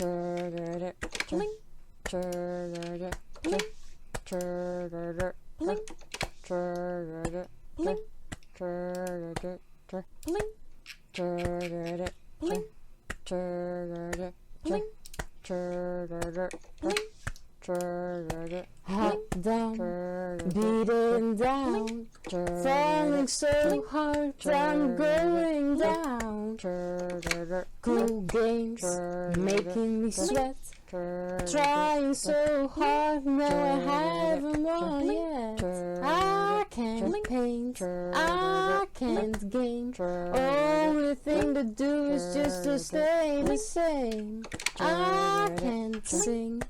Blink. Blink. Blink. Blink. Blink. Blink. Blink. Blink. Hot down, beating down, falling so hard, I'm going down. Cool games, making me sweat, trying so hard, no I haven't won yet. I can't paint, I can't game, only thing to do is just to stay the same. I can't sing.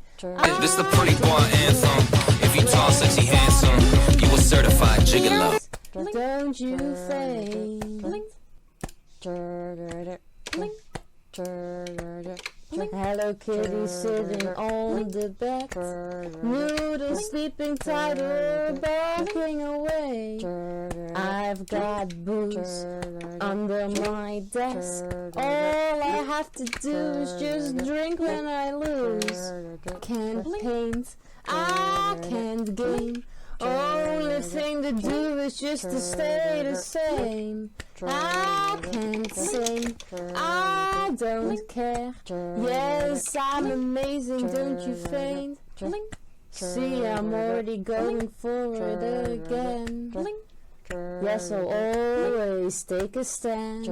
This the pretty boy anthem. If you tall, sexy, handsome, you a certified gigolo. Don't you think? Hello Kitty sitting on the bed, Noodle sleeping tighter, barking away. I've got booze under my desk, all I have to do is just drink when I lose. Can't paint, I can't game, only thing to do is just to stay the same. I can't sing, I don't care. Yes, I'm amazing, don't you faint? See, I'm already going for it again. Yes, I'll always take a stand.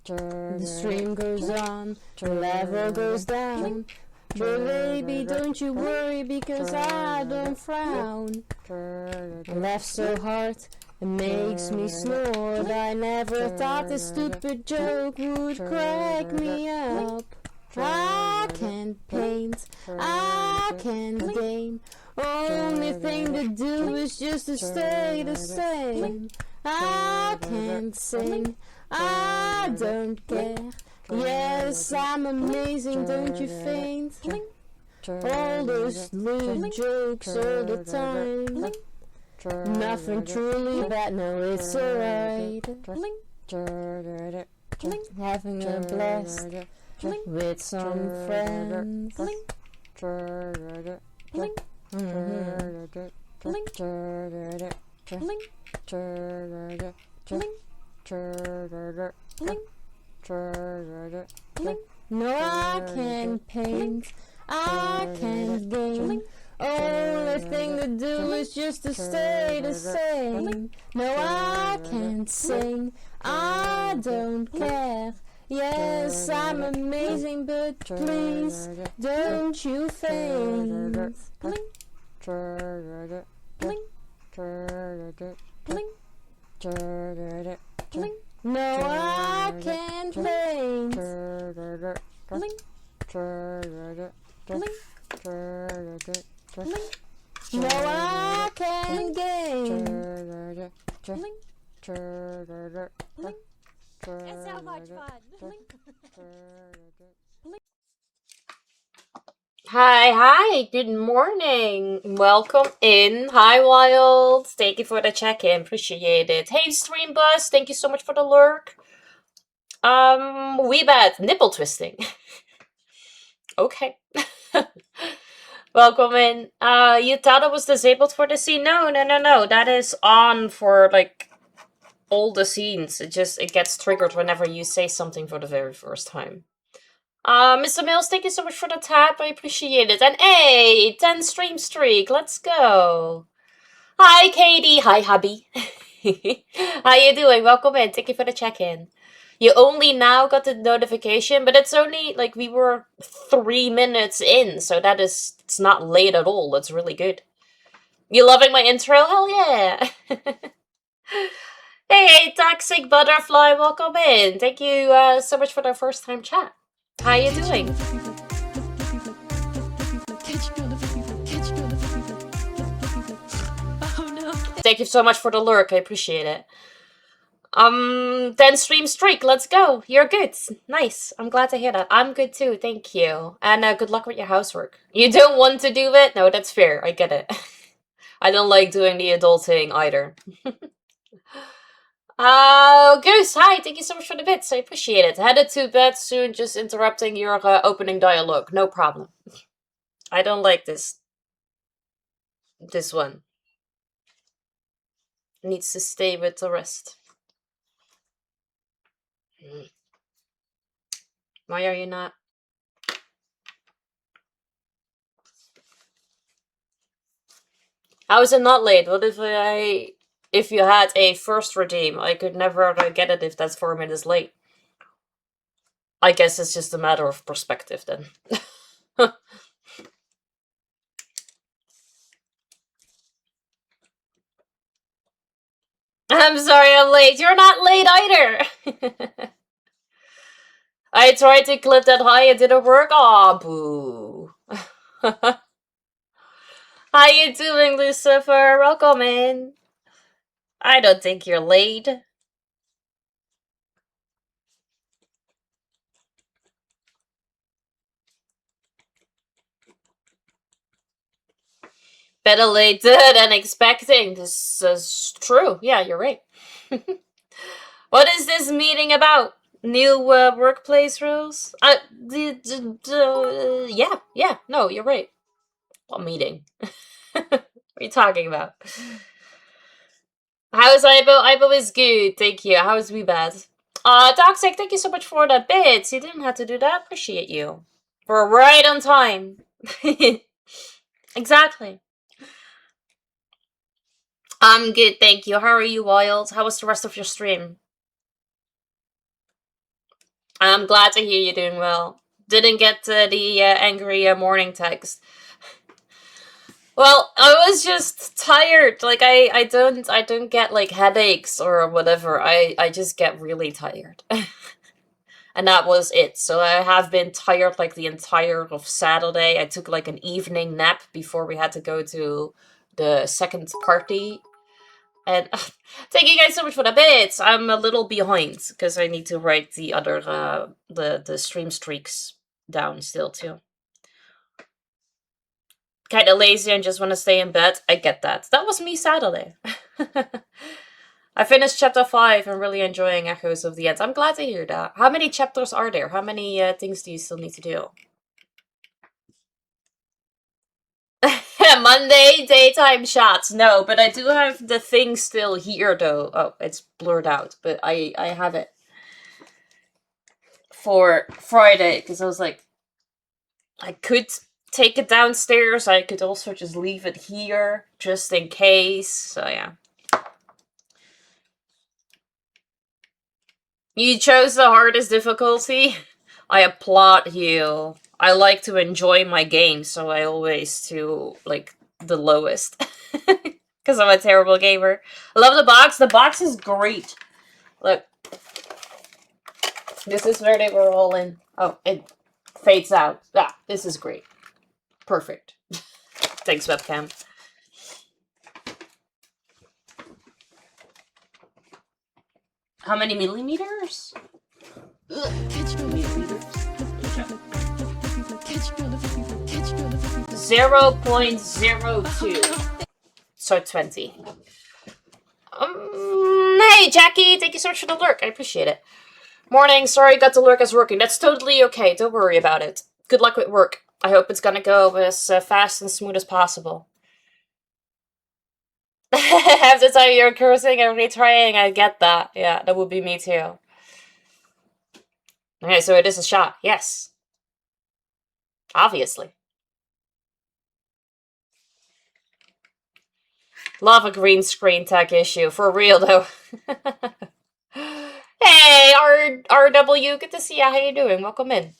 The stream goes on, the level goes down. But baby, don't you worry because I don't frown. I laugh so hard, it makes me snort. I never thought this stupid joke would crack me up. I can't paint, I can't game, only thing to do is just to stay the same. I can't sing, I don't care. Yes, I'm amazing, don't you faint? All those little jokes all the time, nothing truly bad, no it's alright. Having a blast with some friends. No, I can't paint, I can't game, only thing to do is just to stay the same. No, I can't sing, I don't care. Yes, I'm amazing, but please don't you faint. No, I can't paint. No, I can't game. It's so much fun. Hi, good morning. Welcome in. Hi, Wild. Thank you for the check-in. Appreciate it. Hey, Stream Bus. Thank you so much for the lurk. We bad. Nipple twisting. Okay. Welcome in. You thought it was disabled for the scene? No. That is on for, like, all the scenes. It gets triggered whenever you say something for the very first time. Mr. Mills, thank you so much for the tap. I appreciate it. And hey, 10 stream streak. Let's go. Hi, Katie. Hi, hubby. How you doing? Welcome in. Thank you for the check-in. You only now got the notification, but it's only, like, we were 3 minutes in, so it's not late at all. It's really good. You loving my intro? Hell yeah. Hey, Toxic Butterfly, welcome in. Thank you so much for the first time chat. How you doing? Thank you so much for the lurk. I appreciate it. 10 stream streak. Let's go. You're good. Nice. I'm glad to hear that. I'm good too. Thank you. And good luck with your housework. You don't want to do it? No, that's fair. I get it. I don't like doing the adulting either. Goose, hi, thank you so much for the bits, I appreciate it. Headed to bed soon, just interrupting your opening dialogue, no problem. I don't like this one. Needs to stay with the rest. Why are you not? How is it not late? What if you had a first redeem? I could never get it if that's 4 minutes late. I guess it's just a matter of perspective then. I'm sorry I'm late. You're not late either. I tried to clip that high, it didn't work. Aw, boo. How you doing, Lucifer? Welcome in. I don't think you're late. Better late than expecting. This is true. Yeah, you're right. What is this meeting about? New workplace rules? Yeah. No, you're right. What meeting? What are you talking about? How's Ibo? Ibo is good, thank you. How's we bad? Toxic, thank you so much for the bits. You didn't have to do that. Appreciate you. We're right on time. Exactly. I'm good, thank you. How are you, Wild? How was the rest of your stream? I'm glad to hear you're doing well. Didn't get the angry morning text. Well, I was just tired. Like I don't get like headaches or whatever. I just get really tired. And that was it. So I have been tired like the entire of Saturday. I took like an evening nap before we had to go to the second party. And thank you guys so much for the bits. I'm a little behind because I need to write the other the stream streaks down still too. Kind of lazy and just want to stay in bed. I get that. That was me Saturday. I finished chapter 5 and really enjoying Echoes of the End. I'm glad to hear that. How many chapters are there? How many things do you still need to do? Monday daytime shots. No, but I do have the thing still here though. Oh, it's blurred out, but I have it for Friday because I was like, I could take it downstairs. I could also just leave it here just in case. So yeah. You chose the hardest difficulty. I applaud you. I like to enjoy my game, so I always do like the lowest. Because I'm a terrible gamer. I love the box. The box is great. Look. This is where they were all in. Oh, it fades out. Ah, this is great. Perfect. Thanks, webcam. How many millimeters? 0.02. So 20. Hey, Jackie, thank you so much for the lurk. I appreciate it. Morning, sorry, got the lurk as working. That's totally okay. Don't worry about it. Good luck with work. I hope it's gonna go as fast and smooth as possible. Half the time you're cursing and retrying, I get that. Yeah, that would be me too. Okay, so it is a shot. Yes. Obviously. Love a green screen tech issue. For real, though. Hey, RW, good to see you. How you doing? Welcome in.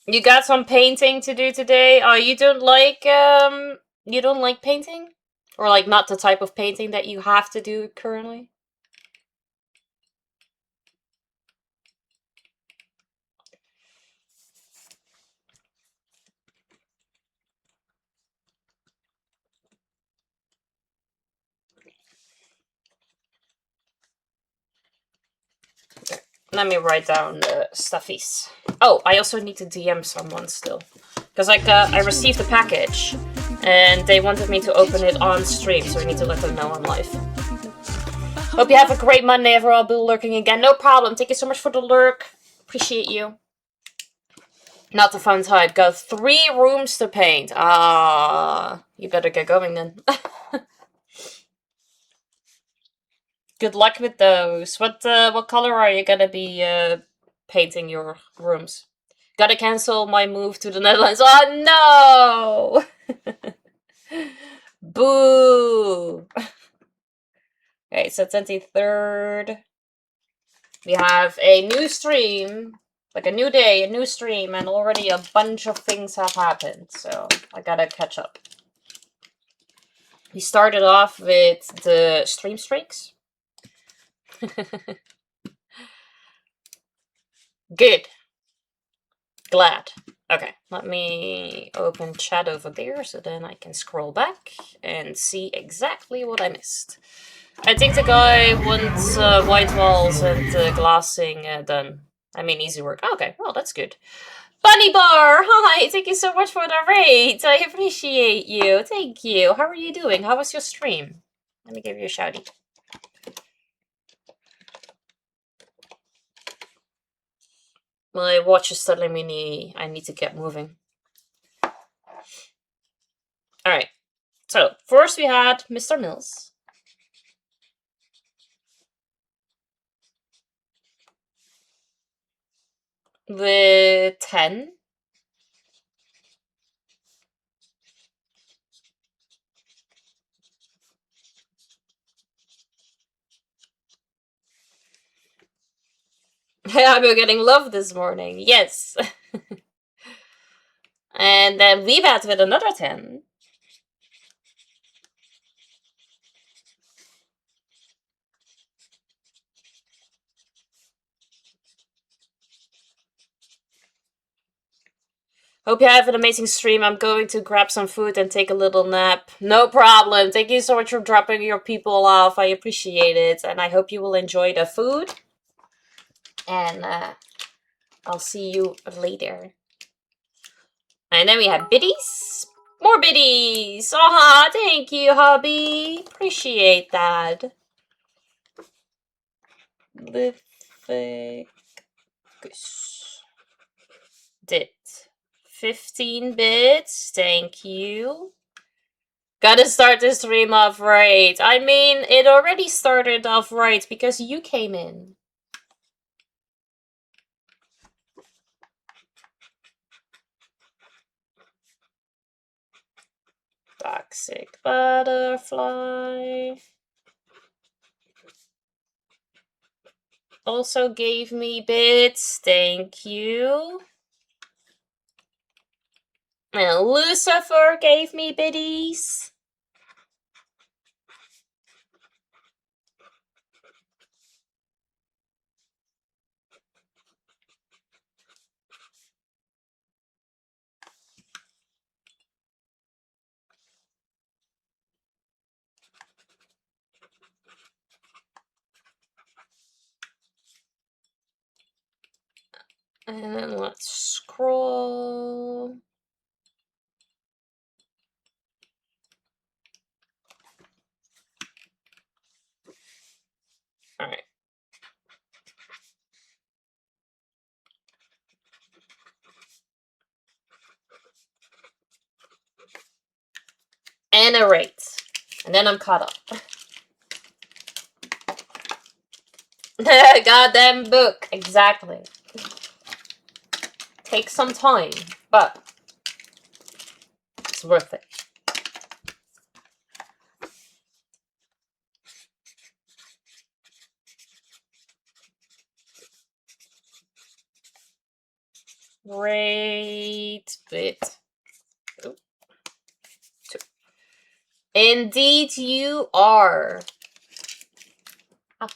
You got some painting to do today? Oh, you don't like painting? Or like not the type of painting that you have to do currently? Let me write down the stuffies. Oh, I also need to DM someone still. Because I received a package and they wanted me to open it on stream, so I need to let them know I'm live. Hope you have a great Monday, everyone. I'll be lurking again. No problem. Thank you so much for the lurk. Appreciate you. Not the fun type. Got 3 rooms to paint. Ah, you better get going then. Good luck with those. What color are you gonna be painting your rooms? Gotta cancel my move to the Netherlands. Oh no! Boo! Okay, so 23rd. We have a new stream. Like a new day, a new stream, and already a bunch of things have happened. So I gotta catch up. We started off with the stream streaks. Good. Glad. Okay, let me open chat over there so then I can scroll back and see exactly what I missed. I think the guy wants white walls and glassing done. I mean, easy work. Okay, well, that's good. Bunny Bar! Hi, thank you so much for the raid. I appreciate you. Thank you. How are you doing? How was your stream? Let me give you a shouty. My watch is telling me I need to get moving. Alright. So, first we had Mr. Mills. With 10. I've been getting love this morning. Yes. And then Webat with another 10. Hope you have an amazing stream. I'm going to grab some food and take a little nap. No problem. Thank you so much for dropping your people off. I appreciate it. And I hope you will enjoy the food. And I'll see you later. And then we have biddies. More biddies. Aha, thank you, hubby. Appreciate that. Lithic. Did 15 bits. Thank you. Gotta start this stream off right. I mean, it already started off right because you came in. Toxic butterfly. Also gave me bits. Thank you. And Lucifer gave me biddies. And then let's scroll. All right. And a rate. And then I'm caught up. Goddamn book. Exactly. Takes some time, but it's worth it. Great bit. Ooh. 2. Indeed you are. Ah.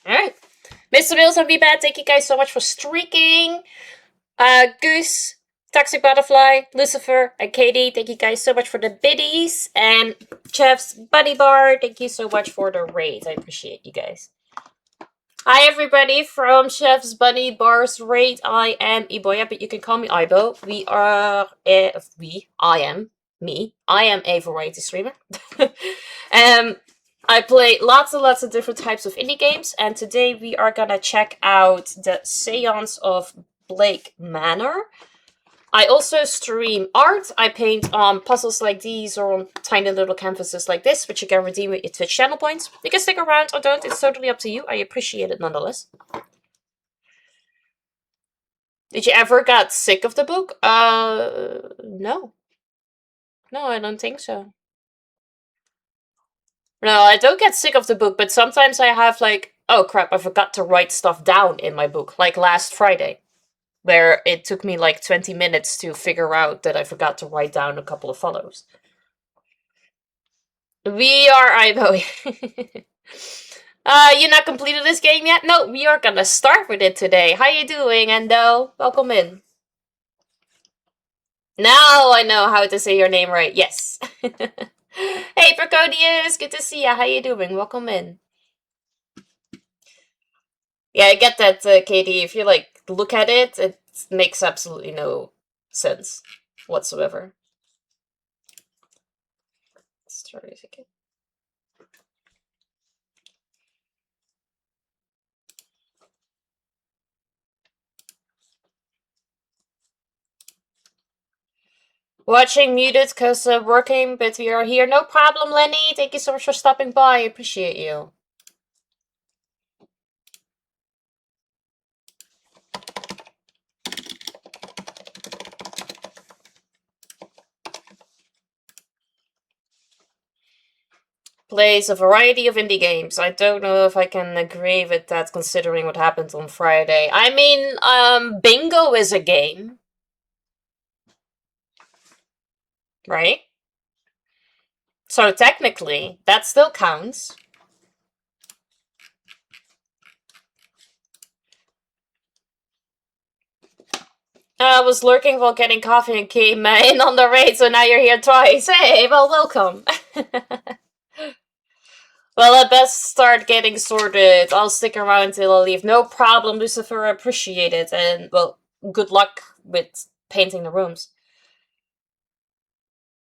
Alright. Mr. Mills and Bad, thank you guys so much for streaking. Goose, Toxic Butterfly, Lucifer, and Katie, thank you guys so much for the biddies. And Chef's Buddy Bar, thank you so much for the raid. I appreciate you guys. Hi everybody from Chef's Bunny Bars Raid. I am Iboya, but you can call me Ibo. I am a variety streamer. I play lots and lots of different types of indie games, and today we are gonna check out the Séance of Blake Manor. I also stream art. I paint on puzzles like these or on tiny little canvases like this, which you can redeem with your Twitch channel points. You can stick around or don't. It's totally up to you. I appreciate it nonetheless. Did you ever get sick of the book? No. No, I don't think so. No, I don't get sick of the book, but sometimes I have like, oh crap, I forgot to write stuff down in my book. Like last Friday, where it took me like 20 minutes to figure out that I forgot to write down a couple of follows. I know. You not completed this game yet? No, we are gonna start with it today. How you doing, Endo? Welcome in. Now I know how to say your name right. Yes. Hey, Percodius, good to see ya. How you doing? Welcome in. Yeah, I get that, Katie. If you like look at it, it makes absolutely no sense whatsoever. Let's try it again. Watching muted because working, but we are here. No problem, Lenny. Thank you so much for stopping by. I appreciate you. Plays a variety of indie games. I don't know if I can agree with that considering what happened on Friday. I mean, bingo is a game. Right? So technically, that still counts. I was lurking while getting coffee and came in on the raid, so now you're here twice. Hey, well, welcome. Well, I best start getting sorted. I'll stick around until I leave. No problem, Lucifer. I appreciate it. And, well, good luck with painting the rooms.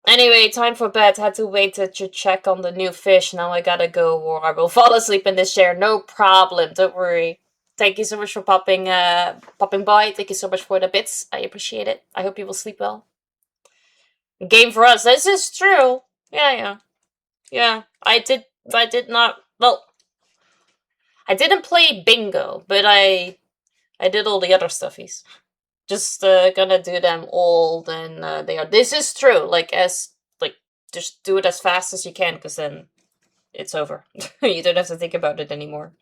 Anyway, time for bed. Had to wait to check on the new fish. Now I gotta go or I will fall asleep in this chair. No problem. Don't worry. Thank you so much for popping by. Thank you so much for the bits. I appreciate it. I hope you will sleep well. Game for us. This is true. Yeah. I did not. Well, I didn't play bingo, but I did all the other stuffies. Just gonna do them all. Then they are. This is true. Like just do it as fast as you can, because then it's over. You don't have to think about it anymore.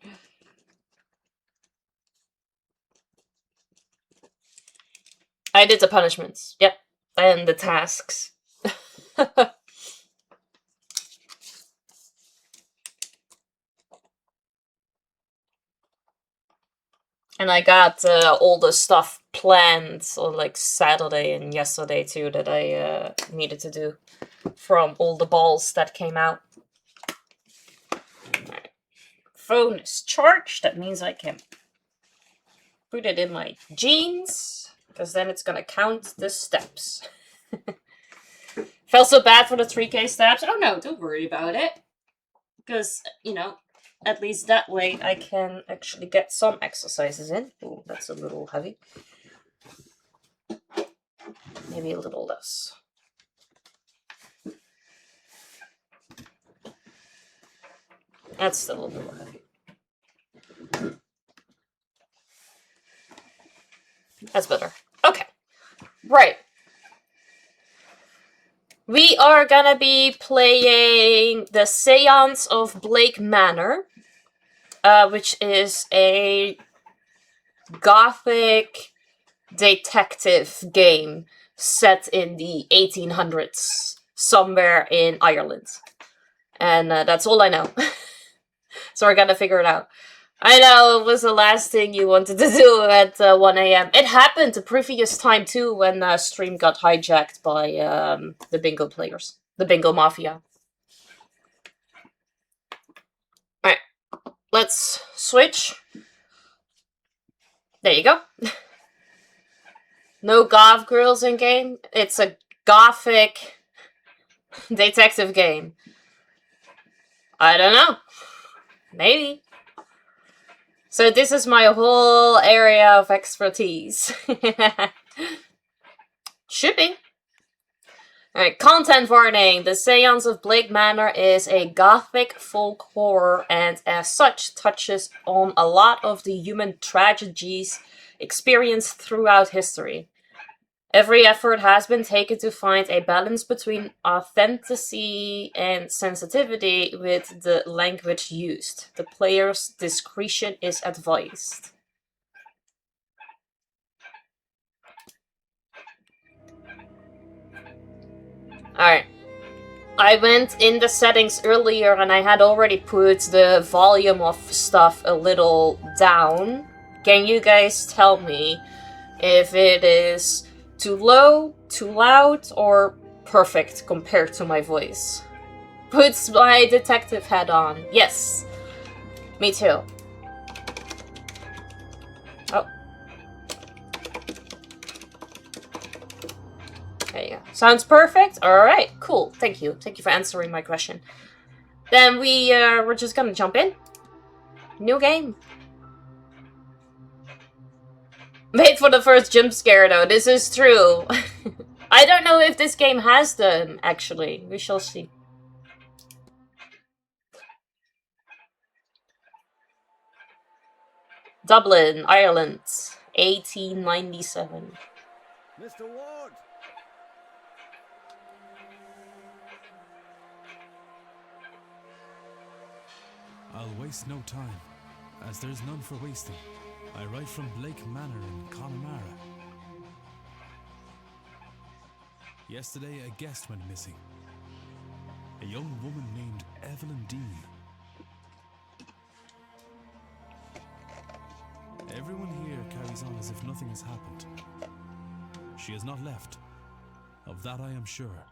I did the punishments. Yep, and the tasks. And I got all the stuff planned on like Saturday and yesterday too that I needed to do from all the balls that came out. Right. Phone is charged. That means I can put it in my jeans, because then it's gonna count the steps. Felt so bad for the 3K steps. Oh no, don't worry about it. Because, you know, at least that way I can actually get some exercises in. Oh, that's a little heavy. Maybe a little less. That's still a little heavy. That's better. Okay. Right. We are gonna be playing the Séance of Blake Manor, which is a gothic detective game set in the 1800s, somewhere in Ireland. And that's all I know. So we're gonna figure it out. I know, it was the last thing you wanted to do at 1 a.m. It happened the previous time too, when stream got hijacked by the bingo players. The bingo mafia. Alright, let's switch. There you go. No goth girls in game. It's a gothic detective game. I don't know. Maybe. So this is my whole area of expertise. Should be. Alright, content warning. The Séance of Blake Manor is a gothic folk horror and as such touches on a lot of the human tragedies experienced throughout history. Every effort has been taken to find a balance between authenticity and sensitivity with the language used. The player's discretion is advised. Alright. I went in the settings earlier and I had already put the volume of stuff a little down. Can you guys tell me if it is too low, too loud, or perfect compared to my voice? Puts my detective hat on. Yes. Me too. Oh. There you go. Sounds perfect? Alright, cool. Thank you. Thank you for answering my question. Then we're just gonna jump in. New game. Wait for the first jump scare though, this is true. I don't know if this game has them, actually. We shall see. Dublin, Ireland, 1897. Mr. Ward! I'll waste no time, as there's none for wasting. I write from Blake Manor in Connemara. Yesterday, a guest went missing. A young woman named Evelyn Dean. Everyone here carries on as if nothing has happened. She has not left. Of that I am sure.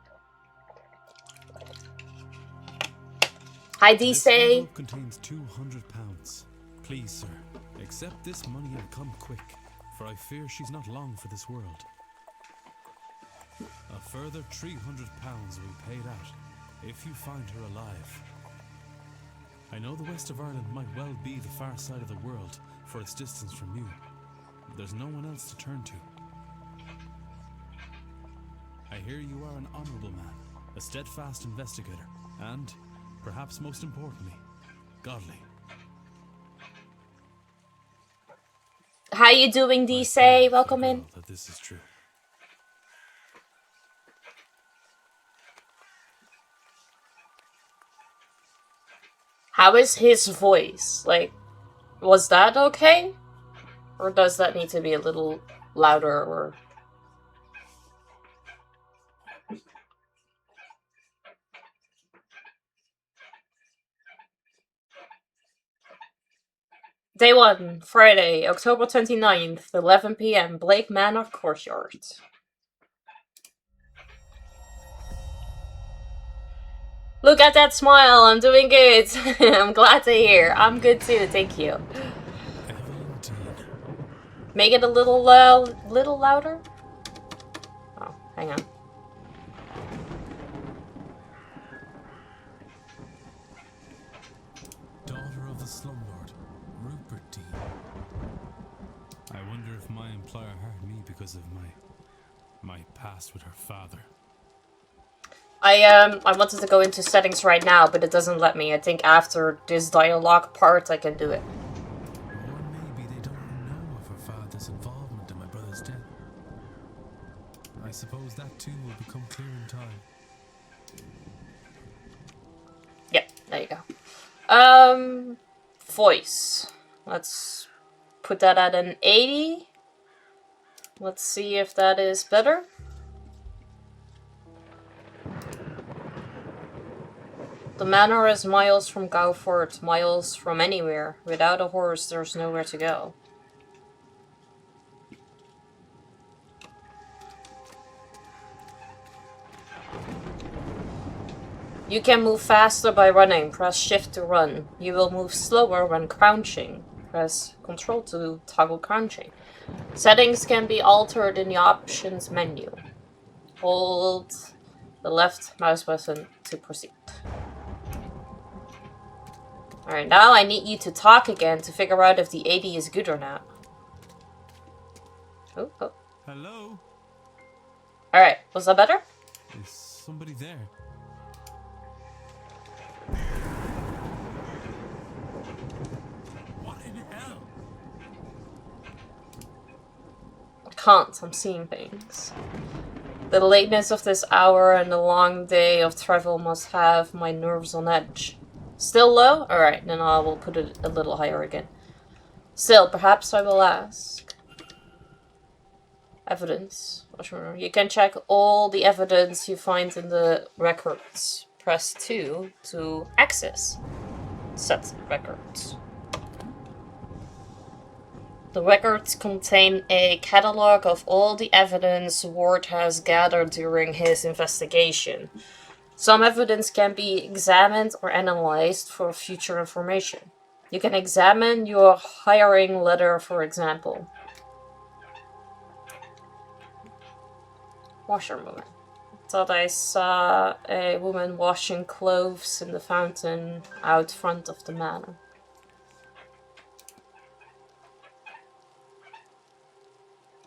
Hi, This DC. envelope contains £200. Please, sir, accept this money and come quick, for I fear she's not long for this world. A further £300 will be paid out if you find her alive. I know the west of Ireland might well be the far side of the world for its distance from you. There's no one else to turn to. I hear you are an honourable man, a steadfast investigator, and, perhaps most importantly, godly. How you doing, DC? Welcome in. That this is true. How is his voice? Like, was that okay? Or does that need to be a little louder or... Day 1, Friday, October 29th, 11 PM, Blake Manor Courtyard. Look at that smile, I'm doing good. I'm glad to hear. I'm good too, thank you. Evelyn Dean. Make it a little louder? Oh, hang on. Daughter of the slumlord, Rupert Dean. I wonder if my employer hired me because of my past with her father. I wanted to go into settings right now, but it doesn't let me. I think after this dialogue part, I can do it. Or maybe they don't know of her father's involvement in my brother's death. I suppose that too will become clear in time. Yep, there you go. Voice. Let's put that at an 80. Let's see if that is better. The manor is miles from Gowford, miles from anywhere. Without a horse, there's nowhere to go. You can move faster by running. Press shift to run. You will move slower when crouching. Press Ctrl to toggle crunching. Settings can be altered in the options menu. Hold the left mouse button to proceed. Alright, now I need you to talk again to figure out if the 80 is good or not. Oh, oh. Hello? Alright, was that better? Is somebody there? What in hell? I can't, I'm seeing things. The lateness of this hour and the long day of travel must have my nerves on edge. Still low? Alright, then I will put it a little higher again. Still, perhaps I will ask. Evidence. You can check all the evidence you find in the records. Press 2 to access set records. The records contain a catalog of all the evidence Ward has gathered during his investigation. Some evidence can be examined or analyzed for future information. You can examine your hiring letter, for example. Washerwoman. Thought I saw a woman washing clothes in the fountain out front of the manor.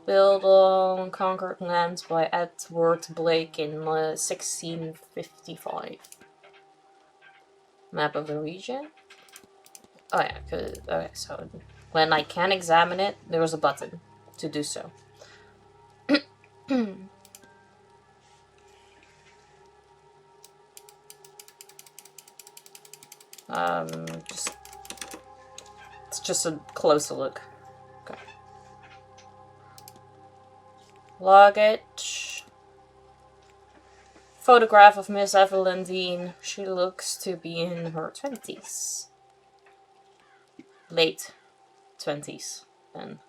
Built on conquered lands by Edward Blake in 1655. Map of the region? Oh yeah, okay, so when I can examine it, there was a button to do so. It's just a closer look. Okay. Luggage. Photograph of Miss Evelyn Dean. She looks to be in her 20s. Late 20s, then.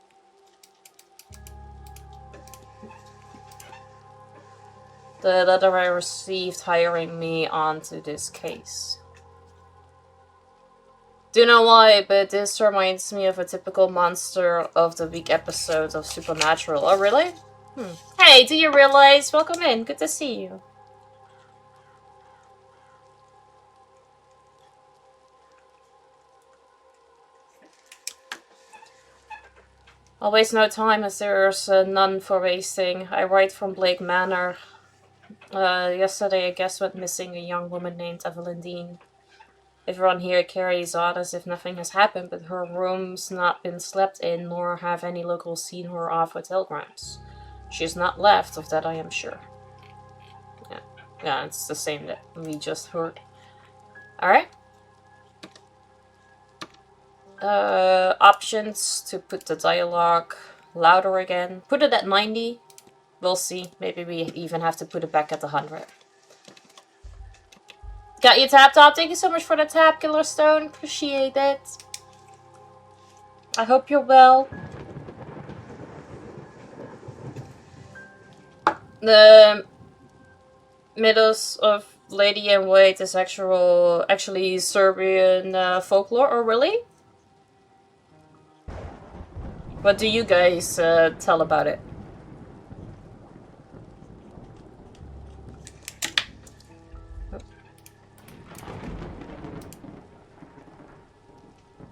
The letter I received hiring me onto this case. Don't know why, but this reminds me of a typical Monster of the Week episode of Supernatural. Oh, really? Hey, do you realize? Welcome in. Good to see you. I'll waste no time as there's none for wasting. I write from Blake Manor. Yesterday a guest went missing, a young woman named Evelyn Dean. Everyone here carries on as if nothing has happened, but her room's not been slept in, nor have any locals seen her off with telegrams. She has not left, of that I am sure. Yeah, it's the same that we just heard. Alright. Options to put the dialogue louder again. Put it at 90. We'll see. Maybe we even have to put it back at 100. Got you tapped up. Thank you so much for the tap, Killer Stone. Appreciate it. I hope you're well. The mythos of Lady in Wait is actually Serbian folklore. Oh, really? What do you guys tell about it?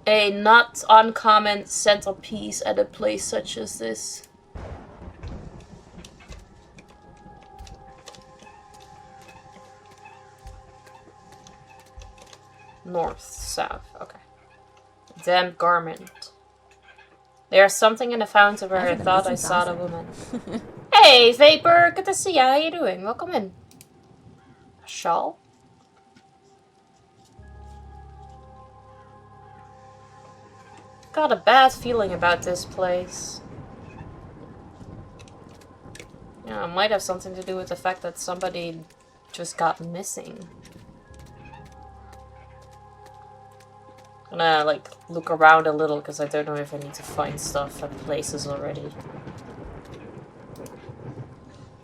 A not uncommon centerpiece at a place such as this. North, south, okay. Damp garment. There's something in the fountain where I thought I saw the woman. Hey, Vapor! Good to see you. How you doing? Welcome in. A shawl? Got a bad feeling about this place. Yeah, it might have something to do with the fact that somebody just got missing. I'm gonna, like, look around a little because I don't know if I need to find stuff at places already.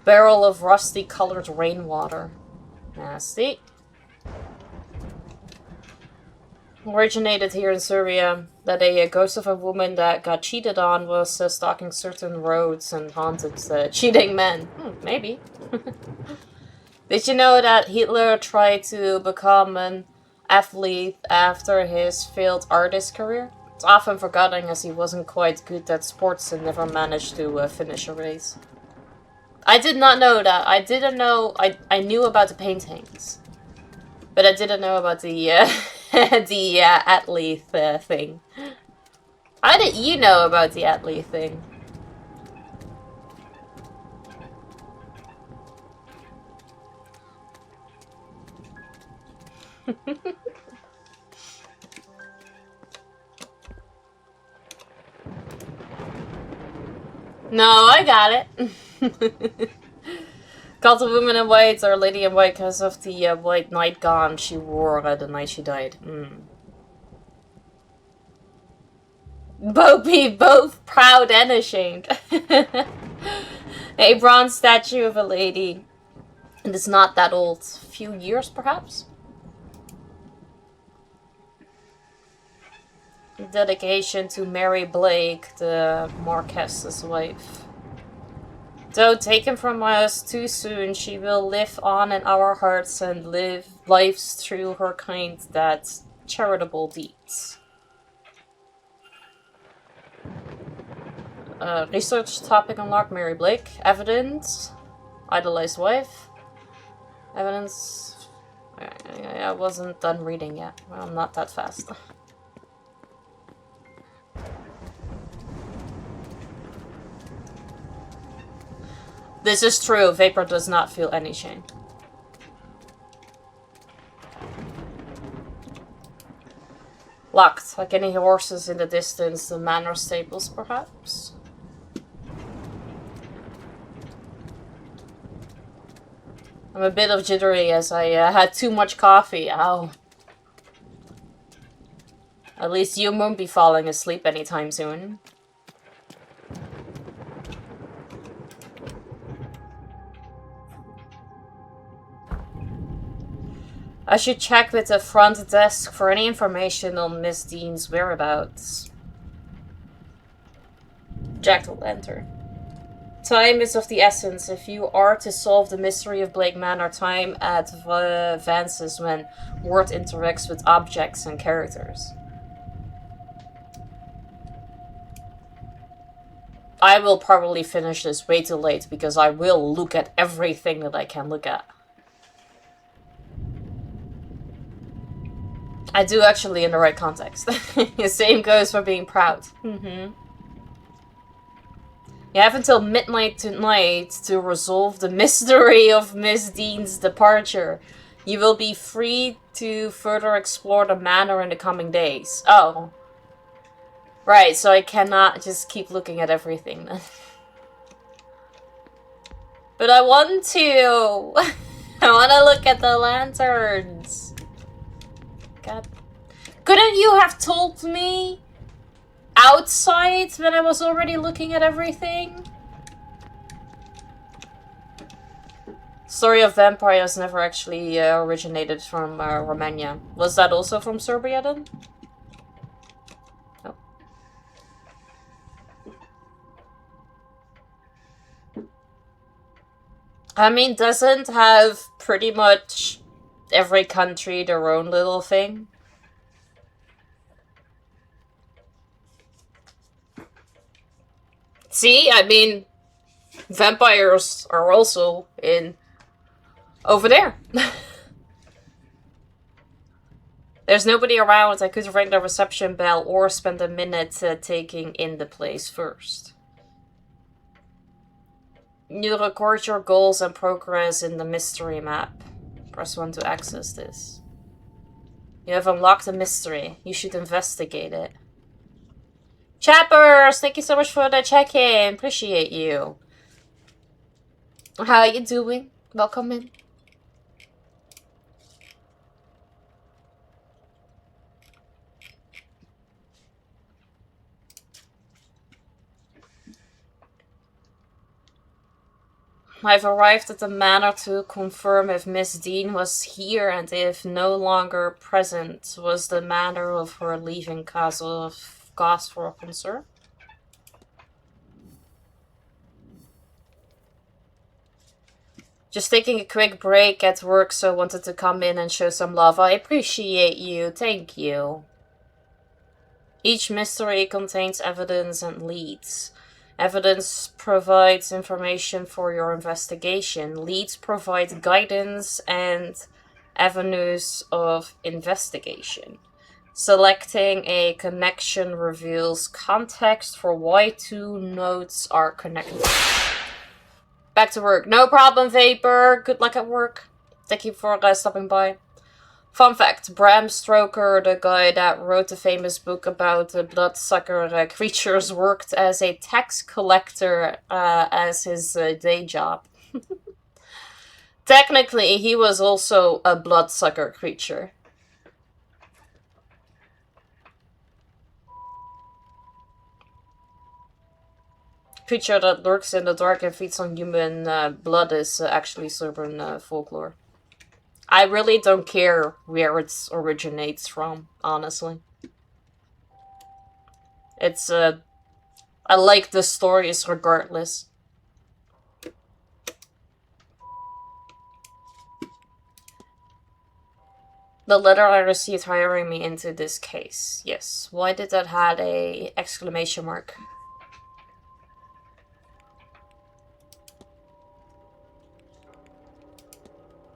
Barrel of rusty colored rainwater. Nasty. originated here in Serbia. That a ghost of a woman that got cheated on was stalking certain roads and haunted cheating men. Maybe. Did you know that Hitler tried to become an athlete after his failed artist career? It's often forgotten as he wasn't quite good at sports and never managed to finish a race. I did not know that. I didn't know. I knew about the paintings, but I didn't know about the the athlete thing. How did you know about the athlete thing? No, I got it. Called the woman in white or lady in white because of the white nightgown she wore the night she died. Both proud and ashamed. A bronze statue of a lady. And it's not that old. Few years, perhaps? Dedication to Mary Blake, the Marquess's wife. Though taken from us too soon, she will live on in our hearts and live lives through her kind that charitable deeds. Research topic unlocked. Mary Blake. Evidence. Idolized wife. Evidence. I wasn't done reading yet. Well, I'm not that fast. This is true. Vapor does not feel any shame. Locked. Like any horses in the distance, the Manor stables, perhaps? I'm a bit of jittery as I had too much coffee. Ow. At least you won't be falling asleep anytime soon. I should check with the front desk for any information on Miss Dean's whereabouts. Jack will enter. Time is of the essence. If you are to solve the mystery of Blake Manor, time advances when word interacts with objects and characters. I will probably finish this way too late because I will look at everything that I can look at. I do actually in the right context. The same goes for being proud. You have until midnight tonight to resolve the mystery of Miss Dean's departure. You will be free to further explore the manor in the coming days. Oh. Right, so I cannot just keep looking at everything then. But I want to! I want to look at the lanterns. God. Couldn't you have told me outside when I was already looking at everything? Story of Vampires never actually originated from Romania. Was that also from Serbia then? No. I mean, doesn't have pretty much every country their own little thing? See, I mean, vampires are also in over there. There's nobody around. I could ring the reception bell or spend a minute taking in the place first. You record your goals and progress in the mystery map. Press 1 to access this. You have unlocked a mystery. You should investigate it. Chappers, thank you so much for the check-in. Appreciate you. How are you doing? Welcome in. I've arrived at the manor to confirm if Miss Dean was here, and if no longer present, was the manner of her leaving Castle of Gosforth, sir? Just taking a quick break at work, so wanted to come in and show some love. I appreciate you, thank you. Each mystery contains evidence and leads. Evidence provides information for your investigation. Leads provide guidance and avenues of investigation. Selecting a connection reveals context for why two nodes are connected. Back to work. No problem, Vapor. Good luck at work. Thank you for stopping by. Fun fact, Bram Stoker, the guy that wrote the famous book about the bloodsucker creatures, worked as a tax collector as his day job. Technically, he was also a bloodsucker creature. Creature that lurks in the dark and feeds on human blood is actually Serbian folklore. I really don't care where it originates from, honestly. It's, I like the stories regardless. The letter I received hiring me into this case. Yes. Why did that have a exclamation mark?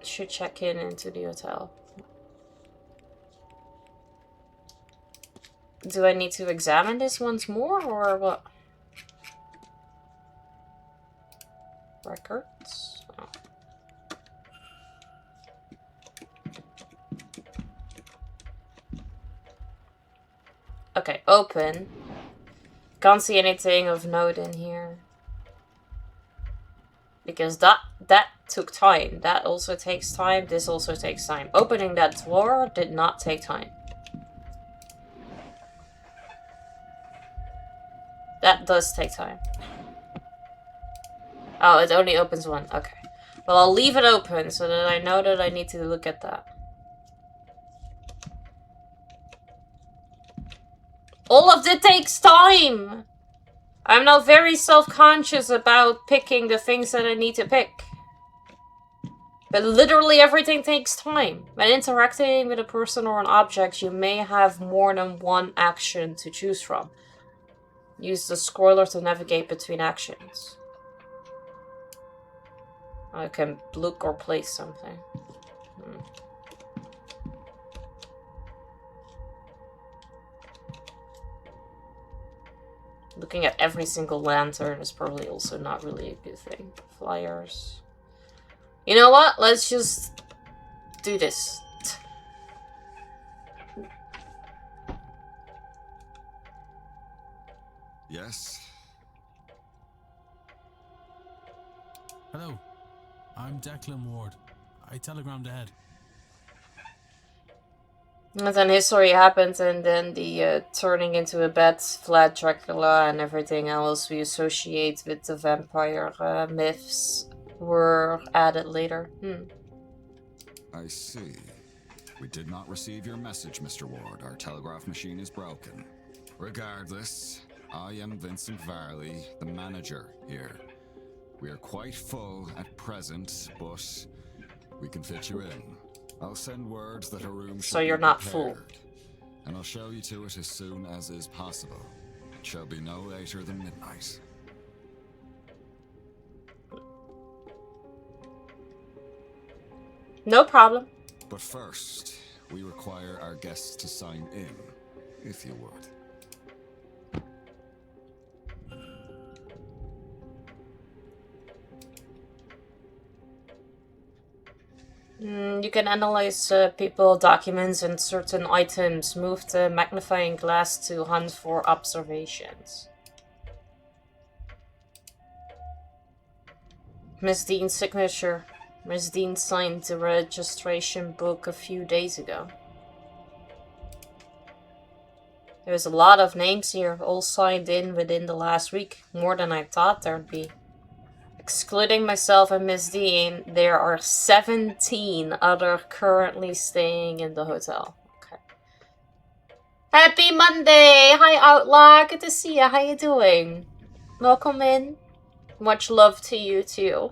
Should check in into the hotel. Do I need to examine this once more, or what? Records? Oh. Okay, open. Can't see anything of note in here. Because that took time. That also takes time. This also takes time. Opening that drawer did not take time. That does take time. Oh, it only opens one. Okay. Well, I'll leave it open so that I know that I need to look at that. All of it takes time! I'm now very self-conscious about picking the things that I need to pick. But literally everything takes time. When interacting with a person or an object, you may have more than one action to choose from. Use the scroller to navigate between actions. I can look or place something. Looking at every single lantern is probably also not really a good thing. Flyers. You know what? Let's just do this. Yes? Hello, I'm Declan Ward. I telegrammed ahead. And then history happened, and then the turning into a bat, Vlad Dracula, and everything else we associate with the vampire myths were added later. I see. We did not receive your message, Mr. Ward. Our telegraph machine is broken. Regardless, I am Vincent Varley, the manager here. We are quite full at present, but we can fit you in. I'll send words that a room should So you're be not prepared, full. and I'll show you to it as soon as is possible. It shall be no later than midnight. No problem. But first, we require our guests to sign in, if you would. You can analyze people, documents, and certain items. Move the magnifying glass to hunt for observations. Miss Dean's signature. Miss Dean signed the registration book a few days ago. There's a lot of names here, all signed in within the last week. More than I thought there'd be. Excluding myself and Miss Dean, there are 17 other currently staying in the hotel. Okay. Happy Monday! Hi Outlaw, good to see you. How you doing? Welcome in. Much love to you too.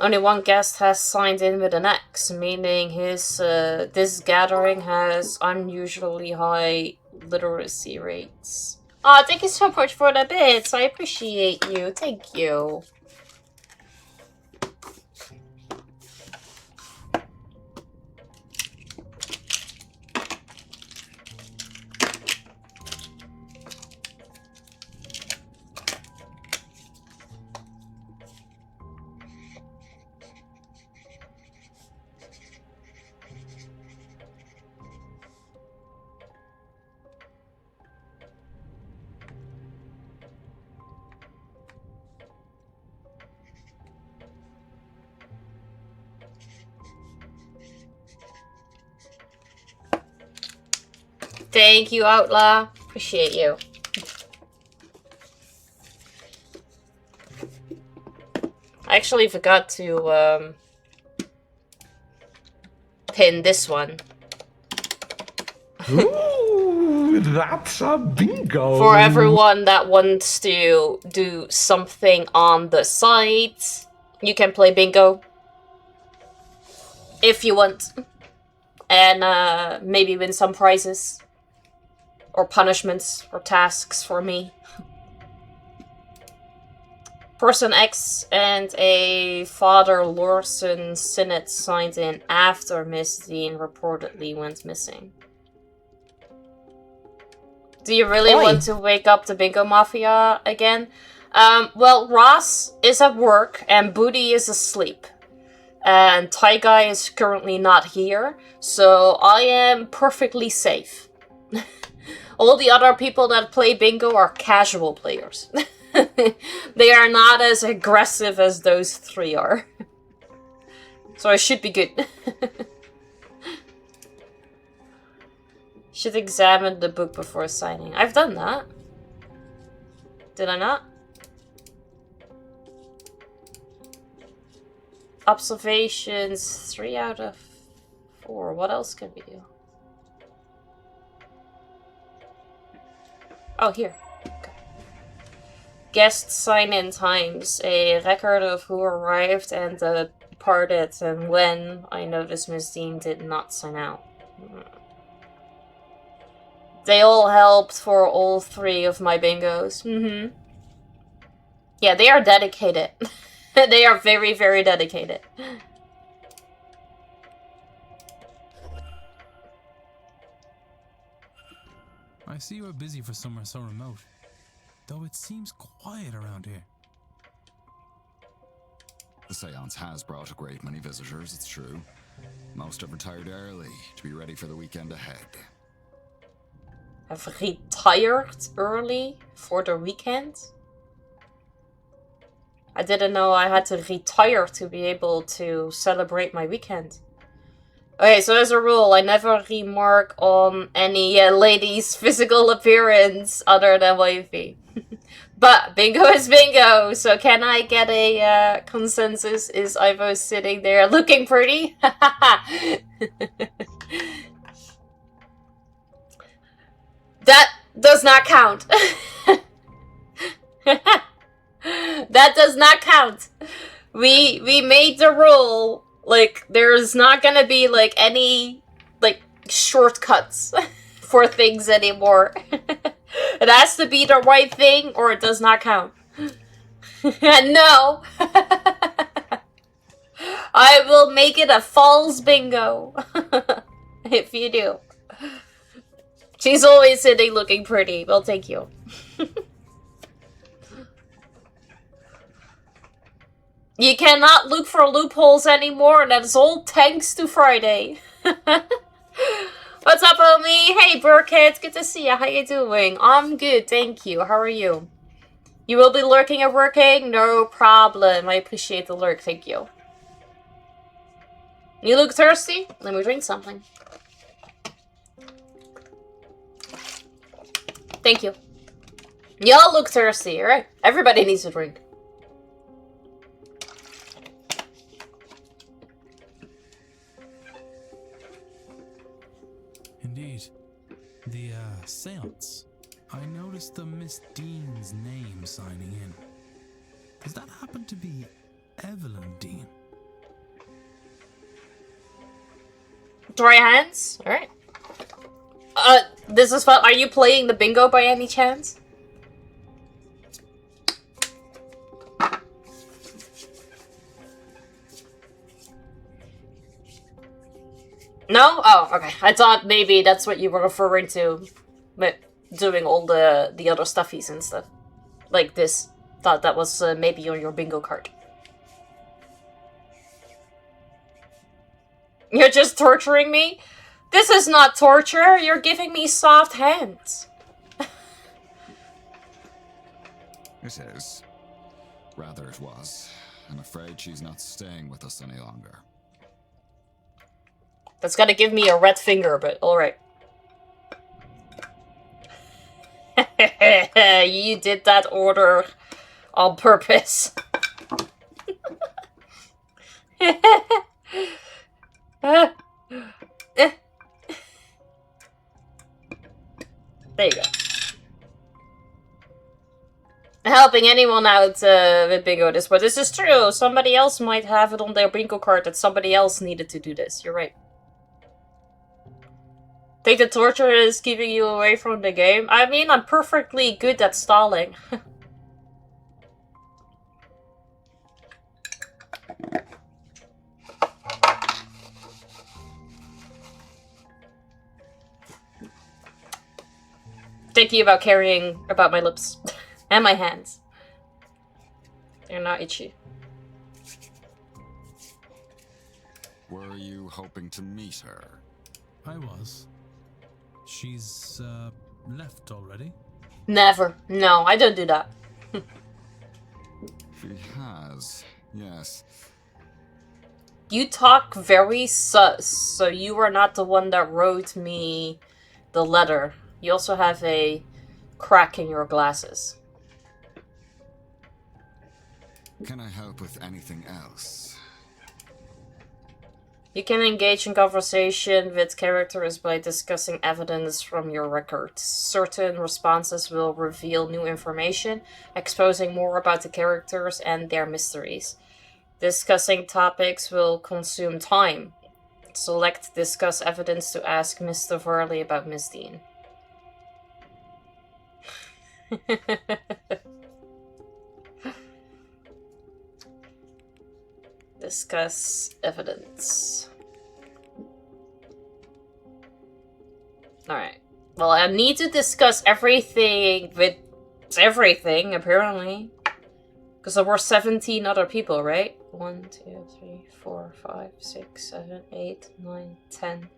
Only one guest has signed in with an X, meaning this gathering has unusually high literacy rates. Aw, thank you so much for the bits. I appreciate you. Thank you. Thank you, Outlaw. Appreciate you. I actually forgot to pin this one. Ooh, that's a bingo! For everyone that wants to do something on the site, you can play bingo. If you want. And maybe win some prizes. Or punishments, or tasks for me. Person X and a Father Lorson Synod signed in after Miss Dean reportedly went missing. Do you really want to wake up the Bingo Mafia again? Well, Ross is at work and Booty is asleep. And Ty Guy is currently not here, so I am perfectly safe. All the other people that play bingo are casual players. They are not as aggressive as those three are. So I should be good. Should examine the book before signing. I've done that. Did I not? Observations 3 out of 4. What else can we do? Oh, here. Okay. Guest sign-in times. A record of who arrived and departed and when. I noticed Miss Dean did not sign out. They all helped for all 3 of my bingos. Yeah, they are dedicated. They are very, very dedicated. I see you are busy for somewhere so remote, though it seems quiet around here. The Séance has brought a great many visitors, it's true. Most have retired early to be ready for the weekend ahead. Have retired early for the weekend? I didn't know I had to retire to be able to celebrate my weekend. Okay, so as a rule, I never remark on any lady's physical appearance other than wifey. But bingo is bingo, so can I get a consensus? Is Ivo sitting there looking pretty? That does not count. That does not count. We made the rule. Like, there's not gonna be, like, any, like, shortcuts for things anymore. It has to be the right thing or it does not count. No. I will make it a false bingo. If you do. She's always sitting looking pretty. Well, thank you. You cannot look for loopholes anymore, and that's all thanks to Friday. What's up, homie? Hey, Burkhead. Good to see you. How you doing? I'm good, thank you. How are you? You will be lurking and working? No problem. I appreciate the lurk, thank you. You look thirsty? Let me drink something. Thank you. Y'all look thirsty, alright? Everybody needs a drink. Indeed. The, Séance. I noticed the Miss Dean's name signing in. Does that happen to be Evelyn Dean? Dry hands? Alright. This is fun. Are you playing the bingo by any chance? No? Oh, okay. I thought maybe that's what you were referring to, but doing all the other stuffies and stuff. Like this. Thought that was maybe on your bingo card. You're just torturing me? This is not torture. You're giving me soft hands. It is. Rather it was. I'm afraid she's not staying with us any longer. That's gotta give me a red finger, but alright. You did that order on purpose. There you go. Helping anyone out with bingo this, but this is true. Somebody else might have it on their bingo card that somebody else needed to do this. You're right. Think the torture is keeping you away from the game? I mean, I'm perfectly good at stalling. Thinking about carrying about my lips and my hands. They're not itchy. Were you hoping to meet her? I was. She's, left already? Never. No, I don't do that. She has, yes. You talk very sus, so you are not the one that wrote me the letter. You also have a crack in your glasses. Can I help with anything else? You can engage in conversation with characters by discussing evidence from your records. Certain responses will reveal new information, exposing more about the characters and their mysteries. Discussing topics will consume time. Select discuss evidence to ask Mr. Varley about Miss Dean. Discuss evidence. Alright. Well, I need to discuss everything with everything, apparently. Because there were 17 other people, right? 1, 2, 3, 4, 5, 6, 7, 8, 9, 10,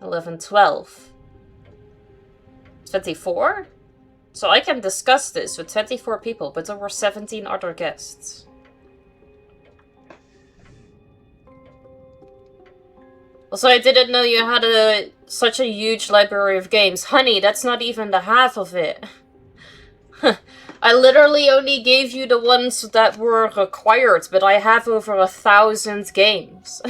11, 12. 24? So I can discuss this with 24 people, but there were 17 other guests. Also, I didn't know you had such a huge library of games. Honey, that's not even the half of it. I literally only gave you the ones that were required, but I have over 1,000 games.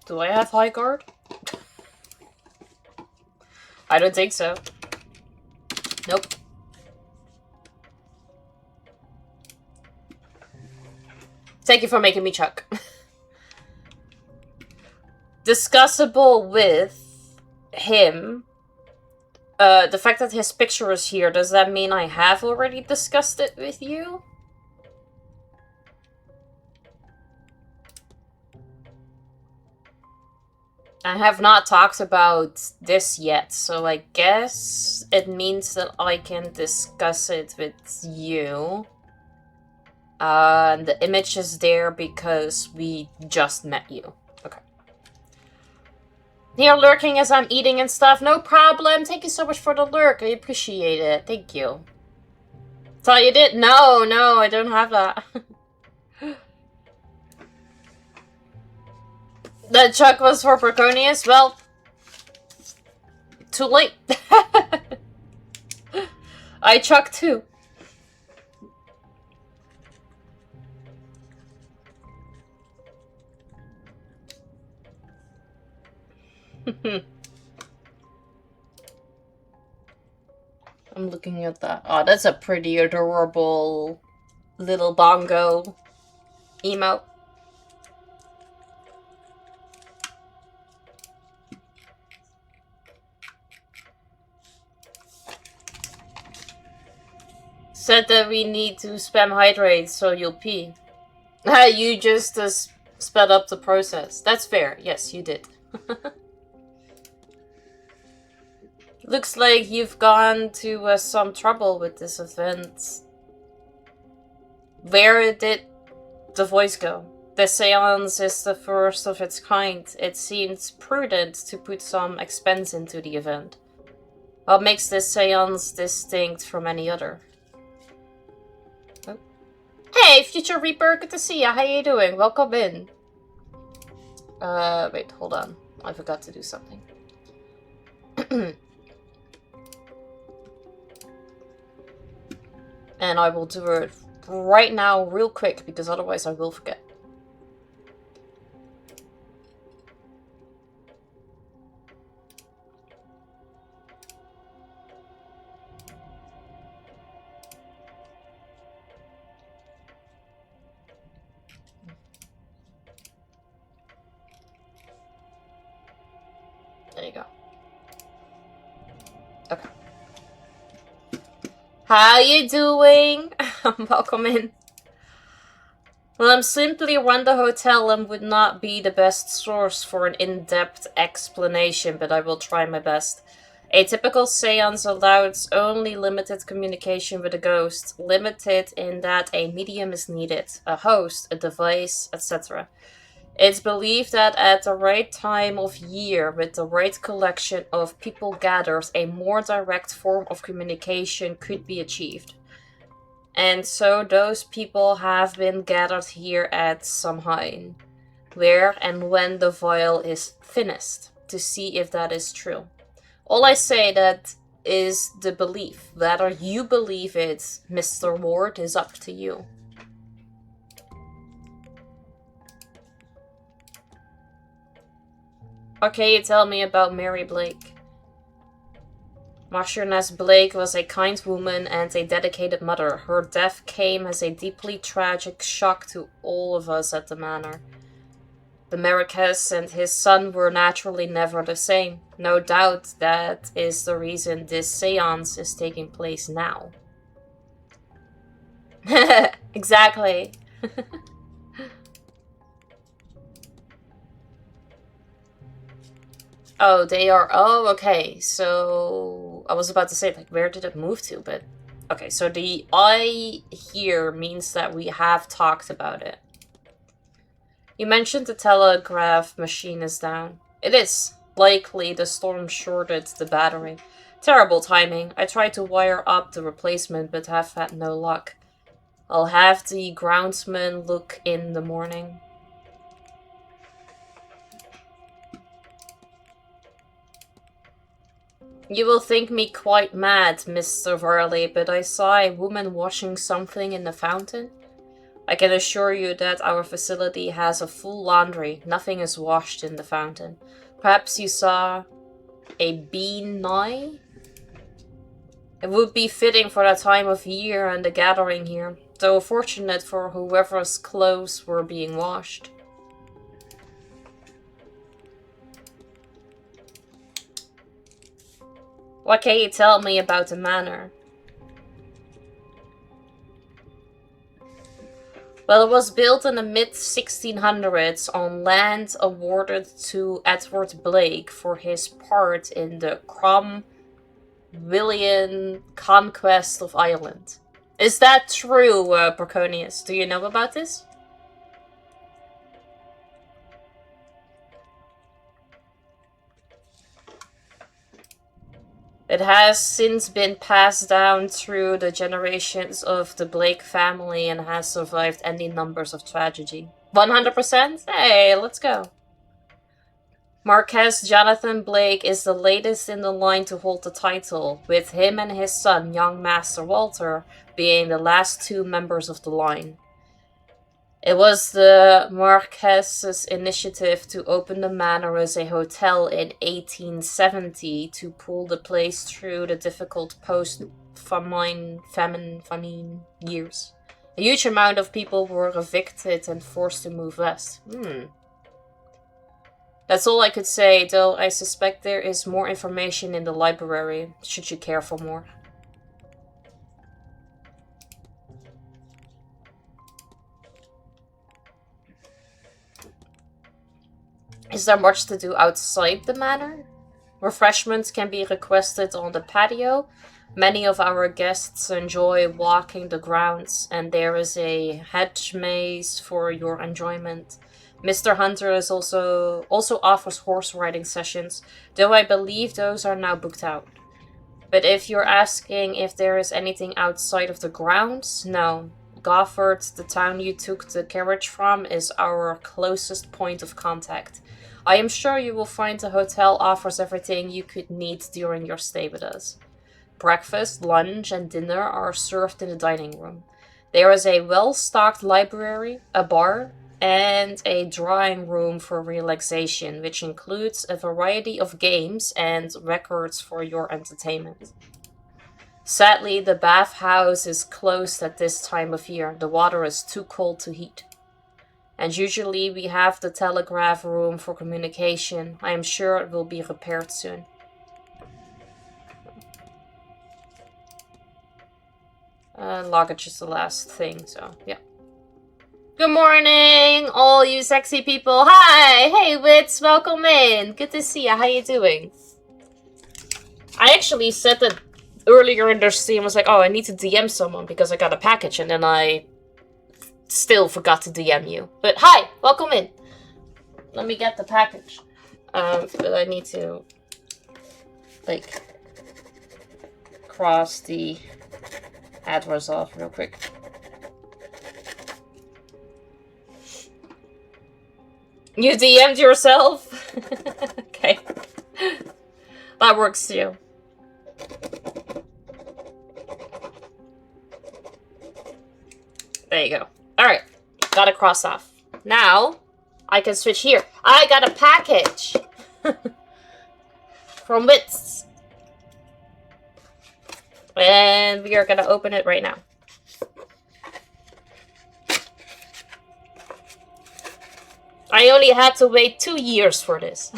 Do I have high guard? I don't think so. Nope. Thank you for making me chuck. Discussable with him. The fact that his picture is here, does that mean I have already discussed it with you? I have not talked about this yet, so I guess it means that I can discuss it with you. The image is there because we just met you. Okay. You're lurking as I'm eating and stuff. No problem. Thank you so much for the lurk. I appreciate it. Thank you. Thought you did? No, I don't have that. The chuck was for Proconius? Well, too late. I chuck too. I'm looking at that. Oh, that's a pretty adorable little bongo emote. Said that we need to spam hydrate so you'll pee. You just sped up the process. That's fair. Yes, you did. Looks like you've gone to some trouble with this event. Where did the voice go? The seance is the first of its kind. It seems prudent to put some expense into the event. What makes this seance distinct from any other? Oh. Hey, Future Reaper, good to see ya. How you doing? Welcome in. Wait, hold on. I forgot to do something. And I will do it right now real quick, because otherwise I will forget. There you go. Okay. How you doing? Welcome in. Well, I'm simply run the hotel and would not be the best source for an in-depth explanation, but I will try my best. A typical seance allows only limited communication with a ghost, limited in that a medium is needed, a host, a device, etc. It's believed that at the right time of year, with the right collection of people gathered, a more direct form of communication could be achieved. And so those people have been gathered here at Samhain, where and when the vial is finished, to see if that is true. All I say that is the belief. Whether you believe it, Mr. Ward, is up to you. Okay, tell me about Mary Blake. Marchioness Blake was a kind woman and a dedicated mother. Her death came as a deeply tragic shock to all of us at the manor. The Marquess and his son were naturally never the same. No doubt that is the reason this seance is taking place now. Exactly. Oh, they are... Oh, okay. So... I was about to say, like, where did it move to? But... Okay, so the I here means that we have talked about it. You mentioned the telegraph machine is down. It is. Likely the storm shorted the battery. Terrible timing. I tried to wire up the replacement, but have had no luck. I'll have the groundsman look in the morning. You will think me quite mad, Mr. Varley, but I saw a woman washing something in the fountain. I can assure you that our facility has a full laundry. Nothing is washed in the fountain. Perhaps you saw a bean knife? It would be fitting for that time of year and the gathering here, though fortunate for whoever's clothes were being washed. What can you tell me about the manor? Well, it was built in the mid-1600s on land awarded to Edward Blake for his part in the Cromwellian conquest of Ireland. Is that true, Braconius? Do you know about this? It has since been passed down through the generations of the Blake family and has survived any numbers of tragedy. 100%? Hey, let's go. Marquess Jonathan Blake is the latest in the line to hold the title, with him and his son, young Master Walter, being the last two members of the line. It was the Marquess's initiative to open the manor as a hotel in 1870 to pull the place through the difficult post-famine years. A huge amount of people were evicted and forced to move west. That's all I could say, though I suspect there is more information in the library, should you care for more. Is there much to do outside the manor? Refreshments can be requested on the patio. Many of our guests enjoy walking the grounds, and there is a hedge maze for your enjoyment. Mr. Hunter is also offers horse riding sessions, though I believe those are now booked out. But if you're asking if there is anything outside of the grounds, no. Gofford, the town you took the carriage from, is our closest point of contact. I am sure you will find the hotel offers everything you could need during your stay with us. Breakfast, lunch, and dinner are served in the dining room. There is a well-stocked library, a bar, and a drawing room for relaxation, which includes a variety of games and records for your entertainment. Sadly, the bathhouse is closed at this time of year. The water is too cold to heat. And usually we have the telegraph room for communication. I am sure it will be repaired soon. Luggage is the last thing, so yeah. Good morning, all you sexy people. Hi! Hey, Wits, welcome in. Good to see you. How you doing? I actually said that earlier in the stream. I was like, oh, I need to DM someone because I got a package, and then I still forgot to DM you. But hi, welcome in. Let me get the package. But I need to, like, cross the address off real quick. You DM'd yourself? Okay. That works too. There you go. Alright. Gotta cross off. Now, I can switch here. I got a package! From Wits. And we are gonna open it right now. I only had to wait 2 years for this.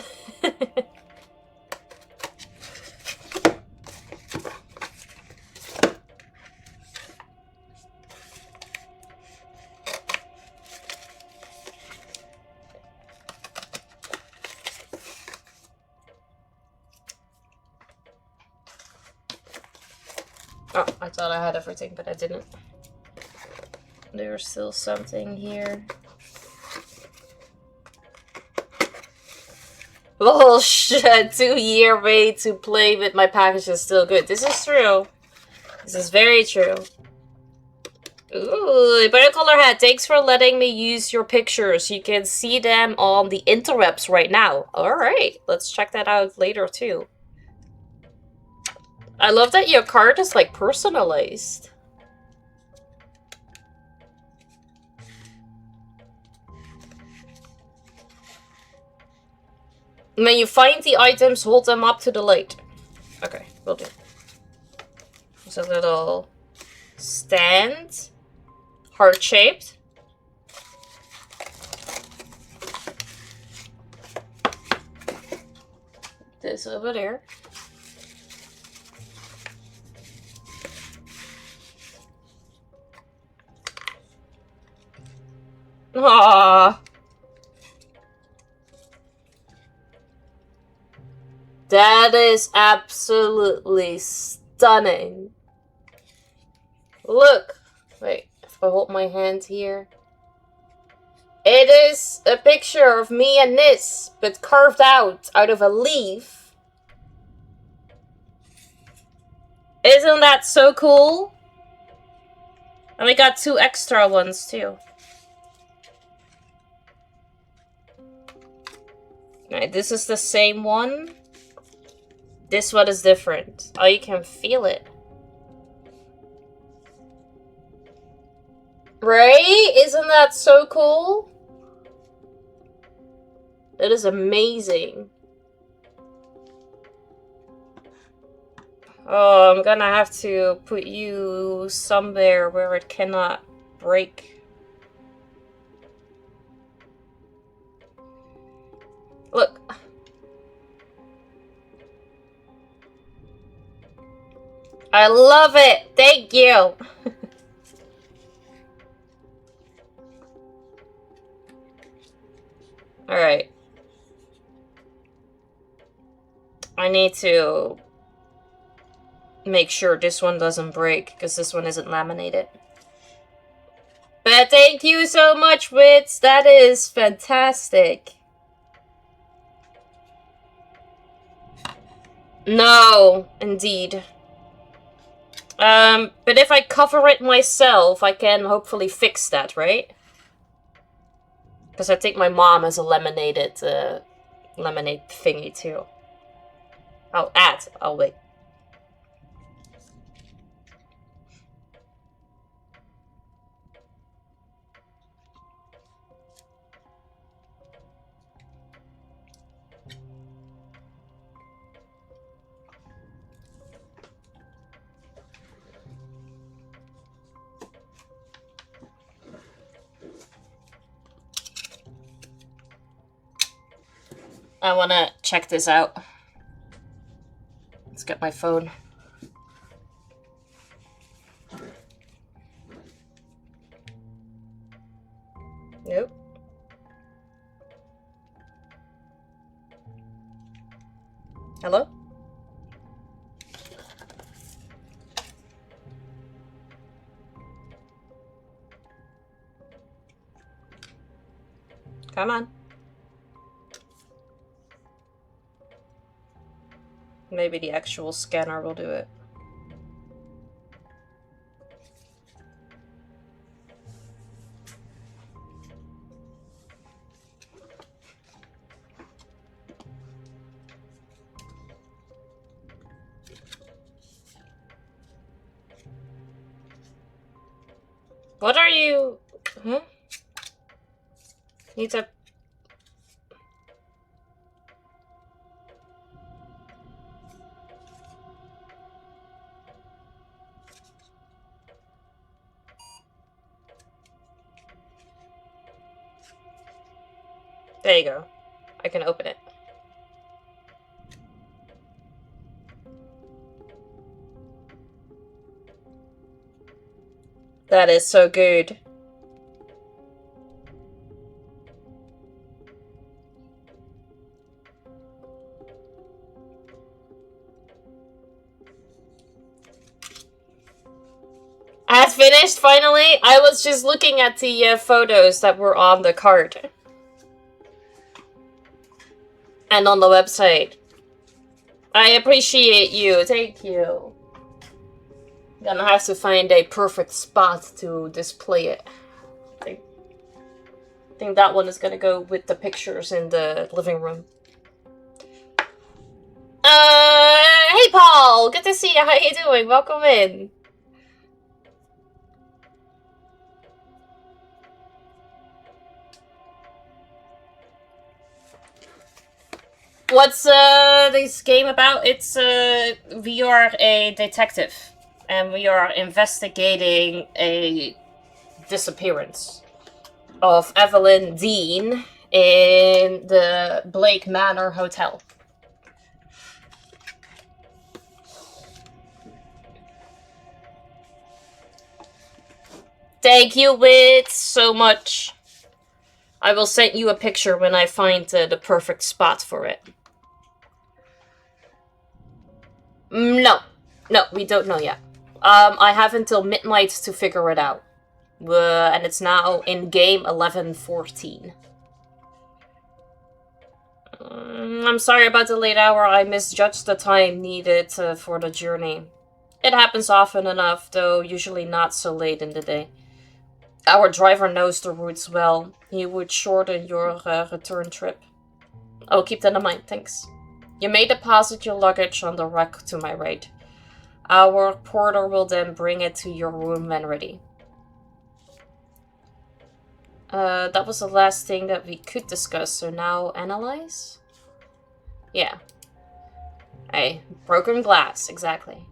Oh, I thought I had everything, but I didn't. There's still something here. Oh shit, 2-year wait to play with my package is still good. This is true. This is very true. Ooh, Binocular Hat, thanks for letting me use your pictures. You can see them on the interwebs right now. Alright, let's check that out later too. I love that your card is like personalized. When you find the items, hold them up to the light. Okay, will do. There's a little stand. Heart-shaped. This over there. Aww. That is absolutely stunning. Look. Wait, if I hold my hand here. It is a picture of me and Nis, but carved out of a leaf. Isn't that so cool? And we got 2 extra ones too. Alright, this is the same one. This one is different. Oh, you can feel it. Right? Isn't that so cool? That is amazing. Oh, I'm gonna have to put you somewhere where it cannot break. Look. I love it! Thank you! Alright. I need to make sure this one doesn't break, because this one isn't laminated. But thank you so much, Wits! That is fantastic. No, indeed. But if I cover it myself, I can hopefully fix that, right? Because I think my mom has a lemonade thingy too. I'll wait. I wanna check this out. Let's get my phone. Nope. Hello? Come on. Maybe the actual scanner will do it. What are you... Huh? Need to... There you go. I can open it. That is so good. I finished finally. I was just looking at the photos that were on the card. And on the website. I appreciate you. Thank you. Gonna have to find a perfect spot to display it. I think that one is gonna go with the pictures in the living room. Hey Paul! Good to see you. How you doing? Welcome in. What's this game about? It's we are a detective and we are investigating a disappearance of Evelyn Dean in the Blake Manor Hotel. Thank you, Wit, so much. I will send you a picture when I find the perfect spot for it. No. No, we don't know yet. I have until midnight to figure it out. And it's now in game 11:14. I'm sorry about the late hour. I misjudged the time needed for the journey. It happens often enough, though usually not so late in the day. Our driver knows the routes well. He would shorten your return trip. I'll keep that in mind, thanks. You may deposit your luggage on the rack to my right. Our porter will then bring it to your room when ready. That was the last thing that we could discuss, so now analyze? Yeah. Hey, broken glass, exactly.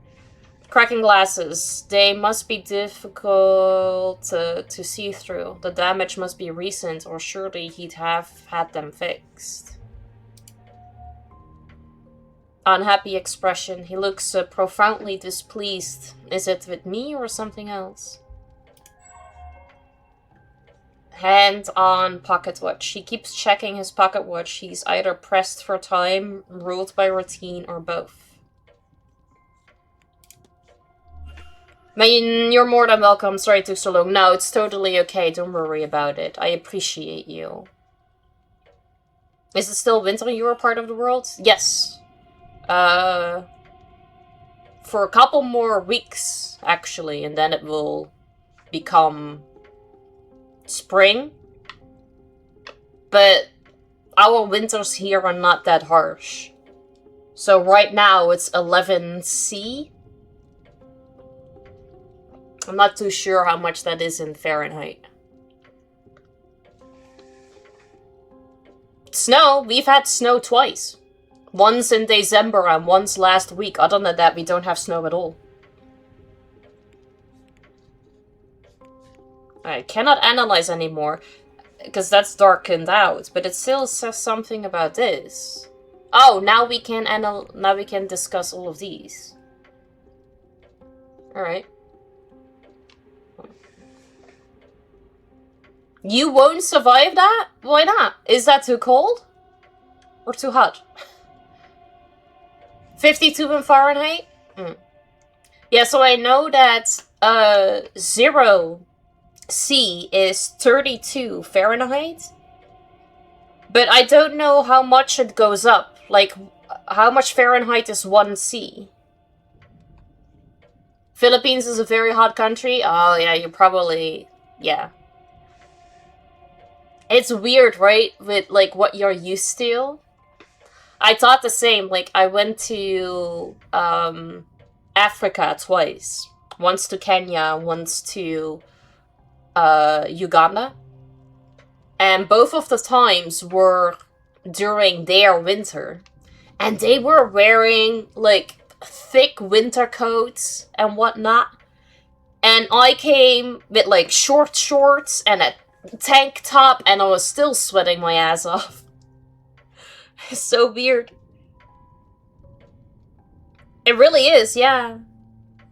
Cracking glasses. They must be difficult to see through. The damage must be recent, or surely he'd have had them fixed. Unhappy expression. He looks profoundly displeased. Is it with me or something else? Hand on pocket watch. He keeps checking his pocket watch. He's either pressed for time, ruled by routine, or both. I mean, you're more than welcome. Sorry it took so long. No, it's totally okay. Don't worry about it. I appreciate you. Is it still winter in your part of the world? Yes. For a couple more weeks, actually, and then it will become spring. But our winters here are not that harsh. So right now it's 11°C. I'm not too sure how much that is in Fahrenheit. Snow, we've had snow twice. Once in December and once last week. Other than that, we don't have snow at all. I cannot analyze anymore, because that's darkened out, but it still says something about this. Oh, now we can discuss all of these. Alright. You won't survive that? Why not? Is that too cold? Or too hot? 52 in Fahrenheit? Yeah, so I know that 0°C is 32 Fahrenheit. But I don't know how much it goes up. Like, how much Fahrenheit is 1°C? Philippines is a very hot country? Oh, yeah, you probably... Yeah. It's weird, right? With, like, what you're used to. I thought the same. Like, I went to Africa twice. Once to Kenya, once to Uganda. And both of the times were during their winter. And they were wearing, like, thick winter coats and whatnot. And I came with, like, short shorts and a tank top, and I was still sweating my ass off. It's so weird. It really is, yeah.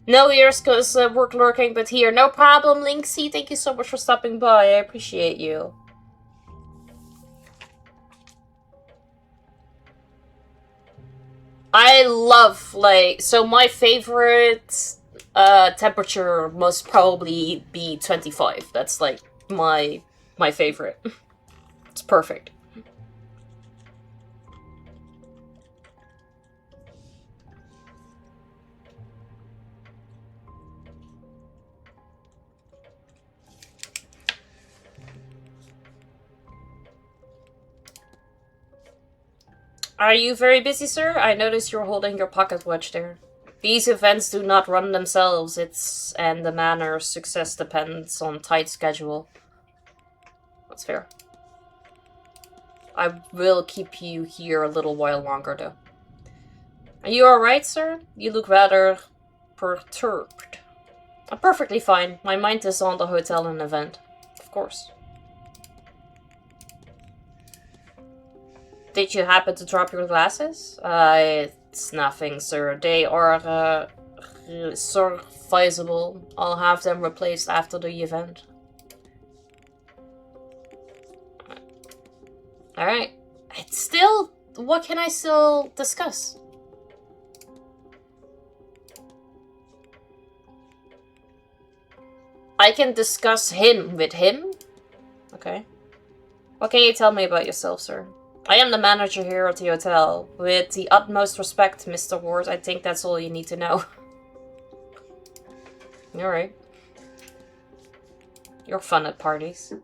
No ears, cause work lurking, but here. No problem, Linksy. Thank you so much for stopping by. I appreciate you. I love, like, so my favorite temperature must probably be 25. That's, like, my favorite. It's perfect. Are you very busy, sir? I noticed you're holding your pocket watch there. These events do not run themselves, and the Manor's success depends on tight schedule. That's fair. I will keep you here a little while longer, though. Are you alright, sir? You look rather perturbed. I'm perfectly fine. My mind is on the hotel and event. Of course. Did you happen to drop your glasses? It's nothing, sir. They are serviceable. I'll have them replaced after the event. Alright. It's still... What can I still discuss? I can discuss him with him? Okay. What can you tell me about yourself, sir? I am the manager here at the hotel. With the utmost respect, Mr. Ward, I think that's all you need to know. Alright. You're fun at parties.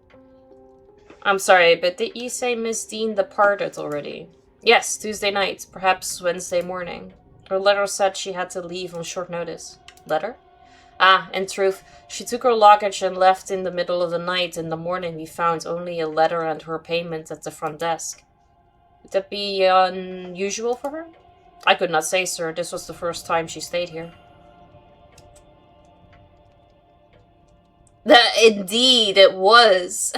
I'm sorry, but did you say Miss Dean departed already? Yes, Tuesday night, perhaps Wednesday morning. Her letter said she had to leave on short notice. Letter? Ah, in truth, she took her luggage and left in the middle of the night. In the morning we found only a letter and her payment at the front desk. Would that be unusual for her? I could not say, sir. This was the first time she stayed here. Indeed, it was.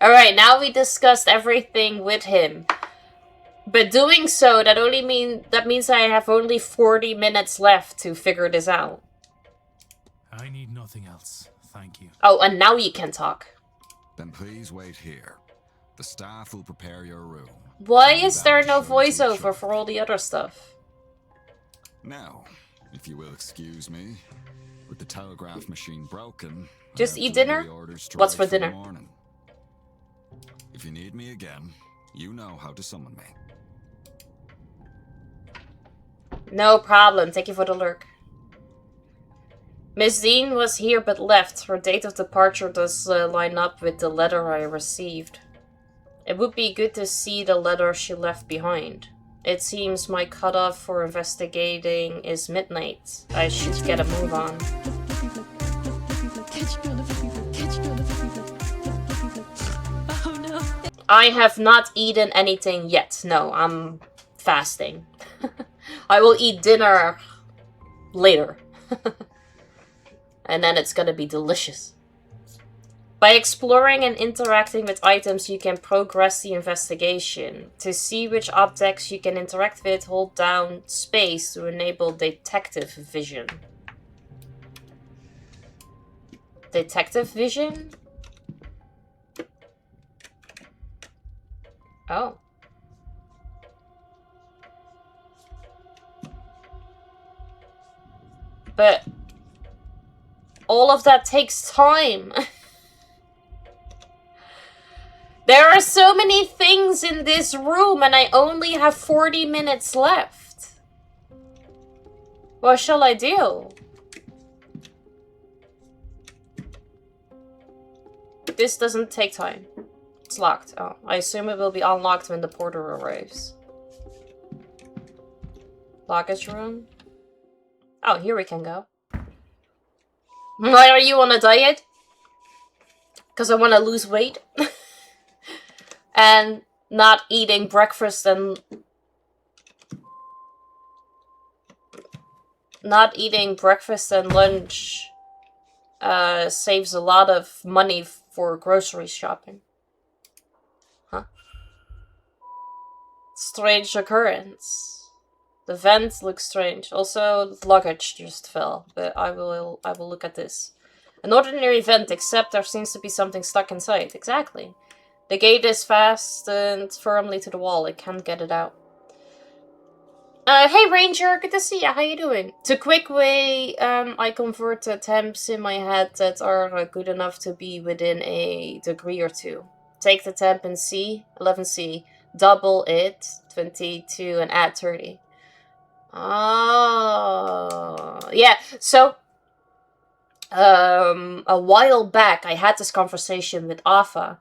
Alright, now we discussed everything with him. But doing so, that means I have only 40 minutes left to figure this out. I need nothing else, thank you. Oh, and now you can talk. Then please wait here. The staff will prepare your room. Why And is there that no shows we voiceover should- for all the other stuff? Now, if you will excuse me, with the telegraph machine broken, I Just have eat delivery dinner? orders to What's write for dinner? the morning. If you need me again, you know how to summon me. No problem. Thank you for the lurk. Miss Dean was here but left. Her date of departure does line up with the letter I received. It would be good to see the letter she left behind. It seems my cutoff for investigating is midnight. I should get a move on. Oh no. I have not eaten anything yet. No, I'm fasting. I will eat dinner later. And then it's gonna be delicious. By exploring and interacting with items, you can progress the investigation. To see which objects you can interact with, hold down space to enable detective vision. Detective vision? Oh. But all of that takes time. There are so many things in this room and I only have 40 minutes left. What shall I do? This doesn't take time. It's locked. Oh, I assume it will be unlocked when the porter arrives. Luggage room. Oh, here we can go. Why are you on a diet? Because I want to lose weight. And not eating breakfast and... Not eating breakfast and lunch saves a lot of money for grocery shopping. Huh? Strange occurrence. The vent looks strange. Also, luggage just fell, but I will look at this. An ordinary vent, except there seems to be something stuck inside. Exactly. The gate is fastened firmly to the wall. I can't get it out. Hey Ranger, good to see you. How you doing? To quick way, I convert the temps in my head that are good enough to be within a degree or two. Take the temp in C, 11C, double it, 22, and add 30. Oh, yeah. So, a while back, I had this conversation with Alpha,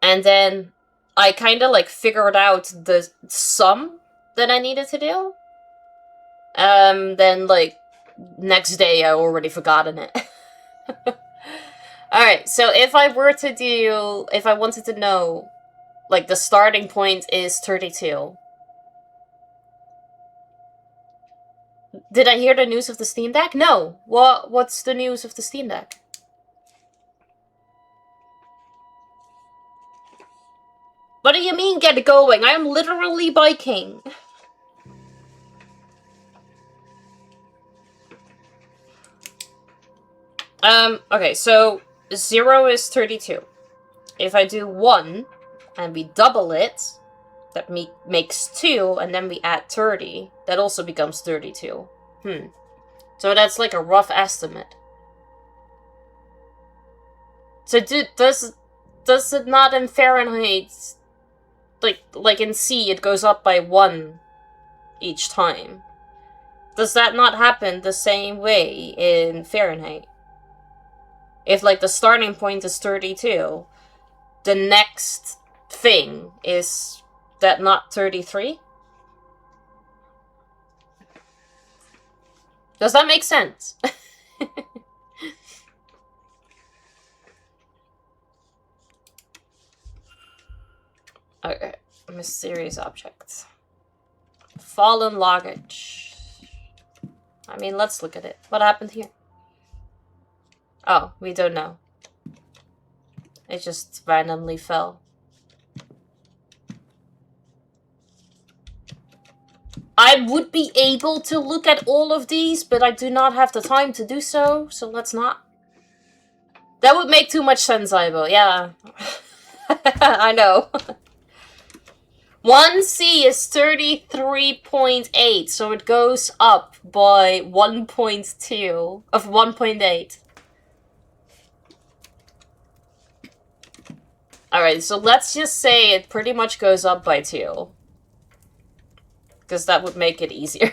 and then I kind of like figured out the sum that I needed to do. Then like next day I already forgotten it. Alright, so if I wanted to know, like the starting point is 32. Did I hear the news of the Steam Deck? No. What's the news of the Steam Deck? What do you mean get going? I am literally biking. Okay, so 0 is 32. If I do 1, and we double it, that makes 2, and then we add 30, that also becomes 32. So that's like a rough estimate. So does it not in Fahrenheit, like in C, it goes up by 1 each time? Does that not happen the same way in Fahrenheit? If like the starting point is 32, the next thing is that not 33? Does that make sense? Okay, mysterious objects. Fallen luggage. I mean, let's look at it. What happened here? Oh, we don't know. It just randomly fell. I would be able to look at all of these, but I do not have the time to do so, so let's not. That would make too much sense, Aibo. Yeah. I know. 1C is 33.8, so it goes up by 1.2 of 1.8. Alright, so let's just say it pretty much goes up by 2. Because that would make it easier.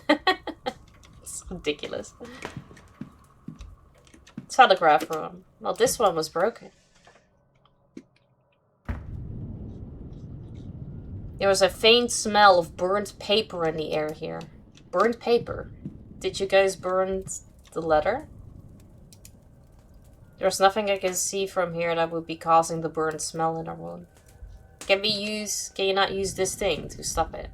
It's ridiculous. Telegraph room. Well, this one was broken. There was a faint smell of burnt paper in the air here. Burnt paper? Did you guys burn the letter? There's nothing I can see from here that would be causing the burnt smell in our room. Can you not use this thing to stop it?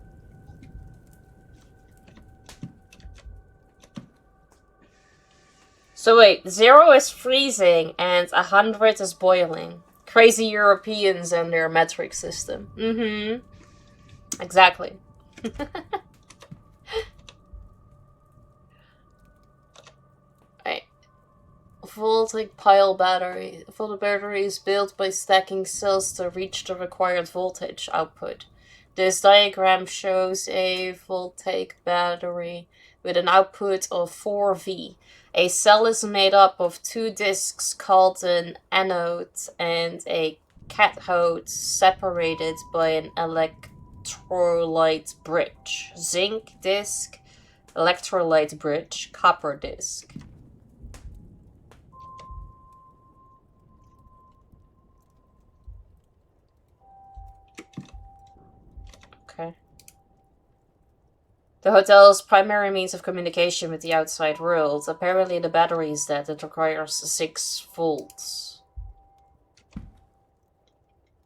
So wait, 0 is freezing and 100 is boiling. Crazy Europeans and their metric system. Mm-hmm. Exactly. Right. Voltaic pile battery. The battery is built by stacking cells to reach the required voltage output. This diagram shows a voltaic battery with an output of 4V. A cell is made up of 2 discs called an anode and a cathode separated by an electrolyte bridge. Zinc disc, electrolyte bridge, copper disc. Okay. The hotel's primary means of communication with the outside world. Apparently the battery is dead. It requires 6 volts.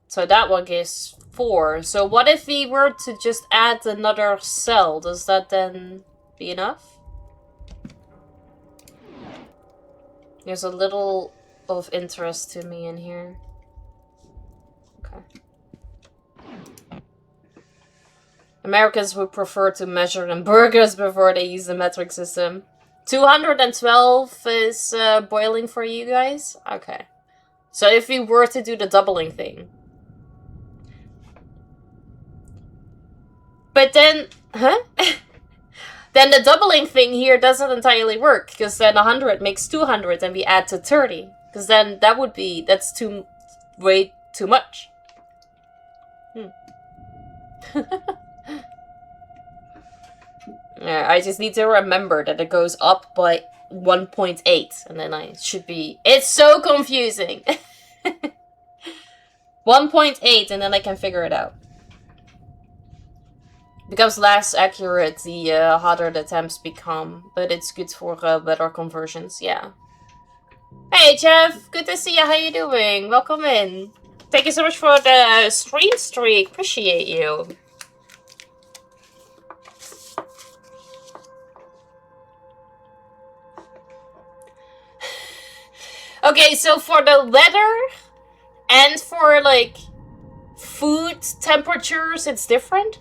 So that one gives 4. So what if we were to just add another cell? Does that then be enough? There's a little of interest to me in here. Okay. Americans would prefer to measure in burgers before they use the metric system. 212 is boiling for you guys? Okay. So if we were to do the doubling thing. But then, huh? Then the doubling thing here doesn't entirely work, because then 100 makes 200 and we add to 30. Because then that would be, that's way too much. Yeah, I just need to remember that it goes up by 1.8, and then I should be... It's so confusing! 1.8, and then I can figure it out. Becomes less accurate the harder the attempts become, but it's good for better conversions, yeah. Hey Jeff, good to see you, how you doing? Welcome in. Thank you so much for the stream streak, appreciate you. Okay, so for the weather and for like food temperatures, it's different?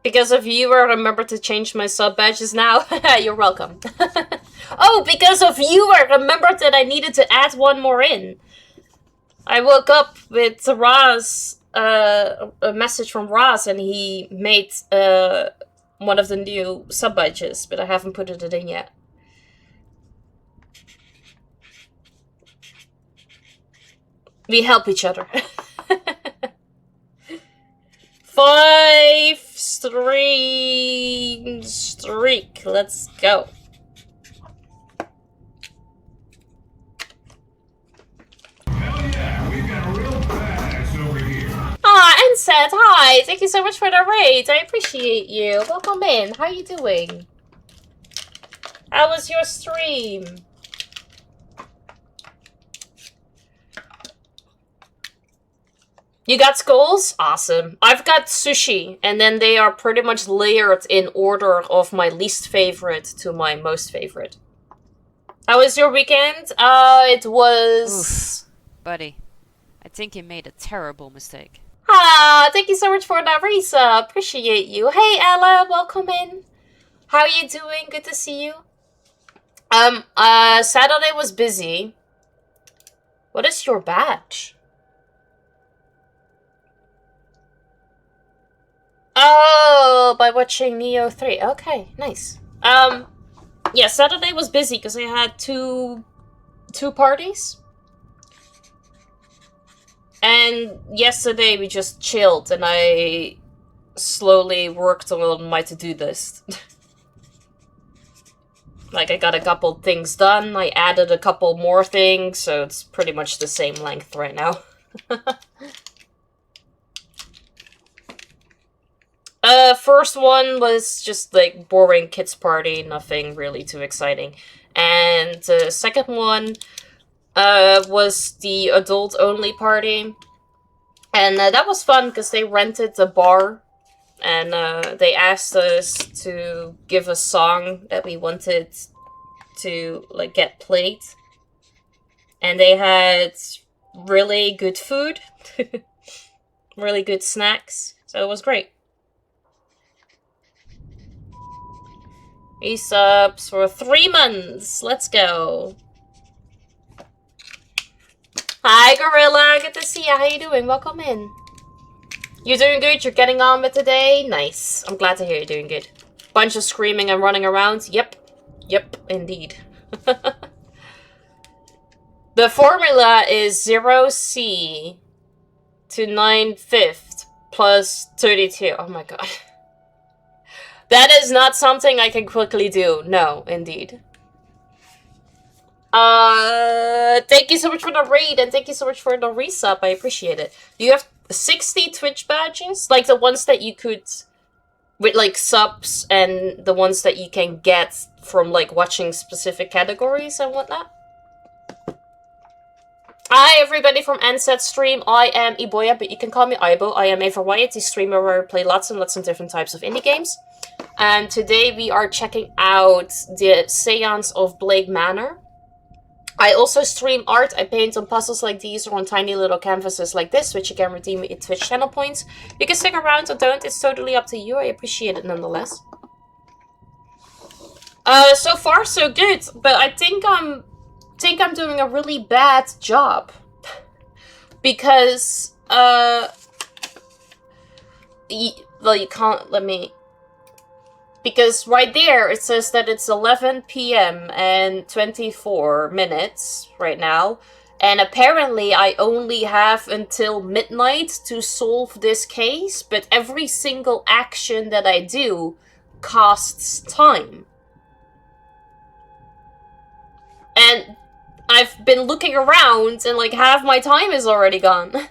Because of you, I remember to change my sub badges now. You're welcome. Oh, because of you, I remembered that I needed to add one more in. I woke up with Raz, a message from Raz, and he made one of the new sub badges, but I haven't put it in yet. We help each other. 5 stream streak. Let's go. Ah, Enset, hi! Thank you so much for the raid. I appreciate you. Welcome in. How are you doing? How was your stream? You got skulls? Awesome. I've got sushi, and then they are pretty much layered in order of my least favorite to my most favorite. How was your weekend? It was... Oof, buddy, I think you made a terrible mistake. Ah, thank you so much for that, Risa. Appreciate you. Hey, Ella, welcome in. How are you doing? Good to see you. Saturday was busy. What is your badge? Oh, by watching Neo 3. Okay, nice. Yeah, Saturday was busy because I had two parties. And yesterday we just chilled and I slowly worked on my to-do list. Like, I got a couple things done, I added a couple more things, so it's pretty much the same length right now. First one was just, like, boring kids party, nothing really too exciting. And the second one was the adult-only party. And that was fun, because they rented a bar. And they asked us to give a song that we wanted to, like, get played. And they had really good food. Really good snacks. So it was great. Subs for 3 months. Let's go. Hi, Gorilla. Good to see you. How you doing? Welcome in. You're doing good? You're getting on with today? Nice. I'm glad to hear you're doing good. Bunch of screaming and running around? Yep. Yep, indeed. The formula is 0C to 9/5 plus 32. Oh my god. That is not something I can quickly do. No, indeed. Thank you so much for the raid, and thank you so much for the resub. I appreciate it. You have 60 Twitch badges? Like the ones that you could... with, like, subs, and the ones that you can get from, like, watching specific categories and whatnot? Hi, everybody from Anset Stream. I am Iboya, but you can call me Ibo. I am a variety streamer where I play lots and lots of different types of indie games. And today we are checking out the Séance of Blake Manor. I also stream art. I paint on puzzles like these or on tiny little canvases like this, which you can redeem in Twitch channel points. You can stick around or don't. It's totally up to you. I appreciate it nonetheless. So far so good, but I think I'm doing a really bad job. Because, well, you can't let me... Because right there, it says that it's 11 PM and 24 minutes right now. And apparently, I only have until midnight to solve this case. But every single action that I do costs time. And I've been looking around and, like, half my time is already gone.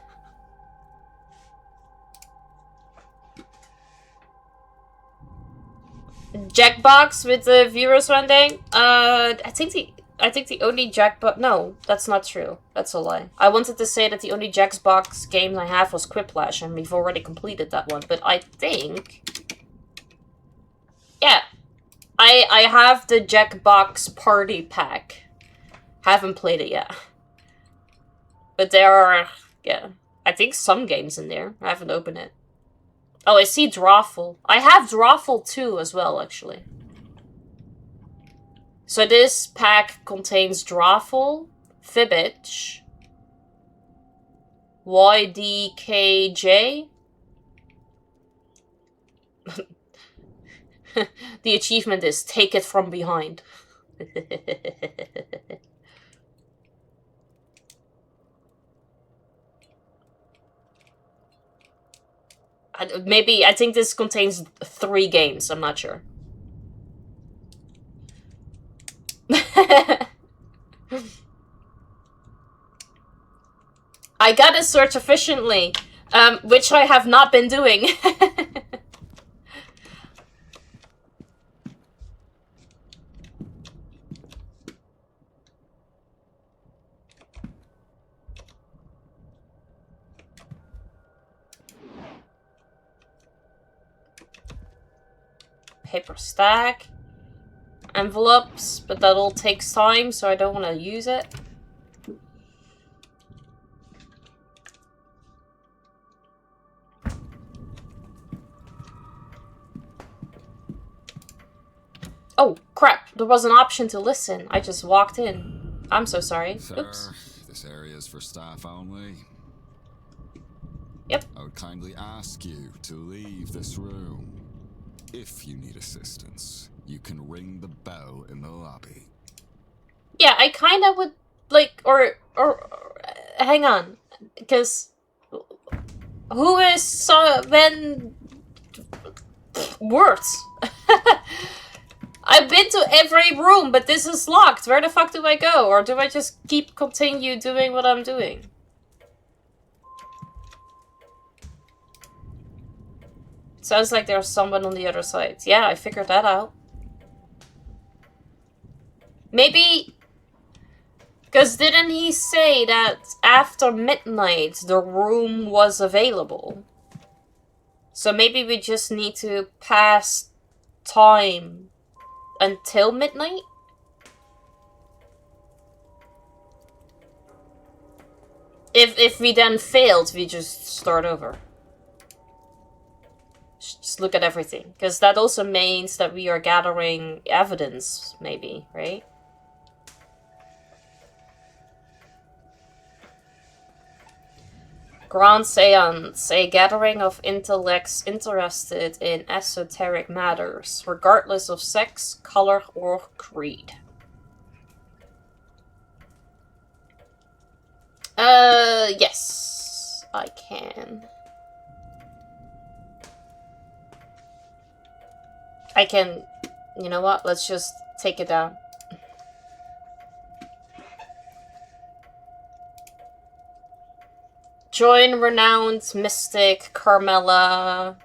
Jackbox with the viewers one day. I think the only Jackbox... No, that's not true. That's a lie. I wanted to say that the only Jackbox game I have was Quiplash, and we've already completed that one. But I think... Yeah. I have the Jackbox Party Pack. Haven't played it yet. But there are... Yeah. I think some games in there. I haven't opened it. Oh, I see Drawful. I have Drawful too as well, actually. So this pack contains Drawful, Fibbage, YDKJ. The achievement is take it from behind. Maybe, I think this contains 3 games, I'm not sure. I gotta search efficiently, which I have not been doing. Paper stack. Envelopes, but that all takes time, so I don't want to use it. Oh, crap. There was an option to listen. I just walked in. I'm so sorry. Sir, oops. This area is for staff only. Yep. I would kindly ask you to leave this room. If you need assistance, you can ring the bell in the lobby. Yeah, I kind of would like, or hang on, because who is when words? I've been to every room, but this is locked. Where the fuck do I go? Or do I just continue doing what I'm doing? Sounds like there's someone on the other side. Yeah, I figured that out. Maybe... Because didn't he say that after midnight the room was available? So maybe we just need to pass time until midnight? If we then failed, we just start over. Just look at everything. Because that also means that we are gathering evidence, maybe, right? Grand Séance, a gathering of intellects interested in esoteric matters, regardless of sex, color, or creed. Yes, I can. I can, you know what, let's just take it down. Join renowned mystic Carmela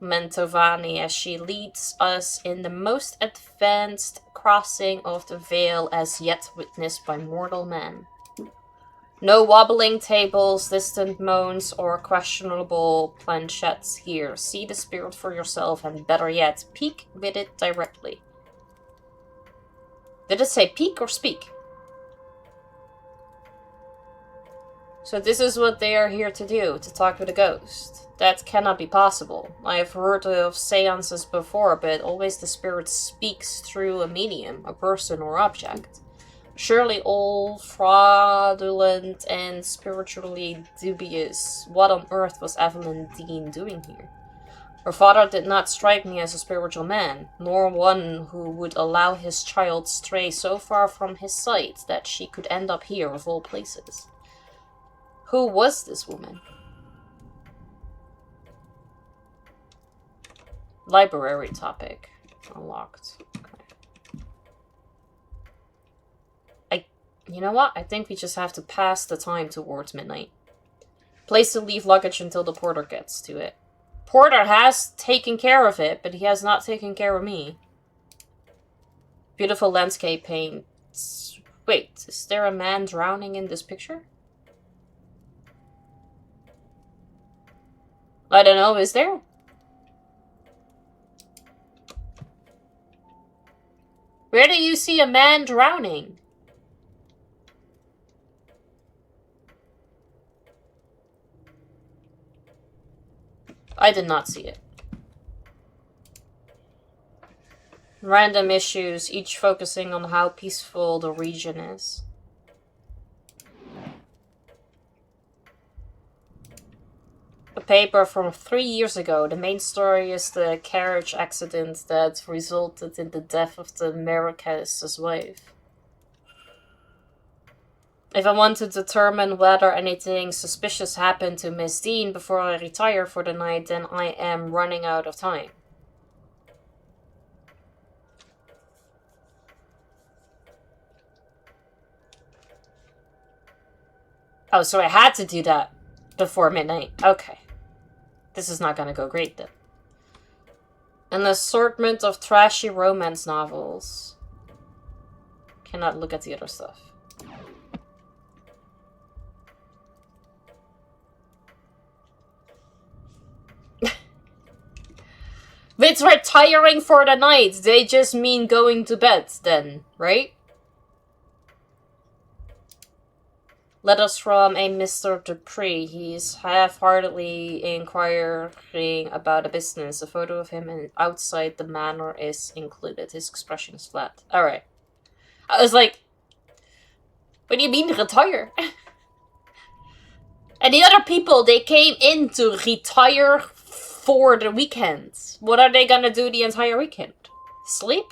Mantovani as she leads us in the most advanced crossing of the veil as yet witnessed by mortal man. No wobbling tables, distant moans, or questionable planchettes here. See the spirit for yourself, and better yet, peek with it directly. Did it say peek or speak? So this is what they are here to do, to talk with a ghost. That cannot be possible. I have heard of seances before, but always the spirit speaks through a medium, a person or object. Surely all fraudulent and spiritually dubious. What on earth was Evelyn Dean doing here? Her father did not strike me as a spiritual man, nor one who would allow his child stray so far from his sight that she could end up here of all places. Who was this woman? Library topic. Unlocked. Okay. You know what? I think we just have to pass the time towards midnight. Place to leave luggage until the porter gets to it. Porter has taken care of it, but he has not taken care of me. Beautiful landscape paints. Wait, is there a man drowning in this picture? I don't know, is there? Where do you see a man drowning? I did not see it. Random issues, each focusing on how peaceful the region is. A paper from 3 years ago. The main story is the carriage accident that resulted in the death of the Marquez's wife. If I want to determine whether anything suspicious happened to Miss Dean before I retire for the night, then I am running out of time. Oh, so I had to do that before midnight. Okay. This is not gonna go great then. An assortment of trashy romance novels. Cannot look at the other stuff. It's retiring for the night. They just mean going to bed then, right? Letters from a Mr. Dupree. He's half-heartedly inquiring about a business. A photo of him outside the manor is included. His expression is flat. Alright. I was like, what do you mean retire? And the other people, they came in to retire for the weekend. What are they gonna do the entire weekend? Sleep?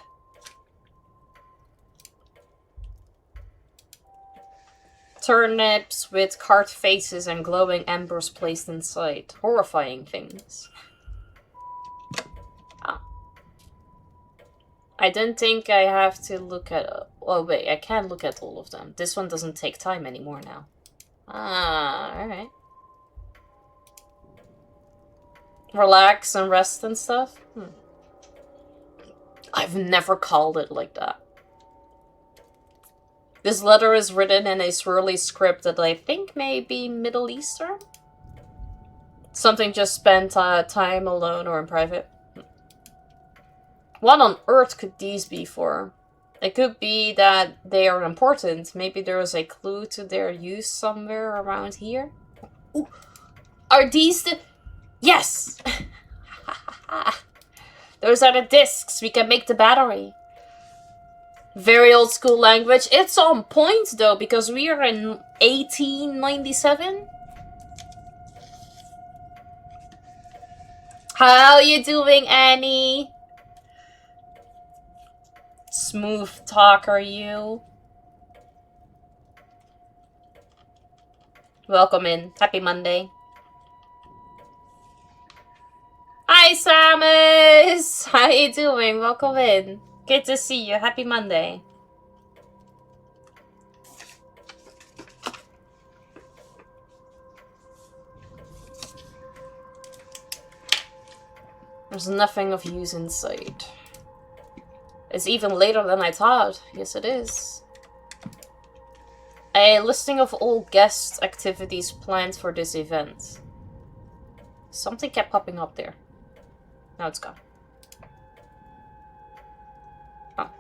Turnips with carved faces and glowing embers placed inside. Horrifying things. Ah. I don't think I have to look at... Oh wait, I can't look at all of them. This one doesn't take time anymore now. Ah, alright. Relax and rest and stuff? I've never called it like that. This letter is written in a swirly script that I think may be Middle Eastern? Something just spent time alone or in private. What on earth could these be for? It could be that they are important. Maybe there is a clue to their use somewhere around here? Ooh. Are these the... Yes! Those are the discs. We can make the battery. Very old school language. It's on point though, because we are in 1897. How you doing, Annie? Smooth talker, you. Welcome in. Happy Monday. Hi, Samus! How you doing? Welcome in. Good to see you. Happy Monday. There's nothing of use in sight. It's even later than I thought. Yes, it is. A listing of all guest activities planned for this event. Something kept popping up there. Now it's gone. Oh.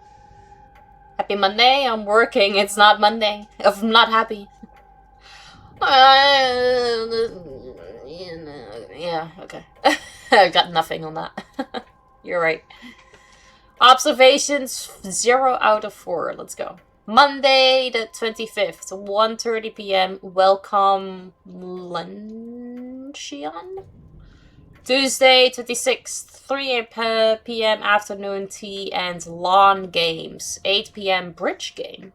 Happy Monday. I'm working. It's not Monday. I'm not happy. Yeah, okay. I got nothing on that. You're right. Observations 0 out of 4. Let's go. Monday the 25th, 1:30 p.m. Welcome luncheon. Tuesday 26th, 3 p.m. afternoon tea and lawn games. 8 p.m. bridge game.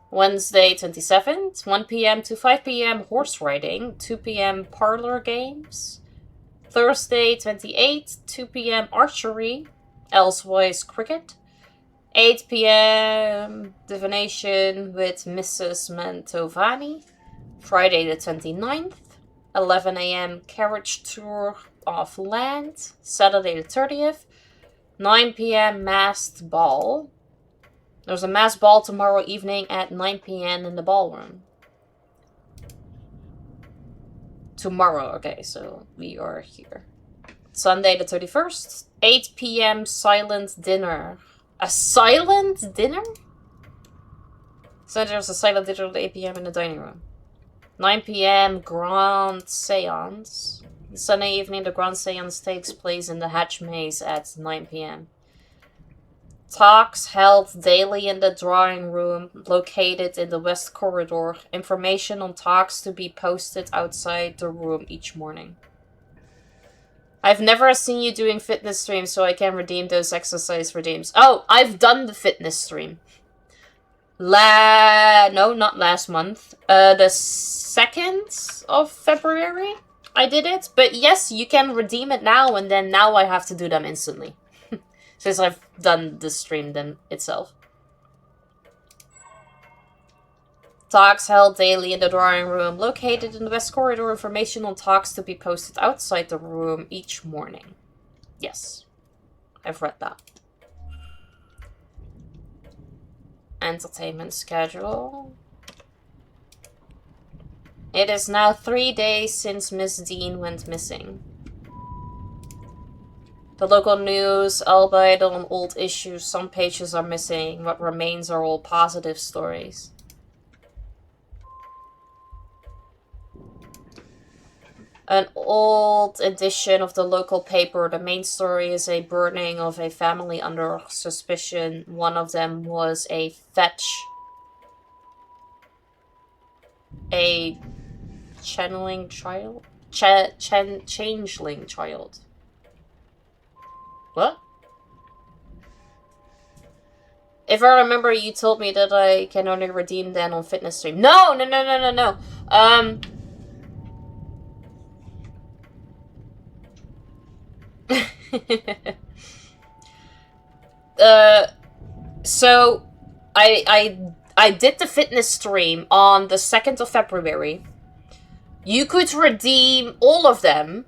Wednesday 27th, 1 p.m. to 5 p.m. horse riding. 2 p.m. parlor games. Thursday 28th, 2 p.m. archery. Elsewise cricket. 8 p.m. divination with Mrs. Mantovani. Friday the 29th. 11 a.m. carriage tour of land. Saturday the 30th. 9 p.m. masked ball. There's a masked ball tomorrow evening at 9 p.m. in the ballroom. Tomorrow, okay, so we are here. Sunday the 31st. 8 p.m. silent dinner. A silent dinner? So there's a silent dinner at 8 p.m. in the dining room. 9 p.m. grand seance. Sunday evening, the Grand Séance takes place in the Hatch Maze at 9 p.m. Talks held daily in the drawing room located in the West Corridor. Information on talks to be posted outside the room each morning. I've never seen you doing fitness streams, so I can redeem those exercise redeems. Oh, I've done the fitness stream. No, not last month. The 2nd of February, I did it. But yes, you can redeem it now, and then now I have to do them instantly. Since I've done the stream then itself. Talks held daily in the drawing room, located in the West Corridor. Information on talks to be posted outside the room each morning. Yes, I've read that. Entertainment schedule. It is now 3 days since Miss Dean went missing. The local news, albeit on old issues, some pages are missing. What remains are all positive stories. An old edition of the local paper. The main story is a burning of a family under suspicion. One of them was a channeling child? Changeling child. What? If I remember, you told me that I can only redeem then on fitness stream. No. So I did the fitness stream on the 2nd of February. You could redeem all of them,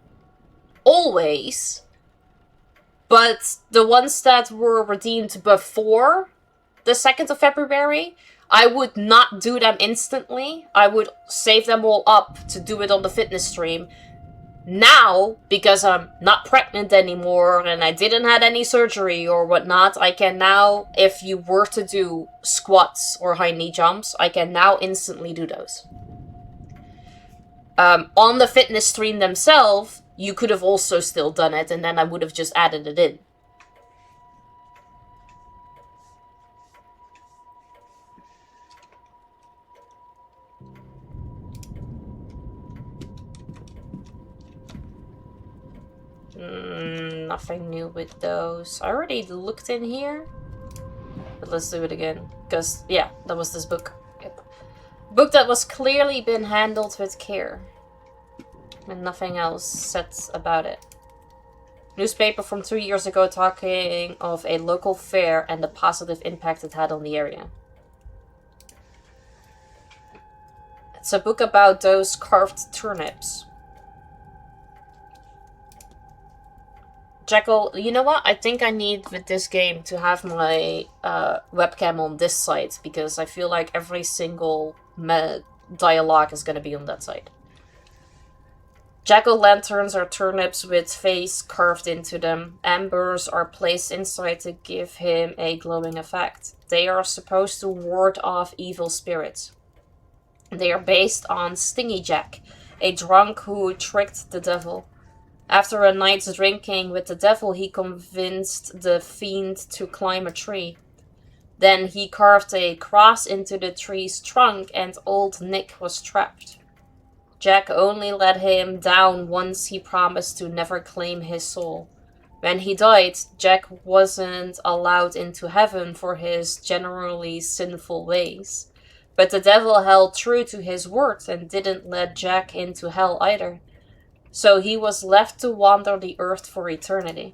always. But the ones that were redeemed before the 2nd of February, I would not do them instantly. I would save them all up to do it on the fitness stream. Now, because I'm not pregnant anymore and I didn't have any surgery or whatnot, I can now, if you were to do squats or high knee jumps, I can now instantly do those. On the fitness stream themselves, you could have also still done it, and then I would have just added it in. Nothing new with those. I already looked in here. But let's do it again. Because, yeah, that was this book. Yep. Book that was clearly been handled with care. And nothing else said about it. Newspaper from 2 years ago talking of a local fair and the positive impact it had on the area. It's a book about those carved turnips. Jekyll, you know what? I think I need with this game to have my webcam on this side, because I feel like every single dialogue is going to be on that side. Jack-o'-lanterns are turnips with face carved into them. Embers are placed inside to give him a glowing effect. They are supposed to ward off evil spirits. They are based on Stingy Jack, a drunk who tricked the devil. After a night's drinking with the devil, he convinced the fiend to climb a tree. Then he carved a cross into the tree's trunk and old Nick was trapped. Jack only let him down once he promised to never claim his soul. When he died, Jack wasn't allowed into heaven for his generally sinful ways. But the devil held true to his word and didn't let Jack into hell either. So he was left to wander the earth for eternity.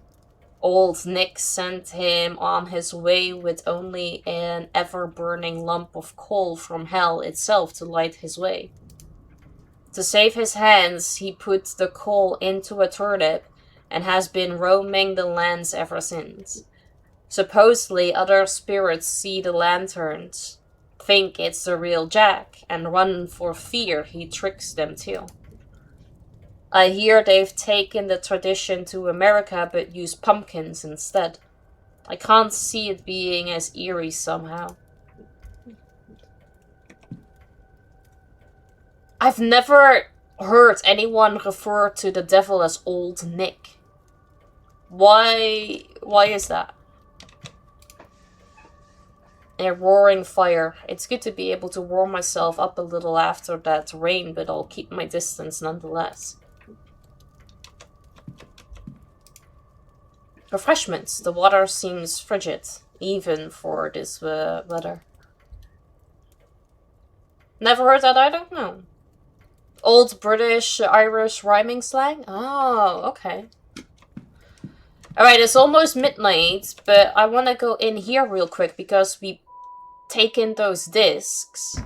Old Nick sent him on his way with only an ever-burning lump of coal from hell itself to light his way. To save his hands, he put the coal into a turnip and has been roaming the lands ever since. Supposedly, other spirits see the lanterns, think it's the real Jack, and run for fear he tricks them too. I hear they've taken the tradition to America but use pumpkins instead. I can't see it being as eerie somehow. I've never heard anyone refer to the devil as Old Nick. Why is that? A roaring fire. It's good to be able to warm myself up a little after that rain, but I'll keep my distance nonetheless. Refreshments. The water seems frigid, even for this weather. Never heard that either? No. Old British, Irish rhyming slang? Oh, okay. Alright, it's almost midnight, but I want to go in here real quick because we take in those discs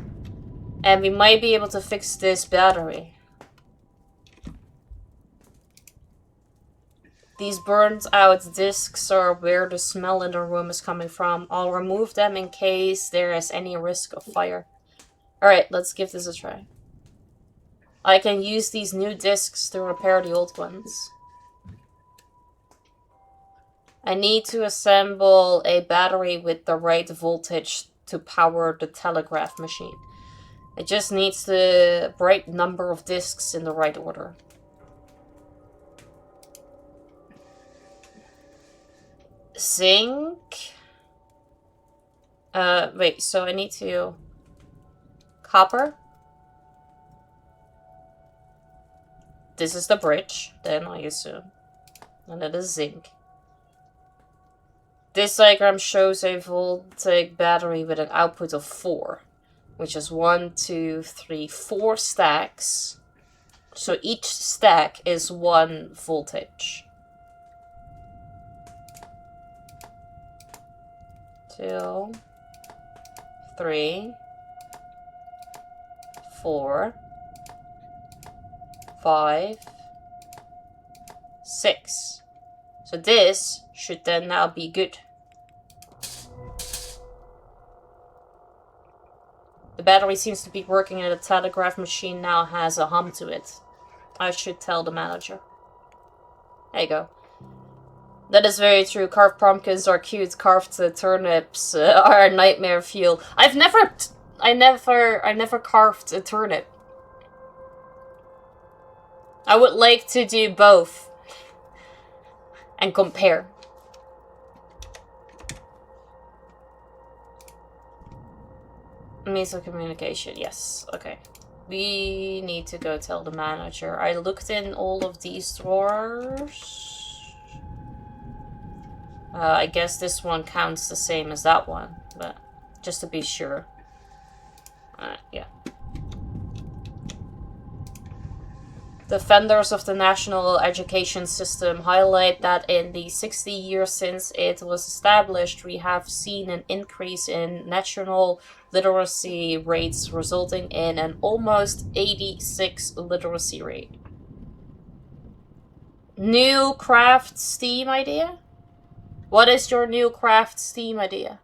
and we might be able to fix this battery. These burnt out discs are where the smell in the room is coming from. I'll remove them in case there is any risk of fire. Alright, let's give this a try. I can use these new discs to repair the old ones. I need to assemble a battery with the right voltage to power the telegraph machine. It just needs the right number of discs in the right order. Zinc. Wait, so I need to... Copper. This is the bridge, then I assume. And it is zinc. This diagram shows a voltaic battery with an output of 4. Which is 1, 2, 3, 4 stacks. So each stack is 1 voltage. 2, 3, 4, 5, 6. So this should then now be good. The battery seems to be working and the telegraph machine now has a hum to it. I should tell the manager. There you go. That is very true. Carved pumpkins are cute. Carved turnips are nightmare fuel. I never carved a turnip. I would like to do both and compare. Means of communication, yes. Okay. We need to go tell the manager. I looked in all of these drawers. I guess this one counts the same as that one, but just to be sure. Yeah. Defenders of the national education system highlight that in the 60 years since it was established, we have seen an increase in national literacy rates, resulting in an almost 86 literacy rate. New craft Steam idea? What is your new craft Steam idea?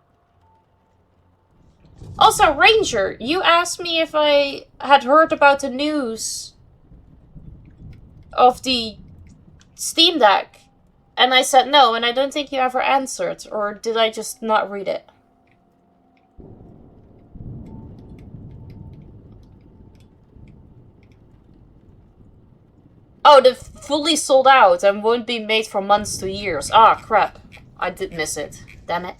Also, Ranger, you asked me if I had heard about the news of the Steam Deck. And I said no, and I don't think you ever answered. Or did I just not read it? Oh, they're fully sold out and won't be made for months to years. Ah, crap. I did miss it. Damn it.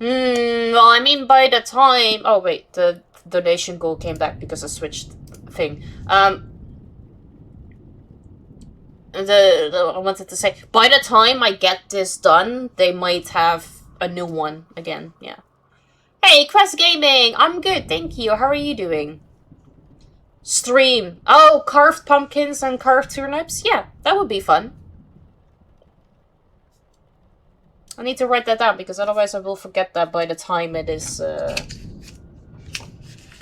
Well, I mean, by the time... Oh, wait. The donation goal came back because I switched thing. I wanted to say, by the time I get this done, they might have a new one again. Yeah. Hey, Quest Gaming! I'm good, thank you. How are you doing? Stream. Oh, carved pumpkins and carved turnips? Yeah, that would be fun. I need to write that down because otherwise I will forget that by the time it is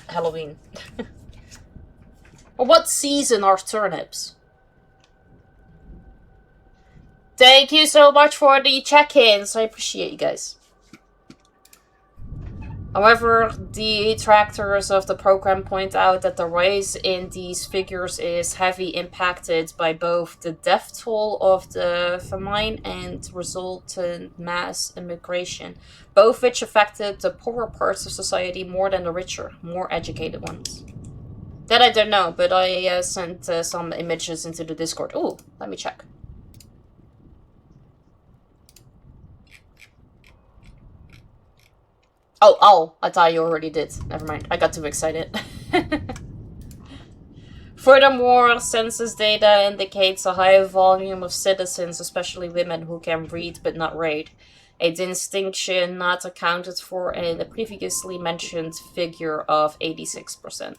Halloween. Well, what season are turnips? Thank you so much for the check-ins. I appreciate you guys. However, the detractors of the program point out that the rise in these figures is heavily impacted by both the death toll of the famine and resultant mass immigration, both which affected the poorer parts of society more than the richer, more educated ones. That I don't know, but I sent some images into the Discord. Ooh, let me check. Oh, I thought you already did. Never mind, I got too excited. Furthermore, census data indicates a high volume of citizens, especially women, who can read but not write, a distinction not accounted for in the previously mentioned figure of 86%.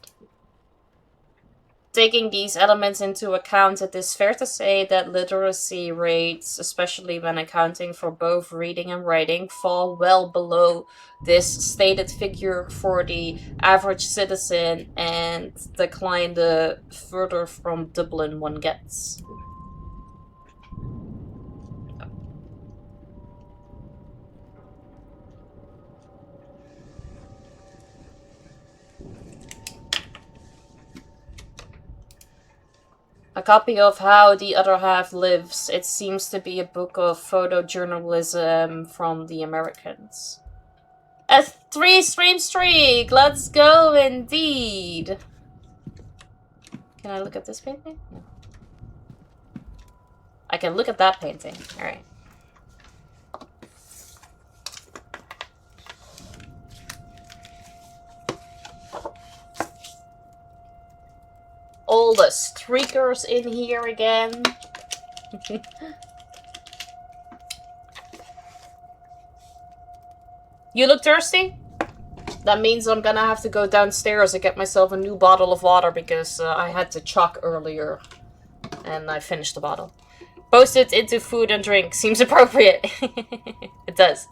Taking these elements into account, it is fair to say that literacy rates, especially when accounting for both reading and writing, fall well below this stated figure for the average citizen and decline the further from Dublin one gets. A copy of How the Other Half Lives. It seems to be a book of photojournalism from the Americans. A 3-stream streak! Let's go indeed! Can I look at this painting? No. I can look at that painting. Alright. All the streakers in here again. You look thirsty? That means I'm gonna have to go downstairs and get myself a new bottle of water because I had to chalk earlier and I finished the bottle. Post it into food and drink. Seems appropriate. It does.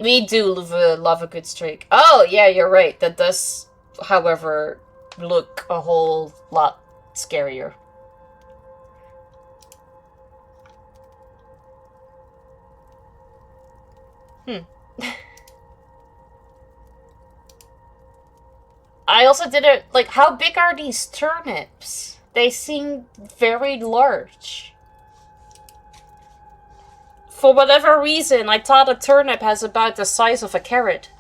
We do love a good streak. Oh, yeah, you're right. That does, however, look a whole lot scarier. I also didn't, like, how big are these turnips? They seem very large. For whatever reason, I thought a turnip has about the size of a carrot.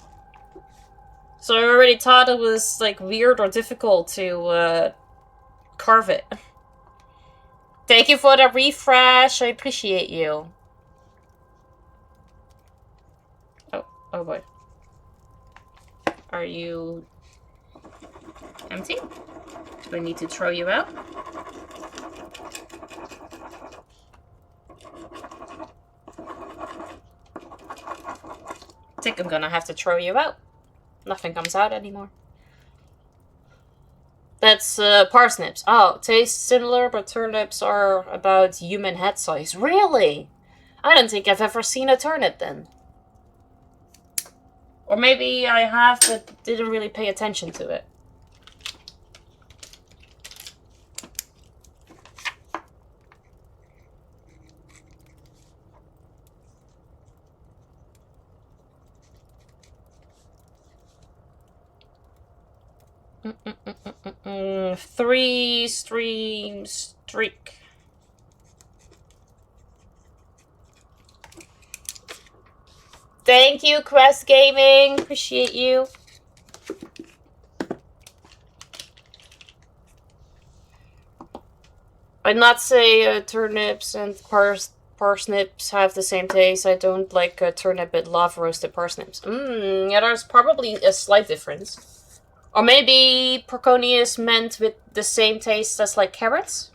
So I already thought it was, like, weird or difficult to, carve it. Thank you for the refresh, I appreciate you. Oh boy. Are you empty? Do I need to throw you out? I think I'm gonna have to throw you out. Nothing comes out anymore. That's parsnips. Oh, tastes similar, but turnips are about human head size. Really? I don't think I've ever seen a turnip then. Or maybe I have, but didn't really pay attention to it. Three stream streak. Thank you, Quest Gaming. Appreciate you. I'd not say turnips and parsnips have the same taste. I don't like turnip, but love roasted parsnips. Yeah, there's probably a slight difference. Or maybe Proconi is meant with the same taste as, like, carrots?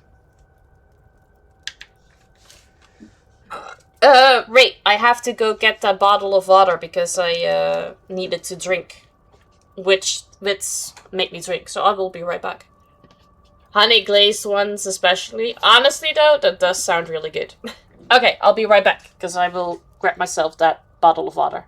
Wait, I have to go get that bottle of water because I, needed to drink. Which make me drink, so I will be right back. Honey glazed ones especially. Honestly though, that does sound really good. Okay, I'll be right back, because I will grab myself that bottle of water.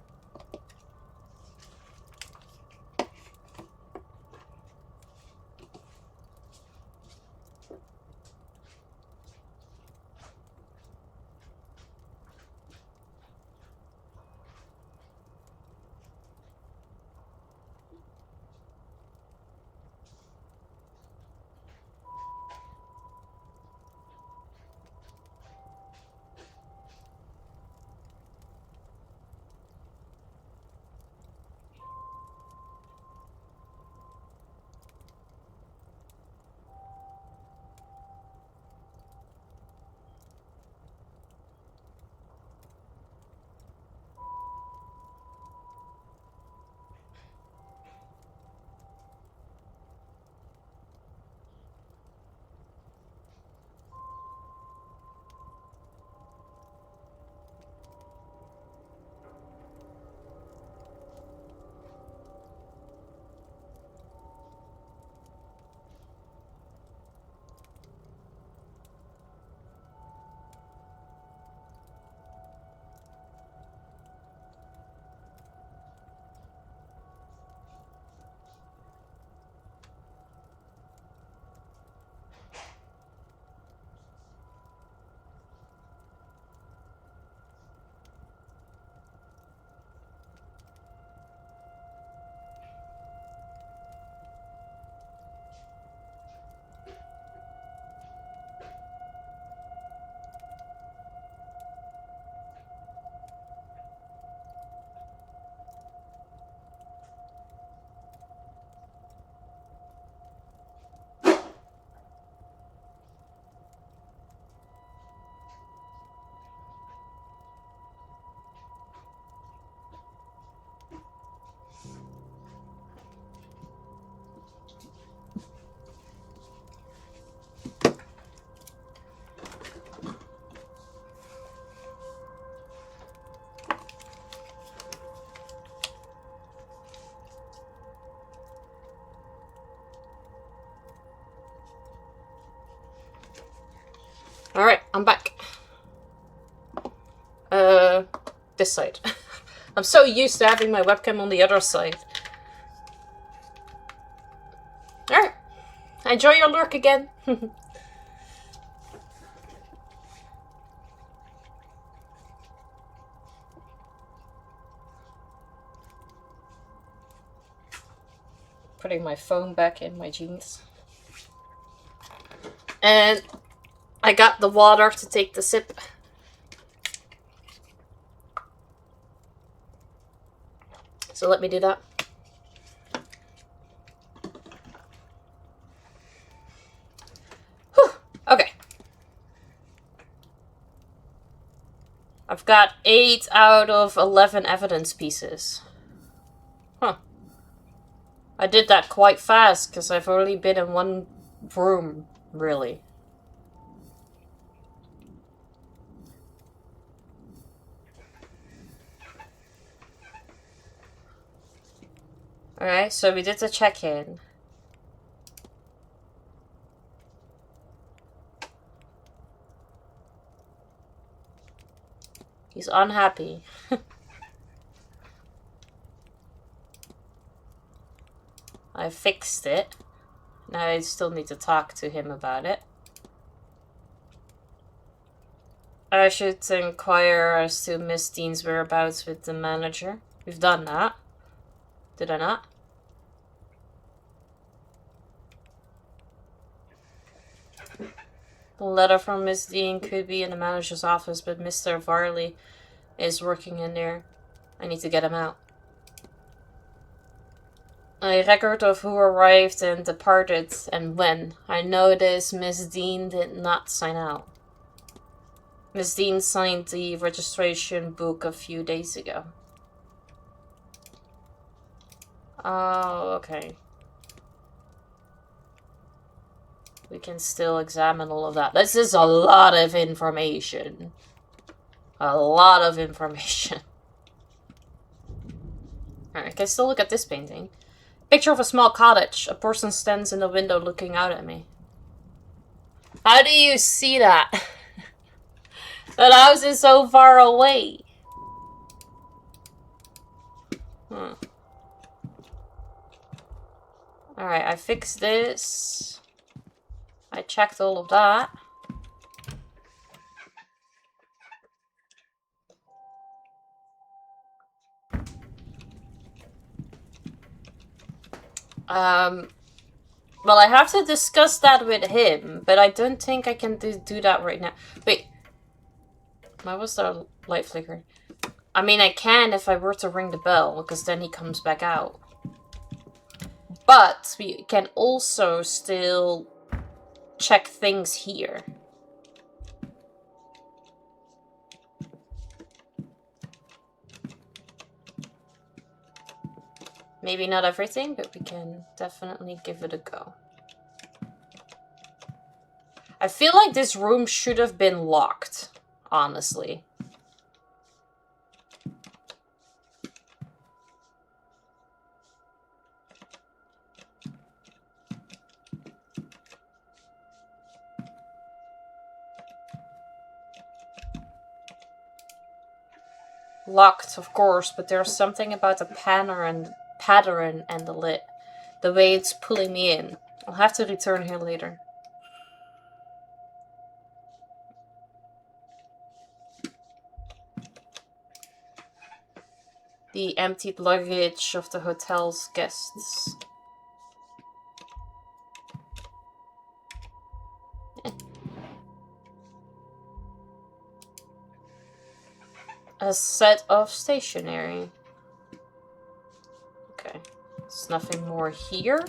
Alright, I'm back. This side. I'm so used to having my webcam on the other side. Alright. Enjoy your lurk again. Putting my phone back in my jeans. And I got the water to take the sip. So let me do that. Whew. Okay. I've got 8 out of 11 evidence pieces. Huh. I did that quite fast because I've only been in one room, really. Alright, so we did the check-in. He's unhappy. I fixed it. Now I still need to talk to him about it. I should inquire as to Miss Dean's whereabouts with the manager. We've done that. Did I not? The letter from Miss Dean could be in the manager's office, but Mr. Varley is working in there. I need to get him out. A record of who arrived and departed and when. I noticed Miss Dean did not sign out. Miss Dean signed the registration book a few days ago. Oh, okay. We can still examine all of that. This is a lot of information. A lot of information. Alright, I can still look at this painting. Picture of a small cottage. A person stands in the window looking out at me. How do you see that? That house is so far away. Alright, I fixed this. I checked all of that. Well, I have to discuss that with him, but I don't think I can do that right now. Wait. Why was the light flickering? I mean, I can if I were to ring the bell, because then he comes back out. But we can also still check things here. Maybe not everything, but we can definitely give it a go. I feel like this room should have been locked, honestly. Locked, of course, but there's something about the pattern and the lit. The way it's pulling me in. I'll have to return here later. The emptied luggage of the hotel's guests. A set of stationery. Okay, there's nothing more here.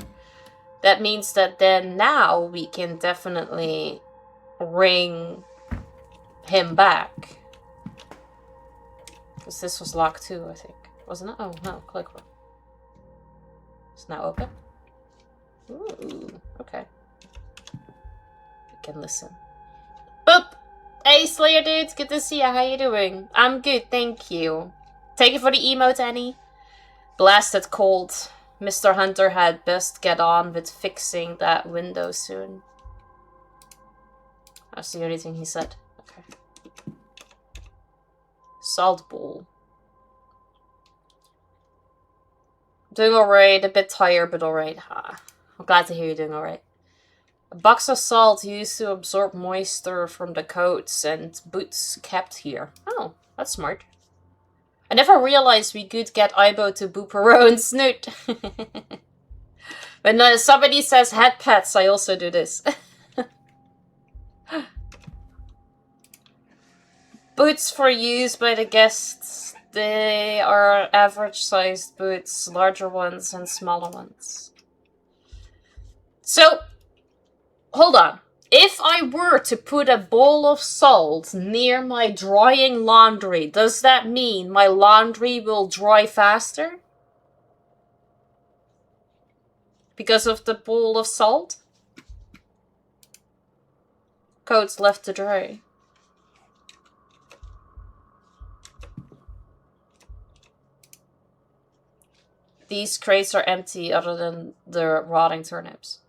That means that then now we can definitely ring him back. Because this was locked too, I think. Wasn't it? Oh, no, click. It's now open. Ooh, okay. We can listen. Boop! Hey, Slayer dudes, good to see you. How you doing? I'm good, thank you. Thank you for the emote, Annie. Blasted cold. Mr. Hunter had best get on with fixing that window soon. That's the only thing he said. Okay. Salt bowl. Doing alright, a bit tired, but alright. I'm glad to hear you're doing alright. A box of salt used to absorb moisture from the coats and boots kept here. Oh, that's smart. I never realized we could get Aibo to boop her own snoot. When somebody says head pets, I also do this. Boots for use by the guests. They are average-sized boots, larger ones and smaller ones. So, hold on. If I were to put a bowl of salt near my drying laundry, does that mean my laundry will dry faster? Because of the bowl of salt? Coats left to dry. These crates are empty other than the rotting turnips.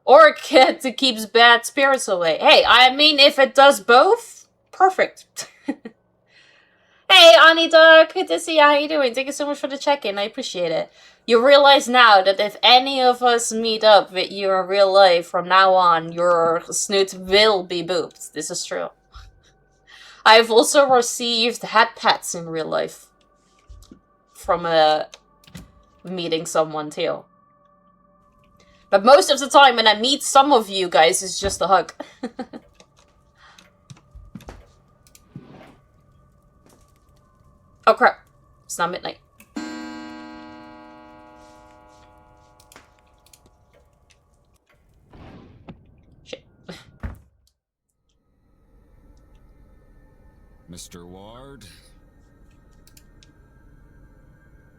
Or a cat that keeps bad spirits away. Hey, I mean, if it does both, perfect. Hey, Anita, good to see you. How you doing? Thank you so much for the check-in. I appreciate it. You realize now that if any of us meet up with you in real life from now on, your snoot will be booped. This is true. I've also received head pats in real life. From meeting someone too. But most of the time when I meet some of you guys, it's just a hug. Oh crap. It's not midnight. Shit. Mr. Ward,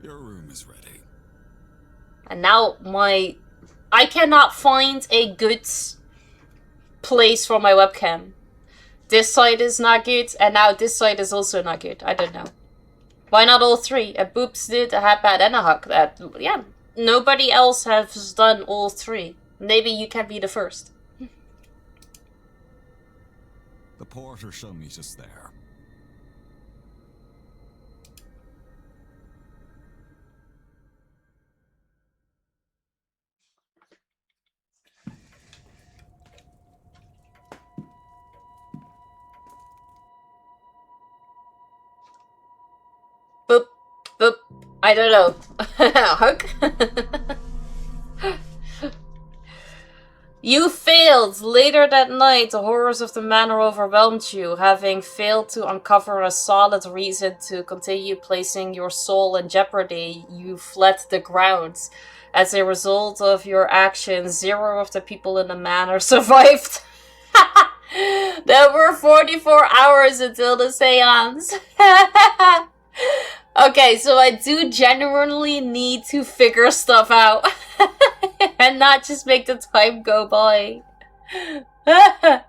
your room is ready. And now I cannot find a good place for my webcam. This side is not good, and now this side is also not good. I don't know. Why not all three? A boop snoot, a hat pad, and a hug. Yeah, nobody else has done all three. Maybe you can be the first. The porter shall meet us there. Boop, boop. I don't know. Hug? You failed! Later that night, the horrors of the manor overwhelmed you. Having failed to uncover a solid reason to continue placing your soul in jeopardy, you fled the grounds. As a result of your actions, 0 of the people in the manor survived. There were 44 hours until the seance. Okay, so I do genuinely need to figure stuff out. And not just make the time go by. Well,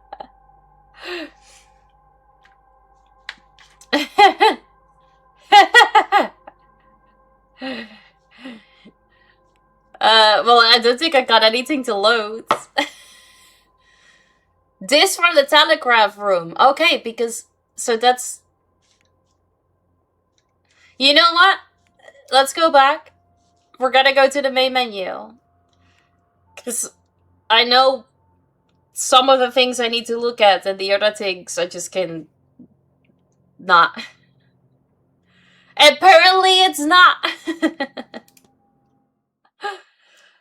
I don't think I got anything to load. This from the telegraph room. Okay, because... So that's... You know what? Let's go back. We're gonna go to the main menu. Because I know some of the things I need to look at, and the other things I just can... not. Apparently it's not.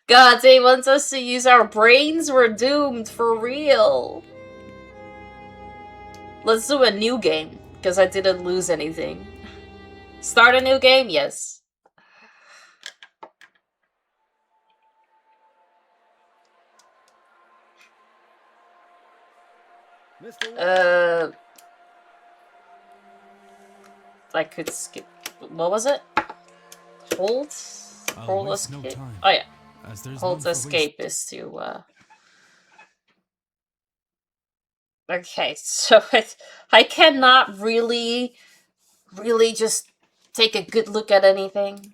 God, they want us to use our brains? We're doomed, for real. Let's do a new game, because I didn't lose anything. Start a new game? Yes. I could skip. What was it? Hold? Hold escape? No time, oh yeah. as there's Hold none for escape is to, Okay, so I cannot really just take a good look at anything.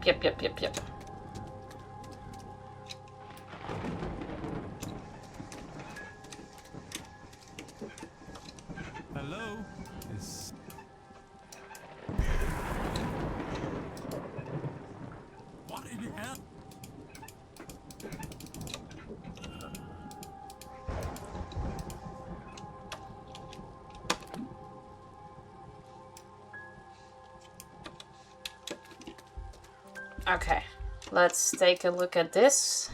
Yep. Hello? Is... What in hell? Okay, let's take a look at this.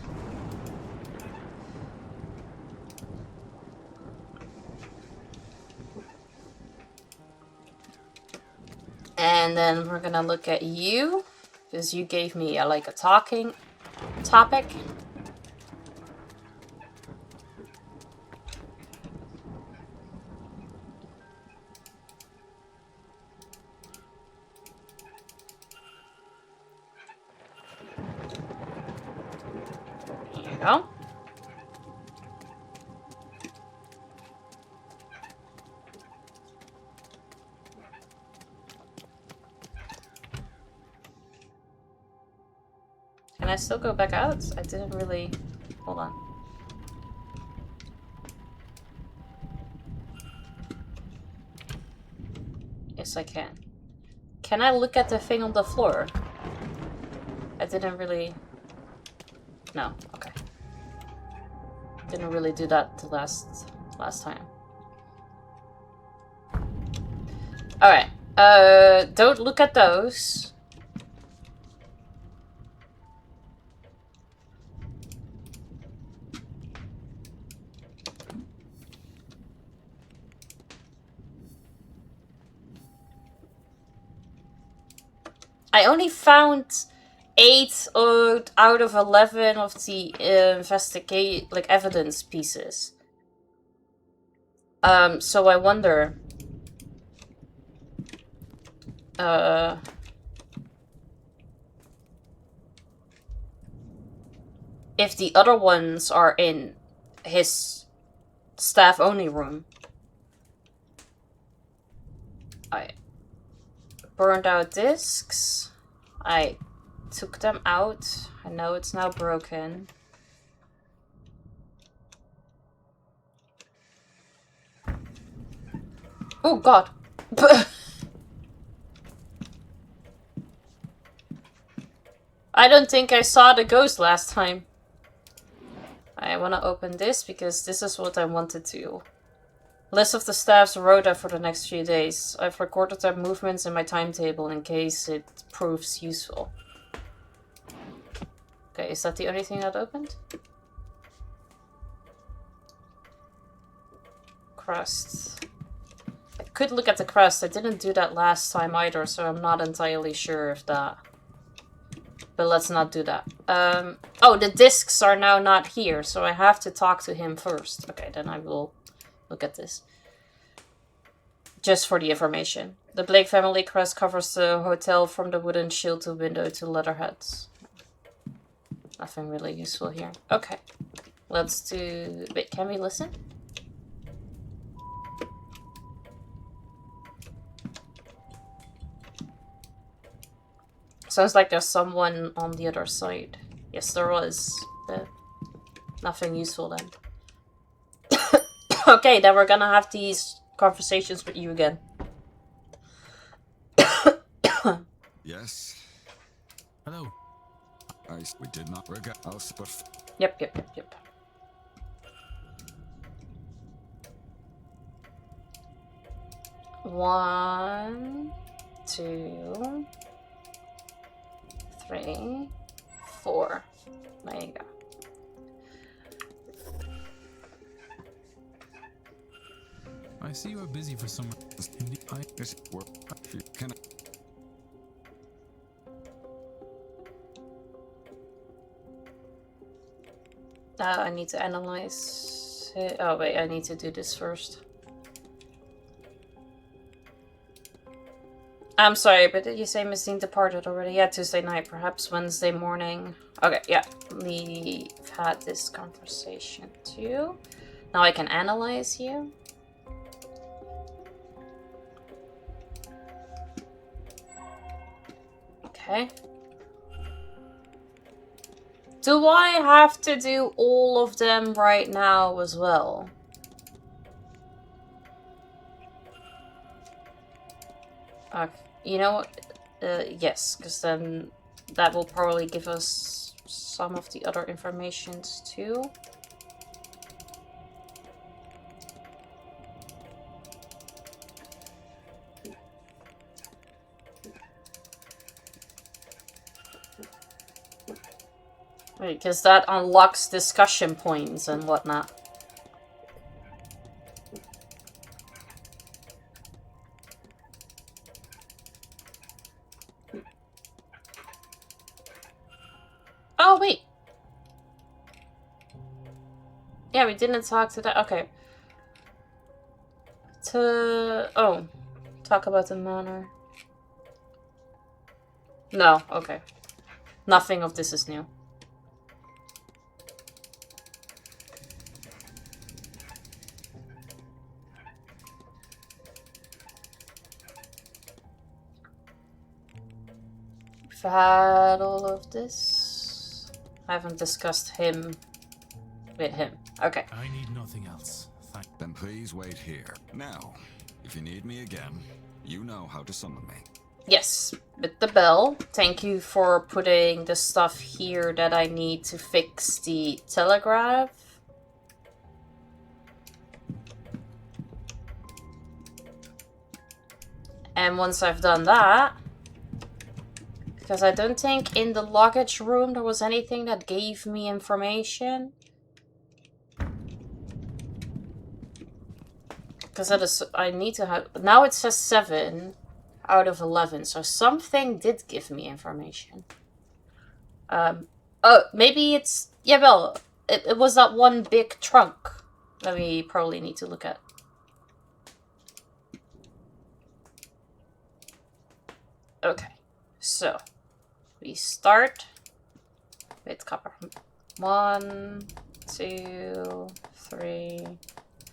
And then we're gonna look at you, because you gave me like a talking topic. There you go. Can I still go back out? I didn't really... Hold on. Yes, I can. Can I look at the thing on the floor? I didn't really... No, okay. Didn't really do that the last time. Alright. Don't look at those. I only found 8 out of 11 of the evidence pieces. So I wonder. If the other ones are in his staff-only room. I burned out discs. I took them out. I know it's now broken. Oh god. I don't think I saw the ghost last time. I want to open this because this is what I wanted to. List of the staff's rota for the next few days. I've recorded their movements in my timetable in case it proves useful. Okay, is that the only thing that opened? Crust. I could look at the crust. I didn't do that last time either, so I'm not entirely sure if that... But let's not do that. Oh, the discs are now not here, so I have to talk to him first. Okay, then I will look at this. Just for the information. The Blake family crest covers the hotel from the wooden shield to window to letterheads. Nothing really useful here. Okay. Let's do... Wait, can we listen? Sounds like there's someone on the other side. Yes, there was. Nothing useful then. Okay, then we're gonna have these conversations with you again. Yes. Hello. We did not regard us, but Yep. 1, 2, 3, 4. There you go. I see you are busy for some... Can I need to analyze it. Oh wait, I need to do this first. I'm sorry, but did you say Miss Dean departed already? Yeah, Tuesday night, perhaps Wednesday morning. Okay, yeah, we've had this conversation too. Now I can analyze you. Okay. Do I have to do all of them right now as well? You know what? Yes, because then that will probably give us some of the other informations too. Because that unlocks discussion points and whatnot. Oh, wait. Yeah, we didn't talk to that. Okay. Oh. Talk about the manor. No, okay. Nothing of this is new. We've had all of this. I haven't discussed him with him. Okay. I need nothing else. Then please wait here. Now, if you need me again, you know how to summon me. Yes, with the bell. Thank you for putting the stuff here that I need to fix the telegraph. And once I've done that, because I don't think in the luggage room there was anything that gave me information. Because I need to have... Now it says 7 out of 11, so something did give me information. Oh, maybe it's... Yeah, well, it was that one big trunk that we probably need to look at. Okay, so we start with copper. 1, 2, 3,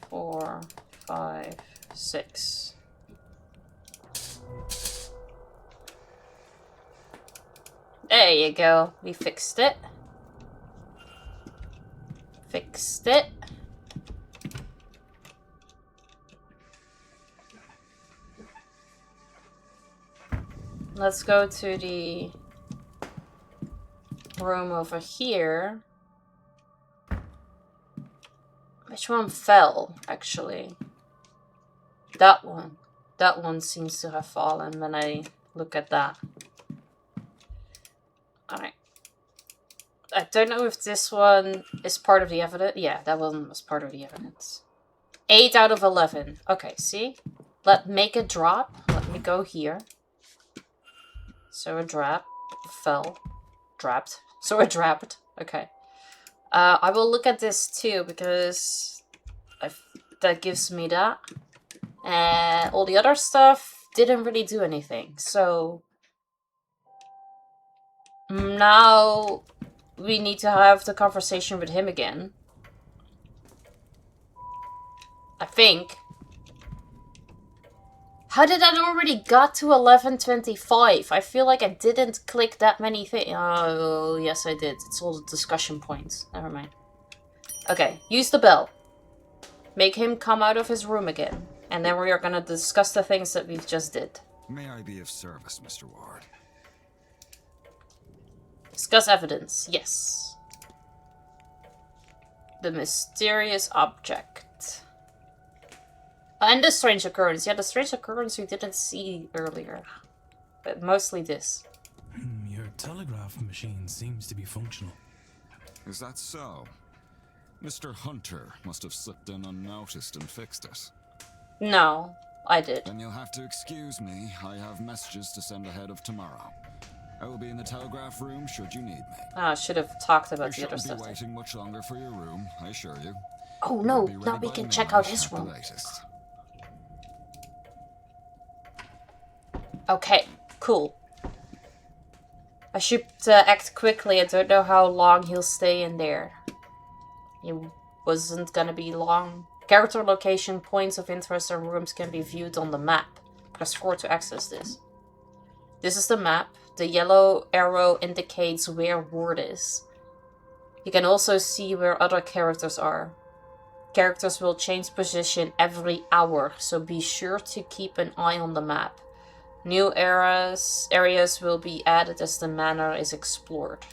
4, 5, 6. There you go. We fixed it. Fixed it. Let's go to the room over here. Which one fell, actually? That one. That one seems to have fallen when I look at that. Alright. I don't know if this one is part of the evidence. Yeah, that one was part of the evidence. 8 out of 11. Okay, see? Make a drop. Let me go here. So a drop. Fell. Dropped. So a dropped. Okay. I will look at this too, because that gives me that. And all the other stuff didn't really do anything. So now we need to have the conversation with him again. I think. How did I already got to 11:25? I feel like I didn't click that many things. Oh, yes I did. It's all the discussion points. Never mind. Okay, use the bell. Make him come out of his room again. And then we are gonna discuss the things that we've just did. May I be of service, Mr. Ward? Discuss evidence. Yes. The mysterious object. And the strange occurrence. Yeah, the strange occurrence we didn't see earlier. But mostly this. Your telegraph machine seems to be functional. Is that so? Mr. Hunter must have slipped in unnoticed and fixed it. No, I did. Then you'll have to excuse me. I have messages to send ahead of tomorrow. I will be in the telegraph room should you need me. I should have talked about the other You stuff. shouldn't be waiting much longer for your room, I assure you. Oh no, now we can check out his room. Okay, cool. I should act quickly. I don't know how long he'll stay in there. It wasn't gonna be long. Character location, points of interest, and rooms can be viewed on the map. Press 4 to access this. This is the map. The yellow arrow indicates where Ward is. You can also see where other characters are. Characters will change position every hour, so be sure to keep an eye on the map. New areas will be added as the manor is explored.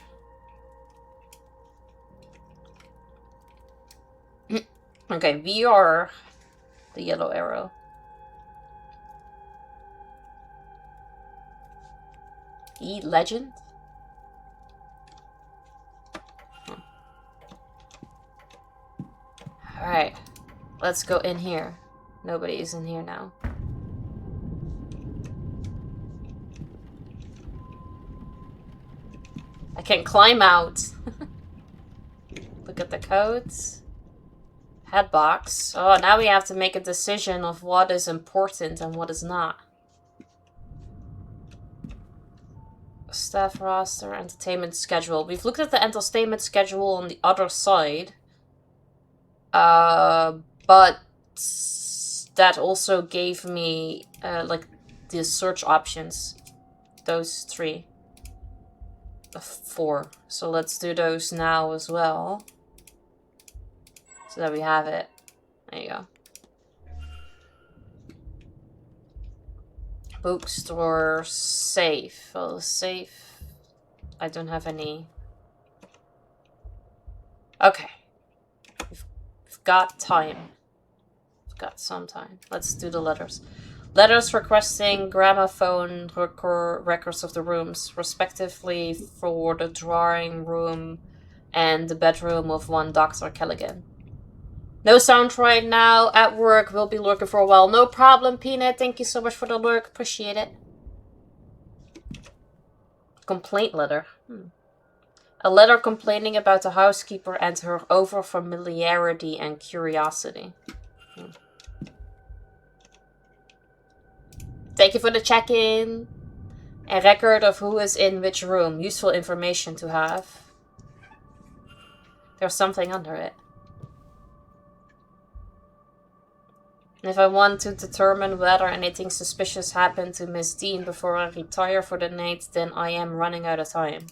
Okay, we are the yellow arrow. Legend? Alright, let's go in here. Nobody is in here now. I can climb out. Look at the codes. Head box. Oh, now we have to make a decision of what is important and what is not. Staff roster, entertainment schedule. We've looked at the entertainment schedule on the other side. But that also gave me, like, the search options. Those 3. 4. So let's do those now as well. So that we have it. There you go. Bookstore, safe. Well, safe. I don't have any. Okay. We've got time. We've got some time. Let's do the letters. Letters requesting gramophone records of the rooms, respectively for the drawing room and the bedroom of one Dr. Kelligan. No sound right now. At work. We'll be lurking for a while. No problem, Peanut. Thank you so much for the lurk. Appreciate it. Complaint letter. A letter complaining about the housekeeper and her over-familiarity and curiosity. Thank you for the check-in. A record of who is in which room. Useful information to have. There's something under it. If I want to determine whether anything suspicious happened to Miss Dean before I retire for the night, then I am running out of time.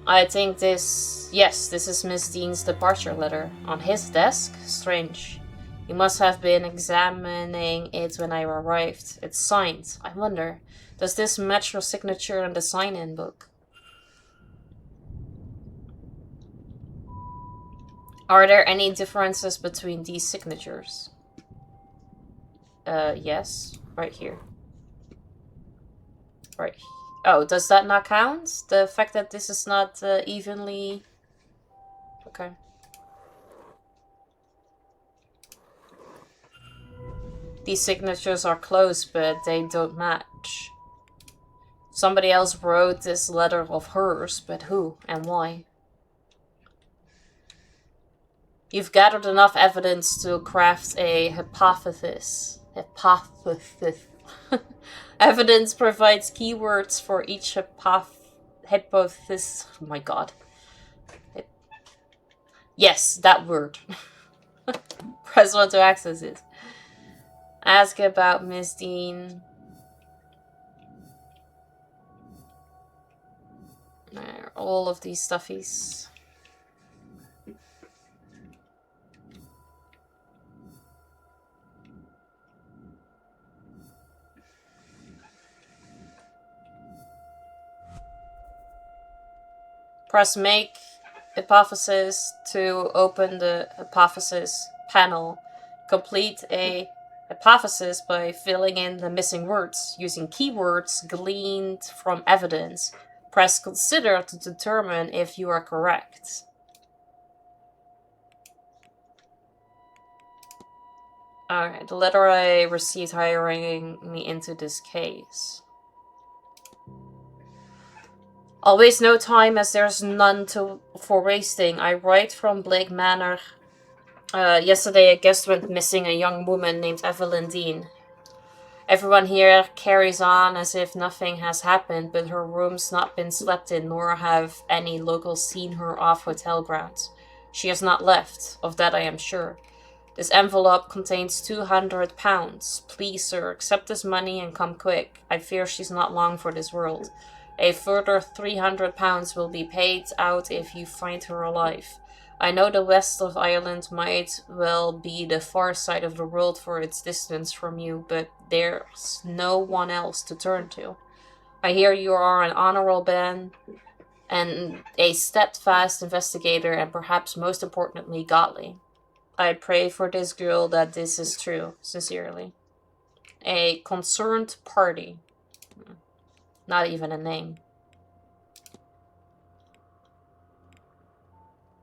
I think this... Yes, this is Miss Dean's departure letter. On his desk? Strange. He must have been examining it when I arrived. It's signed. I wonder, does this match your signature in the sign-in book? Are there any differences between these signatures? Yes. Right here. Right. Oh, does that not count? The fact that this is not evenly... Okay. These signatures are close, but they don't match. Somebody else wrote this letter of hers, but who and why? You've gathered enough evidence to craft a hypothesis. Evidence provides keywords for each hypothesis. Oh my god. Yes, that word. Press 1 to access it. Ask about Miss Dean. All of these stuffies. Press make hypothesis to open the hypothesis panel. Complete a hypothesis by filling in the missing words using keywords gleaned from evidence. Press consider to determine if you are correct. Alright, the letter I received hiring me into this case. I'll waste no time as there's none for wasting. I write from Blake Manor. Yesterday a guest went missing, a young woman named Evelyn Dean. Everyone here carries on as if nothing has happened, but her room's not been slept in, nor have any locals seen her off hotel grounds. She has not left, of that I am sure. This envelope contains £200. Please, sir, accept this money and come quick. I fear she's not long for this world. A further £300 will be paid out if you find her alive. I know the west of Ireland might well be the far side of the world for its distance from you, but there's no one else to turn to. I hear you are an honorable man and a steadfast investigator, and perhaps most importantly, godly. I pray for this girl that this is true. Sincerely. A concerned party. Not even a name.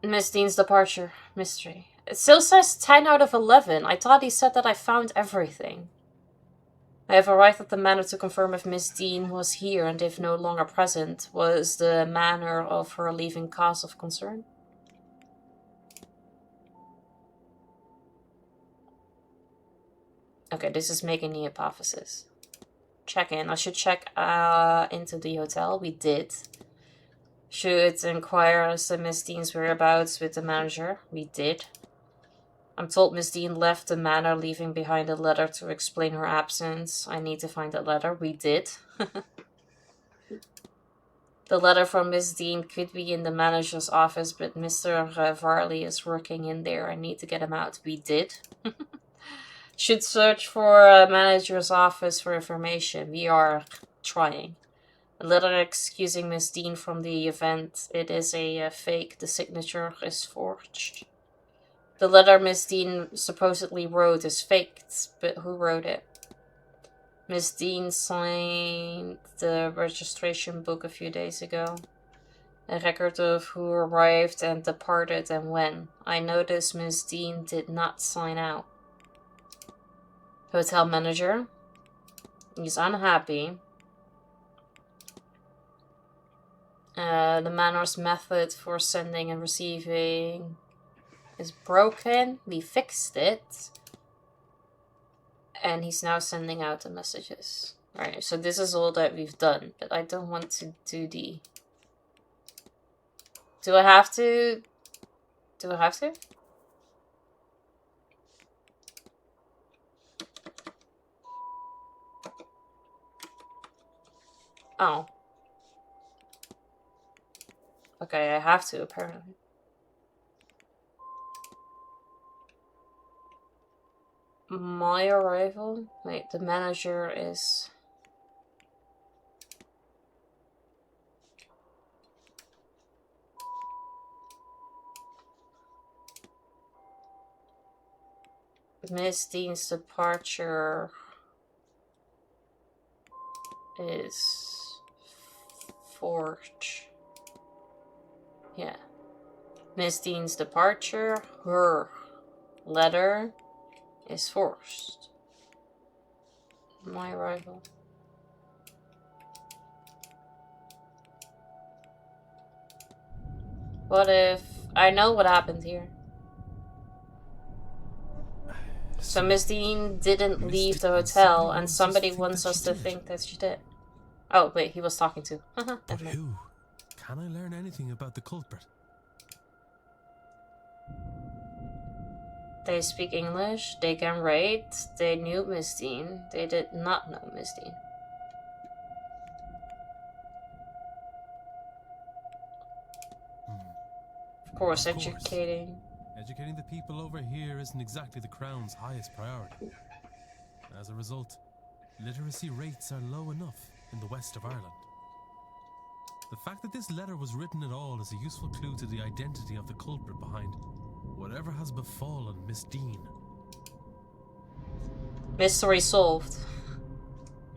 Miss Dean's departure. Mystery. It still says 10 out of 11. I thought he said that I found everything. I have arrived at the manor to confirm if Miss Dean was here, and if no longer present, was the manner of her leaving cause of concern? Okay, this is making the hypothesis. Check in. I should check into the hotel. We did. Should inquire as to Miss Dean's whereabouts with the manager. We did. I'm told Miss Dean left the manor, leaving behind a letter to explain her absence. I need to find that letter. We did. The letter from Miss Dean could be in the manager's office, but Mr. Varley is working in there. I need to get him out. We did. Should search for a manager's office for information. We are trying. A letter excusing Miss Dean from the event. It is a fake. The signature is forged. The letter Miss Dean supposedly wrote is faked, but who wrote it? Miss Dean signed the registration book a few days ago. A record of who arrived and departed and when. I noticed Miss Dean did not sign out. Hotel manager. He's unhappy. The Manor's method for sending and receiving is broken. We fixed it. And he's now sending out the messages. Alright, so this is all that we've done. But I don't want to do the... Do I have to? Do I have to? Oh. Okay, I have to, apparently. My arrival? Wait, the manager is... Miss Dean's departure is forged. Yeah. Miss Dean's departure, her letter is forced. My arrival. What if... I know what happened here. So Miss Dean didn't leave the hotel, and somebody wants us to think that she did. Oh, wait, he was talking to. But who? Can I learn anything about the culprit? They speak English, they can write, they knew Miss Dean, they did not know Miss Dean. Of course, educating. Educating the people over here isn't exactly the Crown's highest priority. As a result, literacy rates are low enough in the west of Ireland. The fact that this letter was written at all is a useful clue to the identity of the culprit behind whatever has befallen Miss Dean. Mystery solved.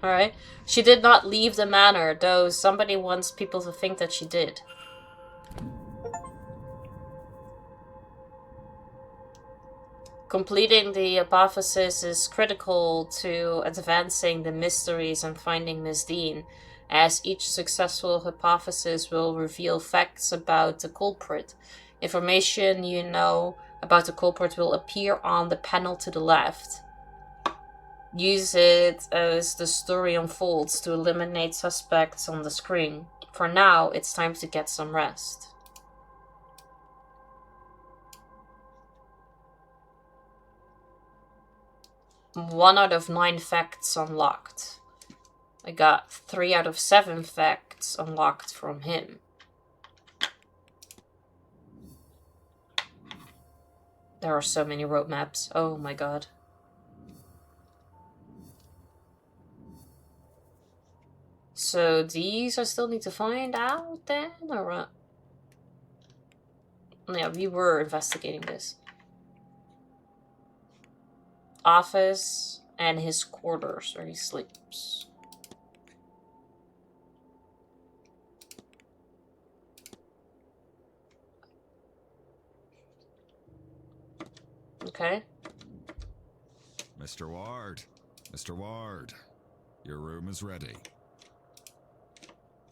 Alright. She did not leave the manor, though somebody wants people to think that she did. Completing the hypothesis is critical to advancing the mysteries and finding Miss Dean, as each successful hypothesis will reveal facts about the culprit. Information you know about the culprit will appear on the panel to the left. Use it as the story unfolds to eliminate suspects on the screen. For now, it's time to get some rest. One out of 9 facts unlocked. I got 3 out of 7 facts unlocked from him. There are so many roadmaps. Oh my god. So these I still need to find out then, or what? Yeah, we were investigating this. Office and his quarters where he sleeps. Okay. Mr. Ward. Mr. Ward. Your room is ready.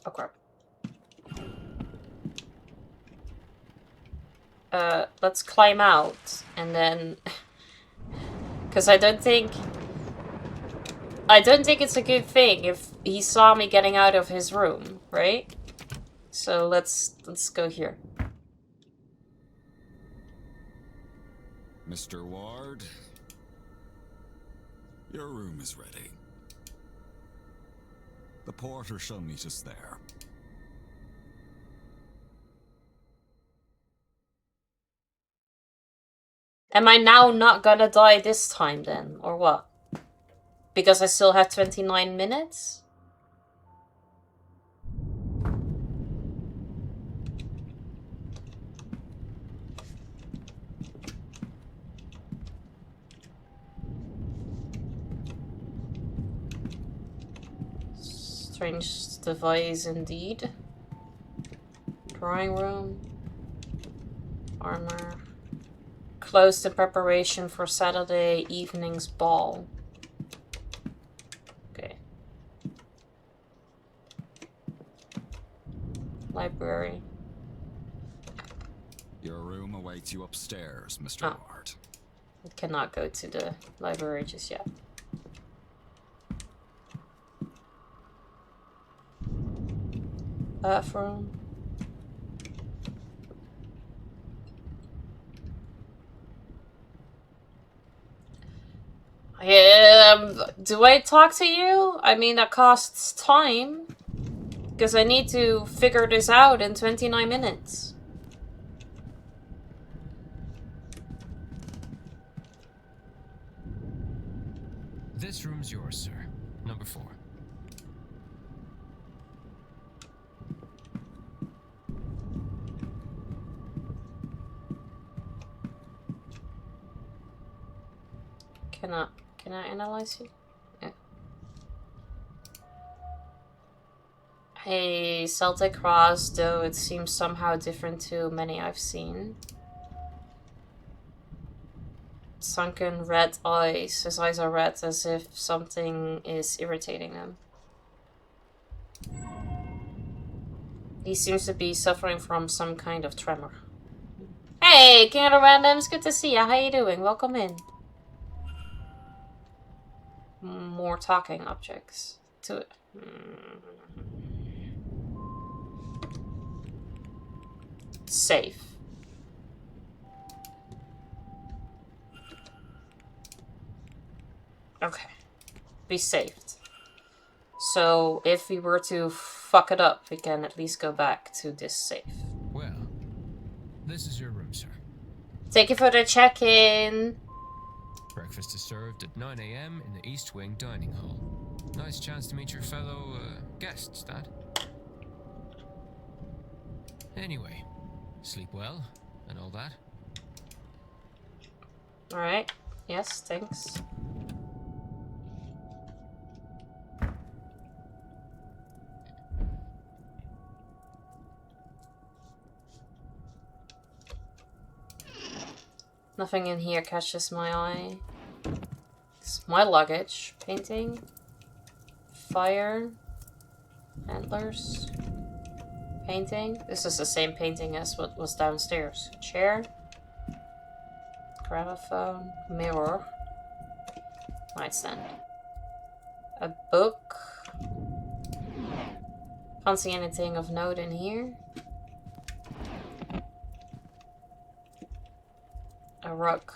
Oh crap. Let's climb out and then... Because I don't think it's a good thing if he saw me getting out of his room, right? So let's go here. Mr. Ward. Your room is ready. The porter shall meet us there. Am I now not gonna die this time then, or what? Because I still have 29 minutes? Strange device indeed. Drawing room. Armor. Closed in preparation for Saturday evening's ball. Okay. Library. Your room awaits you upstairs, Mr. Ward. I cannot go to the library just yet. Bathroom. Do I talk to you? I mean, that costs time. Because I need to figure this out in 29 minutes. This room's yours, sir. Number 4. Can I analyze you? Yeah. Hey, Celtic Cross, though it seems somehow different to many I've seen. Sunken red eyes. His eyes are red as if something is irritating him. He seems to be suffering from some kind of tremor. Hey, King of the Randoms, good to see you. How you doing? Welcome in. More talking objects. To it. Safe. Okay. Be saved. So if we were to fuck it up, we can at least go back to this safe. Well, this is your room, sir. Thank you for the check-in. Breakfast is served at 9 a.m. in the East Wing dining hall. Nice chance to meet your fellow guests, that. Anyway, sleep well and all that. Alright. Yes, thanks. Nothing in here catches my eye. It's my luggage. Painting. Fire. Antlers. Painting. This is the same painting as what was downstairs. Chair. Gramophone. Mirror. Nightstand. A book. Can't see anything of note in here. A rug.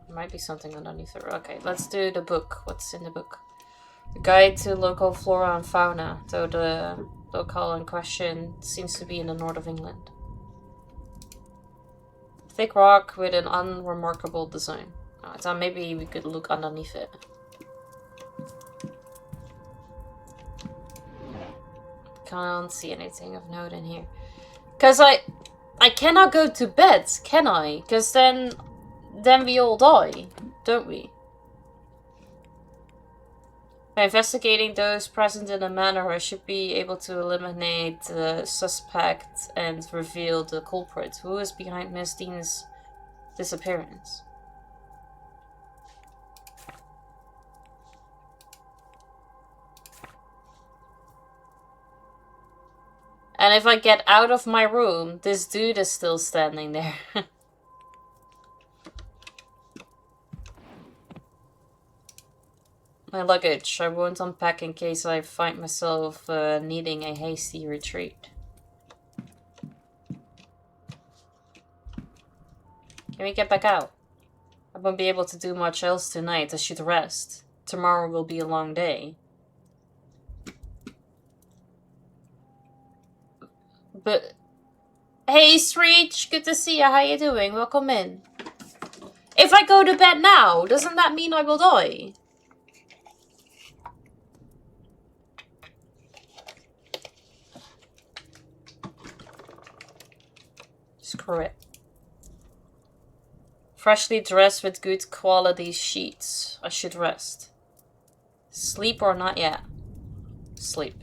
There might be something underneath the rug. Okay, let's do the book. What's in the book? Guide to local flora and fauna, though the locale in question seems to be in the north of England. Thick rock with an unremarkable design. Oh, I thought maybe we could look underneath it. Can't see anything of note in here. Cause I cannot go to bed, can I? Cause then we all die, don't we? By investigating those present in the manor, I should be able to eliminate the suspect and reveal the culprit. Who is behind Miss Dean's disappearance? And if I get out of my room, this dude is still standing there. My luggage. I won't unpack in case I find myself needing a hasty retreat. Can we get back out? I won't be able to do much else tonight. I should rest. Tomorrow will be a long day. But hey, Streech, good to see you. How you doing? Welcome in. If I go to bed now, doesn't that mean I will die? Screw it. Freshly dressed with good quality sheets. I should rest. Sleep or not yet? Sleep.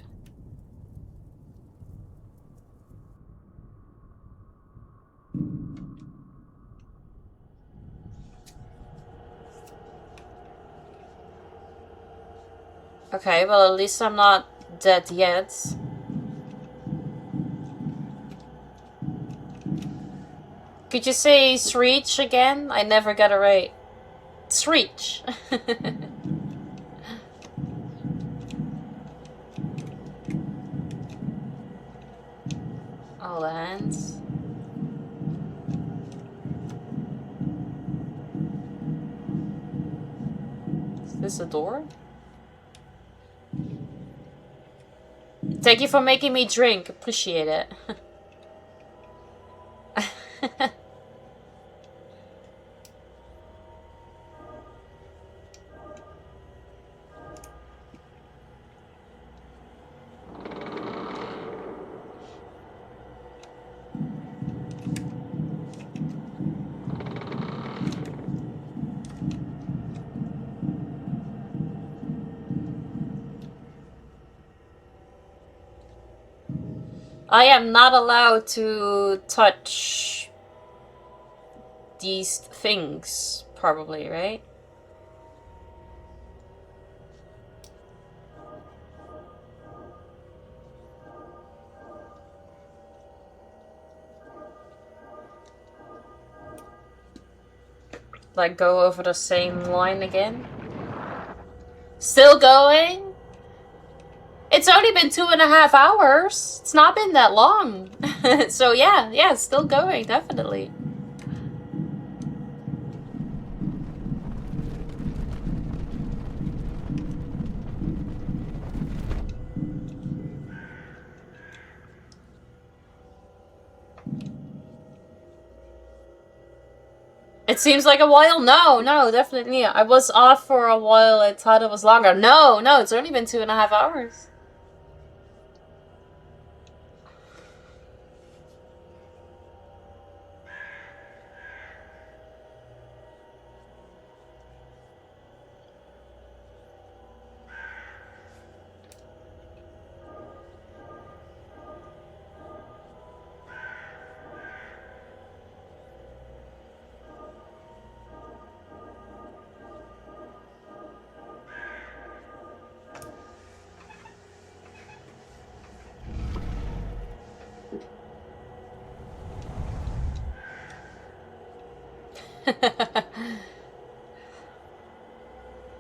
Okay, well at least I'm not dead yet. Could you say Sreech again? I never got it right. Sreech. All the hands. Is this a door? Thank you for making me drink. Appreciate it. I am not allowed to touch these things, probably, right? Like go over the same line again? Still going? It's only been 2.5 hours. It's not been that long. So yeah, still going, definitely. It seems like a while. No, definitely. I was off for a while. I thought it was longer. No, it's only been 2.5 hours.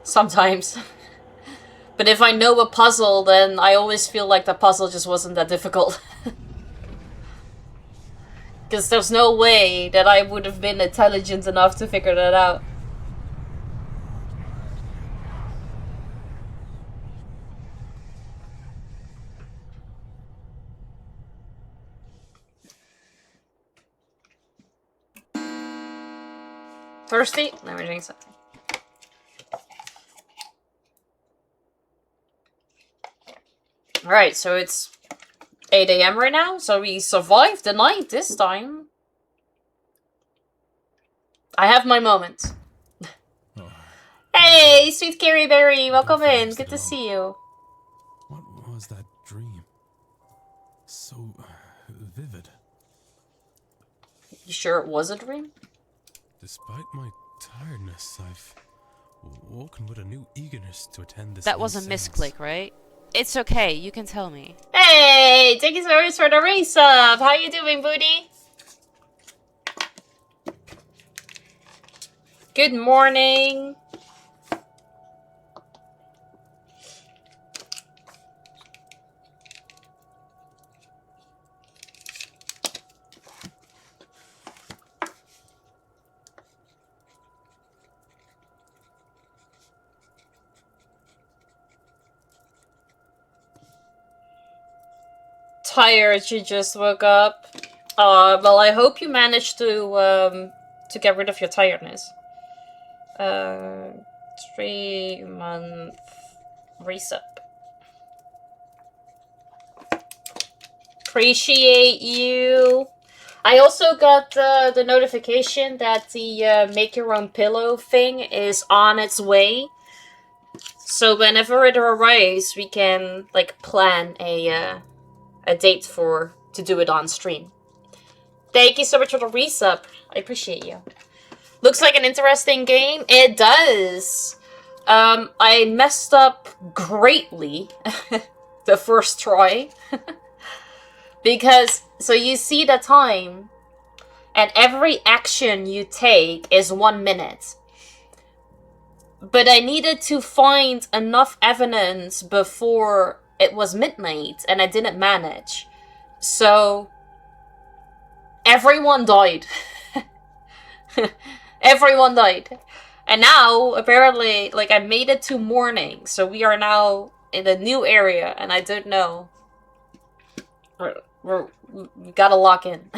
Sometimes. But if I know a puzzle, then I always feel like the puzzle just wasn't that difficult. Because there's no way that I would have been intelligent enough to figure that out. Thirsty? Let me drink something. Alright, so it's 8 a.m. right now, so we survived the night this time. I have my moment. Oh, Hey, sweet Carrie Berry, welcome don't feel in. lost Good at to all. see you. What was that dream? So vivid. You sure it was a dream? Despite my tiredness, I've woken with a new eagerness to attend this. That was a seance. misclick, right? It's okay, you can tell me. Hey, thank you so much for the resub. How you doing, booty? Good morning. Tired, you just woke up. Well, I hope you managed to get rid of your tiredness. 3-month resup. Appreciate you. I also got the notification that the make your own pillow thing is on its way. So whenever it arrives, we can like plan a date to do it on stream. Thank you so much for the resub. I appreciate you. Looks like an interesting game. It does. I messed up greatly the first try. Because, so you see the time, and every action you take is 1 minute. But I needed to find enough evidence before it was midnight, and I didn't manage. So, everyone died. Everyone died. And now, apparently, like, I made it to morning, so we are now in a new area, and I don't know. We gotta lock in.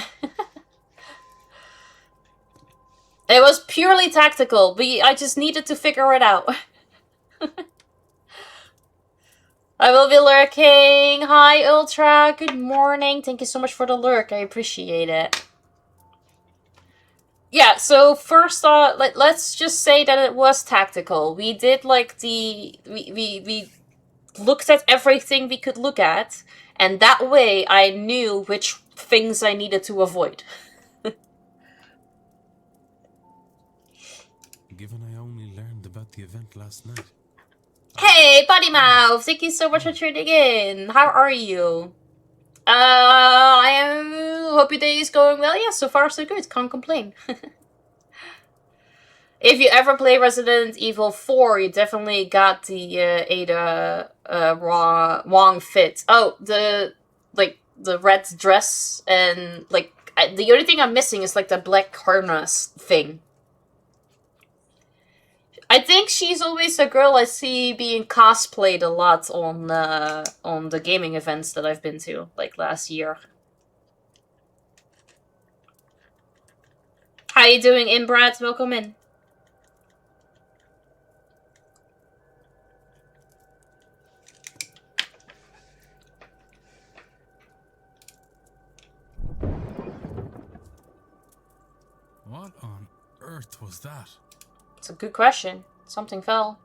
It was purely tactical, but I just needed to figure it out. I will be lurking. Hi, Ultra. Good morning. Thank you so much for the lurk. I appreciate it. Yeah, so first let's just say that it was tactical. We did like we looked at everything we could look at, and that way I knew which things I needed to avoid. Given I only learned about the event last night. Hey, Buddy Mouth! Thank you so much for tuning in. How are you? Hope your day is going well. Yeah, so far so good. Can't complain. If you ever play Resident Evil 4, you definitely got the Ada Wong fit. Oh, the red dress and like the only thing I'm missing is like the black harness thing. I think she's always a girl I see being cosplayed a lot on the gaming events that I've been to, like last year. How you doing, Inbrad? Welcome in. What on earth was that? It's a good question. Something fell.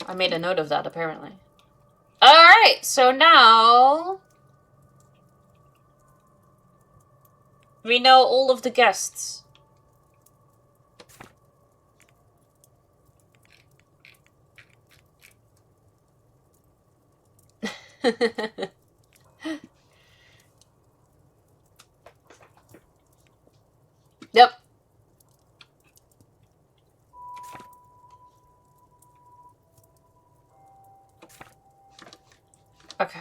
I made a note of that, apparently. Alright, so now we know all of the guests. Yep. Okay.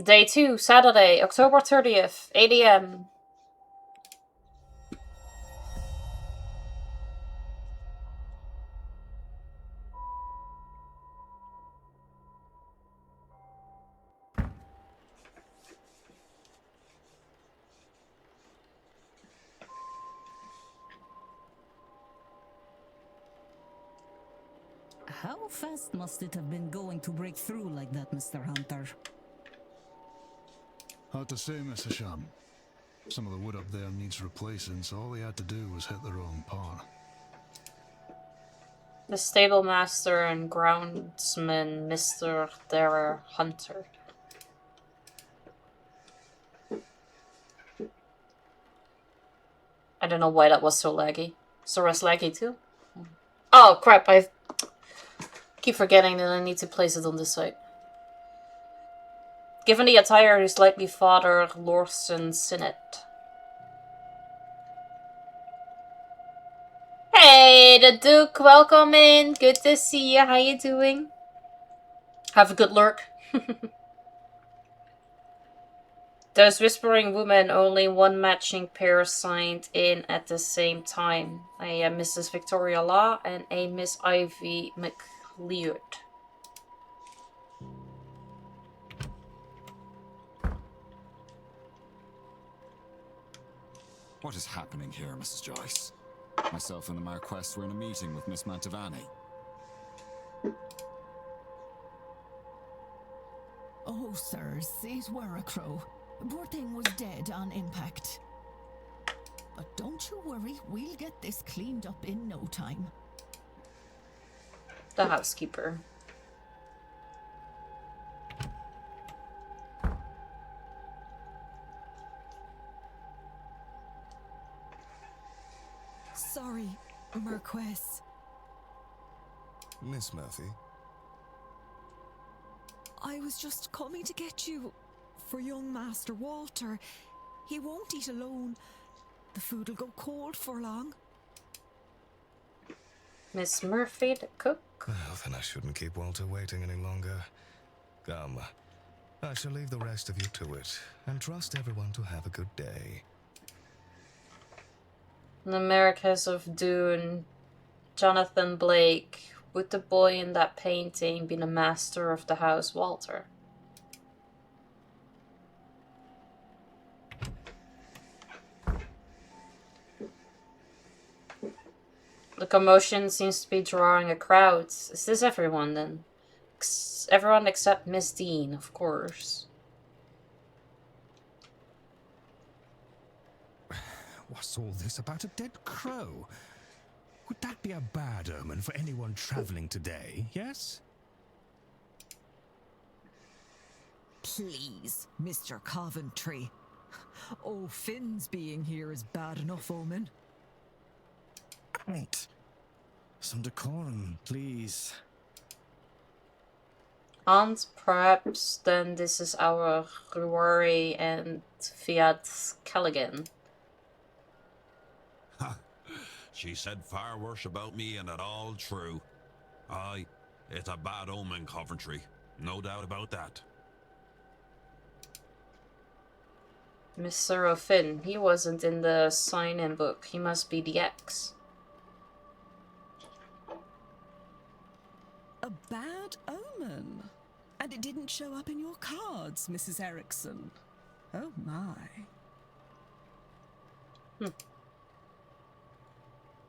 Day 2, Saturday, October 30th, 8 a.m. How fast must it have been going to break through like that, Mr. Hunter? Hard to say, Mr. Sham. Some of the wood up there needs replacing, so all they had to do was hit the wrong part. The stable master and groundsman, Mr. Dara Hunter. I don't know why that was so laggy. Sora's laggy too? Oh crap, I keep forgetting that I need to place it on this side. Given the attire, he's likely Father Lorson Sinnet. Hey, the Duke, welcome in. Good to see you. How you doing? Have a good lurk. Those whispering women, only one matching pair signed in at the same time. A Mrs. Victoria Law and a Miss Ivy McLeod. What is happening here, Mrs. Joyce? Myself and the Marquess were in a meeting with Miss Mantovani. Oh, sirs, it were a crow. Poor thing was dead on impact. But don't you worry, we'll get this cleaned up in no time. The housekeeper. Sorry, Marquess. Miss Murphy? I was just coming to get you for young Master Walter. He won't eat alone. The food'll go cold for long. Miss Murphy, the cook. Well, then I shouldn't keep Walter waiting any longer. Come, I shall leave the rest of you to it, and trust everyone to have a good day. The Americas of Dune. Jonathan Blake. Would the boy in that painting be the master of the house Walter? The commotion seems to be drawing a crowd. Is this everyone then? Everyone except Miss Dean, of course. What's all this about a dead crow? Would that be a bad omen for anyone traveling today, yes? Please, Mr. Coventry. Oh, Finn's being here is bad enough omen. Right. Some decorum, please. And perhaps then this is our Ruari and Fiat Callaghan. Ha! She said far worse about me, and it all true. Aye, it's a bad omen, Coventry. No doubt about that. Mr. O'Finn, he wasn't in the sign-in book. He must be the ex. A bad omen? And it didn't show up in your cards, Mrs. Erickson. Oh my.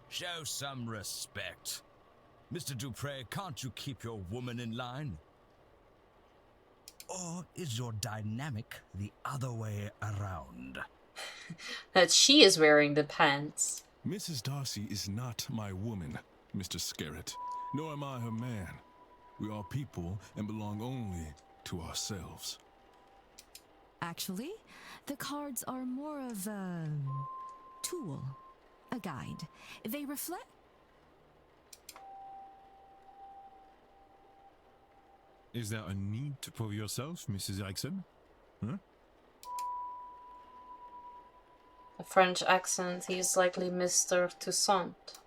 Show some respect. Mr. Dupre, can't you keep your woman in line? Or is your dynamic the other way around? That she is wearing the pants. Mrs. Darcy is not my woman, Mr. Scarrett, nor am I her man. We are people and belong only to ourselves. Actually, the cards are more of a tool, a guide. They reflect. Is there a need to prove yourself, Mrs. Erickson? Huh? A French accent, he is likely Mr. Toussaint.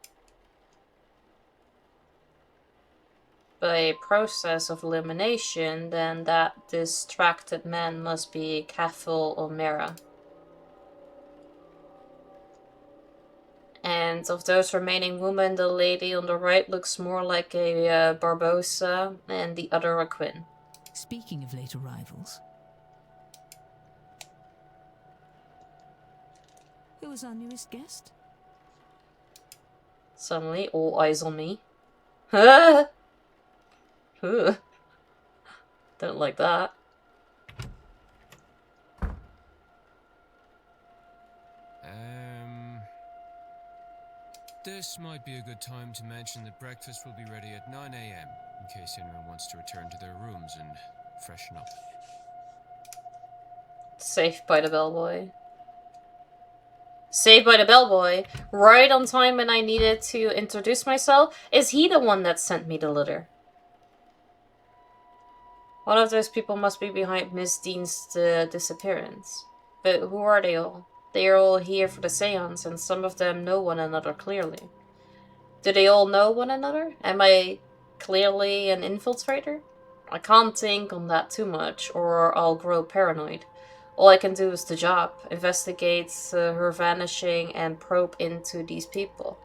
By a process of elimination, then that distracted man must be Cathal O'Mara. And of those remaining women, the lady on the right looks more like a Barbosa and the other a Quinn. Speaking of late arrivals, who was our newest guest? Suddenly, all eyes on me. Ugh. Don't like that. This might be a good time to mention that breakfast will be ready at 9 a.m. in case anyone wants to return to their rooms and freshen up. Saved by the bellboy. Saved by the bellboy. Right on time when I needed to introduce myself. Is he the one that sent me the letter? One of those people must be behind Miss Dean's disappearance. But who are they all? They are all here for the seance, and some of them know one another clearly. Do they all know one another? Am I clearly an infiltrator? I can't think on that too much, or I'll grow paranoid. All I can do is the job, investigate her vanishing and probe into these people.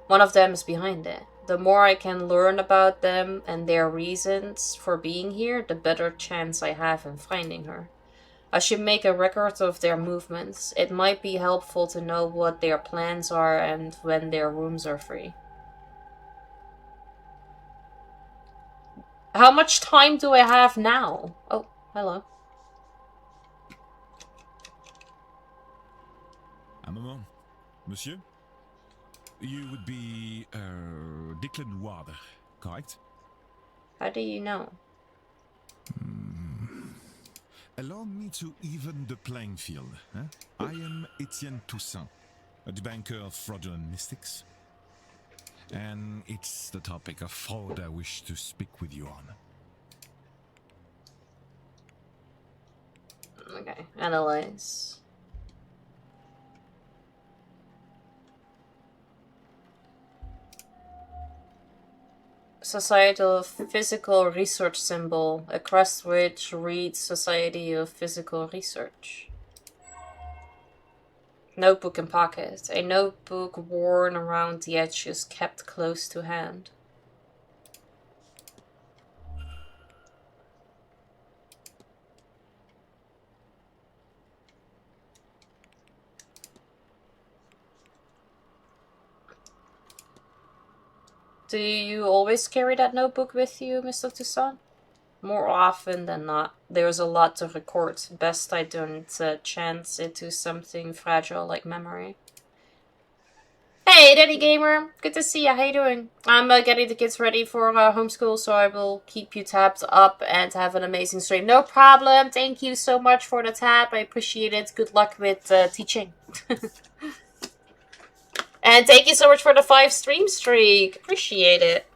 One of them is behind it. The more I can learn about them and their reasons for being here, the better chance I have in finding her. I should make a record of their movements. It might be helpful to know what their plans are and when their rooms are free. How much time do I have now? Oh, hello. Un moment. Monsieur? You would be, Declan Ward, correct? How do you know? Allow me to even the playing field. Huh? I am Etienne Toussaint, a debunker of fraudulent mystics. And it's the topic of fraud I wish to speak with you on. Okay, analyze. Society of Physical Research symbol, a crest which reads Society of Physical Research. Notebook in pocket. A notebook worn around the edges, kept close to hand. Do you always carry that notebook with you, Mr. Toussaint? More often than not. There's a lot to record. Best I don't chance into something fragile like memory. Hey, Daddy Gamer! Good to see you. How you doing? I'm getting the kids ready for homeschool, so I will keep you tapped up and have an amazing stream. No problem. Thank you so much for the tap. I appreciate it. Good luck with teaching. And thank you so much for the 5 stream streak. Appreciate it.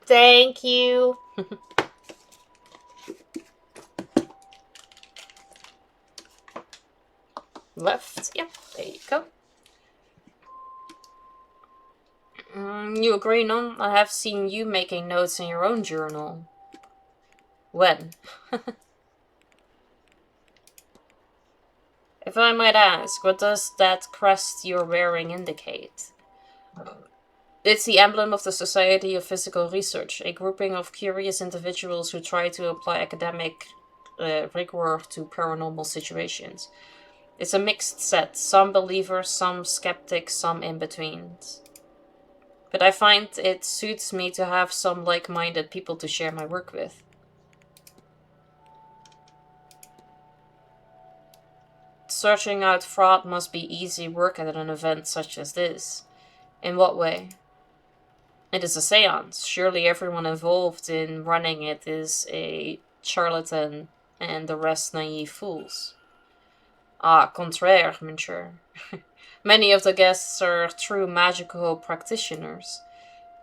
Thank you. Left. Yep, there you go. You agree, no? I have seen you making notes in your own journal. When? If I might ask, what does that crest you're wearing indicate? It's the emblem of the Society of Physical Research, a grouping of curious individuals who try to apply academic rigor to paranormal situations. It's a mixed set, some believers, some skeptics, some in-betweens. But I find it suits me to have some like-minded people to share my work with. Searching out fraud must be easy work at an event such as this. In what way? It is a seance. Surely everyone involved in running it is a charlatan and the rest naive fools. Ah, contraire, monsieur. Many of the guests are true magical practitioners.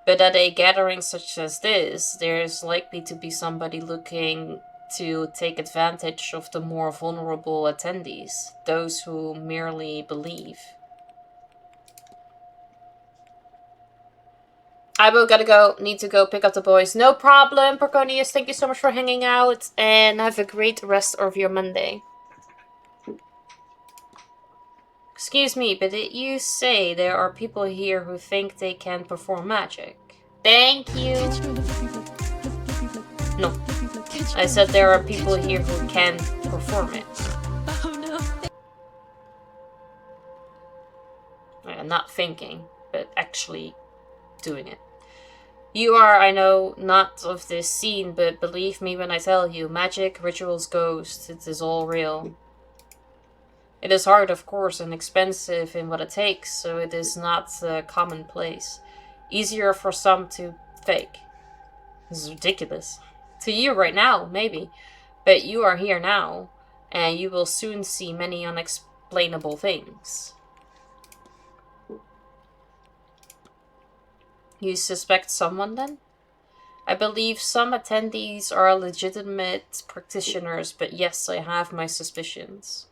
But at a gathering such as this, there is likely to be somebody looking to take advantage of the more vulnerable attendees, those who merely believe. I will gotta go. Need to go pick up the boys. No problem, Perconius. Thank you so much for hanging out, and have a great rest of your Monday. Excuse me, but did you say there are people here who think they can perform magic? Thank you. No. I said there are people here who can perform it. Oh no. Not thinking, but actually doing it. You are, I know, not of this scene, but believe me when I tell you, magic, rituals, ghosts, it is all real. It is hard, of course, and expensive in what it takes, so it is not commonplace. Easier for some to fake. This is ridiculous. To you right now, maybe. But you are here now, and you will soon see many unexplainable things. You suspect someone, then? I believe some attendees are legitimate practitioners, but yes, I have my suspicions.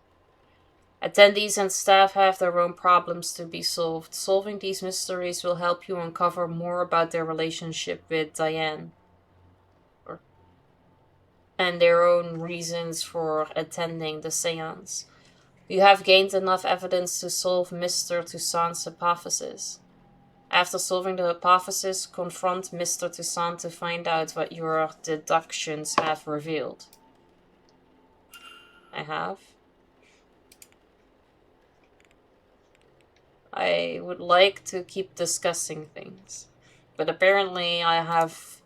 Attendees and staff have their own problems to be solved. Solving these mysteries will help you uncover more about their relationship with Diane. And their own reasons for attending the séance. You have gained enough evidence to solve Mr. Toussaint's hypothesis. After solving the hypothesis, confront Mr. Toussaint to find out what your deductions have revealed. I have. I would like to keep discussing things, but apparently I have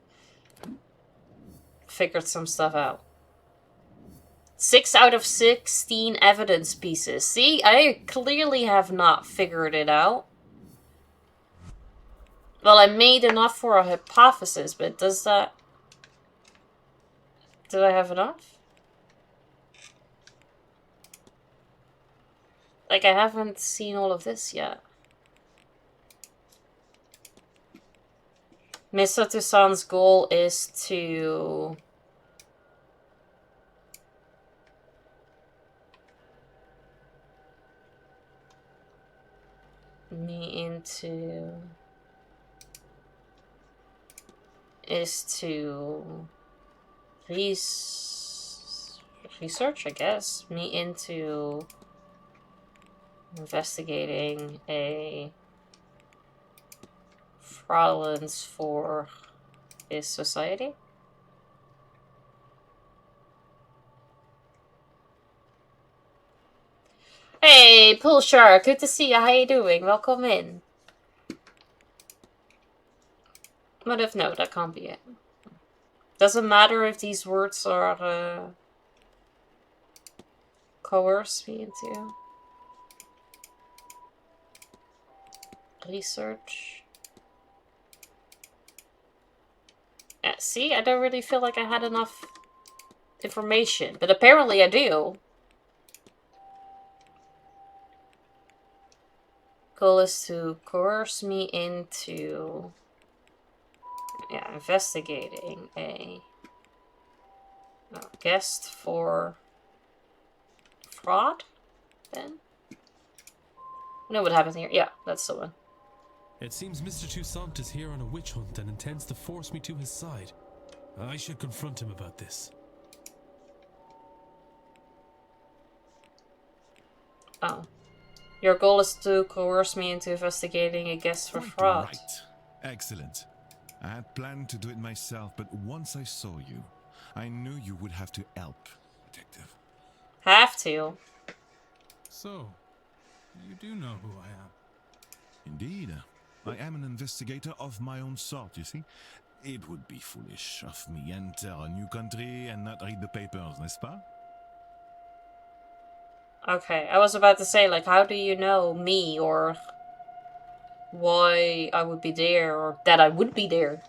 figured some stuff out. 6 out of 16 evidence pieces. See, I clearly have not figured it out. Well, I made enough for a hypothesis, but does that... Did I have enough? Like, I haven't seen all of this yet. Mr. Toussaint's goal is to... is to research, I guess, me into investigating a fraudulence for his society. Hey, Pool Shark, good to see you. How you doing? Welcome in. But if no, that can't be it. Doesn't matter if these words are coerce me into research. Yeah, see, I don't really feel like I had enough information, but apparently I do. Goal is to coerce me into investigating a guest for fraud, then? Know what happened here? Yeah, that's the one. It seems Mr. Toussaint is here on a witch hunt and intends to force me to his side. I should confront him about this. Oh. Your goal is to coerce me into investigating a guest for fraud. Right. Excellent. I had planned to do it myself, but once I saw you, I knew you would have to help, Detective. Have to? So, you do know who I am? Indeed. I am an investigator of my own sort, you see. It would be foolish of me enter a new country and not read the papers, n'est-ce pas? Okay, I was about to say, like, how do you know me, or why I would be there, or that I would be there?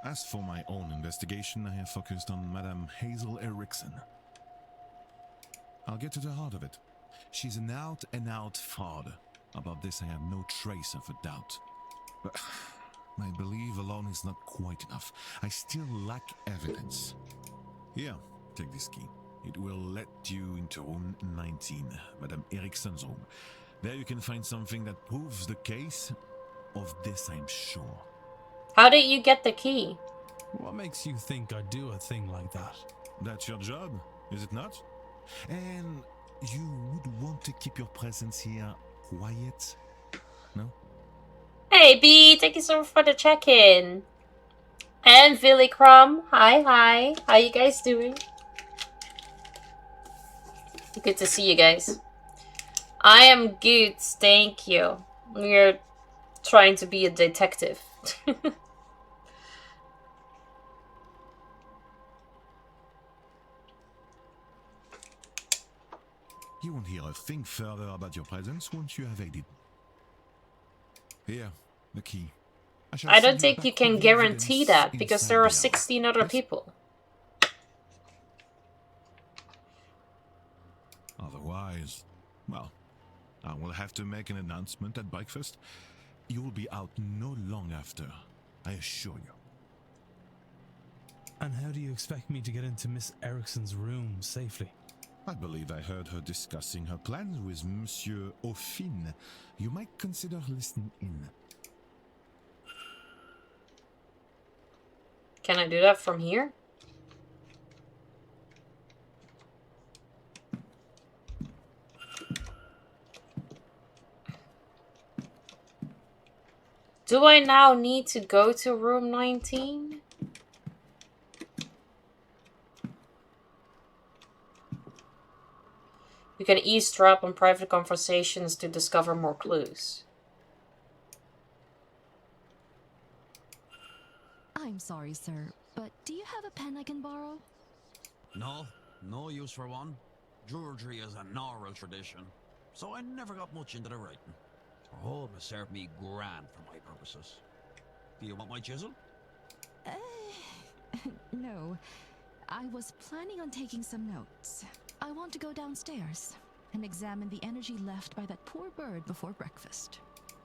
As for my own investigation, I have focused on Madame Hazel Erickson. I'll get to the heart of it. She's an out-and-out fraud. About this I have no trace of a doubt. But my belief alone is not quite enough. I still lack evidence. Here, take this key. It will let you into room 19, Madame Erickson's room. There you can find something that proves the case. Of this I'm sure. How did you get the key? What makes you think I'd do a thing like that? That's your job, is it not? And you would want to keep your presence here quiet, no? Hey B, thank you so much for the check-in. And Billy Crumb, hi. How you guys doing? Good to see you guys. I am good, thank you. We're trying to be a detective. You won't hear a thing further about your presence once you have aided. Here, the key. I don't think you can guarantee that, because there are 16 other people. Otherwise, well, I will have to make an announcement at breakfast. You will be out no long after, I assure you. And how do you expect me to get into Miss Erickson's room safely? I believe I heard her discussing her plans with Monsieur Aufin. You might consider listening in. Can I do that from here? Do I now need to go to room 19? You can eavesdrop on private conversations to discover more clues. I'm sorry, sir, but do you have a pen I can borrow? No use for one. Drudgery is an oral tradition, so I never got much into the writing. Home has served me grand for my purposes. Do you want my chisel? No. I was planning on taking some notes. I want to go downstairs and examine the energy left by that poor bird before breakfast.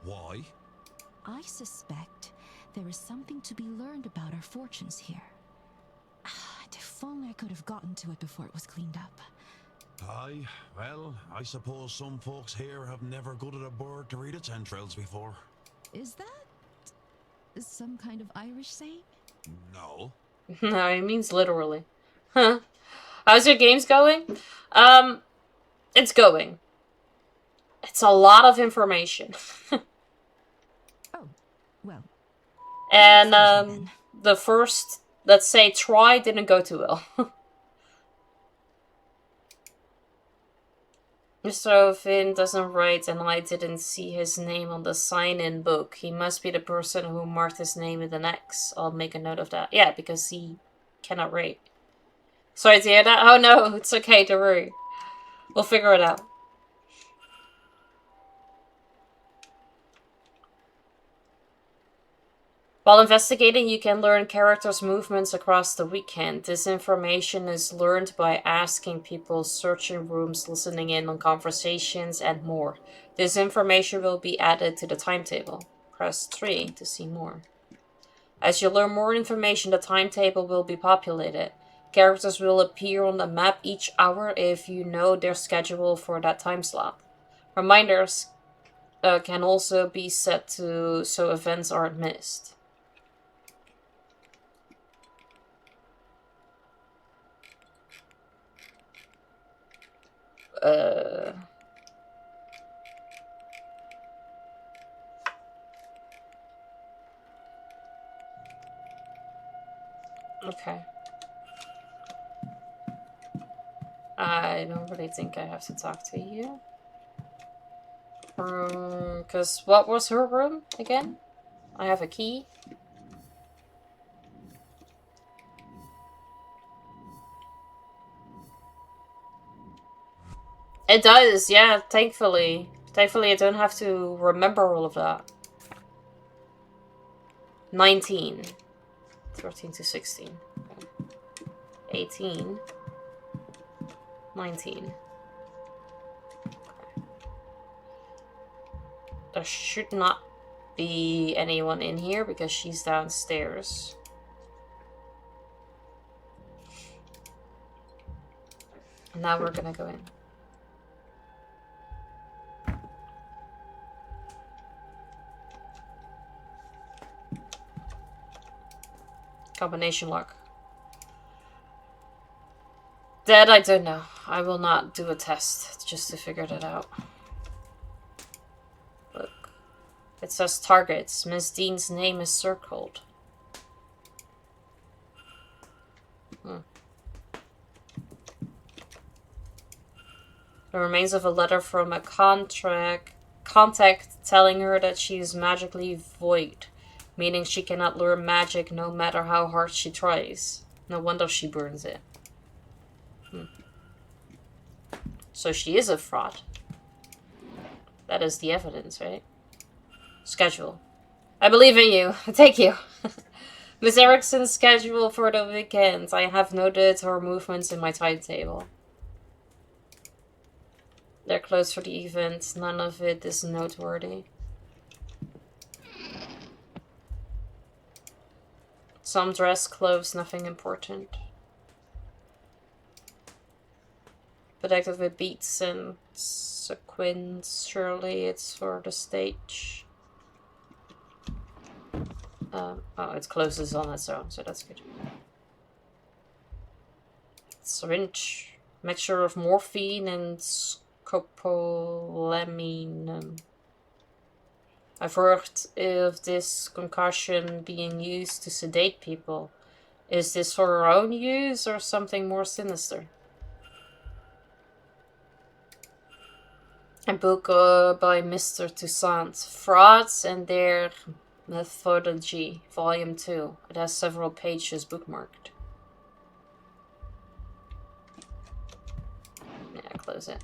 Why? I suspect there is something to be learned about our fortunes here. If only I could have gotten to it before it was cleaned up. Aye, well, I suppose some folks here have never gutted a bird to read its entrails before. Is that some kind of Irish saying? No. No, it means literally. Huh. How's your games going? It's going. It's a lot of information. Oh, well. And, the first, let's say, try didn't go too well. Mr. O'Finn doesn't write, and I didn't see his name on the sign-in book. He must be the person who marked his name with an X. I'll make a note of that. Yeah, because he cannot write. Sorry to hear that. Oh no, it's okay, don't worry. We'll figure it out. While investigating, you can learn characters' movements across the weekend. This information is learned by asking people, searching rooms, listening in on conversations, and more. This information will be added to the timetable. Press 3 to see more. As you learn more information, the timetable will be populated. Characters will appear on the map each hour if you know their schedule for that time slot. Reminders can also be set to so events aren't missed. Okay. I don't really think I have to talk to you. Cause what was her room again? I have a key. It does, yeah, thankfully. Thankfully I don't have to remember all of that. 19. 13 to 16. 18. 19. Okay. There should not be anyone in here because she's downstairs. Now we're gonna go in. Combination lock. That I don't know. I will not do a test just to figure that out. Look. It says targets. Miss Dean's name is circled. The remains of a letter from a contact telling her that she is magically void, meaning she cannot learn magic no matter how hard she tries. No wonder she burns it. So she is a fraud. That is the evidence, right? Schedule. I believe in you. Thank you. Miss Erickson's schedule for the weekend. I have noted her movements in my timetable. They're closed for the event. None of it is noteworthy. Some dress clothes, nothing important. Protected with beads and sequins. Surely it's for the stage. Oh, it closes on its own, so that's good. Syringe. Mixture of morphine and scopolamine. I've heard of this concoction being used to sedate people. Is this for her own use or something more sinister? A book by Mr. Toussaint. Frauds and Their Methodology, Volume 2. It has several pages bookmarked. Yeah, close it.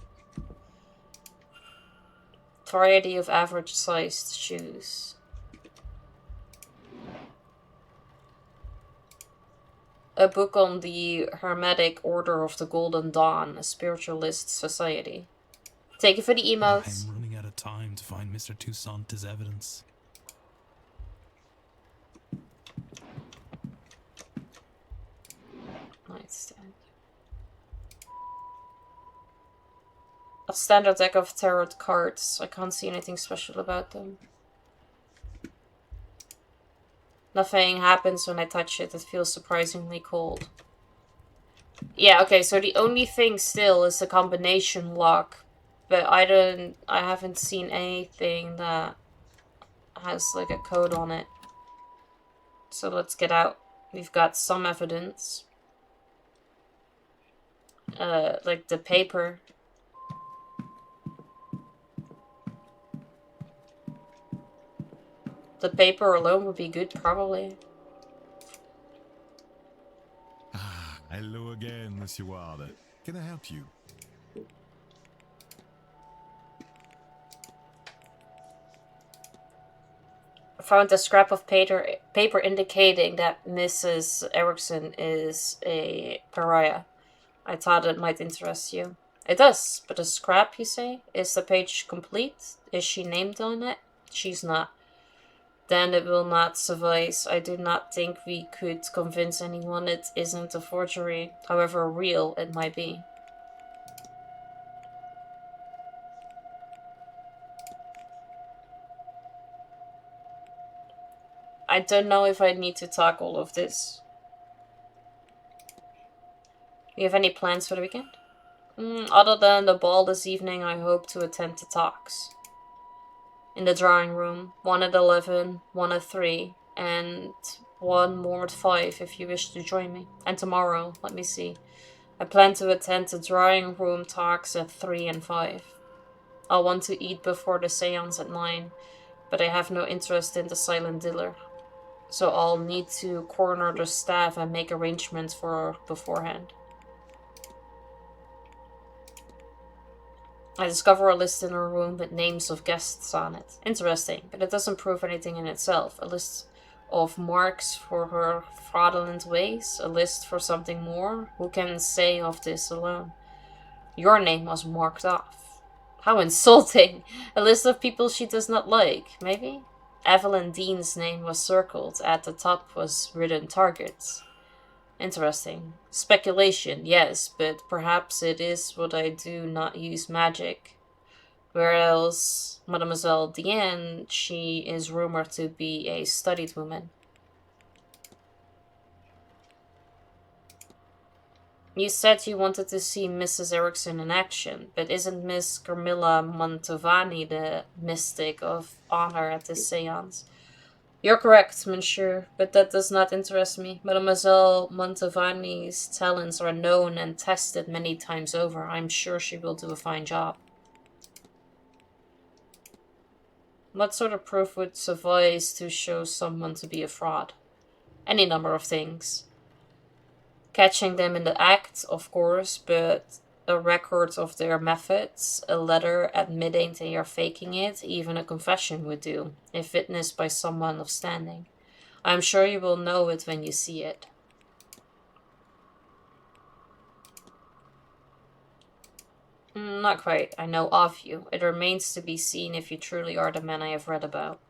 Variety of average-sized shoes. A book on the Hermetic Order of the Golden Dawn, a spiritualist society. Thank you for the emotes. I'm running out of time to find Mr. Toussaint as evidence. Nightstand. A standard deck of tarot cards. I can't see anything special about them. Nothing happens when I touch it. It feels surprisingly cold. Yeah, okay, so the only thing still is the combination lock. But I haven't seen anything that has like a code on it. So let's get out. We've got some evidence. Like the paper. The paper alone would be good, probably. Hello again, Monsieur Ward. Can I help you? I found a scrap of paper indicating that Mrs. Erickson is a pariah. I thought it might interest you. It does, but a scrap, you say? Is the page complete? Is she named on it? She's not. Then it will not suffice. I do not think we could convince anyone it isn't a forgery, however real it might be. I don't know if I need to talk all of this. Do you have any plans for the weekend? Other than the ball this evening, I hope to attend the talks. In the drawing room, 1 at 11, 1 at 3, and 1 more at 5 if you wish to join me. And tomorrow, let me see. I plan to attend the drawing room talks at 3 and 5. I'll want to eat before the séance at 9, but I have no interest in the silent dealer. So I'll need to corner the staff and make arrangements for her beforehand. I discover a list in her room with names of guests on it. Interesting, but it doesn't prove anything in itself. A list of marks for her fraudulent ways, a list for something more. Who can say of this alone? Your name was marked off. How insulting! A list of people she does not like, maybe? Evelyn Dean's name was circled. At the top was written targets. Interesting. Speculation, yes, but perhaps it is what I do not use magic. Whereas Mademoiselle Diane, she is rumored to be a studied woman. You said you wanted to see Mrs. Erickson in action, but isn't Miss Carmilla Mantovani the mystic of honor at this seance? You're correct, monsieur, but that does not interest me. Mademoiselle Mantovani's talents are known and tested many times over. I'm sure she will do a fine job. What sort of proof would suffice to show someone to be a fraud? Any number of things. Catching them in the act, of course, but a record of their methods, a letter admitting they are faking it, even a confession would do, if witnessed by someone of standing. I'm sure you will know it when you see it. Not quite. I know of you. It remains to be seen if you truly are the man I have read about.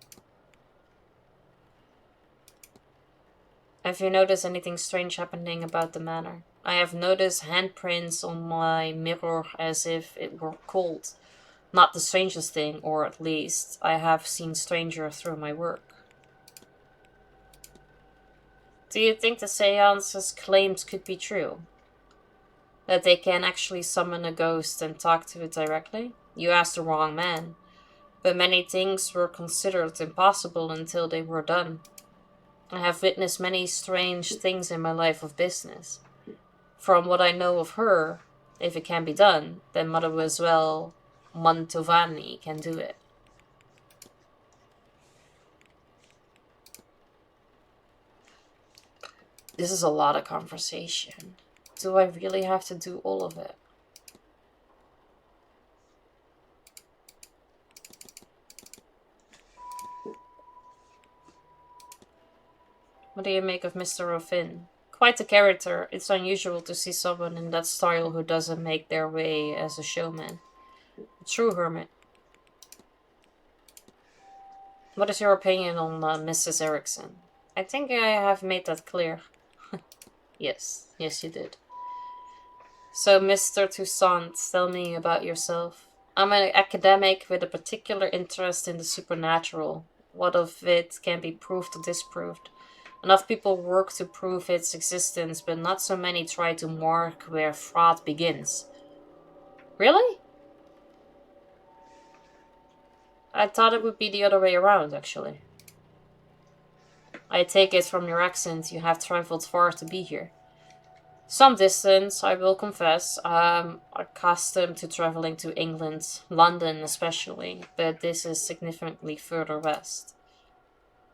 Have you noticed anything strange happening about the manor? I have noticed handprints on my mirror as if it were cold. Not the strangest thing, or at least I have seen stranger through my work. Do you think the seance's claims could be true? That they can actually summon a ghost and talk to it directly? You asked the wrong man. But many things were considered impossible until they were done. I have witnessed many strange things in my life of business. From what I know of her, if it can be done, then Mademoiselle Mantovani can do it. This is a lot of conversation. Do I really have to do all of it? What do you make of Mr. Ruffin? Quite a character. It's unusual to see someone in that style who doesn't make their way as a showman. A true hermit. What is your opinion on Mrs. Erickson? I think I have made that clear. Yes, you did. So, Mr. Toussaint, tell me about yourself. I'm an academic with a particular interest in the supernatural. What of it can be proved or disproved? Enough people work to prove its existence, but not so many try to mark where fraud begins. Really? I thought it would be the other way around, actually. I take it from your accent you have traveled far to be here. Some distance, I will confess. I'm accustomed to traveling to England, London especially, but this is significantly further west.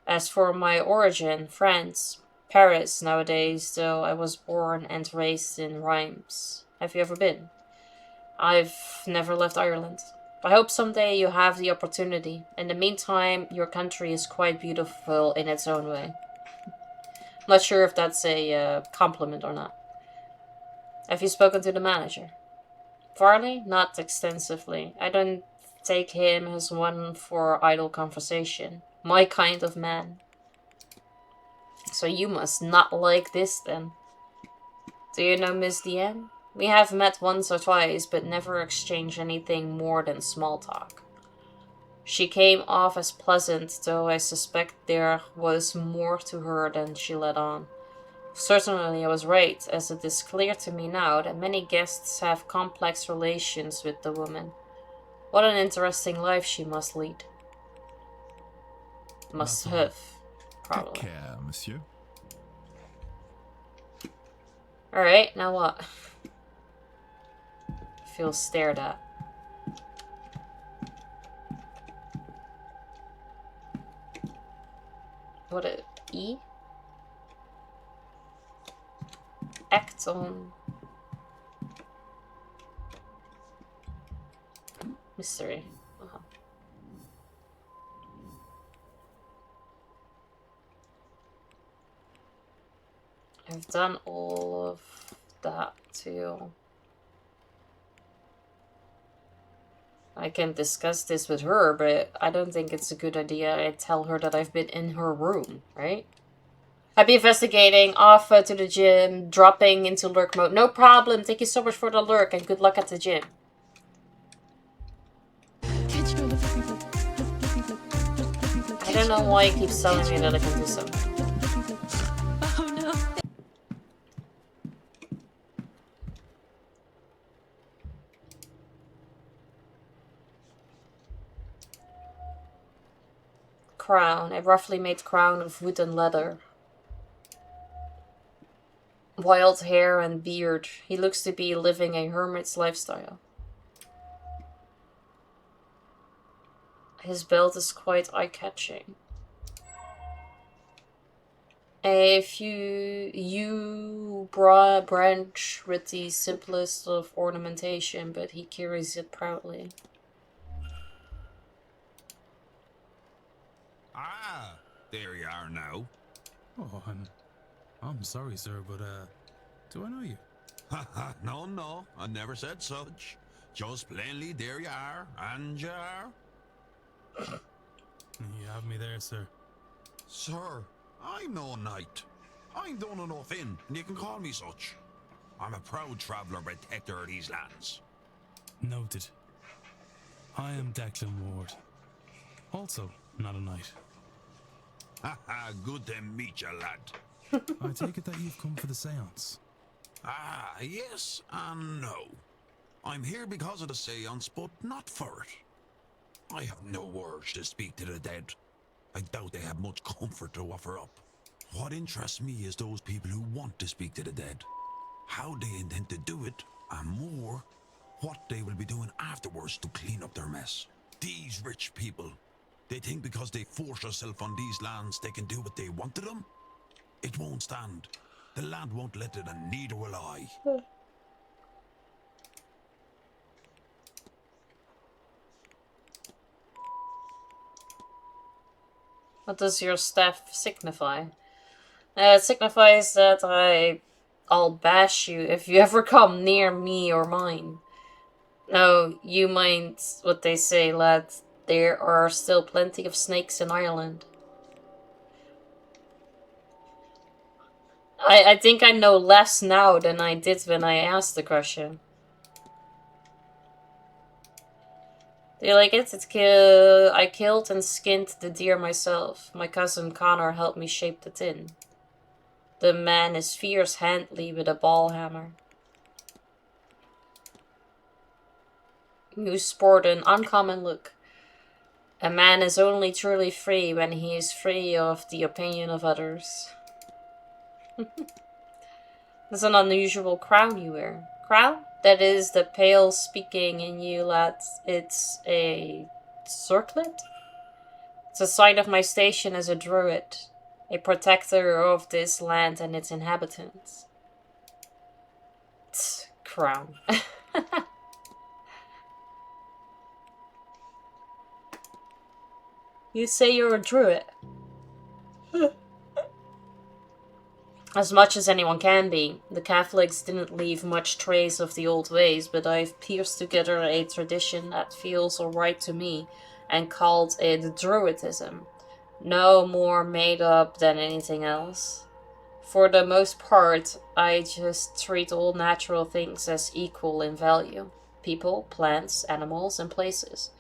As for my origin, France, Paris nowadays, though I was born and raised in Reims. Have you ever been? I've never left Ireland. I hope someday you have the opportunity. In the meantime, your country is quite beautiful in its own way. I'm not sure if that's a compliment or not. Have you spoken to the manager? Farley? Not extensively. I don't take him as one for idle conversation. My kind of man. So you must not like this then. Do you know Miss Diane? We have met once or twice, but never exchanged anything more than small talk. She came off as pleasant, though I suspect there was more to her than she let on. Certainly I was right, as it is clear to me now that many guests have complex relations with the woman. What an interesting life she must lead. Must have, probably. Take care, monsieur. Alright, now what? Feel stared at. What E? Act on mystery. I've done all of that too. I can discuss this with her, but I don't think it's a good idea I tell her that I've been in her room, right? I'd be investigating, off to the gym, dropping into lurk mode. No problem, thank you so much for the lurk and good luck at the gym. I don't know why he keeps telling me that I can do something. Oh no. crown, a roughly made crown of wood and leather. Wild hair and beard. He looks to be living a hermit's lifestyle. His belt is quite eye-catching. A few yew branch with the simplest of ornamentation, but he carries it proudly. Ah, there you are now. Oh, I'm sorry, sir, but do I know you? No, I never said such. Just plainly, there you are, and you are. You have me there, sir. Sir, I'm no knight. I'm done enough in, and you can call me such. I'm a proud traveller protector of these lands. Noted. I am Declan Ward. Also, not a knight. Good to meet you, lad. I take it that you've come for the séance. Ah, yes and no. I'm here because of the séance, but not for it. I have no urge to speak to the dead. I doubt they have much comfort to offer up. What interests me is those people who want to speak to the dead. How they intend to do it, and more, what they will be doing afterwards to clean up their mess. These rich people, they think because they force themselves on these lands they can do what they want to them? It won't stand. The land won't let it, and neither will I. What does your staff signify? It signifies that I'll bash you if you ever come near me or mine. No, you mind what they say, lad. There are still plenty of snakes in Ireland. I think I know less now than I did when I asked the question. Do you like it? I killed and skinned the deer myself. My cousin Connor helped me shape the tin. The man is fierce handly with a ball hammer. You sport an uncommon look. A man is only truly free when he is free of the opinion of others. That's an unusual crown you wear. Crown? That is the pale speaking in you, lad. It's a circlet? It's a sign of my station as a druid, a protector of this land and its inhabitants. Crown. You say you're a druid? As much as anyone can be. The Catholics didn't leave much trace of the old ways, but I've pieced together a tradition that feels alright to me and called it Druidism. No more made up than anything else. For the most part, I just treat all natural things as equal in value. People, plants, animals, and places.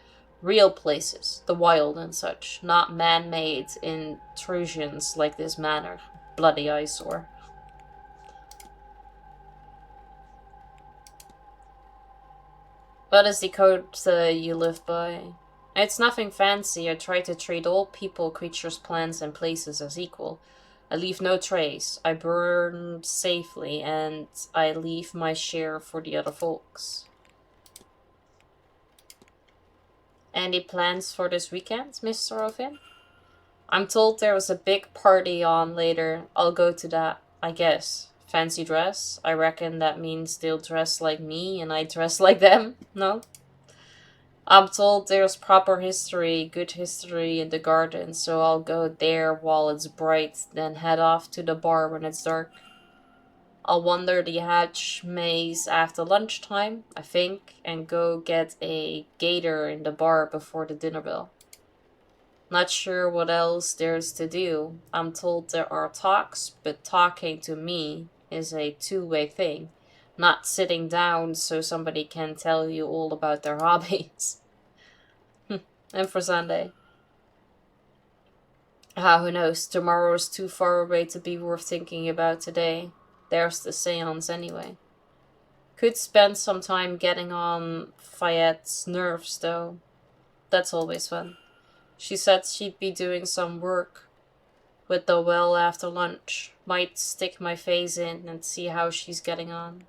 Real places, the wild and such, not man-made intrusions like this manor. Bloody eyesore. What is the code you live by? It's nothing fancy. I try to treat all people, creatures, plants, and places as equal. I leave no trace. I burn safely, and I leave my share for the other folks. Any plans for this weekend, Mr. Ovin? I'm told there was a big party on later. I'll go to that, I guess. Fancy dress? I reckon that means they'll dress like me and I dress like them, no? I'm told there's proper history, good history in the garden, so I'll go there while it's bright, then head off to the bar when it's dark. I'll wander the hatch maze after lunchtime, I think, and go get a gator in the bar before the dinner bell. Not sure what else there's to do. I'm told there are talks, but talking to me is a two-way thing. Not sitting down so somebody can tell you all about their hobbies. And for Sunday. Who knows? Tomorrow's too far away to be worth thinking about today. There's the séance anyway. Could spend some time getting on Fayette's nerves, though. That's always fun. She said she'd be doing some work with the well after lunch. Might stick my face in and see how she's getting on.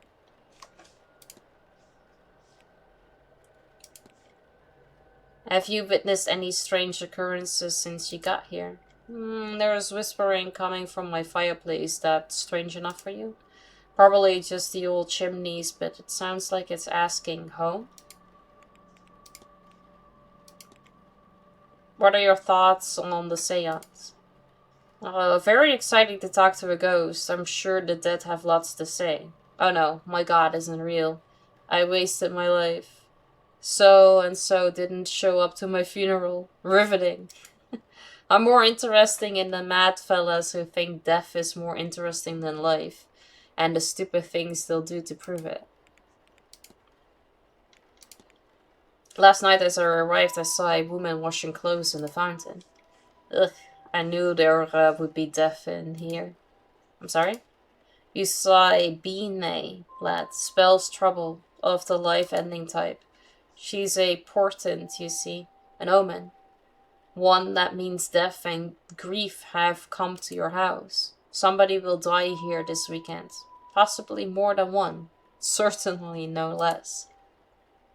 Have you witnessed any strange occurrences since you got here? There's whispering coming from my fireplace. That's strange enough for you? Probably just the old chimneys, but it sounds like it's asking home. What are your thoughts on the seance? Very exciting to talk to a ghost. I'm sure the dead have lots to say. Oh no, my god isn't real. I wasted my life. So and so didn't show up to my funeral. Riveting. I'm more interesting in the mad fellas who think death is more interesting than life, and the stupid things they'll do to prove it. Last night as I arrived, I saw a woman washing clothes in the fountain. Ugh, I knew there would be death in here. I'm sorry? You saw a beanie, lad. Spells trouble, of the life-ending type. She's a portent, you see. An omen. One that means death and grief have come to your house. Somebody will die here this weekend. Possibly more than one. Certainly no less.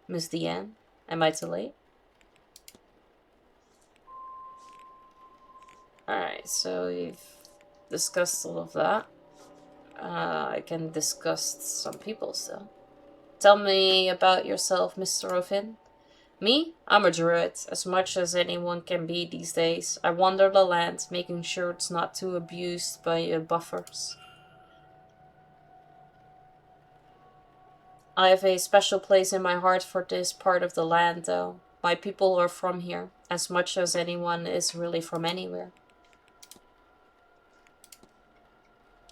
Miss Deanne, am I too late? Alright, so we've discussed all of that. I can discuss some people still. Tell me about yourself, Mr. O'Finn. Me? I'm a druid, as much as anyone can be these days. I wander the land, making sure it's not too abused by buffers. I have a special place in my heart for this part of the land, though. My people are from here, as much as anyone is really from anywhere.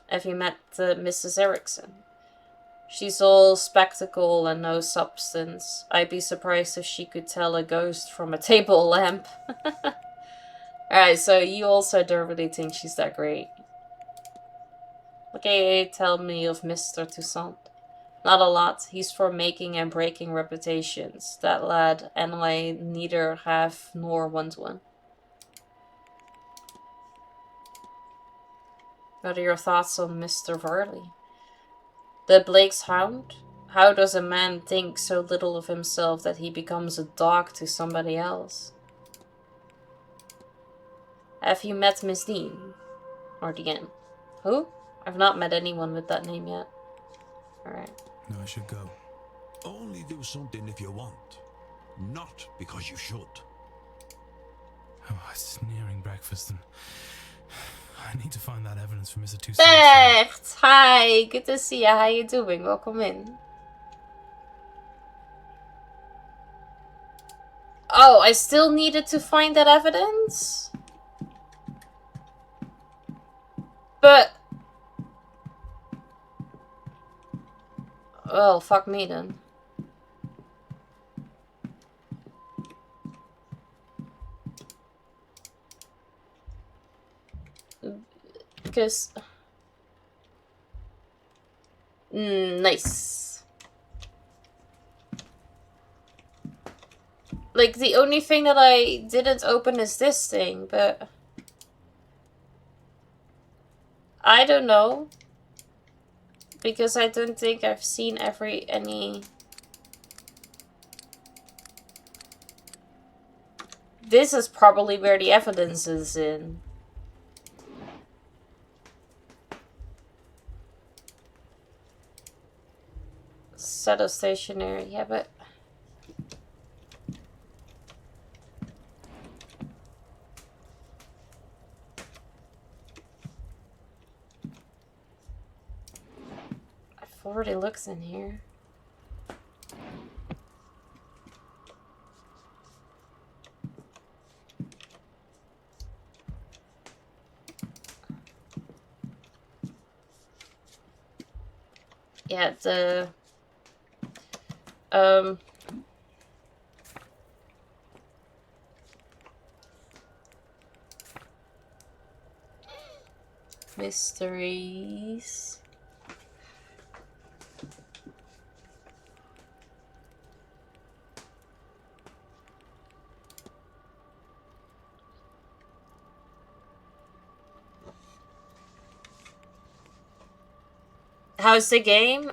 Have you met Mrs. Erickson? She's all spectacle and no substance. I'd be surprised if she could tell a ghost from a table lamp. Alright, so you also don't really think she's that great. Okay, tell me of Mr. Toussaint. Not a lot. He's for making and breaking reputations. That lad and I neither have nor want one. What are your thoughts on Mr. Varley? The Blake's Hound? How does a man think so little of himself that he becomes a dog to somebody else? Have you met Miss Dean? Or Deanne? Who? I've not met anyone with that name yet. Alright. No, I should go. Only do something if you want, not because you should. Oh, it's nearing breakfast and I need to find that evidence for Mr. Toussaint. Bert! Hi! Good to see you. How you doing? Welcome in. Oh, I still needed to find that evidence? But... well, fuck me then. Because... nice. Like, the only thing that I didn't open is this thing, but... I don't know. Because I don't think I've seen any... This is probably where the evidence is in. Set of stationery, yeah, but... I've already looked in here. Yeah, the... mysteries. How's the game?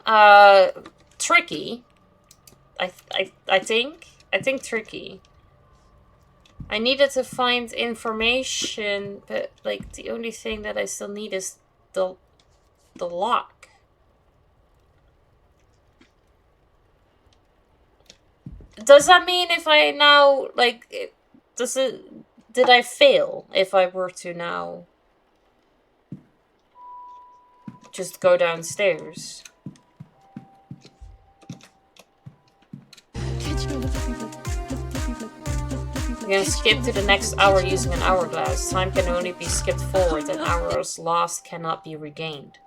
Tricky. I think tricky. I needed to find information, but like the only thing that I still need is the lock. Does that mean if I now like did I fail if I were to now just go downstairs? I'm gonna skip to the next hour using an hourglass. Time can only be skipped forward, and hours lost cannot be regained.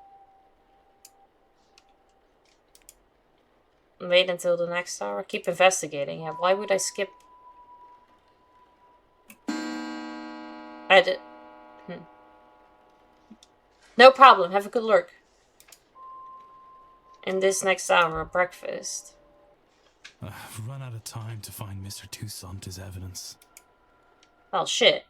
Wait until the next hour. Keep investigating. Yeah, why would I skip? I did. No problem. Have a good lurk. In this next hour, breakfast. I've run out of time to find Mr. Toussaint as evidence. Well, shit.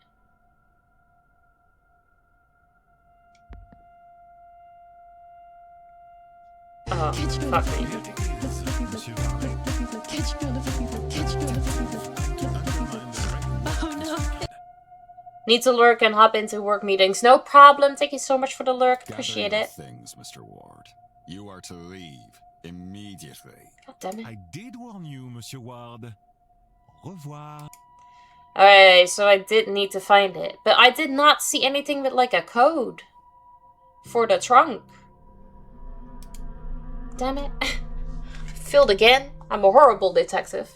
Oh, fuck me. Oh no. Need to lurk and hop into work meetings. No problem. Thank you so much for the lurk. Appreciate it. Things, Mr. Ward. You are to leave immediately. God damn it. I did warn you, Monsieur Ward. Au revoir. Alright, so I did need to find it. But I did not see anything with like a code for the trunk. Damn it. Failed again. I'm a horrible detective.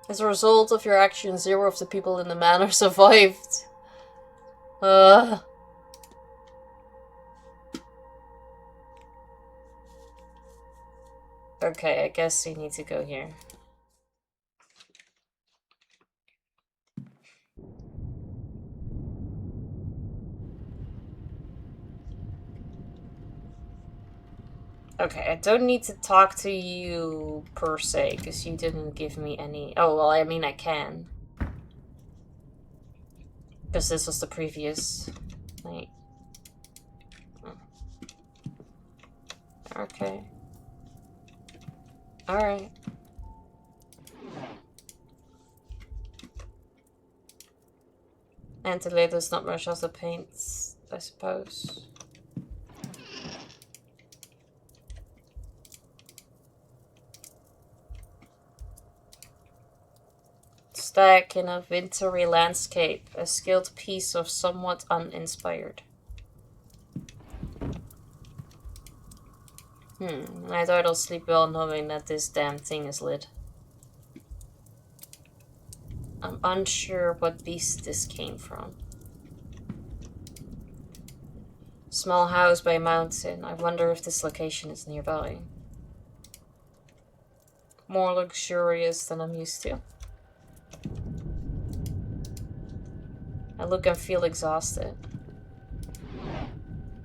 As a result of your actions, 0 of the people in the manor survived. Okay, I guess we need to go here. Okay, I don't need to talk to you per se, because you didn't give me any... Oh, well, I mean, I can. Because this was the previous night. Okay. Alright. And today there's not much else to paint, I suppose. Stack in a wintry landscape, a skilled piece of somewhat uninspired. I thought I'll sleep well knowing that this damn thing is lit. I'm unsure what beast this came from. Small house by mountain. I wonder if this location is nearby. More luxurious than I'm used to. I look and feel exhausted.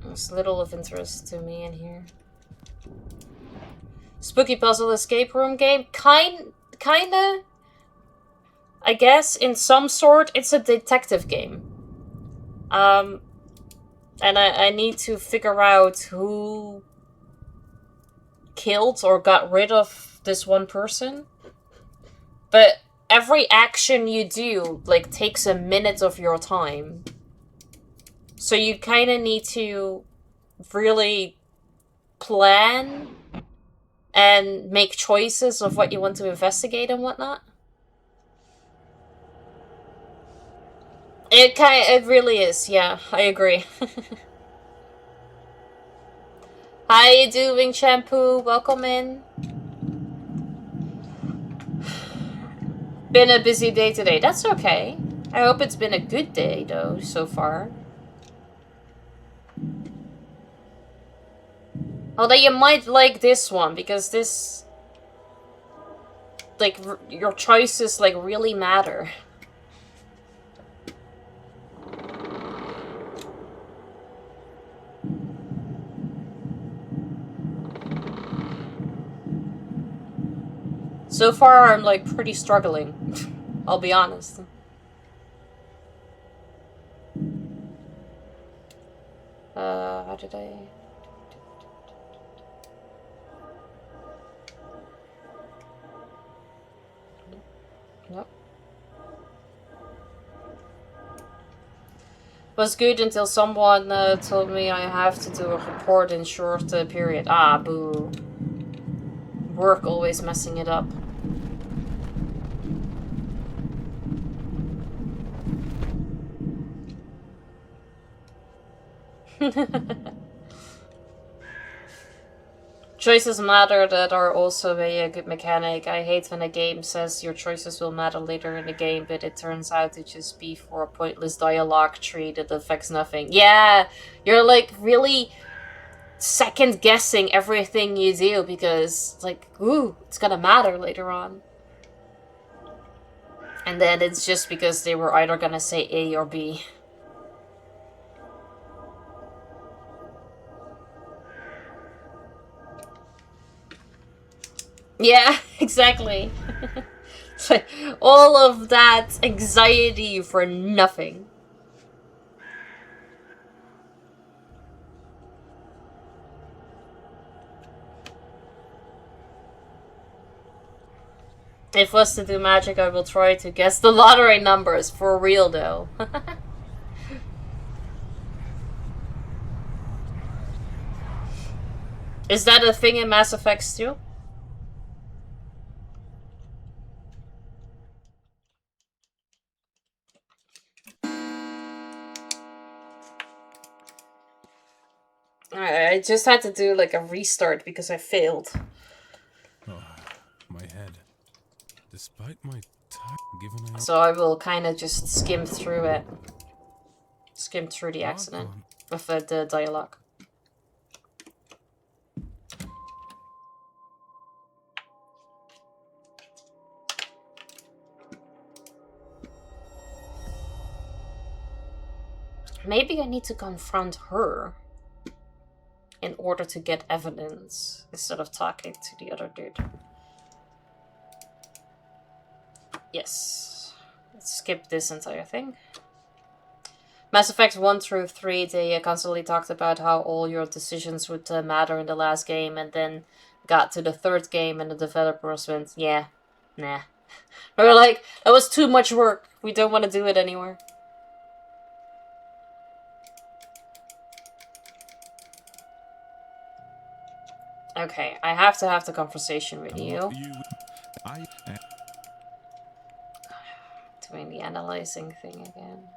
There's little of interest to me in here. Spooky puzzle escape room game? Kinda? I guess, in some sort, it's a detective game. And I need to figure out who killed or got rid of this one person. But every action you do, like, takes a minute of your time. So you kind of need to really plan and make choices of what you want to investigate and whatnot. It really is, yeah, I agree. How you doing, Shampoo? Welcome in. Been a busy day today. That's okay. I hope it's been a good day, though, so far. Although you might like this one, because this... like, your choices, like, really matter. So far, I'm, like, pretty struggling. I'll be honest. How did I... Nope. Was good until someone told me I have to do a report in short period. Ah, boo. Work always messing it up. Choices matter that are also a good mechanic. I hate when a game says your choices will matter later in the game, but it turns out to just be for a pointless dialogue tree that affects nothing. Yeah, you're like really second guessing everything you do because like, ooh, it's gonna matter later on. And then it's just because they were either gonna say A or B. Yeah, exactly. All of that anxiety for nothing. If was to do magic, I will try to guess the lottery numbers. For real, though. Is that a thing in Mass Effect too? I just had to do like a restart because I failed. Oh, my head. Despite my time given, So I will kind of just skim through it. Skim through the accident. With the dialogue. Maybe I need to confront her in order to get evidence instead of talking to the other dude. Yes. Let's skip this entire thing. Mass Effect 1 through 3, they constantly talked about how all your decisions would matter in the last game, and then got to the third game and the developers went, yeah, nah. They were like, that was too much work. We don't want to do it anymore. Okay, I have to have the conversation with you. Doing the analyzing thing again.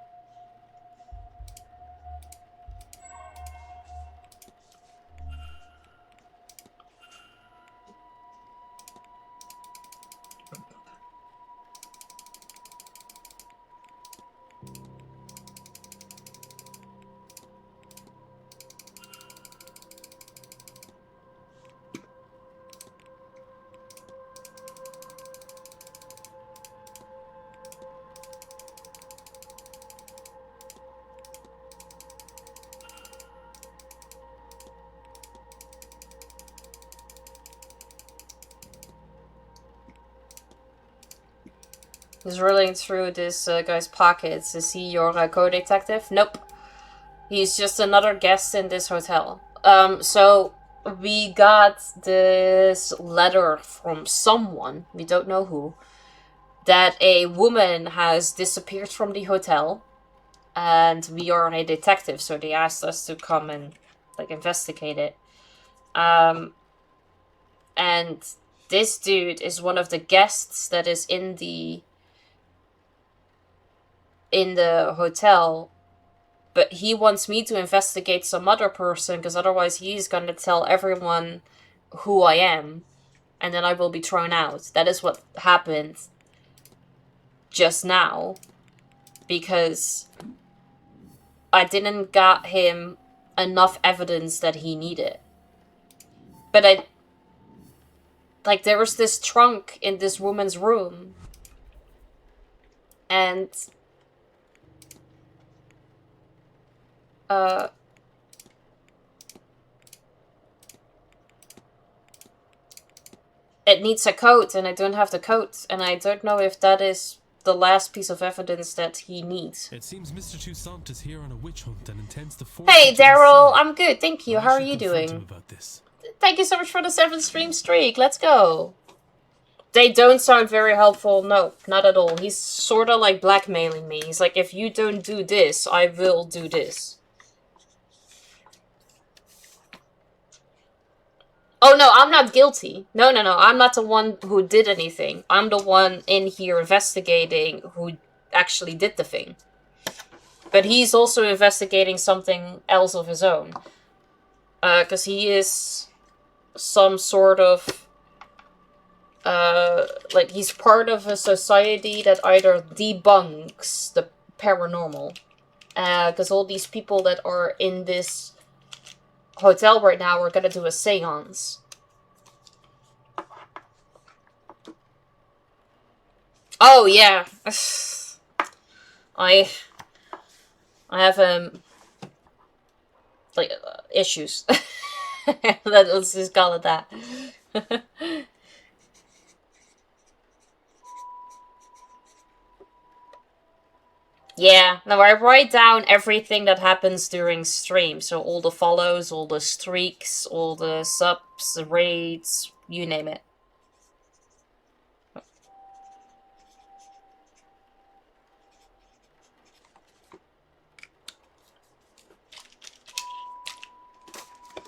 He's rolling through this guy's pockets. Is he your co-detective? Nope. He's just another guest in this hotel. So we got this letter from someone, we don't know who, that a woman has disappeared from the hotel, and we are a detective, so they asked us to come and like investigate it. And this dude is one of the guests that is in the hotel, but he wants me to investigate some other person because otherwise he's gonna tell everyone who I am, and then I will be thrown out. That is what happened just now, because I didn't got him enough evidence that he needed. But like, there was this trunk in this woman's room, and it needs a coat, and I don't have the coat, and I don't know if that is the last piece of evidence that he needs. It seems Mr. Toussaint is here on a witch hunt and intends to force Hey you to Daryl, decide. I'm good, thank you. I How are should you confront him doing? about this. Thank you so much for the 7 stream streak. Let's go. They don't sound very helpful. No, not at all. He's sort of like blackmailing me. He's like, if you don't do this, I will do this. Oh no, I'm not guilty. No, I'm not the one who did anything. I'm the one in here investigating who actually did the thing. But he's also investigating something else of his own. Because he is some sort of... like, he's part of a society that either debunks the paranormal. Because all these people that are in this hotel right now are gonna do a séance. Oh, yeah. I have, like, issues. Let's just call it that. Yeah, no, I write down everything that happens during stream. So all the follows, all the streaks, all the subs, the raids, you name it.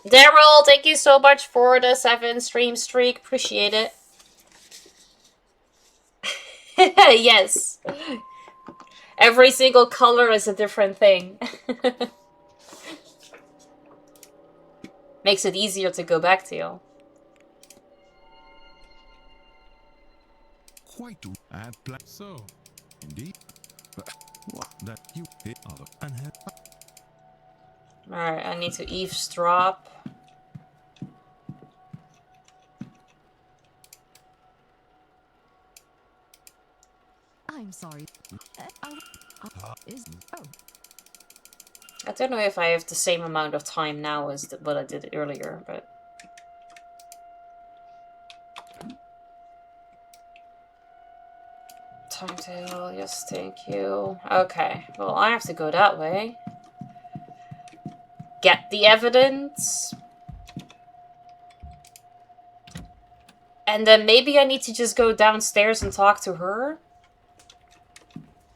Daryl, thank you so much for the 7 stream streak. Appreciate it. Yes. Every single color is a different thing. Makes it easier to go back to. Quite at So, indeed. What that you hit other and have Alright, I need to eavesdrop. I'm sorry. I don't know if I have the same amount of time now as what I did earlier, but... Timetable, yes, thank you. Okay, well, I have to go that way. Get the evidence. And then maybe I need to just go downstairs and talk to her.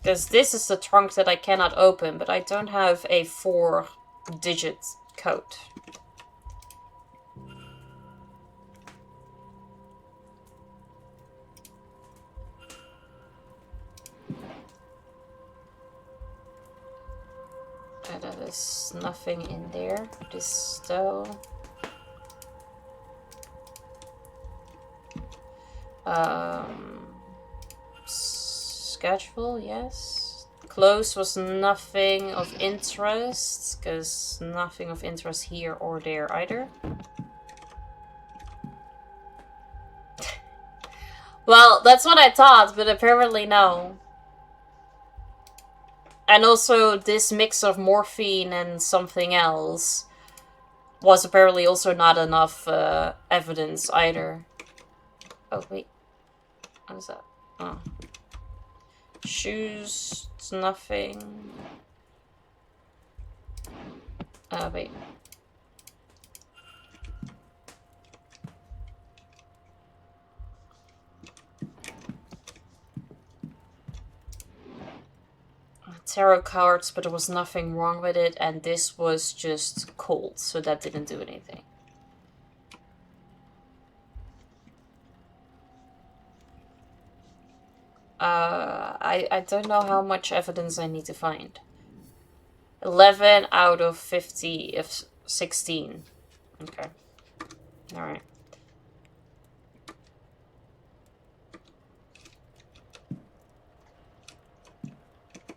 Because this is the trunk that I cannot open, but I don't have a 4-digit code. That is nothing in there. This though. Schedule, yes. Close was nothing of interest, because nothing of interest here or there either. Well, that's what I thought, but apparently no. And also, this mix of morphine and something else was apparently also not enough evidence either. Oh, wait. What is that? Oh. Shoes, it's nothing. Oh, wait. Tarot cards, but there was nothing wrong with it, and this was just cold, so that didn't do anything. I don't know how much evidence I need to find. 11 out of 50 of 16. Okay. Alright.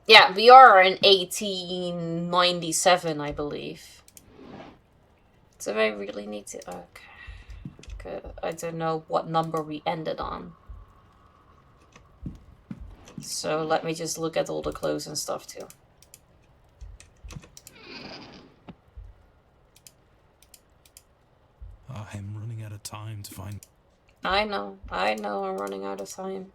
Yeah, we are in 1897, I believe. Do I really need to... Okay. Good. I don't know what number we ended on. So let me just look at all the clothes and stuff too. I'm running out of time to find... I know, I'm running out of time.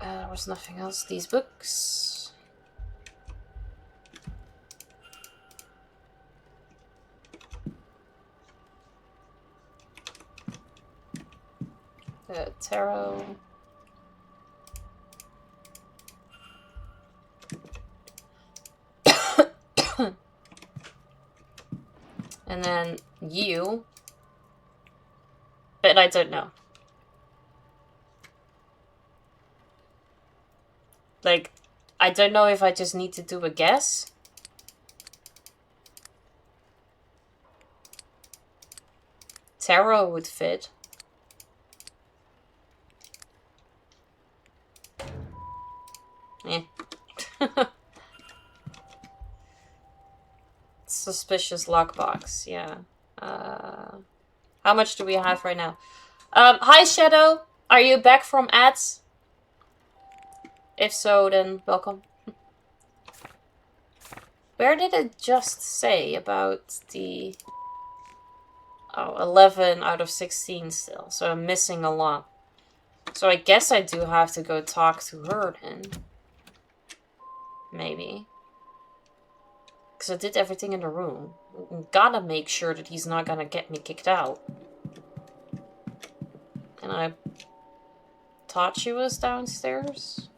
There was nothing else. These books. The tarot. And then you. But I don't know. Like, I don't know if I just need to do a guess. Tarot would fit. Eh. Suspicious lockbox, yeah. How much do we have right now? Hi Shadow! Are you back from ads? If so, then welcome. Where did it just say about the... Oh, 11 out of 16 still. So I'm missing a lot. So I guess I do have to go talk to her then. Maybe. Because I did everything in the room. Gotta make sure that he's not gonna get me kicked out. And I thought she was downstairs.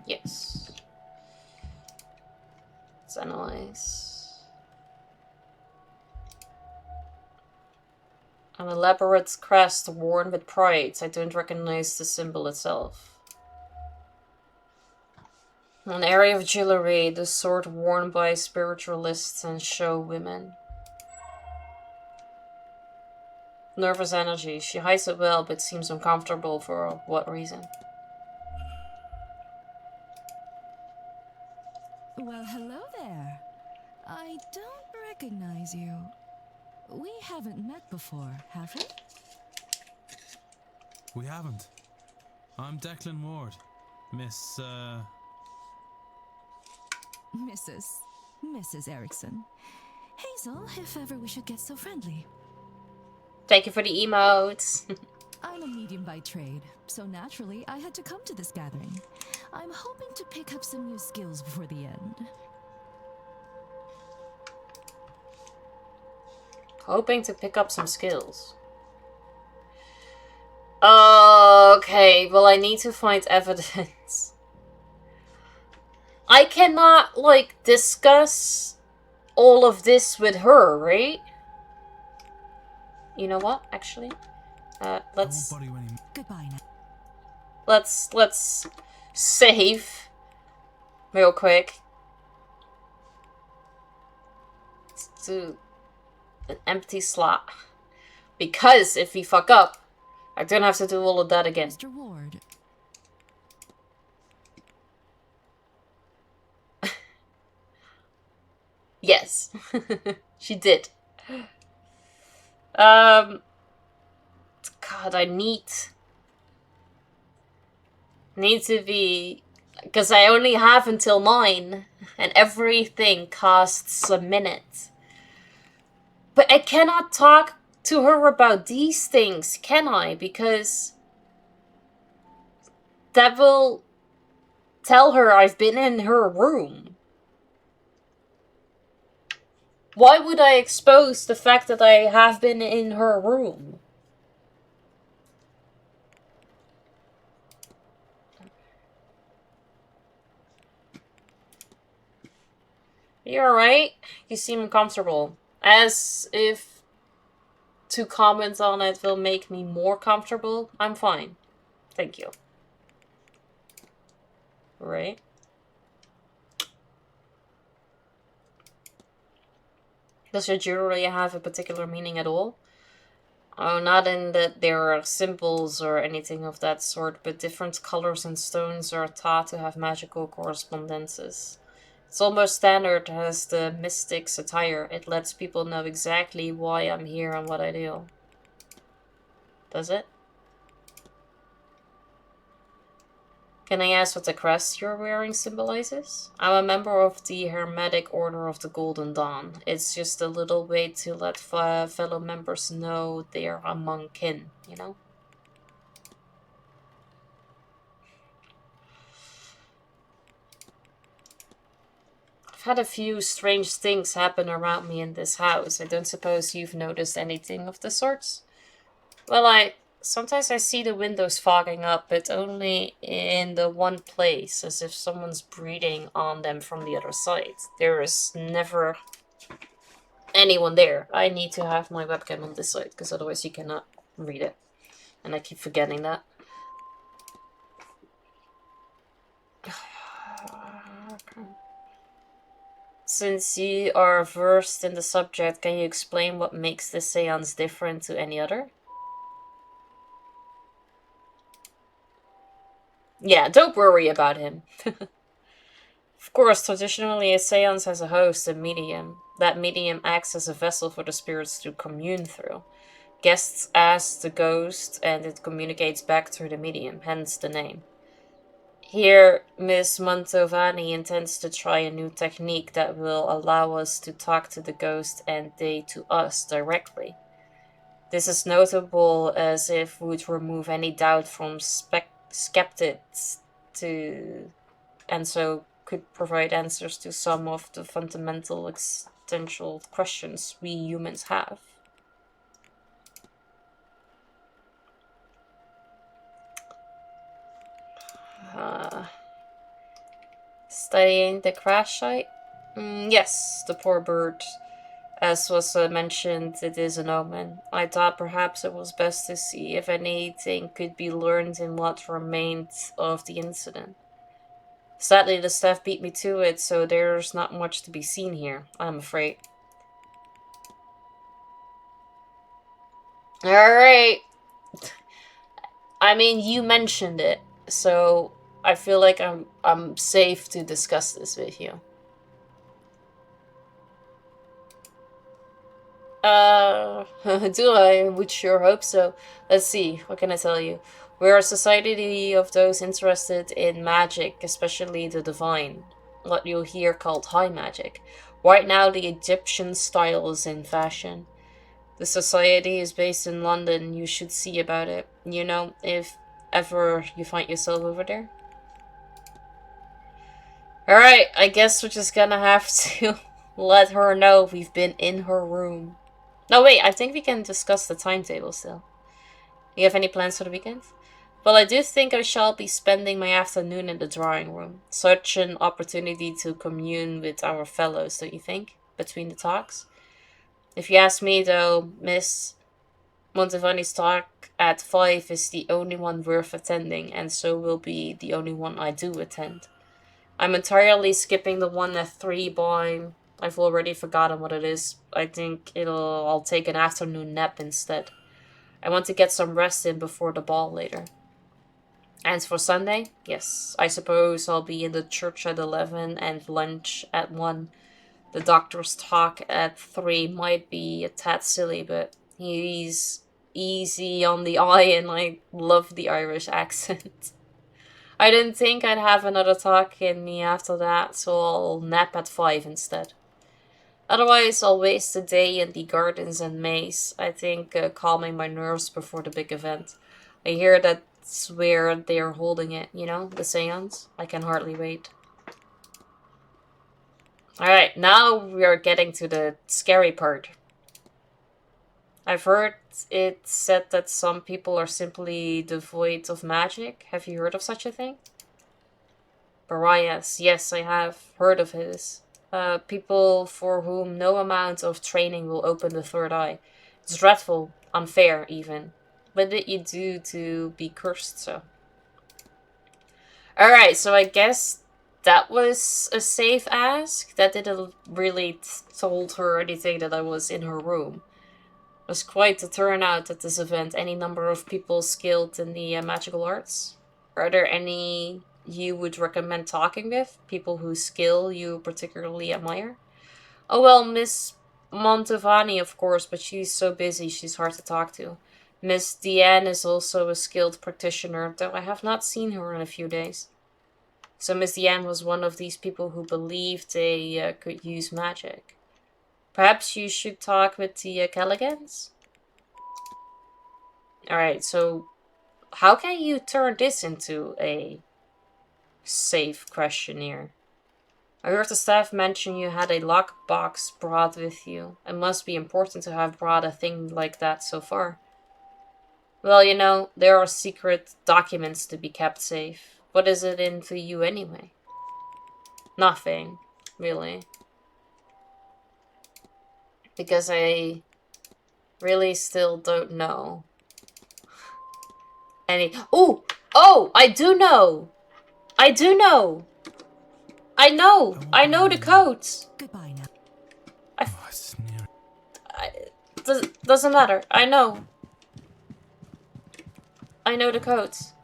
Yes. Let's analyze. An elaborate crest worn with pride. I don't recognize the symbol itself. An area of jewelry, the sort worn by spiritualists and show women. Nervous energy. She hides it well, but seems uncomfortable for what reason? Well, hello there. I don't recognize you. We haven't met before, have we? We haven't. I'm Declan Ward. Miss, Mrs. Erickson. Hazel, if ever we should get so friendly. Thank you for the emotes. I'm a medium by trade, so naturally I had to come to this gathering. I'm hoping to pick up some new skills before the end. Hoping to pick up some skills. Okay, well I need to find evidence. I cannot, like, discuss all of this with her, right? You know what, actually? Let's... Goodbye now. Let's save real quick. Let's do an empty slot. Because if we fuck up, I don't have to do all of that again. Mr. Ward. Yes. She did. God, I need to be... Because I only have until 9, and everything costs a minute. But I cannot talk to her about these things, can I? Because that will tell her I've been in her room. Why would I expose the fact that I have been in her room? You're alright. You seem uncomfortable. As if to comment on it will make me more comfortable. I'm fine. Thank you. Right? Does your jewelry have a particular meaning at all? Oh, not in that there are symbols or anything of that sort, but different colors and stones are thought to have magical correspondences. It's almost standard as the mystic's attire. It lets people know exactly why I'm here and what I do. Does it? Can I ask what the crest you're wearing symbolizes? I'm a member of the Hermetic Order of the Golden Dawn. It's just a little way to let fellow members know they're among kin, you know? I've had a few strange things happen around me in this house. I don't suppose you've noticed anything of the sorts? Well, sometimes I see the windows fogging up, but only in the one place, as if someone's breathing on them from the other side. There is never anyone there. I need to have my webcam on this side, because otherwise you cannot read it. And I keep forgetting that. Since you are versed in the subject, can you explain what makes this seance different to any other? Yeah, don't worry about him. Of course, traditionally a seance has a host, a medium. That medium acts as a vessel for the spirits to commune through. Guests ask the ghost and it communicates back through the medium, hence the name. Here, Miss Mantovani intends to try a new technique that will allow us to talk to the ghost and they to us directly. This is notable as it would remove any doubt from skeptics and so could provide answers to some of the fundamental existential questions we humans have. Studying the crash site? Yes, the poor bird. As was mentioned, it is an omen. I thought perhaps it was best to see if anything could be learned in what remained of the incident. Sadly, the staff beat me to it, so there's not much to be seen here, I'm afraid. Alright. I mean, you mentioned it, so I feel like I'm safe to discuss this with you. Do I? Would sure hope so. Let's see, what can I tell you? We're a society of those interested in magic, especially the divine. What you'll hear called high magic. Right now, the Egyptian style is in fashion. The society is based in London. You should see about it. You know, if ever you find yourself over there. Alright, I guess we're just gonna have to let her know we've been in her room. No, wait, I think we can discuss the timetable still. You have any plans for the weekend? Well, I do think I shall be spending my afternoon in the drawing room. Such an opportunity to commune with our fellows, don't you think? Between the talks. If you ask me, though, Miss Montevani's talk at 5 is the only one worth attending, and so will be the only one I do attend. I'm entirely skipping the one at 3 by... I've already forgotten what it is. I think I'll take an afternoon nap instead. I want to get some rest in before the ball later. And for Sunday, yes, I suppose I'll be in the church at 11 and lunch at 1. The doctor's talk at 3 might be a tad silly, but he's easy on the eye and I love the Irish accent. I didn't think I'd have another talk in me after that, so I'll nap at 5 instead. Otherwise, I'll waste the day in the gardens and maze. I think calming my nerves before the big event. I hear that's where they're holding it, you know, the seance. I can hardly wait. Alright, now we are getting to the scary part. I've heard it said that some people are simply devoid of magic. Have you heard of such a thing? Barias, yes, I have heard of his. People for whom no amount of training will open the third eye. It's dreadful, unfair even. What did you do to be cursed so? Alright, so I guess that was a safe ask. That didn't really told her anything that I was in her room. It was quite the turnout at this event. Any number of people skilled in the magical arts. Are there any you would recommend talking with? People whose skill you particularly admire? Oh well, Miss Montovani, of course, but she's so busy she's hard to talk to. Miss Deanne is also a skilled practitioner, though I have not seen her in a few days. So Miss Deanne was one of these people who believed they could use magic. Perhaps you should talk with the Calligans? Alright, so how can you turn this into a safe questionnaire? I heard the staff mention you had a lockbox brought with you. It must be important to have brought a thing like that so far. Well, you know, there are secret documents to be kept safe. What is it in for you anyway? Nothing, really. Because I really still don't know any. Oh! Oh! I do know! I do know! I know the codes! Goodbye now. Doesn't matter. I know the codes.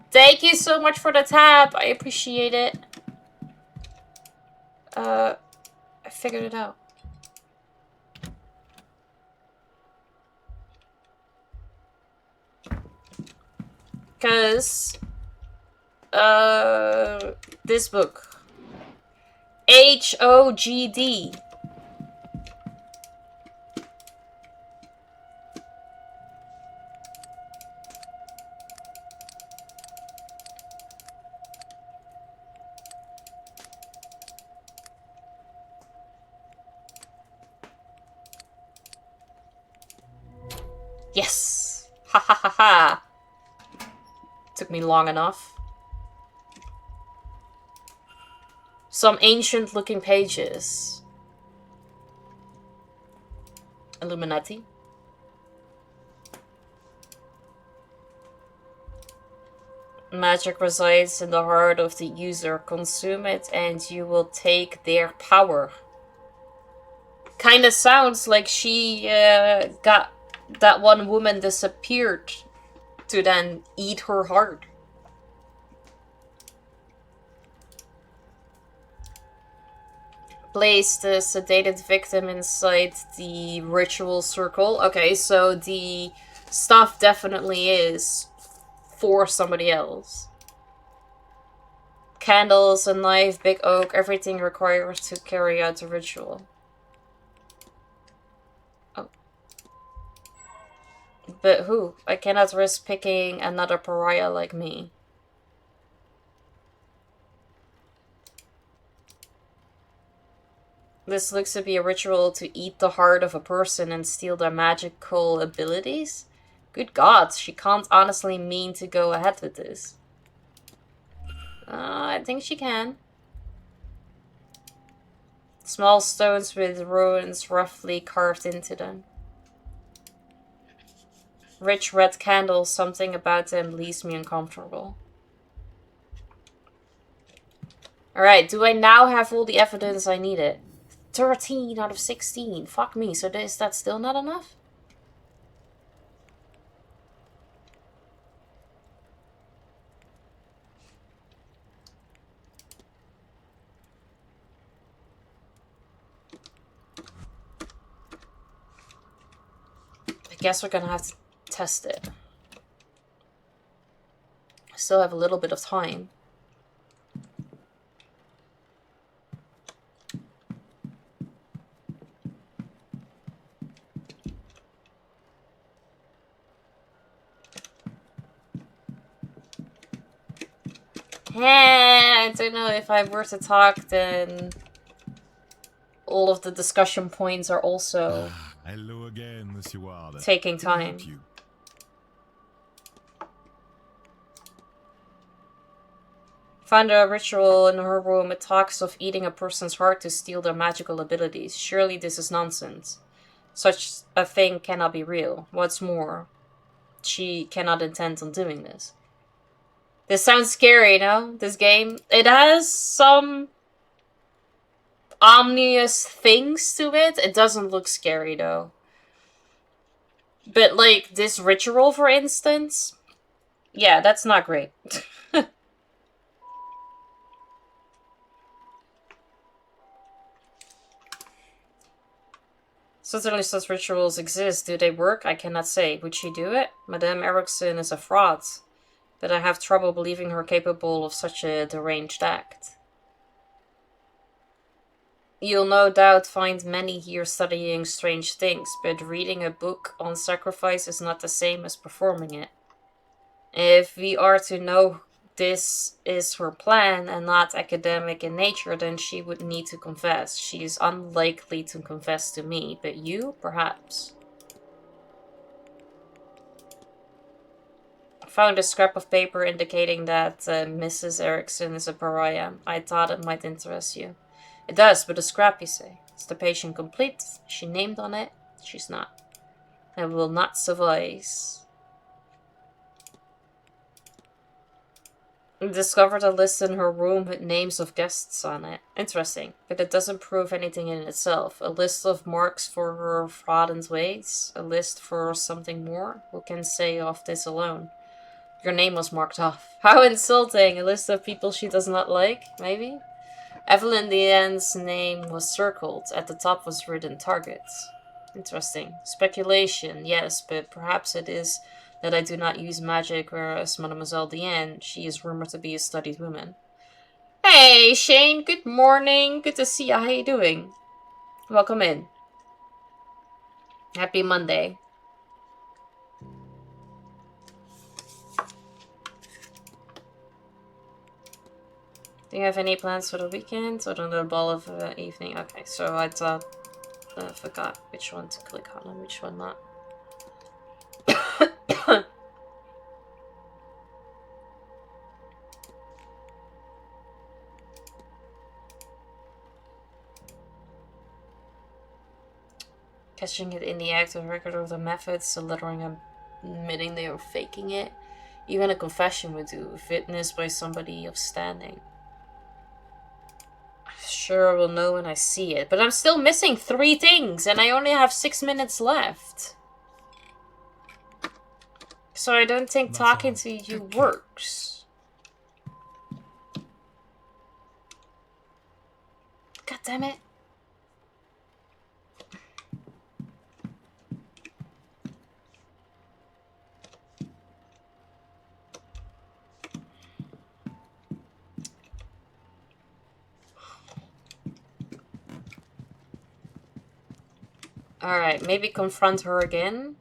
Thank you so much for the tab. I appreciate it. I figured it out. Cause this book. HOGD. Yes! Ha ha ha ha! Took me long enough. Some ancient looking pages. Illuminati. Magic resides in the heart of the user. Consume it and you will take their power. Kinda sounds like she got that one woman disappeared to then eat her heart. Place the sedated victim inside the ritual circle. Okay, so the stuff definitely is for somebody else. Candles, a knife, big oak, everything required to carry out the ritual. Oh. But who? I cannot risk picking another pariah like me. This looks to be a ritual to eat the heart of a person and steal their magical abilities? Good God, she can't honestly mean to go ahead with this. I think she can. Small stones with runes roughly carved into them. Rich red candles, something about them leaves me uncomfortable. Alright, do I now have all the evidence I needed? 13 out of 16. Fuck me, so is that still not enough? I guess we're gonna have to test it. I still have a little bit of time. I don't know, if I were to talk, then all of the discussion points are also Hello again, Monsieur Ward. taking Can I help time. you? Found a ritual in her room. It talks of eating a person's heart to steal their magical abilities. Surely this is nonsense. Such a thing cannot be real. What's more, she cannot intend on doing this. This sounds scary, no? This game. It has some ominous things to it. It doesn't look scary, though. But, like, this ritual, for instance? Yeah, that's not great. Certainly such rituals exist. Do they work? I cannot say. Would she do it? Madame Erickson is a fraud. But I have trouble believing her capable of such a deranged act. You'll no doubt find many here studying strange things, but reading a book on sacrifice is not the same as performing it. If we are to know this is her plan and not academic in nature, then she would need to confess. She is unlikely to confess to me, but you, perhaps. I found a scrap of paper indicating that Mrs. Erickson is a pariah. I thought it might interest you. It does, but a scrap, you say. Is the patient complete? Is she named on it? She's not. It will not suffice. I discovered a list in her room with names of guests on it. Interesting, but it doesn't prove anything in itself. A list of marks for her fraudulent ways? A list for something more? Who can say off this alone? Your name was marked off. How insulting! A list of people she does not like, maybe? Evelyn Deanne's name was circled. At the top was written targets. Interesting. Speculation, yes, but perhaps it is that I do not use magic, whereas Mademoiselle Deanne, she is rumored to be a studied woman. Hey, Shane, good morning. Good to see you. How you doing? Welcome in. Happy Monday. Do you have any plans for the weekend or the ball of evening? Okay, so I thought I forgot which one to click on and which one not. Catching it in the act of record of the methods, the lettering admitting they were faking it. Even a confession would do, if witnessed by somebody of standing. Sure, we'll know when I see it, but I'm still missing 3 things, and I only have 6 minutes left. So I don't think talking to you works. God damn it. Alright, maybe confront her again.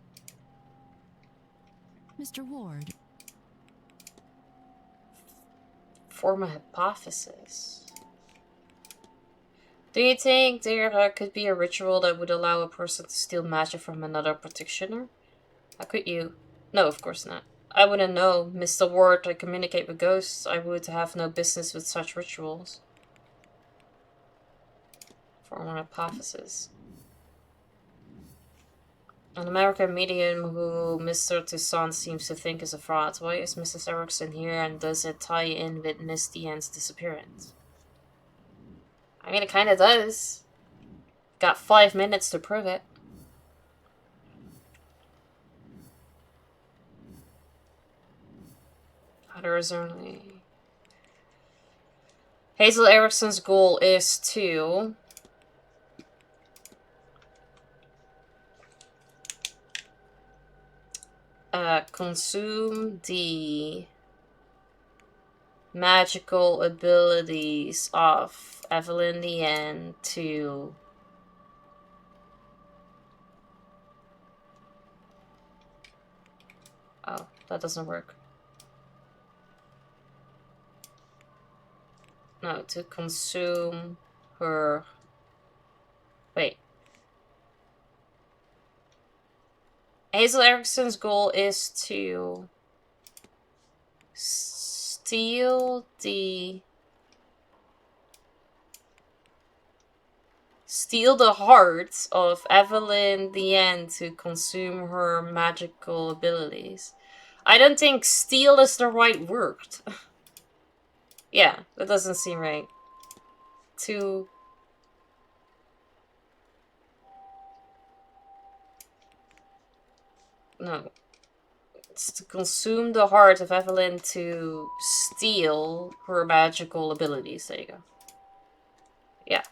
Mr. Ward. Form a hypothesis. Do you think there could be a ritual that would allow a person to steal magic from another practitioner? How could you? No, of course not. I wouldn't know. Mr. Ward, I communicate with ghosts. I would have no business with such rituals. Form a hypothesis. An American medium who Mr. Toussaint seems to think is a fraud. Why is Mrs. Erickson here, and does it tie in with Miss Deanne's disappearance? I mean, it kinda does. Got 5 minutes to prove it. Others only. Hazel Erickson's goal is to consume the magical abilities of Evelyn Deanne to oh, that doesn't work. No, to consume her. Wait. Hazel Erickson's goal is to steal the hearts of Evelyn Deanne to consume her magical abilities. I don't think steal is the right word. Yeah, that doesn't seem right. To no. It's to consume the heart of Evelyn to steal her magical abilities. There you go. Yeah.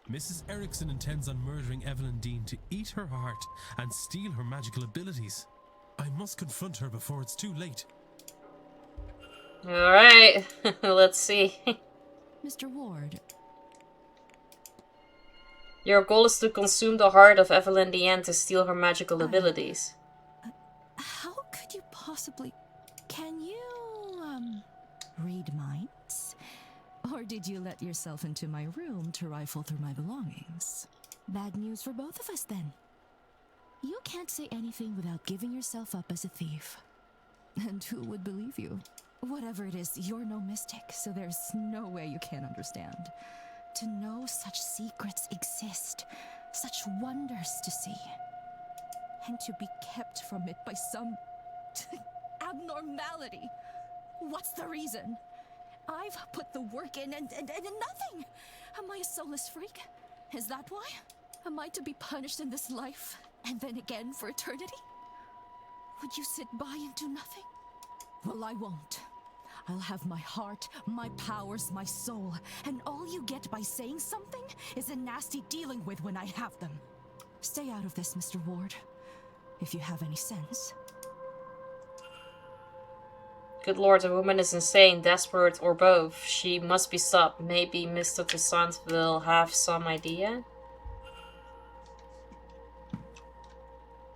Mrs. Erickson intends on murdering Evelyn Dean to eat her heart and steal her magical abilities. I must confront her before it's too late. Alright, let's see. Mr. Ward. Your goal is to consume the heart of Evelyn Deanne to steal her magical abilities. How could you possibly... Can you read minds? Or did you let yourself into my room to rifle through my belongings? Bad news for both of us then. You can't say anything without giving yourself up as a thief. And who would believe you? Whatever it is, you're no mystic, so there's no way you can't understand. To know such secrets exist, such wonders to see, and to be kept from it by some abnormality. What's the reason? I've put the work in and nothing. Am I a soulless freak? Is that why? Am I to be punished in this life and then again for eternity? Would you sit by and do nothing? Well, I won't. I'll have my heart, my powers, my soul, and all you get by saying something is a nasty dealing with when I have them. Stay out of this, Mr. Ward, if you have any sense. Good lord, the woman is insane, desperate, or both. She must be stopped. Maybe Mr. Toussaint will have some idea?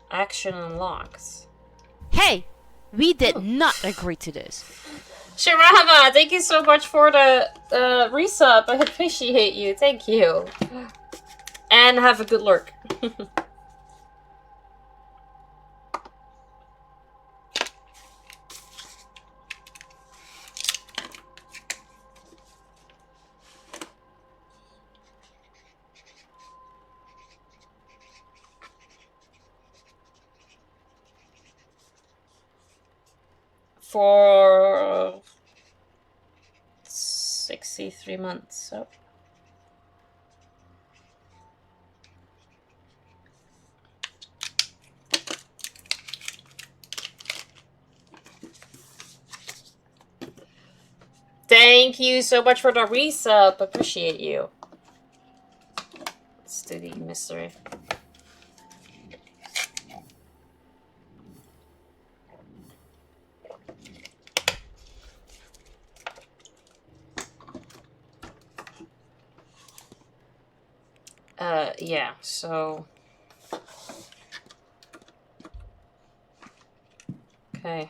Action unlocked. Hey! We did not agree to this. Shirama, thank you so much for the resub. I appreciate you. Thank you. And have a good lurk. For 63 months, so. Thank you so much for the resub. Appreciate you. Let's do the mystery. Yeah, so. Okay.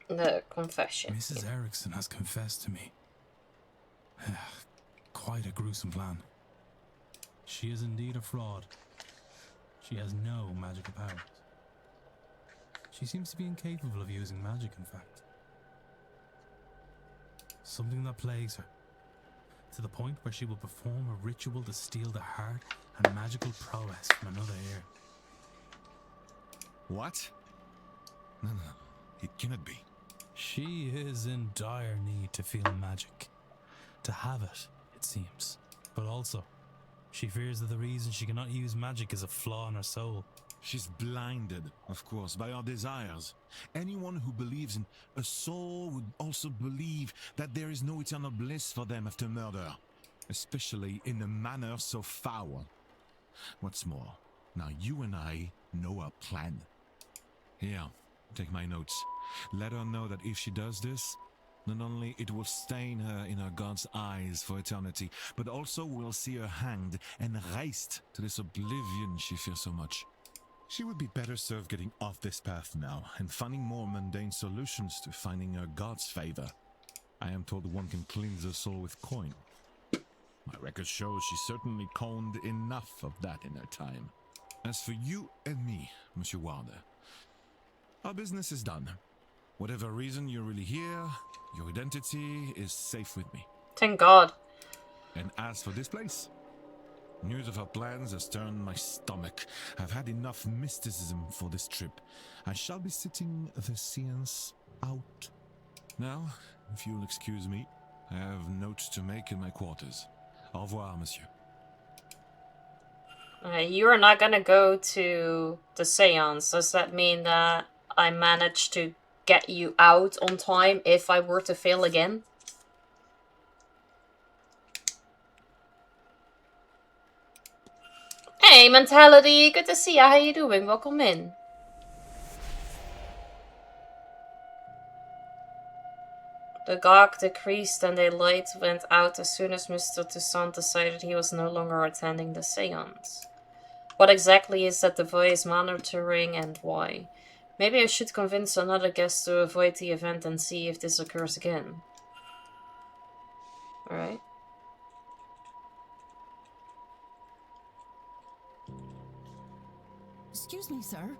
The confession. Mrs. Erickson has confessed to me. Quite a gruesome plan. She is indeed a fraud. She has no magical powers. She seems to be incapable of using magic, in fact. Something that plagues her, to the point where she will perform a ritual to steal the heart and magical prowess from another heir. What? No, it cannot be. She is in dire need to feel magic. To have it, it seems. But also, she fears that the reason she cannot use magic is a flaw in her soul. She's blinded, of course, by our desires. Anyone who believes in a soul would also believe that there is no eternal bliss for them after murder, especially in a manner so foul. What's more, now you and I know our plan. Here, take my notes. Let her know that if she does this, not only it will stain her in her God's eyes for eternity, but also we'll see her hanged and raised to this oblivion she fears so much. She would be better served getting off this path now and finding more mundane solutions to finding her God's favor. I am told one can cleanse her soul with coin. My record shows she certainly coined enough of that in her time. As for you and me, Monsieur Warder, our business is done. Whatever reason you're really here, your identity is safe with me. Thank God. And as for this place, news of our plans has turned my stomach. I've had enough mysticism for this trip. I shall be sitting the séance out. Now, if you'll excuse me, I have notes to make in my quarters. Au revoir, monsieur. You are not gonna go to the séance. Does that mean that I managed to get you out on time if I were to fail again? Hey, Mentality! Good to see you. How you doing? Welcome in. The gog decreased and a light went out as soon as Mr. Toussaint decided he was no longer attending the séance. What exactly is that device monitoring and why? Maybe I should convince another guest to avoid the event and see if this occurs again. Alright. Excuse me, sir.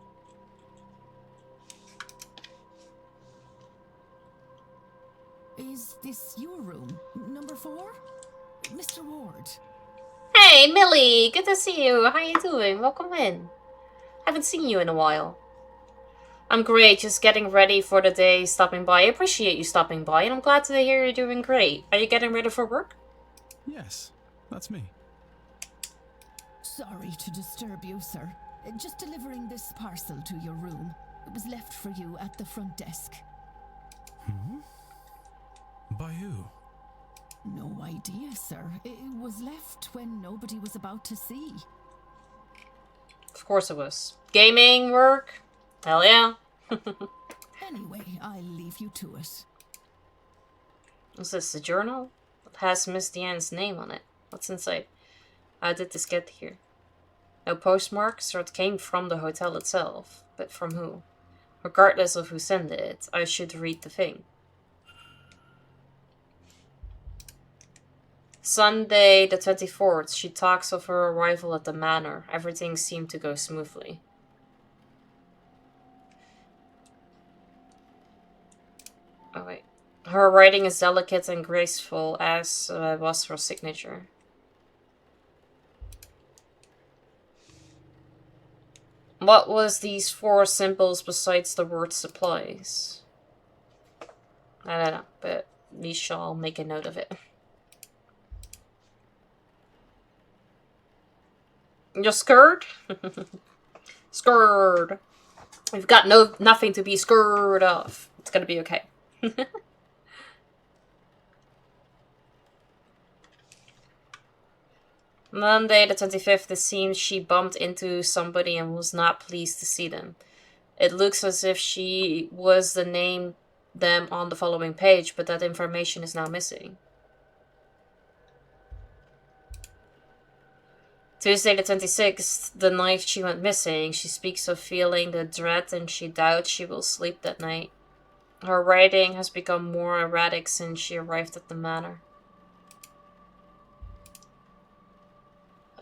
Is this your room? Number 4? Mr. Ward. Hey, Millie! Good to see you. How you doing? Welcome in. Haven't seen you in a while. I'm great, just getting ready for the day, stopping by. I appreciate you stopping by, and I'm glad to hear you're doing great. Are you getting ready for work? Yes, that's me. Sorry to disturb you, sir. Just delivering this parcel to your room. It was left for you at the front desk. Hmm? By who? No idea, sir. It was left when nobody was about to see. Of course it was. Gaming, work? Hell yeah. Anyway, I'll leave you to it. Is this a journal? It has Miss Deanne's name on it. What's inside? How did this get here? No postmarks, or it came from the hotel itself. But from who? Regardless of who sent it, I should read the thing. Sunday the 24th, she talks of her arrival at the manor. Everything seemed to go smoothly. Oh wait. Her writing is delicate and graceful, as was her signature. What was these 4 symbols besides the word supplies? I don't know, but we shall make a note of it. You're scared? Scared. We've got nothing to be scared of. It's gonna be okay. Monday the 25th, it seems she bumped into somebody and was not pleased to see them. It looks as if she was to name them on the following page, but that information is now missing. Tuesday the 26th, the night she went missing, she speaks of feeling the dread and she doubts she will sleep that night. Her writing has become more erratic since she arrived at the manor.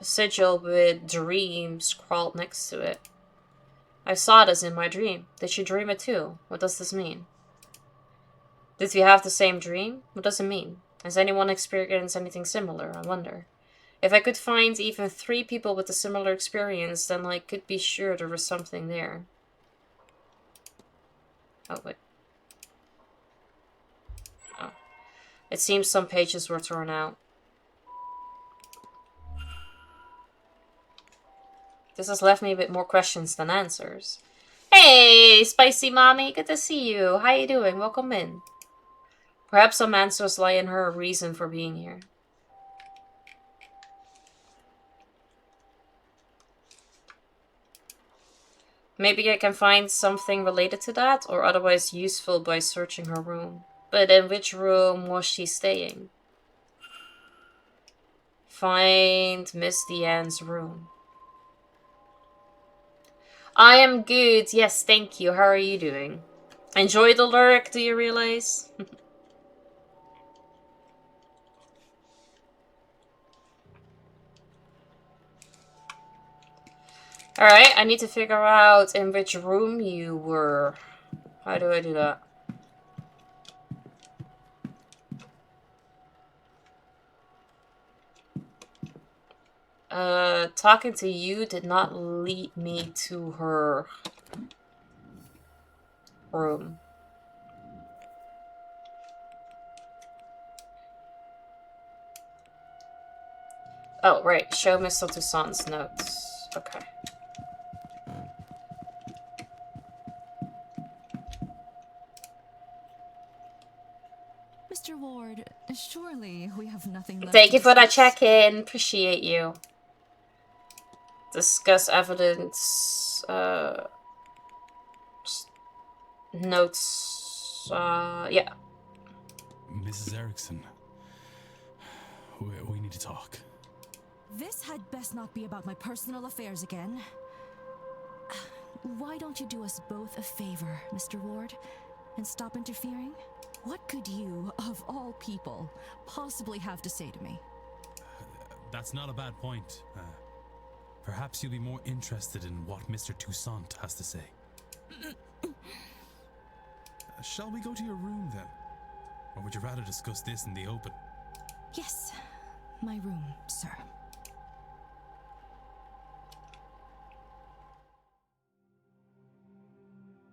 A sigil with dreams crawled next to it. I saw this in my dream. Did you dream it too? What does this mean? Did we have the same dream? What does it mean? Has anyone experienced anything similar? I wonder. If I could find even 3 people with a similar experience, then I could be sure there was something there. Oh, wait. Oh. It seems some pages were torn out. This has left me with more questions than answers. Hey, Spicy Mommy, good to see you. How you doing? Welcome in. Perhaps some answers lie in her reason for being here. Maybe I can find something related to that, or otherwise useful by searching her room. But in which room was she staying? Find Miss Deanne's room. I am good. Yes, thank you. How are you doing? Enjoy the lurk, do you realize? Alright, I need to figure out in which room you were. How do I do that? Talking to you did not lead me to her room. Oh, right. Show Mr. Toussaint's notes. Okay. Mr. Ward, surely we have nothing left. Thank you for that check-in. Appreciate you. Discuss evidence. Notes. Yeah. Mrs. Erickson. We need to talk. This had best not be about my personal affairs again. Why don't you do us both a favor, Mr. Ward, and stop interfering? What could you, of all people, possibly have to say to me? That's not a bad point. Perhaps you'll be more interested in what Mr. Toussaint has to say. Shall we go to your room then? Or would you rather discuss this in the open? Yes, my room, sir.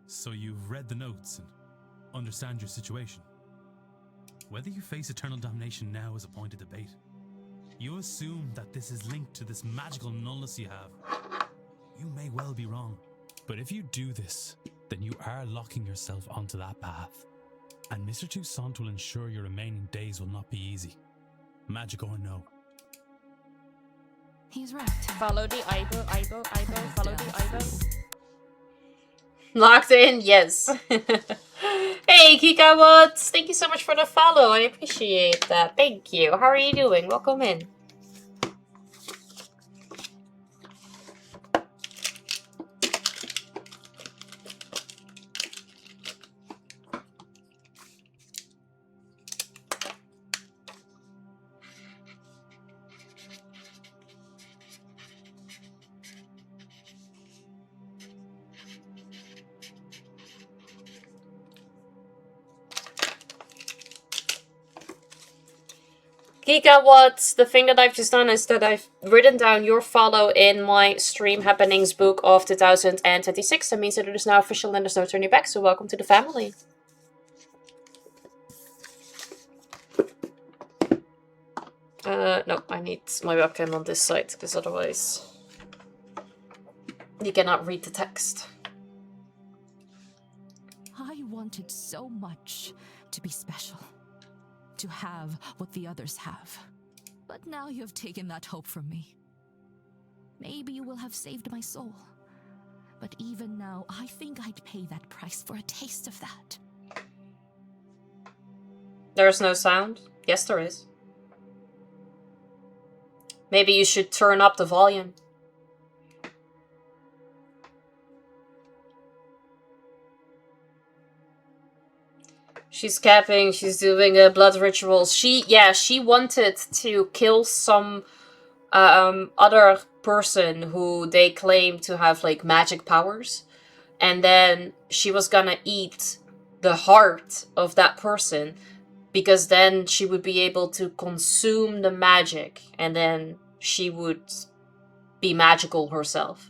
So you've read the notes and understand your situation. Whether you face eternal damnation now is a point of debate. You assume that this is linked to this magical nullness you have. You may well be wrong. But if you do this, then you are locking yourself onto that path. And Mr. Toussaint will ensure your remaining days will not be easy. Magic or no. He's right. Follow the Ibo, follow the Ibo. Locked in, yes. Hey, Kika Woods, thank you so much for the follow. I appreciate that. Thank you. How are you doing? Welcome in. Giga, what the thing that I've just done is that I've written down your follow in my stream happenings book of 2026. That means that it is now official and there's no turning back. So welcome to the family. No, I need my webcam on this side because otherwise you cannot read the text. I wanted so much to be special. To have what the others have. But now you have taken that hope from me. Maybe you will have saved my soul. But even now, I think I'd pay that price for a taste of that. There's no sound? Yes, there is. Maybe you should turn up the volume. She's capping, she's doing blood rituals. She wanted to kill some other person who they claim to have like magic powers. And then she was gonna eat the heart of that person because then she would be able to consume the magic and then she would be magical herself.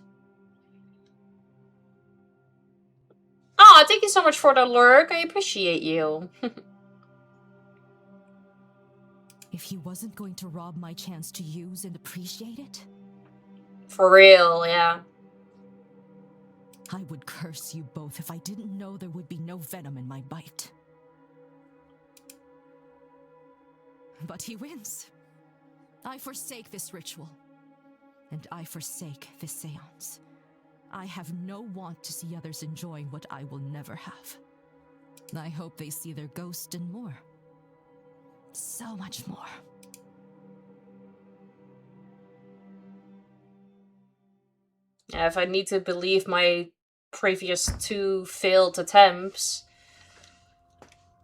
Oh, thank you so much for the lurk. I appreciate you. If he wasn't going to rob my chance to use and appreciate it, For real, yeah. I would curse you both if I didn't know there would be no venom in my bite. But he wins. I forsake this ritual. And I forsake this seance. I have no want to see others enjoying what I will never have. I hope they see their ghost and more. So much more. Yeah, if I need to believe my previous 2 failed attempts,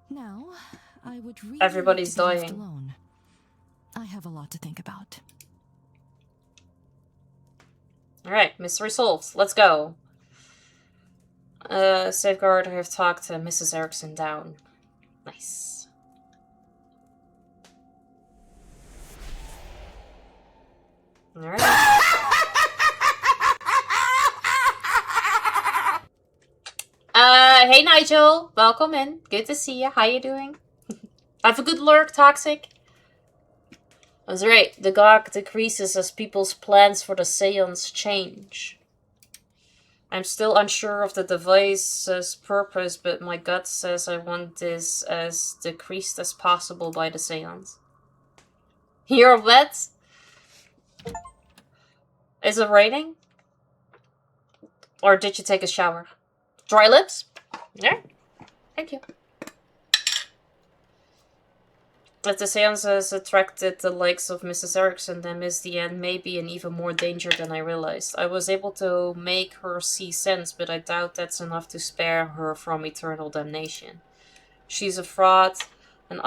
Now, I would really everybody's like to be left dying. alone. I have a lot to think about. Alright, mystery solved. Let's go. Safeguard, I have talked to Mrs. Erickson down. Nice. Alright. Hey Nigel, welcome in. Good to see you. How you doing? Have a good lurk, Toxic. That's right. The GOG decreases as people's plans for the seance change. I'm still unsure of the device's purpose, but my gut says I want this as decreased as possible by the seance. You're wet? Is it raining? Or did you take a shower? Dry lips? Yeah. Thank you. If the seance has attracted the likes of Mrs. Erickson, then Miss Deanne may be in even more danger than I realized. I was able to make her see sense, but I doubt that's enough to spare her from eternal damnation. She's a fraud, an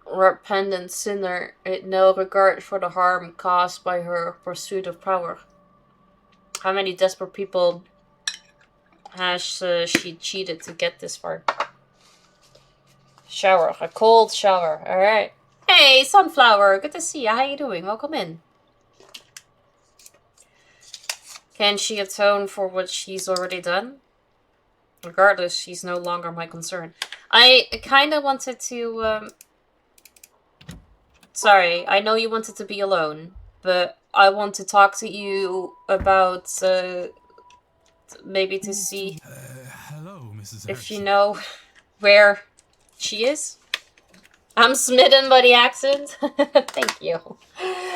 unrepentant sinner, with no regard for the harm caused by her pursuit of power. How many desperate people has she cheated to get this far? Shower. A cold shower. Alright. Hey, Sunflower. Good to see you. How you doing? Welcome in. Can she atone for what she's already done? Regardless, she's no longer my concern. I kind of wanted to... Sorry, I know you wanted to be alone, but I want to talk to you about... maybe to see... Hello, Mrs. if you Erickson. know where she is. I'm smitten by the accent. Thank you.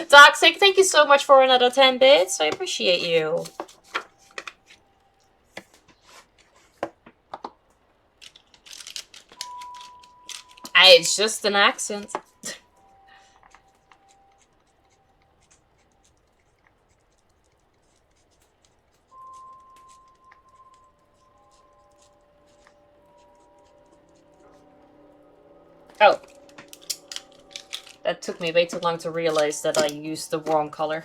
Toxic, thank you so much for another 10 bits. I appreciate you. It's just an accent. Oh. That took me way too long to realize that I used the wrong color.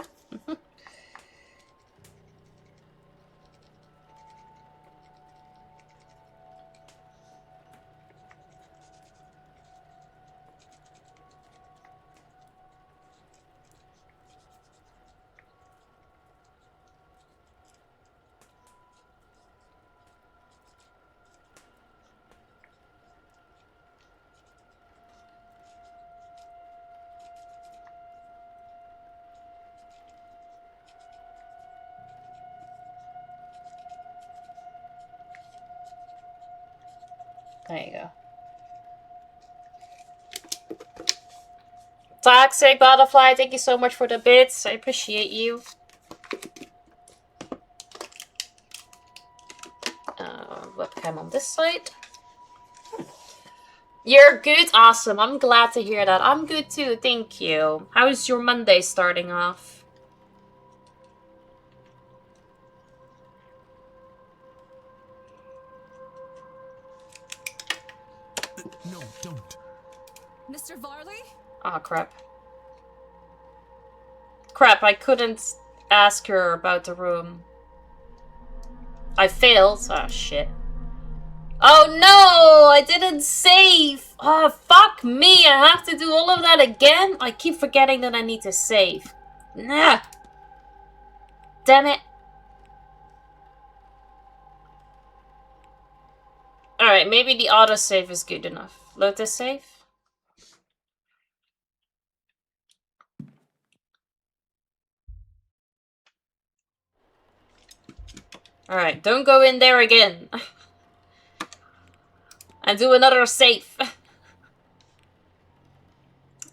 There you go. Toxic Butterfly, thank you so much for the bits. I appreciate you. Webcam on this side. You're good? Awesome. I'm glad to hear that. I'm good too, thank you. How is your Monday starting off? No, don't. Mr. Varley? Oh, crap. Crap, I couldn't ask her about the room. I failed. Oh, shit. Oh, no! I didn't save! Oh, fuck me! I have to do all of that again? I keep forgetting that I need to save. Nah! Damn it. Alright, maybe the autosave is good enough. Load this save. Alright, don't go in there again. And do another save.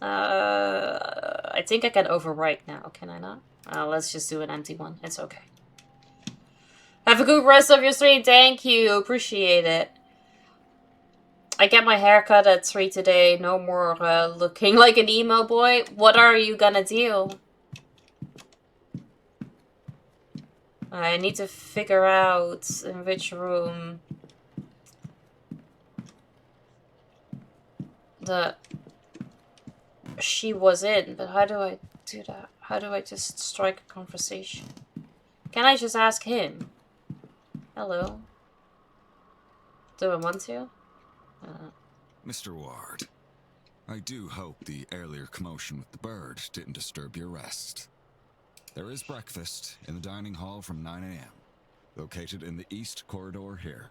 I think I can overwrite now, can I not? Let's just do an empty one. It's okay. Have a good rest of your stream. Thank you. Appreciate it. I get my hair cut at 3 today. No more looking like an emo boy. What are you gonna do? I need to figure out in which room she was in, but how do I do that? How do I just strike a conversation? Can I just ask him? Hello? Do I want to? Mr. Ward, I do hope the earlier commotion with the bird didn't disturb your rest. There is breakfast in the dining hall from 9 a.m., located in the east corridor here,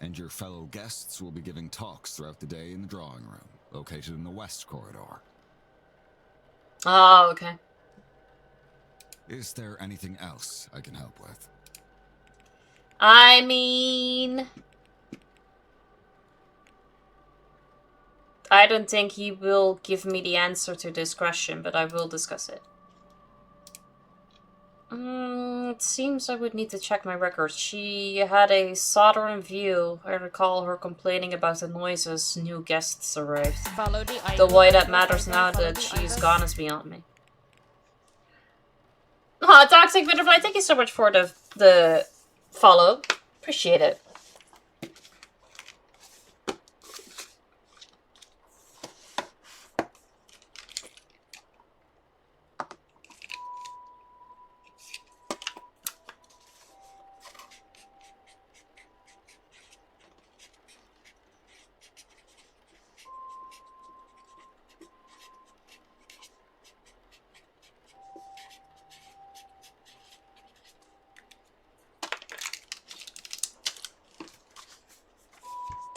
and your fellow guests will be giving talks throughout the day in the drawing room, located in the west corridor. Oh, okay. Is there anything else I can help with? I mean... I don't think he will give me the answer to this question, but I will discuss it. It seems I would need to check my records. She had a southern view. I recall her complaining about the noises new guests arrived. Follow the The idol, why that idol, matters idol, now follow that the she's idol. gone is beyond me. Ah, Toxic Butterfly, thank you so much for the follow. Appreciate it.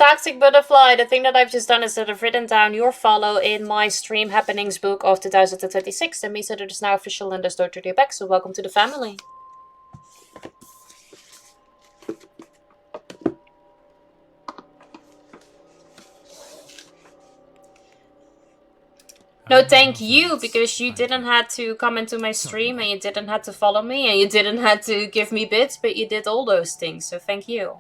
Toxic Butterfly, the thing that I've just done is that I've written down your follow in my stream happenings book of 2026. That means that it is now official and there's no turning back, so welcome to the family. No, thank you, because you didn't have to come into my stream and you didn't have to follow me and you didn't have to give me bits, but you did all those things, so thank you.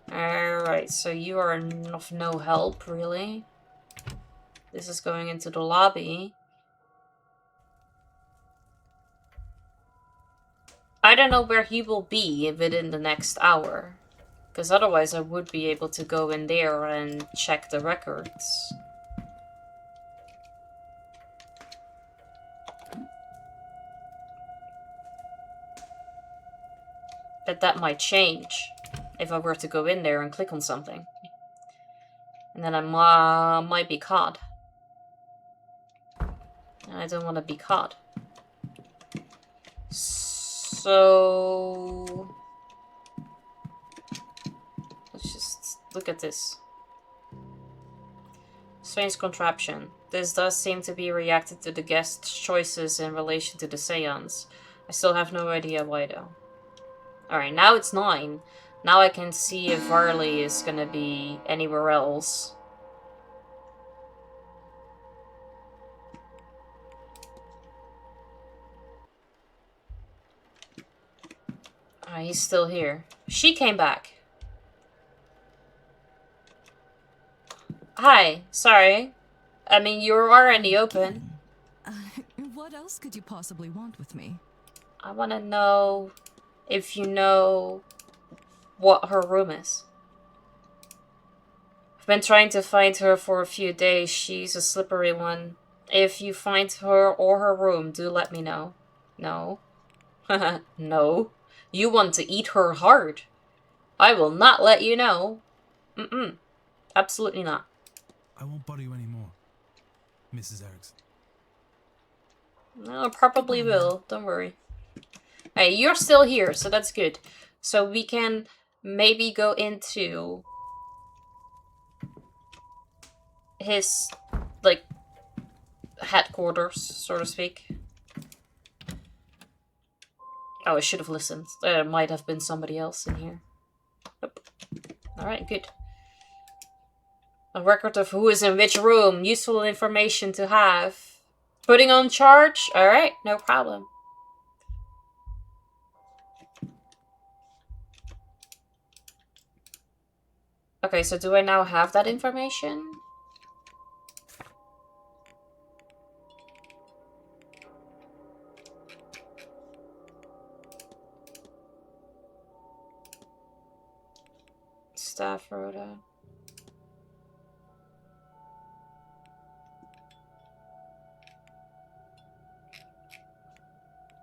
Alright, so you are of no help, really. This is going into the lobby. I don't know where he will be within the next hour. Because otherwise I would be able to go in there and check the records. But that might change if I were to go in there and click on something. And then I might be caught. And I don't want to be caught. So... let's just look at this. Strange contraption. This does seem to be reacted to the guest's choices in relation to the seance. I still have no idea why though. Alright, now it's 9. Now I can see if Varley is gonna be anywhere else. Ah, he's still here. She came back. Hi, sorry. I mean, you are in the open. What else could you possibly want with me? I want to know if you know what her room is. I've been trying to find her for a few days. She's a slippery one. If you find her or her room, do let me know. No. No. You want to eat her heart. I will not let you know. Absolutely not. I won't bother you anymore, Mrs. Erickson. No, I probably will. Don't worry. Hey, you're still here, so that's good. So we can maybe go into his, like, headquarters, so to speak. Oh, I should have listened. There might have been somebody else in here. Nope. Alright, good. A record of who is in which room. Useful information to have. Putting on charge? Alright, no problem. Okay, so do I now have that information? Staff rota.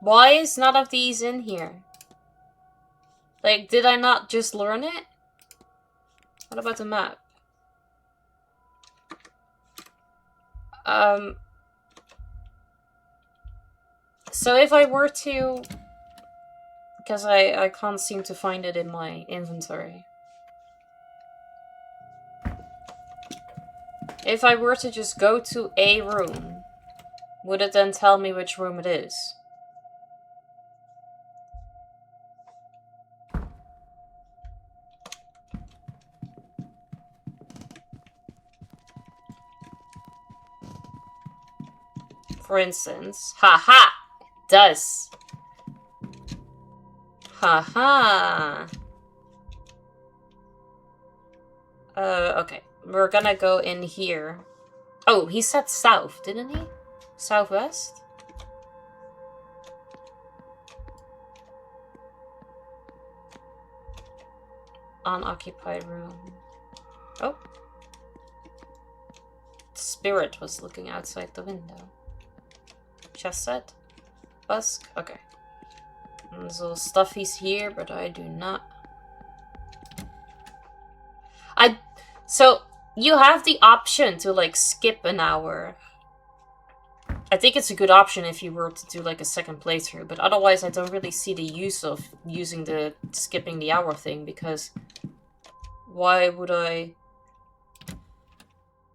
Why is none of these in here? Like, did I not just learn it? What about the map? So if I were to... because I can't seem to find it in my inventory. If I were to just go to a room, would it then tell me which room it is? For instance, haha! does. Haha. Okay. We're gonna go in here. Oh, he said south, didn't he? Southwest? Unoccupied room. Oh. Spirit was looking outside the window. Chest set? Busk? Okay. There's little stuffies here, but I do not. So, you have the option to, like, skip an hour. I think it's a good option if you were to do, like, a second playthrough, but otherwise I don't really see the use of using the skipping the hour thing, because why would I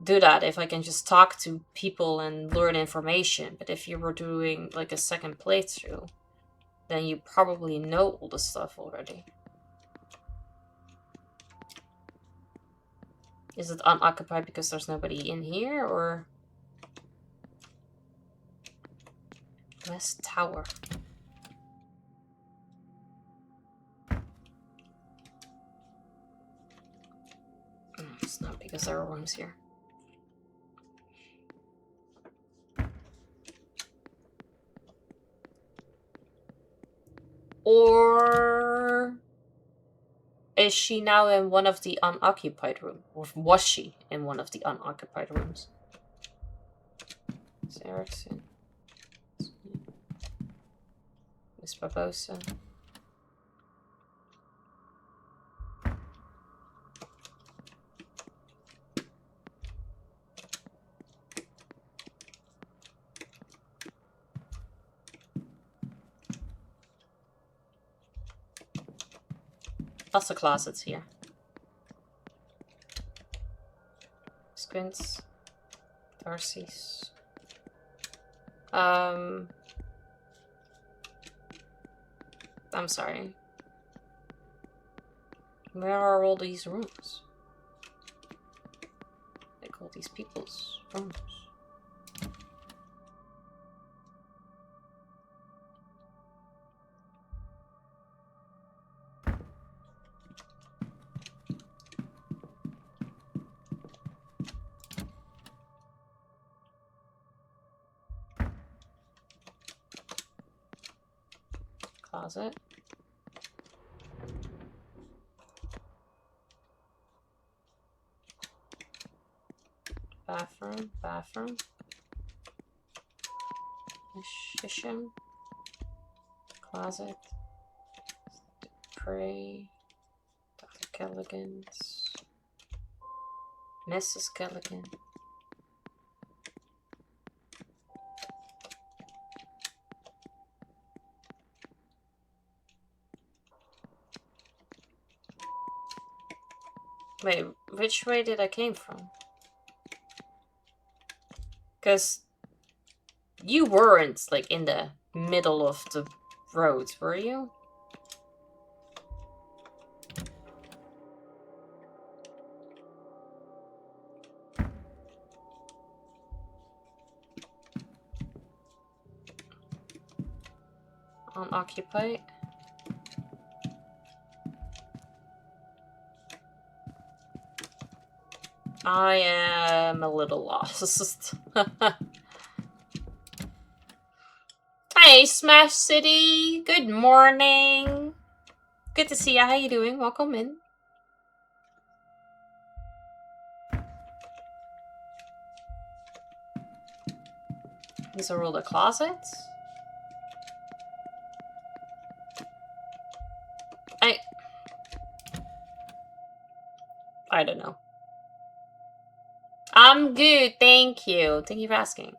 do that if I can just talk to people and learn information? But if you were doing, like, a second playthrough, then you probably know all the stuff already. Is it unoccupied because there's nobody in here, or... West Tower. It's not because there are rooms here. Or... is she now in one of the unoccupied rooms? Or was she in one of the unoccupied rooms? Miss Erickson. Miss Barbosa. Lots of closets here. Squints. Darcy's. I'm sorry. Where are all these rooms? They call these people's rooms. Closet. Bathroom, bathroom. Kitchen. Closet. Pray. Dr. Kelligan's. Mrs. Kelligan. Wait, which way did I came from? Because you weren't, like, in the middle of the road, were you? Unoccupied. I am a little lost. Hey, Smash City! Good morning! Good to see ya. How you doing? Welcome in. These are all the closets? I don't know. I'm good, thank you. Thank you for asking.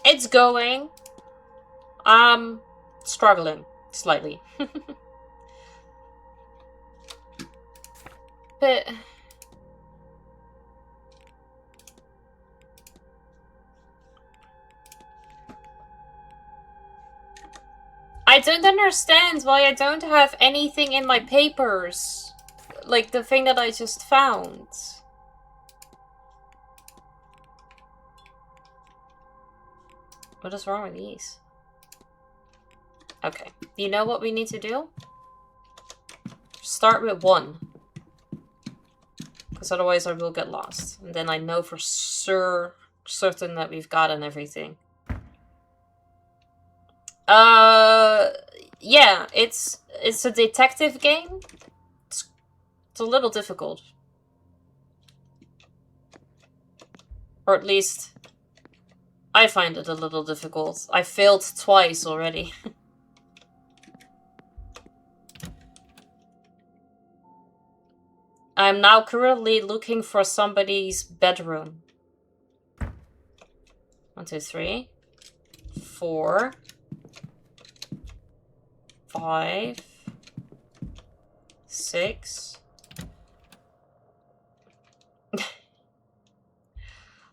It's going. I'm struggling slightly. But... I don't understand why I don't have anything in my papers. Like the thing that I just found. What is wrong with these? Okay. You know what we need to do? Start with 1. Because otherwise I will get lost. And then I know for certain that we've gotten everything. Yeah, it's a detective game. It's a little difficult. Or at least I find it a little difficult. I failed twice already. I'm now currently looking for somebody's bedroom. 1, 2, 3, 4, 5, 6.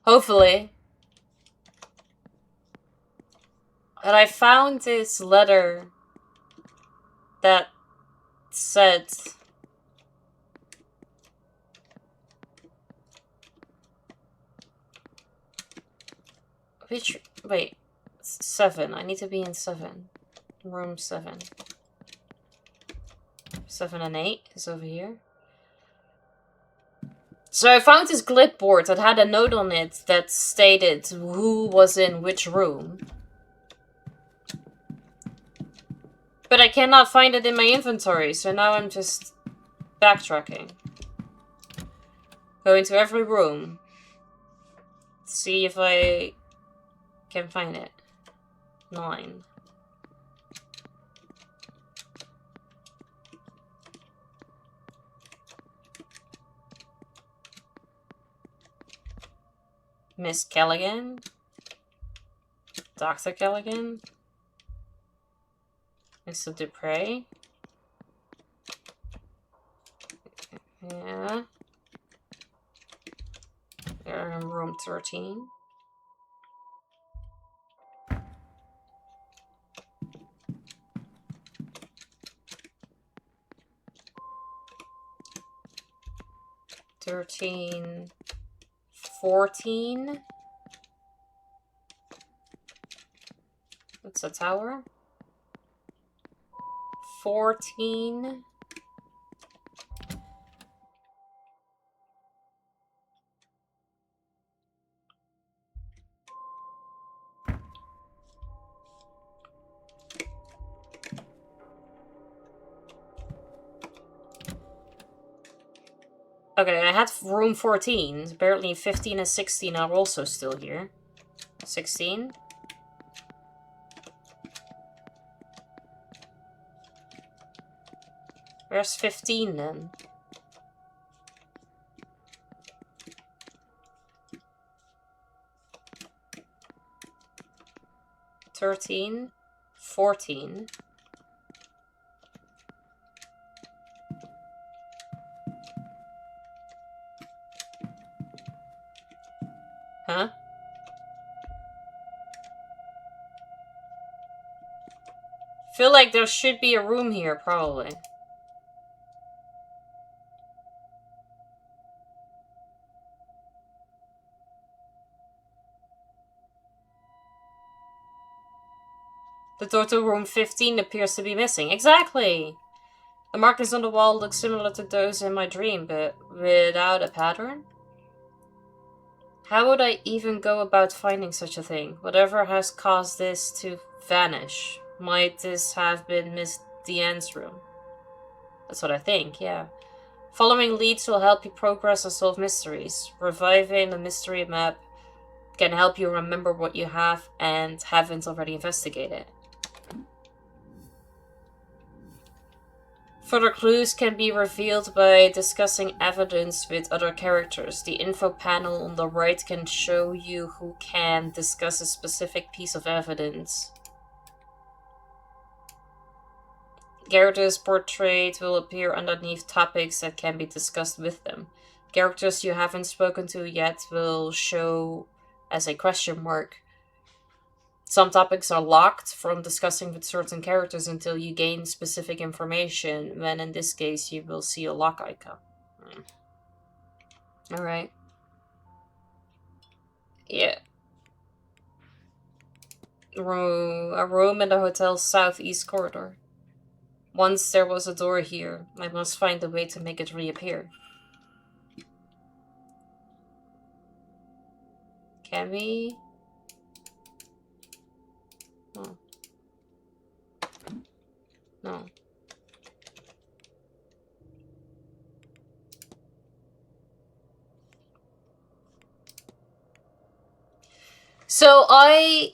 Hopefully. And I found this letter that said... Which... Wait. 7. I need to be in 7. Room 7. 7 and 8 is over here. So I found this clipboard that had a note on it that stated who was in which room. But I cannot find it in my inventory, so now I'm just backtracking. Go into every room. See if I can find it. 9. Miss Callaghan? Dr. Callaghan? Mr. Dupre? Yeah. We're in room 13. $13, 14. What's a tower? 14. Okay, I had room 14. Apparently 15 and 16 are also still here. 16. Where's 15 then? $13, 14. Huh? Feel like there should be a room here, probably. The door to room 15 appears to be missing. Exactly! The markings on the wall look similar to those in my dream, but without a pattern? How would I even go about finding such a thing? Whatever has caused this to vanish. Might this have been Miss Deanne's room? That's what I think, yeah. Following leads will help you progress and solve mysteries. Reviving a mystery map can help you remember what you have and haven't already investigated. Further clues can be revealed by discussing evidence with other characters. The info panel on the right can show you who can discuss a specific piece of evidence. Characters portrayed will appear underneath topics that can be discussed with them. Characters you haven't spoken to yet will show as a question mark. Some topics are locked from discussing with certain characters until you gain specific information, when in this case you will see a lock icon. Alright. Yeah. A room in the hotel's southeast corridor. Once there was a door here. I must find a way to make it reappear. Can we? Oh. No. So I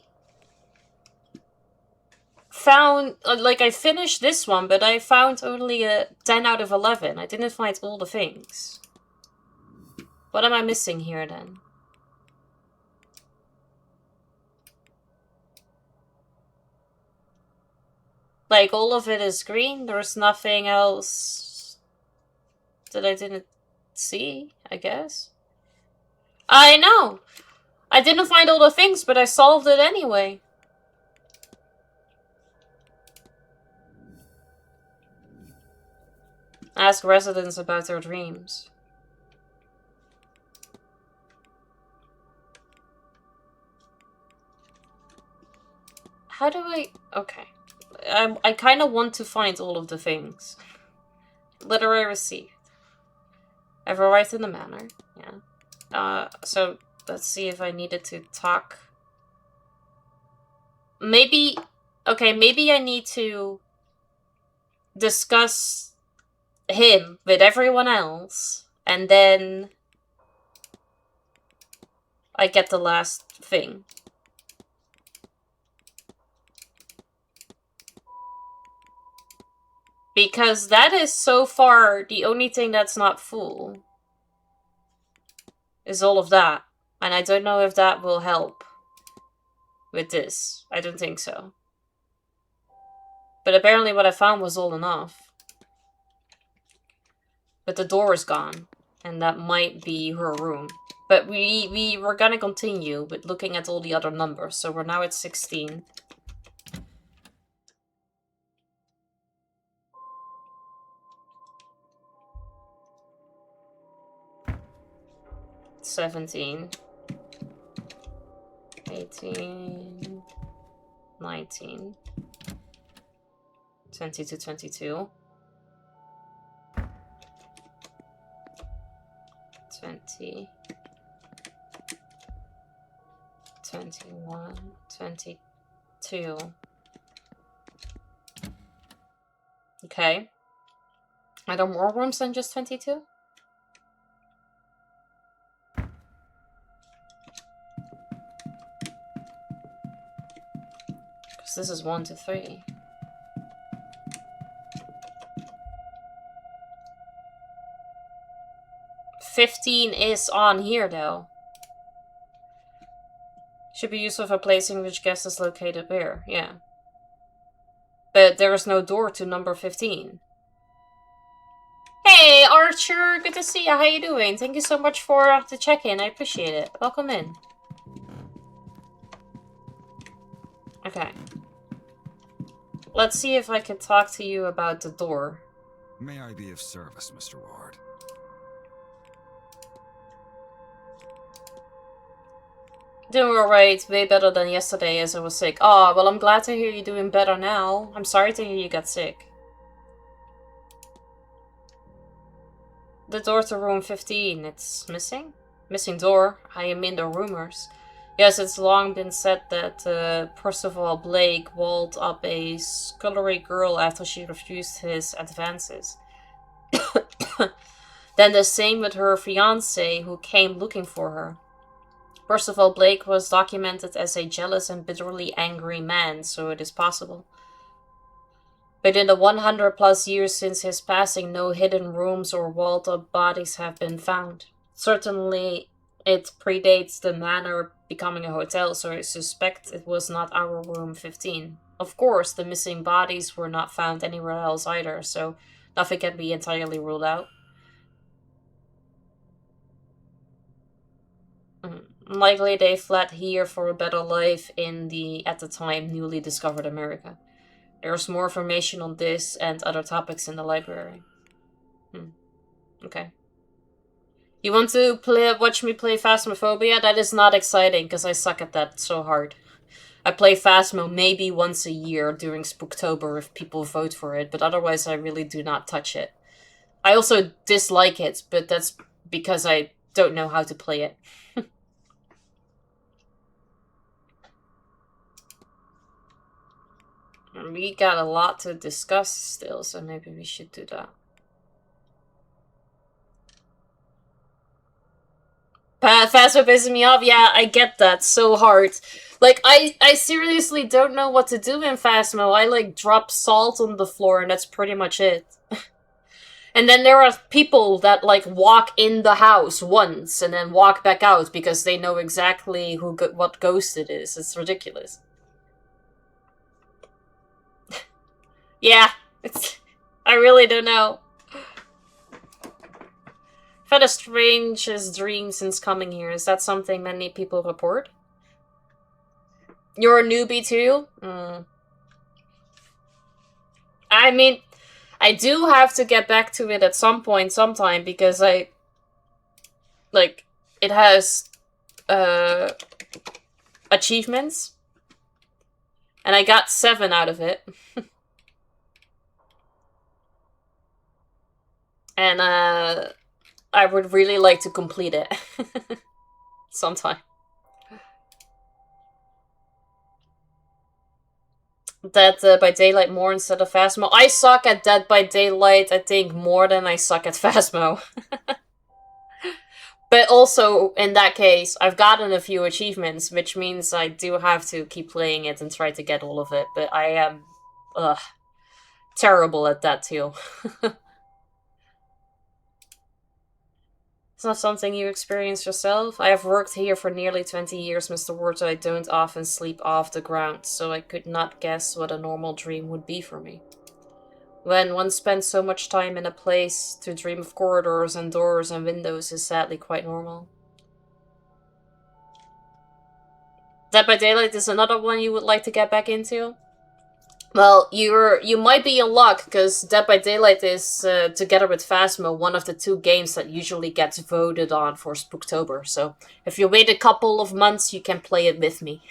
found, like, I finished this one, but I found only a 10 out of 11. I didn't find all the things. What am I missing here then? Like, all of it is green? There's nothing else that I didn't see, I guess? I know! I didn't find all the things, but I solved it anyway. Ask residents about their dreams. How do I... Okay. I kind of want to find all of the things. Literary received. I've arrived in the manor. Yeah. So let's see if I needed to talk. Maybe... Okay, maybe I need to discuss him with everyone else, and then I get the last thing. Because that is so far the only thing that's not full. Is all of that. And I don't know if that will help with this. I don't think so. But apparently what I found was all enough. But the door is gone. And that might be her room. But we were gonna continue with looking at all the other numbers. So we're now at 16. 17, 18, 19, 20 to 22, 20, 21, 22. Okay. Are there more rooms than just 22? This is 1 to 3. $15 is on here though. Should be useful for placing which guest is located where. Yeah. But there is no door to number 15. Hey Archer, good to see you. How you doing? Thank you so much for the check-in. I appreciate it. Welcome in. Okay. Let's see if I can talk to you about the door. May I be of service, Mr. Ward? Doing alright, way better than yesterday as I was sick. Oh, well I'm glad to hear you're doing better now. I'm sorry to hear you got sick. The door to room 15, it's missing? Missing door, I am in the rumors. Yes, it's long been said that Percival Blake walled up a scullery girl after she refused his advances. Then the same with her fiancé who came looking for her. Percival Blake was documented as a jealous and bitterly angry man, so it is possible. But in the 100 plus years since his passing, no hidden rooms or walled up bodies have been found. Certainly, it predates the manor becoming a hotel, so I suspect it was not our room 15. of course, the missing bodies were not found anywhere else either, so nothing can be entirely ruled out. Likely they fled here for a better life in the, at the time, newly discovered America. There's more information on this and other topics in the library. Okay. You want to watch me play Phasmophobia? That is not exciting, because I suck at that so hard. I play Phasmo maybe once a year during Spooktober if people vote for it, but otherwise I really do not touch it. I also dislike it, but that's because I don't know how to play it. We got a lot to discuss still, so maybe we should do that. Phasmo pisses me off. Yeah, I get that so hard. Like, I seriously don't know what to do in Phasmo. I, like, drop salt on the floor and that's pretty much it. And then there are people that, like, walk in the house once and then walk back out because they know exactly what ghost it is. It's ridiculous. Yeah, I really don't know. I've had the strangest dream since coming here. Is that something many people report? You're a newbie too? I mean, I do have to get back to it at some point, sometime, because it has, achievements. And I got 7 out of it. And, I would really like to complete it. Sometime. Dead by Daylight more instead of Phasmo. I suck at Dead by Daylight, I think, more than I suck at Phasmo. But also, in that case, I've gotten a few achievements, which means I do have to keep playing it and try to get all of it. But I am, terrible at that too. It's not something you experience yourself. I have worked here for nearly 20 years, Mr. Ward, so I don't often sleep off the ground, so I could not guess what a normal dream would be for me. When one spends so much time in a place, to dream of corridors and doors and windows is sadly quite normal. Dead by Daylight is another one you would like to get back into? Well, you might be in luck, because Dead by Daylight is, together with Phasmo, one of the 2 games that usually gets voted on for Spooktober. So, if you wait a couple of months, you can play it with me.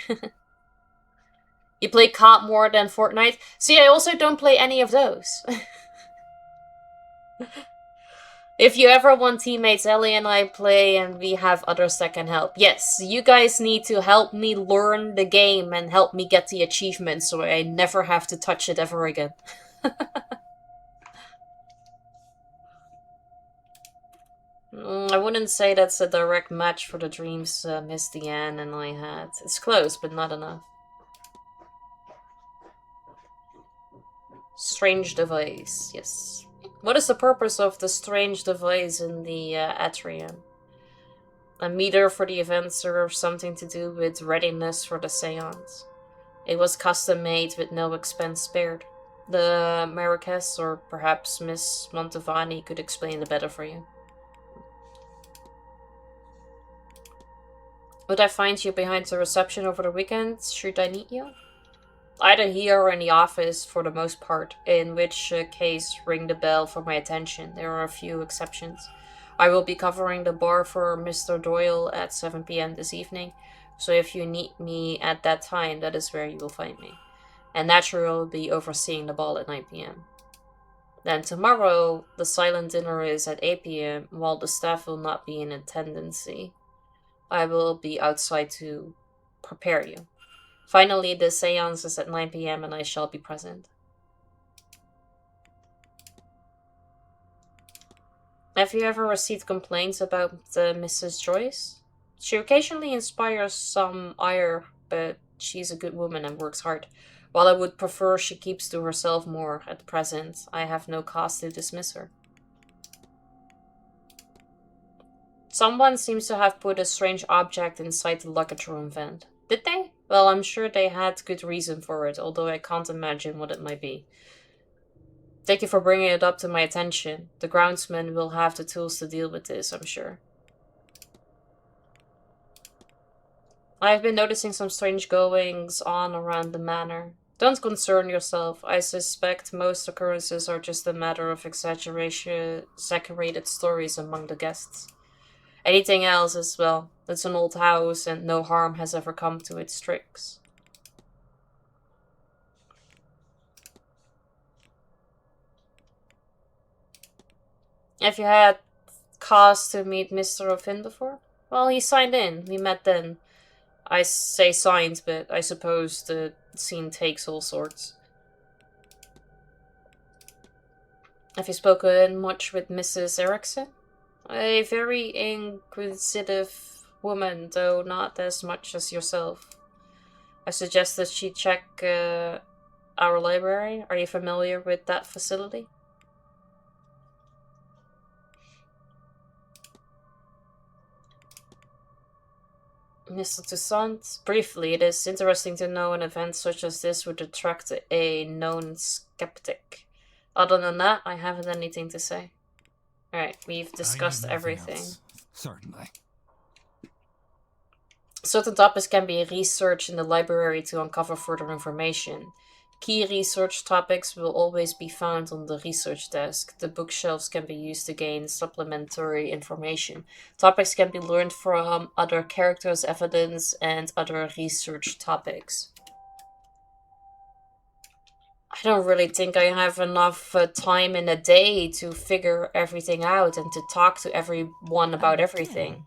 You play COD more than Fortnite? See, I also don't play any of those. If you ever want teammates, Ellie and I play and we have others that can help. Yes, you guys need to help me learn the game and help me get the achievements so I never have to touch it ever again. I wouldn't say that's a direct match for the dreams Misty Ann and I had. It's close, but not enough. Strange device, yes. What is the purpose of the strange device in the atrium? A meter for the event serves something to do with readiness for the seance. It was custom made with no expense spared. The Marrakesh or perhaps Miss Montevani could explain it better for you. Would I find you behind the reception over the weekend? Should I need you? Either here or in the office for the most part, in which case ring the bell for my attention. There are a few exceptions. I will be covering the bar for Mr. Doyle at 7 PM this evening, so if you need me at that time, that is where you will find me. And naturally, I will be overseeing the ball at 9 PM. Then tomorrow, the silent dinner is at 8 PM, while the staff will not be in attendance. I will be outside to prepare you. Finally, the seance is at 9 PM and I shall be present. Have you ever received complaints about Mrs. Joyce? She occasionally inspires some ire, but she's a good woman and works hard. While I would prefer she keeps to herself more at present, I have no cause to dismiss her. Someone seems to have put a strange object inside the luggage room vent. Did they? Well, I'm sure they had good reason for it, although I can't imagine what it might be. Thank you for bringing it up to my attention. The groundsman will have the tools to deal with this, I'm sure. I've been noticing some strange goings on around the manor. Don't concern yourself. I suspect most occurrences are just a matter of exaggerated stories among the guests. Anything else is, well, it's an old house and no harm has ever come to its tricks. Have you had cause to meet Mr. O'Finn before? Well, he signed in. We met then. I say signed, but I suppose the scene takes all sorts. Have you spoken much with Mrs. Erickson? A very inquisitive woman, though not as much as yourself. I suggest that she check our library. Are you familiar with that facility? Mr. Toussaint, briefly, it is interesting to know an event such as this would attract a known skeptic. Other than that, I haven't anything to say. Alright, we've discussed everything. Certainly. Certain topics can be researched in the library to uncover further information. Key research topics will always be found on the research desk. The bookshelves can be used to gain supplementary information. Topics can be learned from other characters' evidence and other research topics. I don't really think I have enough time in a day to figure everything out and to talk to everyone about everything.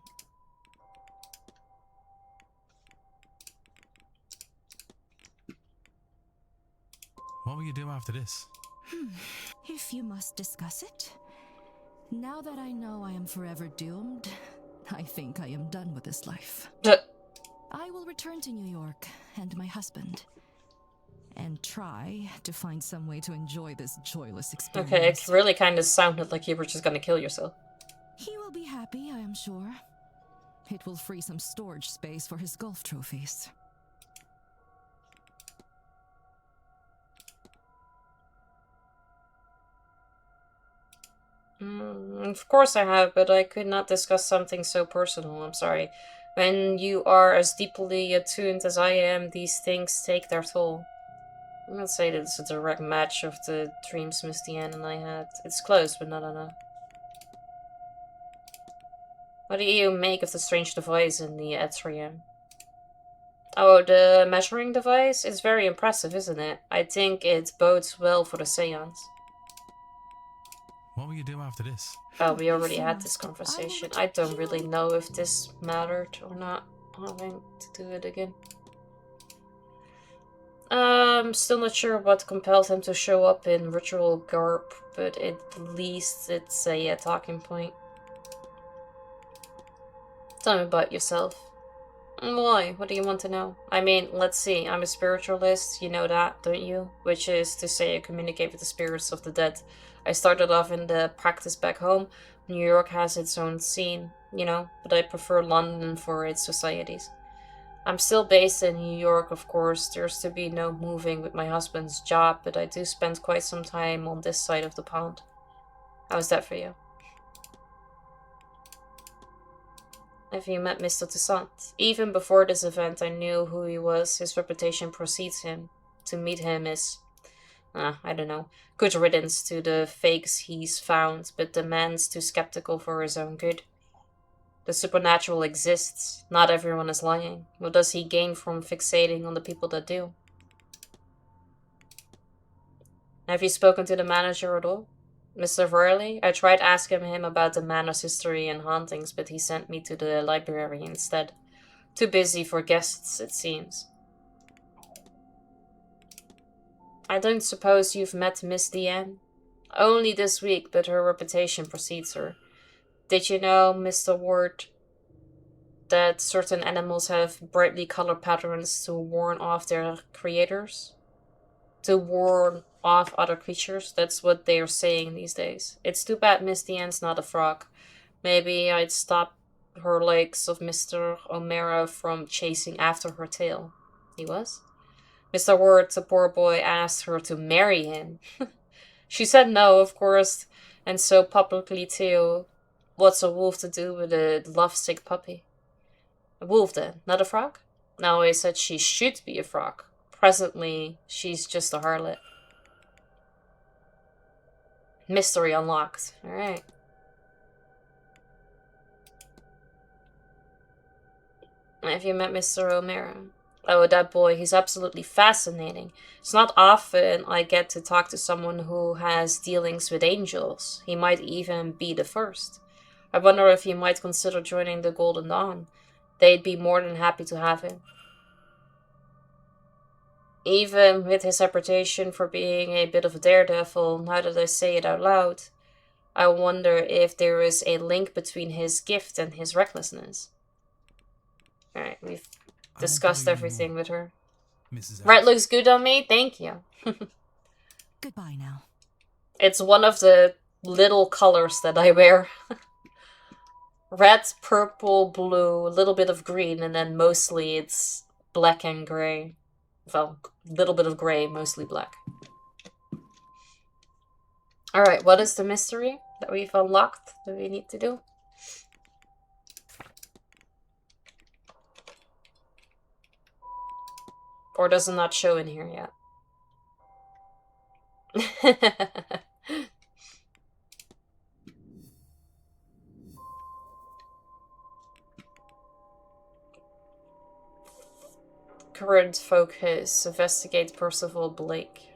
What will you do after this? If you must discuss it. Now that I know I am forever doomed, I think I am done with this life. I will return to New York and my husband, and try to find some way to enjoy this joyless experience. Okay, it really kind of sounded like you were just gonna kill yourself. He will be happy, I am sure. It will free some storage space for his golf trophies. Of course I have, but I could not discuss something so personal, I'm sorry. When you are as deeply attuned as I am, these things take their toll. I'm not saying that it's a direct match of the dreams Miss Deanne and I had. It's close, but not enough. What do you make of the strange device in the atrium? Oh, the measuring device? It's very impressive, isn't it? I think it bodes well for the seance. What will you do after this? Oh, we already had this conversation. I don't really know if this mattered or not. Having to do it again. Still not sure what compelled him to show up in ritual garb, but at least it's a talking point. Tell me about yourself. Why? What do you want to know? I mean, let's see. I'm a spiritualist. You know that, don't you? Which is to say I communicate with the spirits of the dead. I started off in the practice back home. New York has its own scene, you know, but I prefer London for its societies. I'm still based in New York, of course. There's to be no moving with my husband's job, but I do spend quite some time on this side of the pond. How's that for you? Have you met Mr. Toussaint? Even before this event, I knew who he was. His reputation precedes him. To meet him is... I don't know. Good riddance to the fakes he's found, but the man's too skeptical for his own good. The supernatural exists. Not everyone is lying. What does he gain from fixating on the people that do? Have you spoken to the manager at all? Mr. Verley? I tried asking him about the manor's history and hauntings, but he sent me to the library instead. Too busy for guests, it seems. I don't suppose you've met Miss Deanne? Only this week, but her reputation precedes her. Did you know, Mr. Ward, that certain animals have brightly colored patterns to warn off their creators? To warn off other creatures? That's what they're saying these days. It's too bad Miss Deanne's not a frog. Maybe I'd stop her likes of Mr. O'Mara from chasing after her tail. He was? Mr. Ward, the poor boy, asked her to marry him. She said no, of course, and so publicly too. What's a wolf to do with a lovesick puppy? A wolf then, not a frog? No, I said she should be a frog. Presently, she's just a harlot. Mystery unlocked. Alright. Have you met Mr. O'Mara? Oh, that boy, he's absolutely fascinating. It's not often I get to talk to someone who has dealings with angels. He might even be the first. I wonder if he might consider joining the Golden Dawn. They'd be more than happy to have him. Even with his reputation for being a bit of a daredevil, now that I say it out loud, I wonder if there is a link between his gift and his recklessness. Alright, we've discussed everything with her. Mrs. Red looks good on me, thank you. Goodbye now. It's one of the little colors that I wear. Red, purple, blue, a little bit of green, and then mostly it's black and grey. Well, a little bit of grey, mostly black. Alright, what is the mystery that we've unlocked that we need to do? Or does it not show in here yet? Current focus, investigate Percival Blake.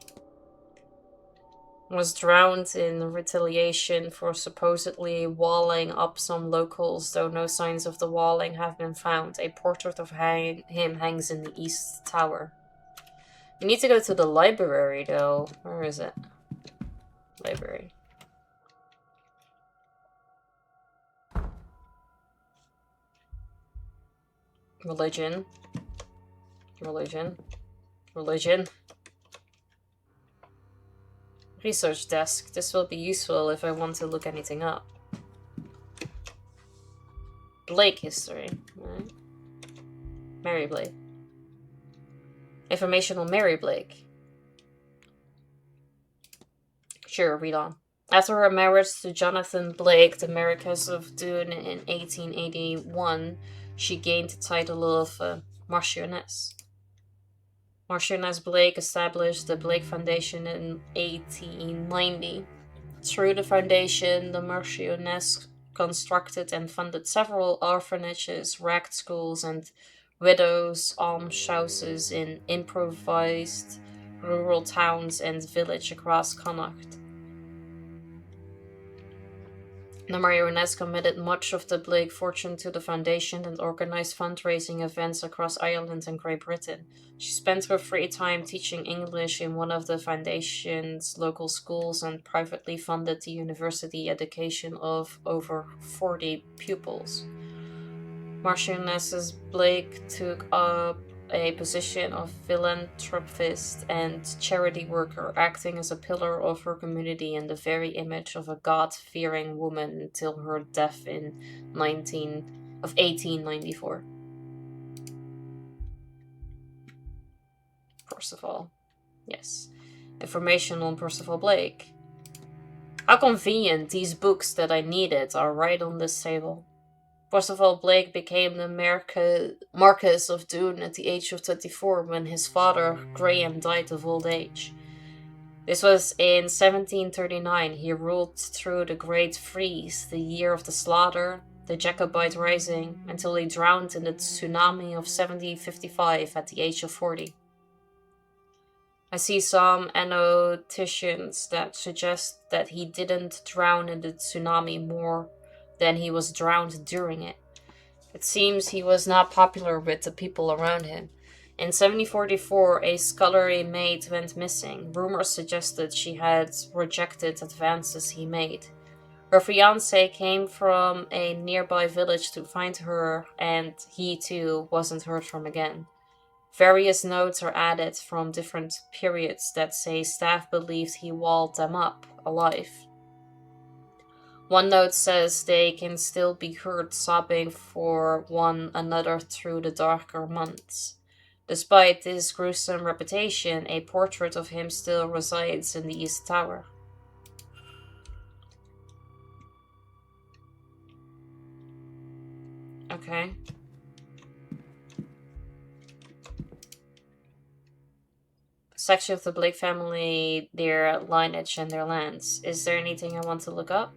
Was drowned in retaliation for supposedly walling up some locals, though no signs of the walling have been found. A portrait of him hangs in the East Tower. We need to go to the library, though. Where is it? Library. Religion. Religion. Religion. Research desk. This will be useful if I want to look anything up. Blake history. Right. Mary Blake. Information on Mary Blake. Sure, read on. After her marriage to Jonathan Blake, the Marquess of Doon in 1881, she gained the title of Marchioness. Marchioness Blake established the Blake Foundation in 1890. Through the foundation, the Marchioness constructed and funded several orphanages, ragged schools, and widows' almshouses in improvised rural towns and villages across Connacht. The Marchioness committed much of the Blake fortune to the foundation and organized fundraising events across Ireland and Great Britain. She spent her free time teaching English in one of the foundation's local schools and privately funded the university education of over 40 pupils. Marchioness Blake took up a position of philanthropist and charity worker, acting as a pillar of her community and the very image of a God-fearing woman until her death in 1894. Percival. Yes. Information on Percival Blake. How convenient, these books that I needed are right on this table. Percival Blake became the Marquess of Doon at the age of 24 when his father, Graham, died of old age. This was in 1739. He ruled through the Great Freeze, the year of the slaughter, the Jacobite Rising, until he drowned in the tsunami of 1755 at the age of 40. I see some annotations that suggest that he didn't drown in the tsunami more than he was drowned during it. It seems he was not popular with the people around him. In 1744, a scullery maid went missing. Rumors suggested she had rejected advances he made. Her fiancé came from a nearby village to find her, and he too wasn't heard from again. Various notes are added from different periods that say staff believed he walled them up, alive. One note says they can still be heard sobbing for one another through the darker months. Despite his gruesome reputation, a portrait of him still resides in the East Tower. Okay. Section of the Blake family, their lineage and their lands. Is there anything I want to look up?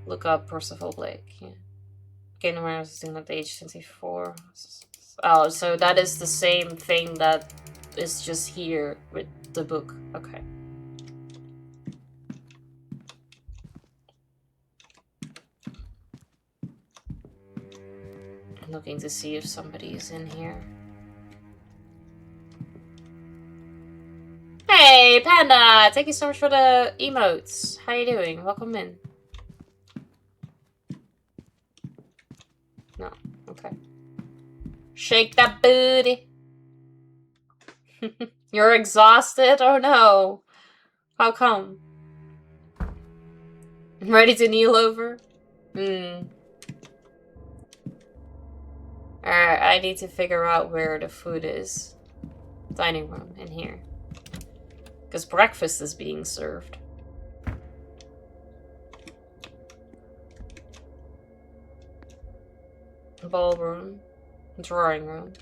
Look up Percival Blake. Yeah. Gain awareness at the age 24. Oh, so that is the same thing that is just here with the book. Okay. I'm looking to see if somebody is in here. Hey, Panda! Thank you so much for the emotes. How you doing? Welcome in. No. Okay. Shake that booty. You're exhausted? Oh no. How come? Ready to kneel over? Alright, I need to figure out where the food is. Dining room, in here. Because breakfast is being served. Ballroom. Drawing room.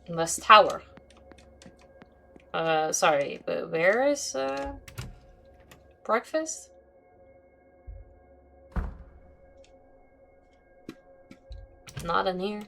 West Tower. Sorry, but where is, breakfast? Not in here.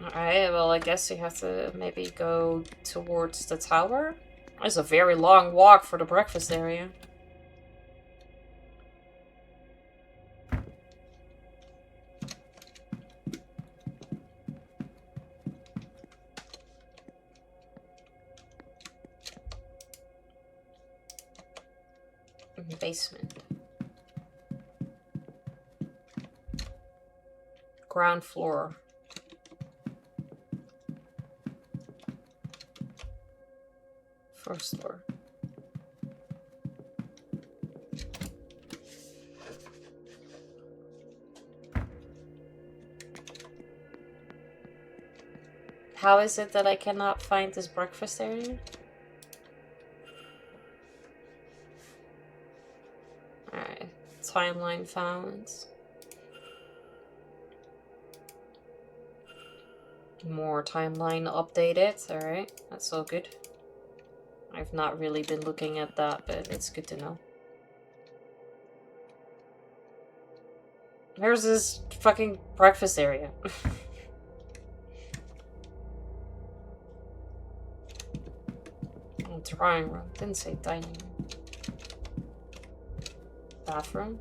Alright, well, I guess you have to maybe go towards the tower. It's a very long walk for the breakfast area. Basement. Ground floor. First floor. How is it that I cannot find this breakfast area? Alright. Timeline found. More timeline updated. Alright. That's all good. I've not really been looking at that, but it's good to know. Where's this fucking breakfast area? Drawing room. Didn't say dining room. Bathroom.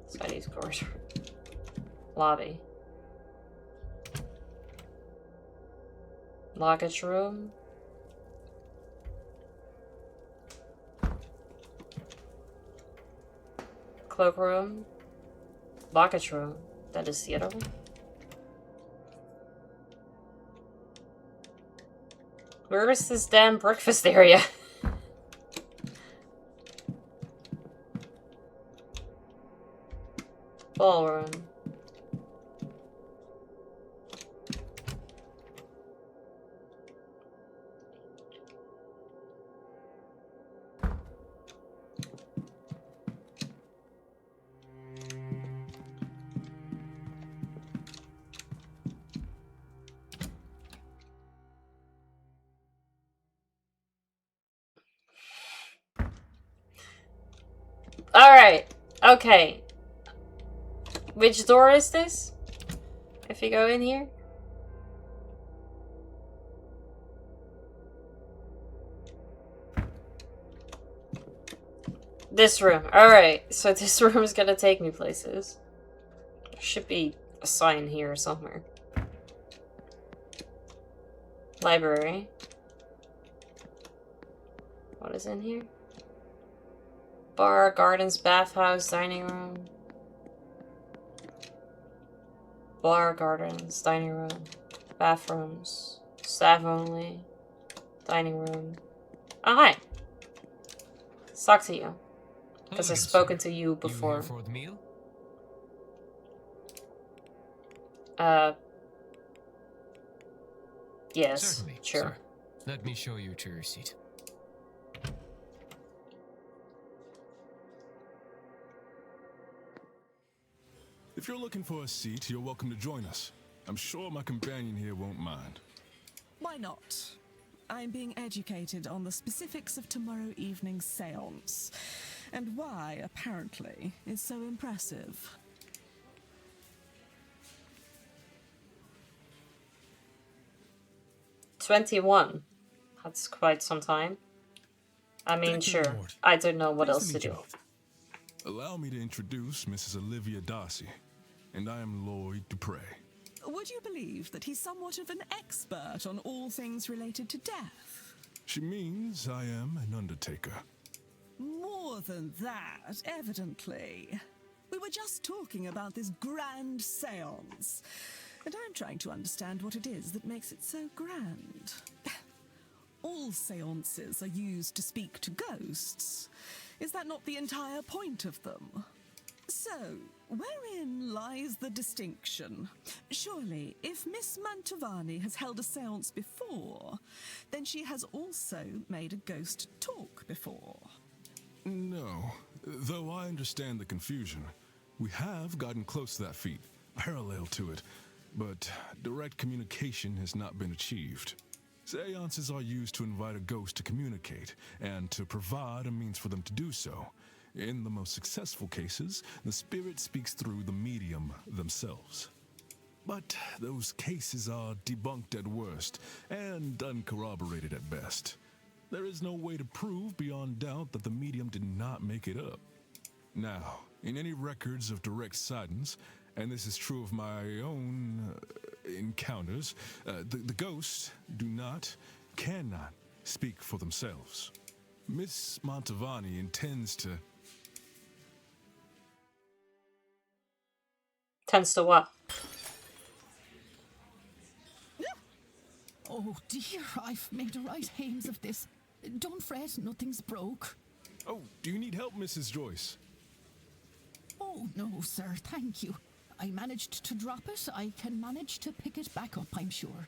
Studies corridor. Lobby. Luggage room. Cloakroom. Luggage room. That is the other one. Where is this damn breakfast area? Ballroom. Alright. Okay. Which door is this? If you go in here? This room. Alright. So this room is gonna take me places. There should be a sign here somewhere. Library. What is in here? Bar, gardens, bathhouse, dining room. bar, gardens, dining room, bathrooms, staff only, dining room. Oh, hi. Let's talk to you. Because I've spoken to you before. You here for the meal? Yes, Certainly, sure. sir. Let me show you to your seat. If you're looking for a seat, you're welcome to join us. I'm sure my companion here won't mind. Why not? I'm being educated on the specifics of tomorrow evening's séance, and why, apparently, it's so impressive. $21. That's quite some time. I mean, sure. I don't know what else to do. Allow me to introduce Mrs. Olivia Darcy, and I am Lloyd Dupre. Would you believe that he's somewhat of an expert on all things related to death? She means I am an undertaker. More than that, evidently. We were just talking about this grand séance, and I'm trying to understand what it is that makes it so grand. All séances are used to speak to ghosts. Is that not the entire point of them? So, wherein lies the distinction? Surely, if Miss Mantovani has held a séance before, then she has also made a ghost talk before. No, though I understand the confusion. We have gotten close to that feat, parallel to it, but direct communication has not been achieved. Seances are used to invite a ghost to communicate, and to provide a means for them to do so. In the most successful cases, the spirit speaks through the medium themselves. But those cases are debunked at worst, and uncorroborated at best. There is no way to prove beyond doubt that the medium did not make it up. Now, in any records of direct sightings, and this is true of my own encounters, the ghosts cannot speak for themselves. Miss Mantovani intends to... Tends to what? Oh dear, I've made a right hames of this. Don't fret, nothing's broke. Oh, do you need help, Mrs. Joyce? Oh no, sir, thank you. I managed to drop it. I can manage to pick it back up, I'm sure.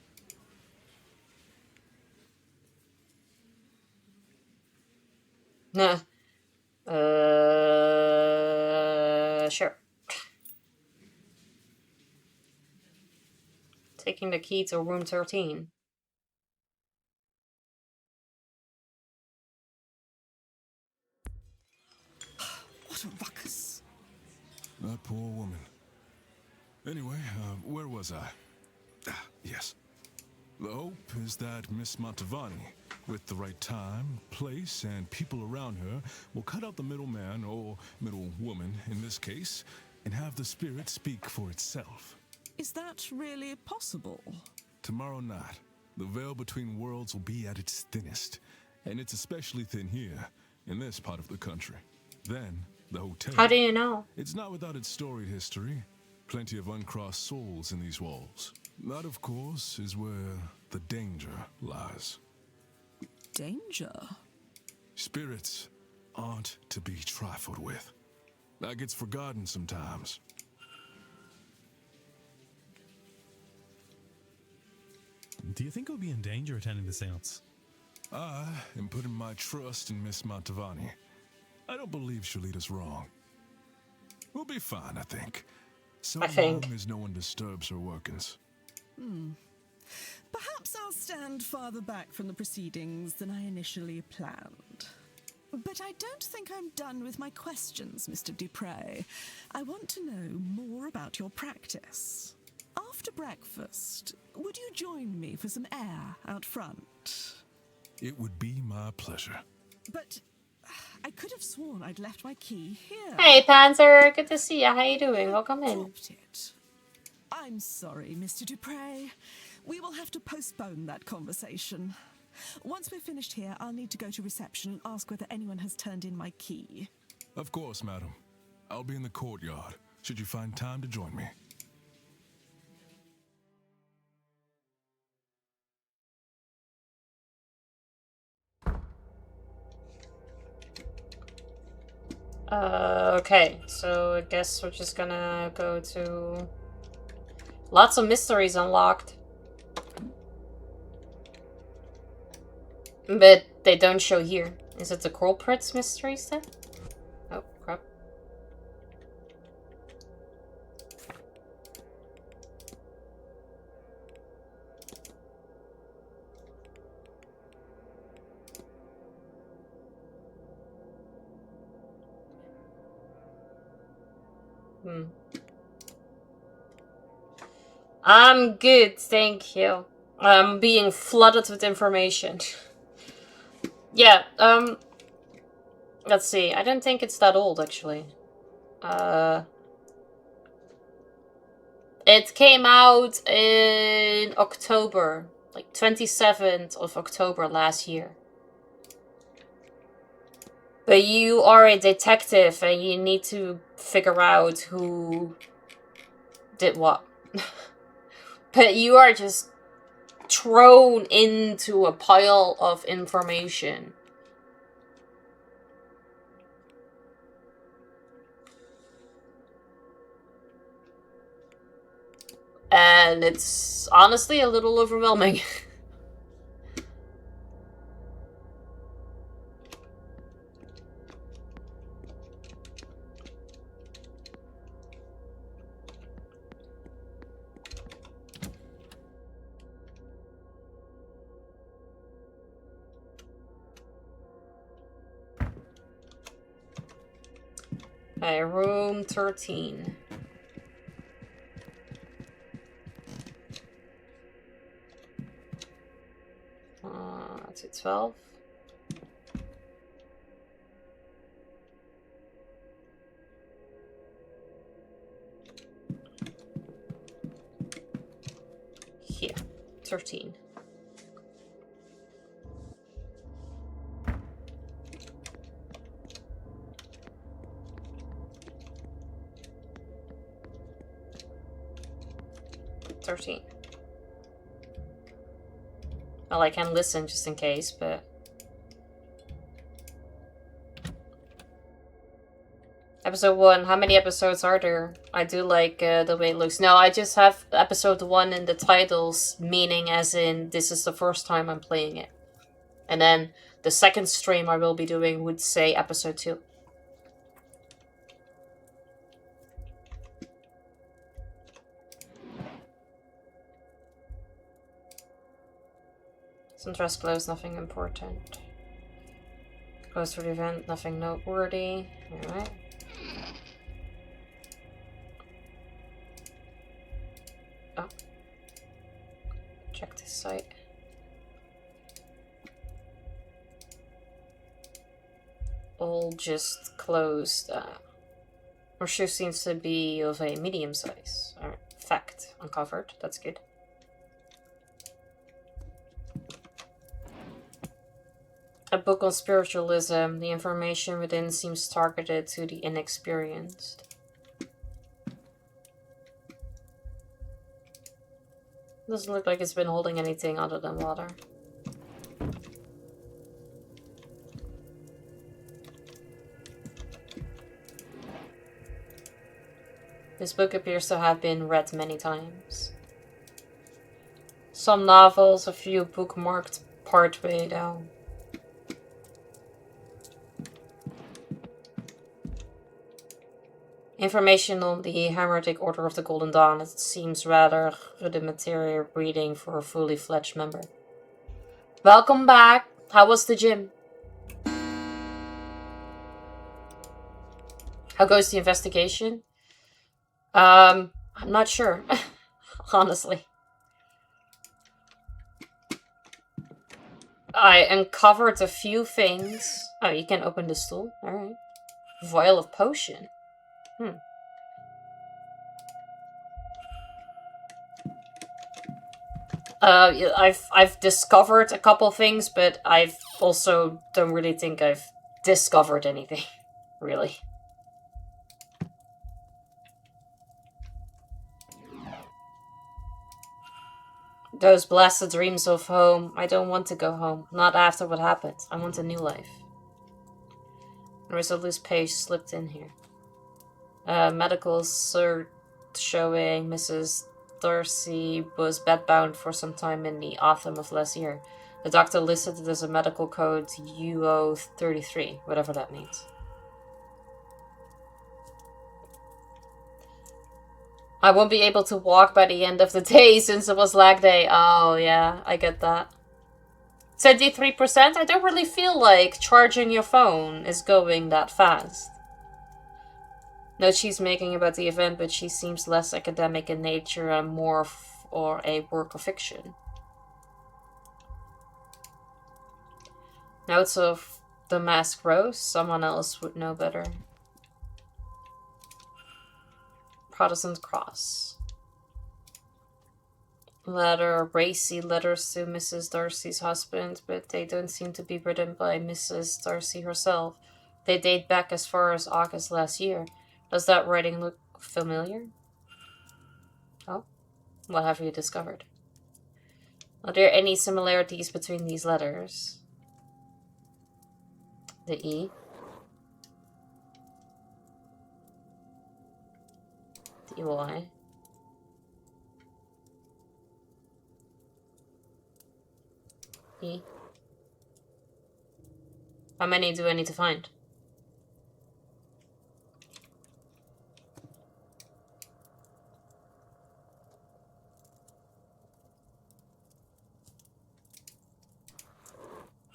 Nah. Sure. Taking the key to room 13. What a ruckus. That poor woman. Anyway, where was I? Yes. The hope is that Miss Mantovani, with the right time, place, and people around her, will cut out the middleman, or middlewoman in this case, and have the spirit speak for itself. Is that really possible? Tomorrow night, the veil between worlds will be at its thinnest, and it's especially thin here, in this part of the country. Then, the hotel. How do you know? It's not without its storied history. Plenty of uncrossed souls in these walls. That, of course, is where the danger lies. Danger? Spirits aren't to be trifled with. That gets forgotten sometimes. Do you think I'll be in danger attending the seance? I am putting my trust in Miss Mantovani. I don't believe she'll lead us wrong. We'll be fine, I think. So long as no one disturbs her workings. Perhaps I'll stand farther back from the proceedings than I initially planned. But I don't think I'm done with my questions, Mr. Dupre. I want to know more about your practice. After breakfast, would you join me for some air out front? It would be my pleasure. But I could have sworn I'd left my key here. Hey, Panzer. Good to see you. How you doing? Welcome in. Dropped it. I'm sorry, Mr. Dupre. We will have to postpone that conversation. Once we're finished here, I'll need to go to reception and ask whether anyone has turned in my key. Of course, madam. I'll be in the courtyard, should you find time to join me. Okay, so I guess we're just gonna go to... Lots of mysteries unlocked. But they don't show here. Is it the culprits mysteries then? Oh, crap. I'm good, thank you. I'm being flooded with information. Yeah, let's see. I don't think it's that old, actually. It came out in October. Like, 27th of October last year. But you are a detective, and you need to figure out who did what. But you are just thrown into a pile of information. And it's honestly a little overwhelming. Okay, room 13. That's it, 12. Here, 13. Well, I can listen just in case, but... Episode 1, how many episodes are there? I do like the way it looks. No, I just have episode 1 in the titles, meaning as in this is the first time I'm playing it. And then the second stream I will be doing would say episode 2. Some dress clothes, nothing important. Close for the event, nothing noteworthy. Alright. Oh. Check this site. All just closed. Her shoe seems to be of a medium size. Alright. Fact. Uncovered. That's good. A book on spiritualism. The information within seems targeted to the inexperienced. Doesn't look like it's been holding anything other than water. This book appears to have been read many times. Some novels, a few bookmarked partway down. Information on the Hermetic Order of the Golden Dawn. It seems rather rudimentary reading for a fully fledged member. Welcome back. How was the gym? How goes the investigation? I'm not sure. Honestly. I uncovered a few things. Oh, you can open the stool. Alright. Vial of potion. I've discovered a couple things, but I've also don't really think I've discovered anything. Really. Those blasted dreams of home. I don't want to go home. Not after what happened. I want a new life. There was a loose page slipped in here. Medical cert showing Mrs. Darcy was bedbound for some time in the autumn of last year. The doctor listed it as a medical code UO33, whatever that means. I won't be able to walk by the end of the day since it was lag day. Oh yeah, I get that. 73%? I don't really feel like charging your phone is going that fast. Note she's making about the event, but she seems less academic in nature and more or a work of fiction. Notes of the mask rose. Someone else would know better. Protestant cross. Racy letters to Mrs. Darcy's husband, but they don't seem to be written by Mrs. Darcy herself. They date back as far as August last year. Does that writing look familiar? Oh, what have you discovered? Are there any similarities between these letters? The E. The Y. E. How many do I need to find?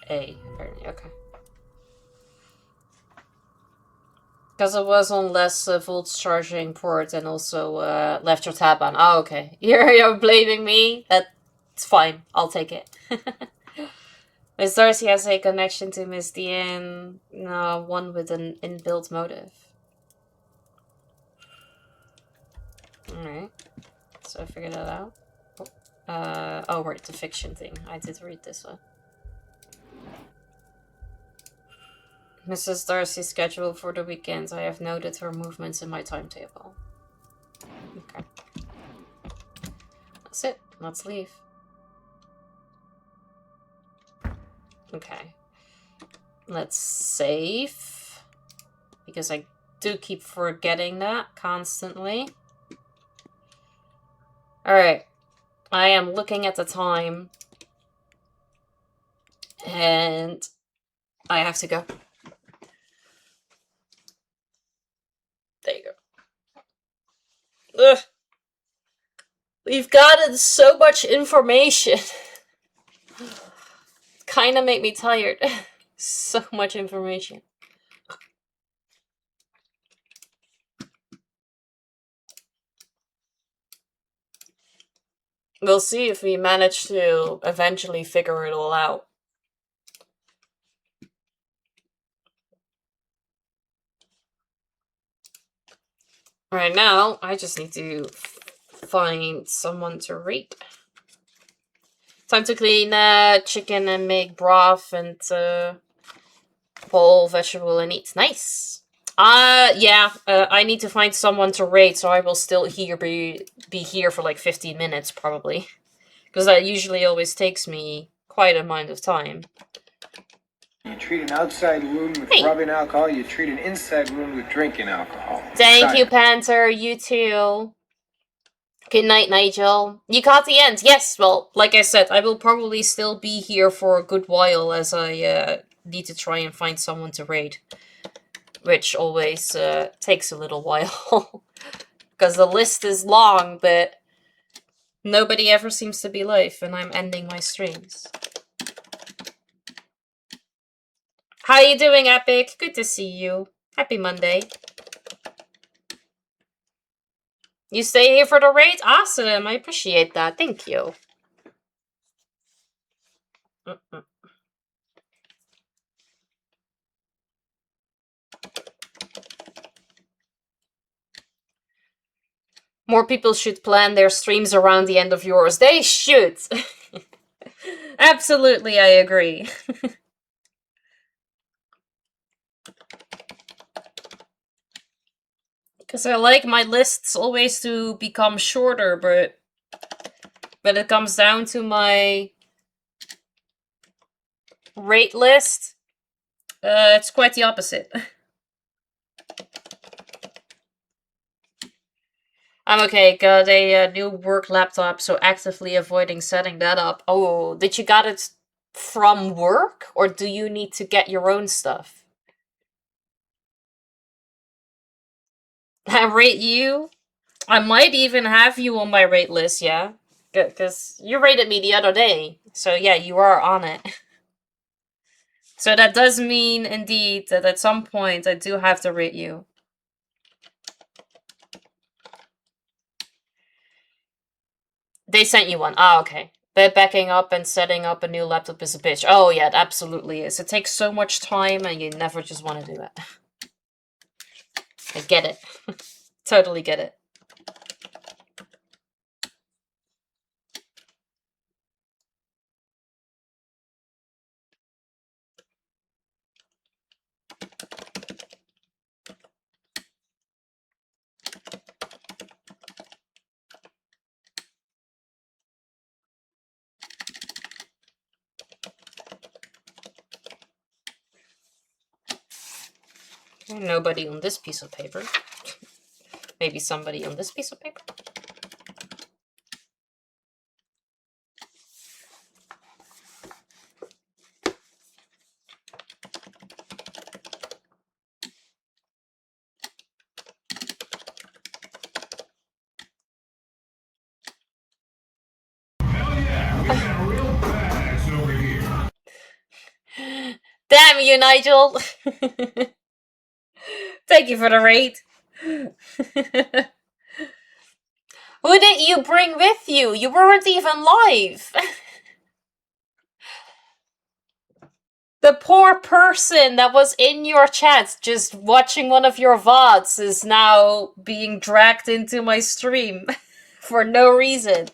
A, apparently, okay. Because it was on less volts charging port and also left your tab on. Oh, okay. You're blaming me? That's fine. I'll take it. Miss Darcy has a connection to Miss Deanne. No, one with an inbuilt motive. Alright. So I figured that out. Oh, right, the fiction thing. I did read this one. Mrs. Darcy's schedule for the weekends. I have noted her movements in my timetable. Okay. That's it. Let's leave. Okay. Let's save. Because I do keep forgetting that constantly. Alright. I am looking at the time. And I have to go. There you go. Ugh. We've gotten so much information. Kind of make me tired. So much information. We'll see if we manage to eventually figure it all out. Right now, I just need to find someone to rate. Time to clean chicken and make broth and boil vegetable and eat. Nice. Yeah. I need to find someone to rate, so I will still be here for like 15 minutes probably, because that usually always takes me quite a amount of time. You treat an outside wound with rubbing alcohol, you treat an inside wound with drinking alcohol. Thank you, Panther. You too. Good night, Nigel. You caught the end. Yes, well, like I said, I will probably still be here for a good while as I need to try and find someone to raid. Which always takes a little while. Because the list is long, but nobody ever seems to be live, and I'm ending my streams. How you doing, Epic? Good to see you. Happy Monday. You stay here for the raid? Awesome. I appreciate that. Thank you. More people should plan their streams around the end of yours. They should. Absolutely, I agree. Because I like my lists always to become shorter, but when it comes down to my rate list, it's quite the opposite. I'm okay. Got a new work laptop, so actively avoiding setting that up. Oh, did you got it from work, or do you need to get your own stuff? I rate you. I might even have you on my rate list, yeah? Because you rated me the other day. So yeah, you are on it. So that does mean, indeed, that at some point I do have to rate you. They sent you one. Ah, okay. But backing up and setting up a new laptop is a bitch. Oh yeah, it absolutely is. It takes so much time and you never just want to do it. I get it. Totally get it. Nobody on this piece of paper. Maybe somebody on this piece of paper? Damn you, Nigel! Thank you for the rate. Who did you bring with you? You weren't even live. The poor person that was in your chat just watching one of your VODs is now being dragged into my stream for no reason.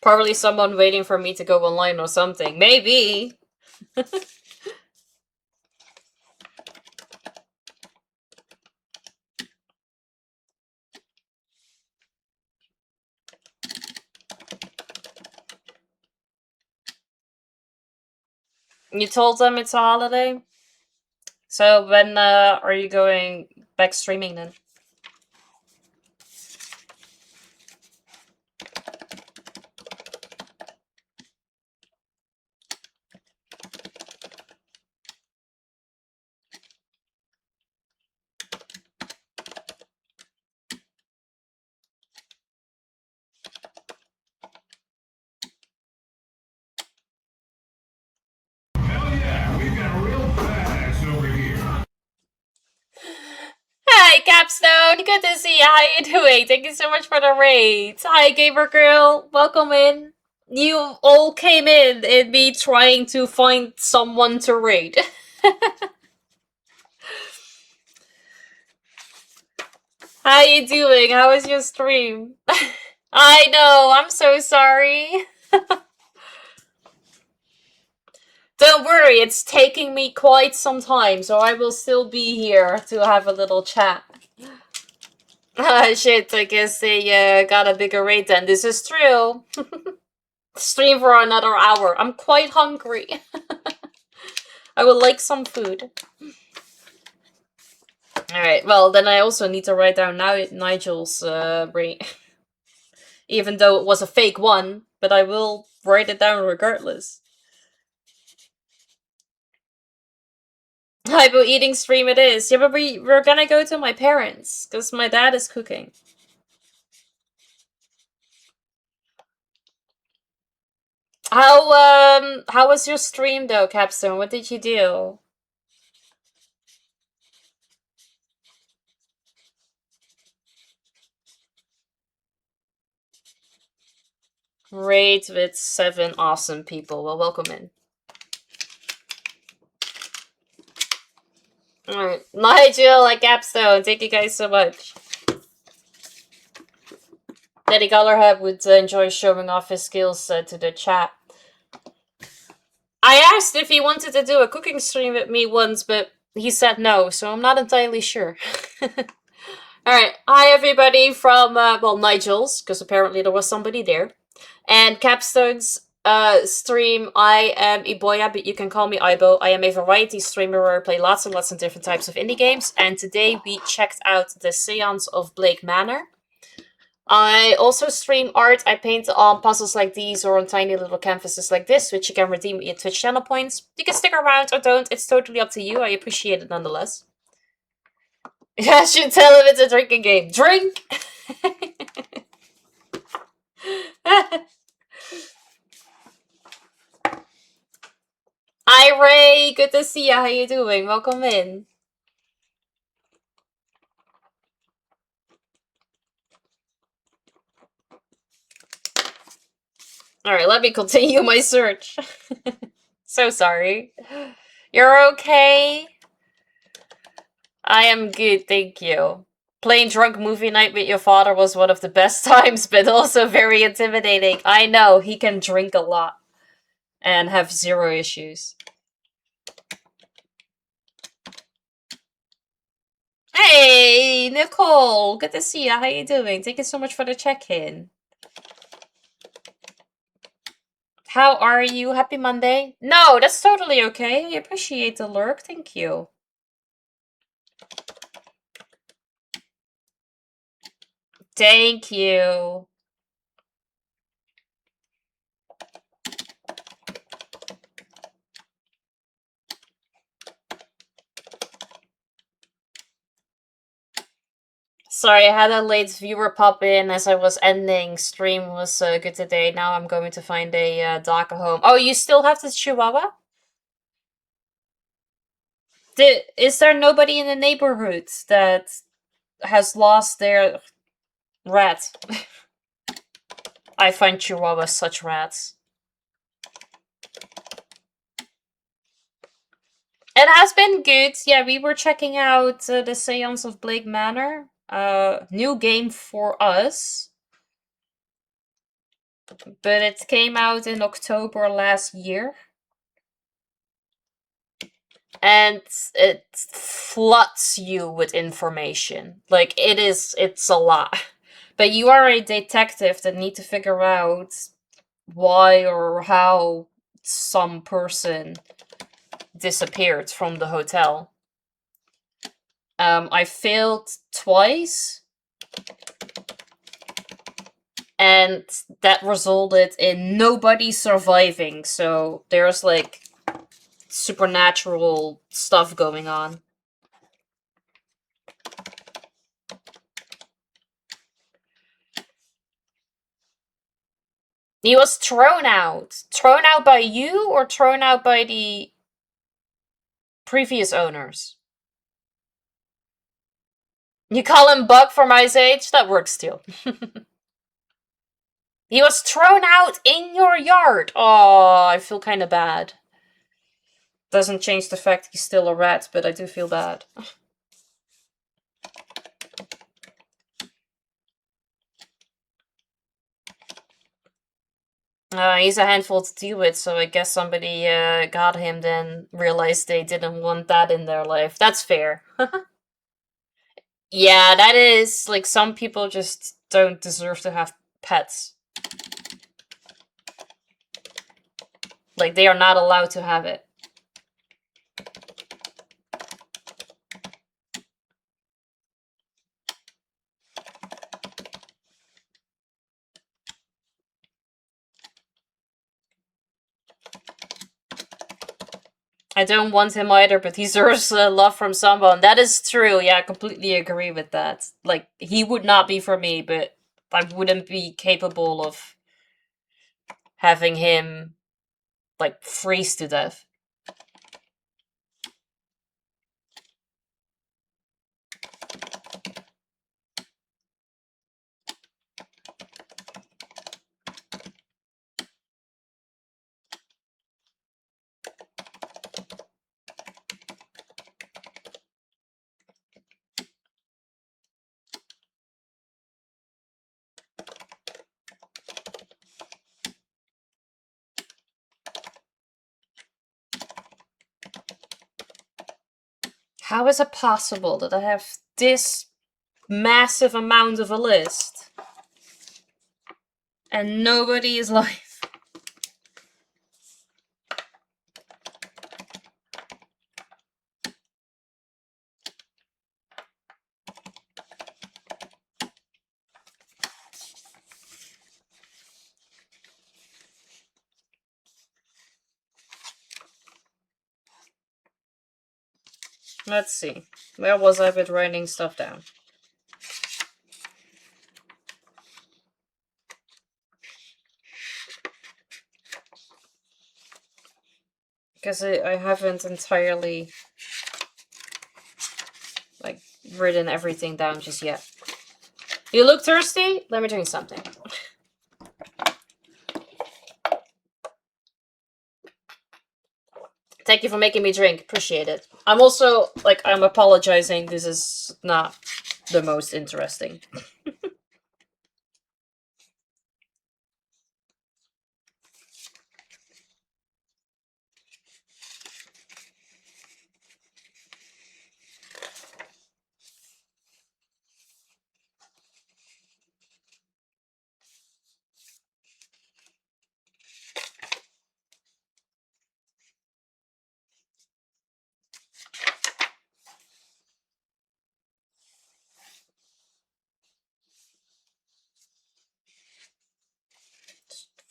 Probably someone waiting for me to go online or something. Maybe. You told them it's a holiday? So when are you going back streaming then? Hi, Capstone. Good to see you. How you doing? Thank you so much for the raid. Hi, Gamer Girl. Welcome in. You all came in me trying to find someone to raid. How you doing? How was your stream? I know. I'm so sorry. Don't worry. It's taking me quite some time, so I will still be here to have a little chat. Ah, shit, I guess they got a bigger rate then. This is true. Stream for another hour. I'm quite hungry. I would like some food. Alright, well, then I also need to write down now Nigel's rate. Even though it was a fake one, but I will write it down regardless. Hypo eating stream it is. Yeah, but we're gonna go to my parents, because my dad is cooking. How was your stream though, Capstone? What did you do? Great with 7 awesome people. Well, welcome in. Alright. Nigel and Capstone, thank you guys so much. Daddy Colorhead would enjoy showing off his skills to the chat. I asked if he wanted to do a cooking stream with me once, but he said no, so I'm not entirely sure. Alright, hi everybody from, well, Nigel's, because apparently there was somebody there. And Capstone's stream. I am Iboya, but you can call me Ibo. I am a variety streamer where I play lots and lots of different types of indie games. And today we checked out the Séance of Blake Manor. I also stream art. I paint on puzzles like these or on tiny little canvases like this, which you can redeem your Twitch channel points. You can stick around or don't. It's totally up to you. I appreciate it nonetheless. I should tell him it's a drinking game. Drink! Hi Ray, good to see you. How you doing? Welcome in. Alright, let me continue my search. So sorry. You're okay? I am good, thank you. Playing drunk movie night with your father was one of the best times, but also very intimidating. I know, he can drink a lot. And have zero issues. Hey, Nicole! Good to see you. How you doing? Thank you so much for the check-in. How are you? Happy Monday? No, that's totally okay. I appreciate the lurk. Thank you. Thank you. Sorry, I had a late viewer pop in as I was ending. Stream was good today. Now I'm going to find a dog at home. Oh, you still have the Chihuahua? Is there nobody in the neighborhood that has lost their rat? I find Chihuahuas such rats. It has been good. Yeah, we were checking out the Séance of Blake Manor. New game for us. But it came out in October last year. And it floods you with information. Like, it's a lot. But you are a detective that need to figure out why or how some person disappeared from the hotel. I failed twice. And that resulted in nobody surviving, so there's like supernatural stuff going on. He was thrown out. Thrown out by you or thrown out by the previous owners? You call him Bug from Ice Age? That works too. He was thrown out in your yard. Oh, I feel kind of bad. Doesn't change the fact he's still a rat, but I do feel bad. He's a handful to deal with, so I guess somebody got him, then realized they didn't want that in their life. That's fair. Yeah, that is, like, some people just don't deserve to have pets. Like, they are not allowed to have it. I don't want him either, but he deserves love from someone. That is true, yeah, I completely agree with that. Like, he would not be for me, but I wouldn't be capable of having him, like, freeze to death. How is it possible that I have this massive amount of a list and nobody is live? Let's see. Where was I with writing stuff down? Because I haven't entirely, like, written everything down just yet. You look thirsty? Let me drink something. Thank you for making me drink. Appreciate it. I'm also, like, I'm apologizing. This is not the most interesting.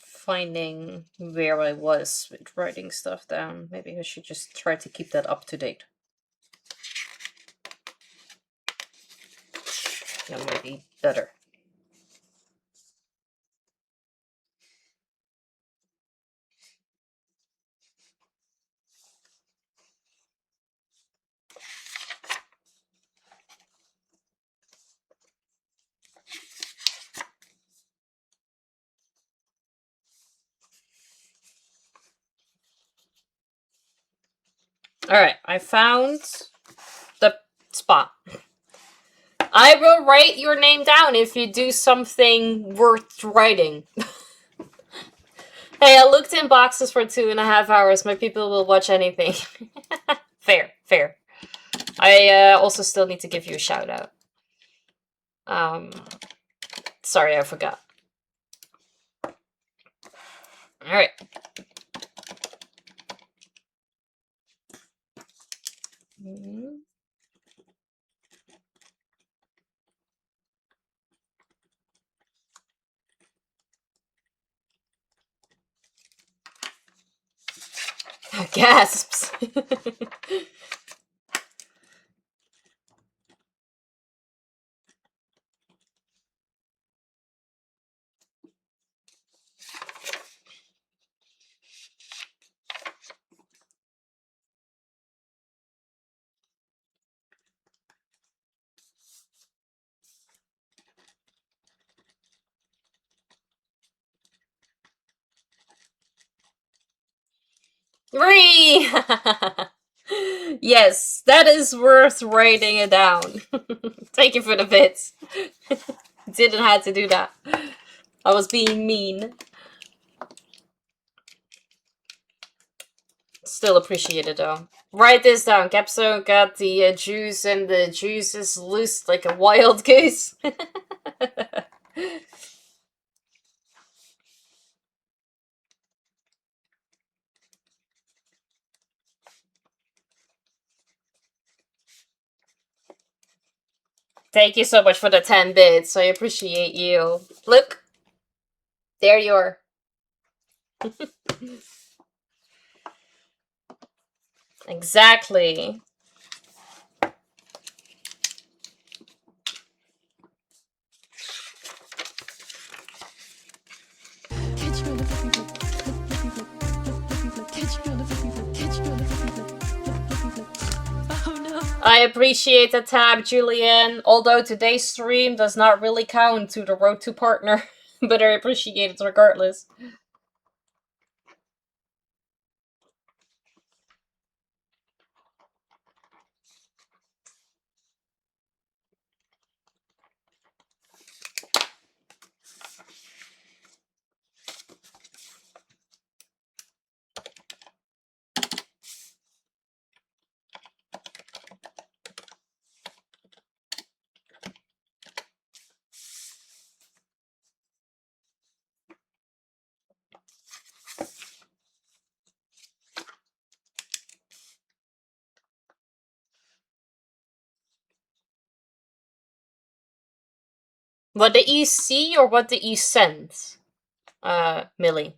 Finding where I was with writing stuff down. Maybe I should just try to keep that up to date. That might be better. Alright, I found the spot. I will write your name down if you do something worth writing. Hey, I looked in boxes for 2.5 hours. My people will watch anything. Fair, fair. I also still need to give you a shout out. Sorry, I forgot. Alright. Gasps. Three! Yes, that is worth writing it down. Thank you for the bits. Didn't have to do that. I was being mean. Still appreciate it though. Write this down. Capstone got the juice and the juice is loose like a wild goose. Thank you so much for the 10 bits. I appreciate you. Look. There you are. Exactly. I appreciate the tab, Julian. Although today's stream does not really count to the road to partner, but I appreciate it regardless. What did you see or what did you send, Millie?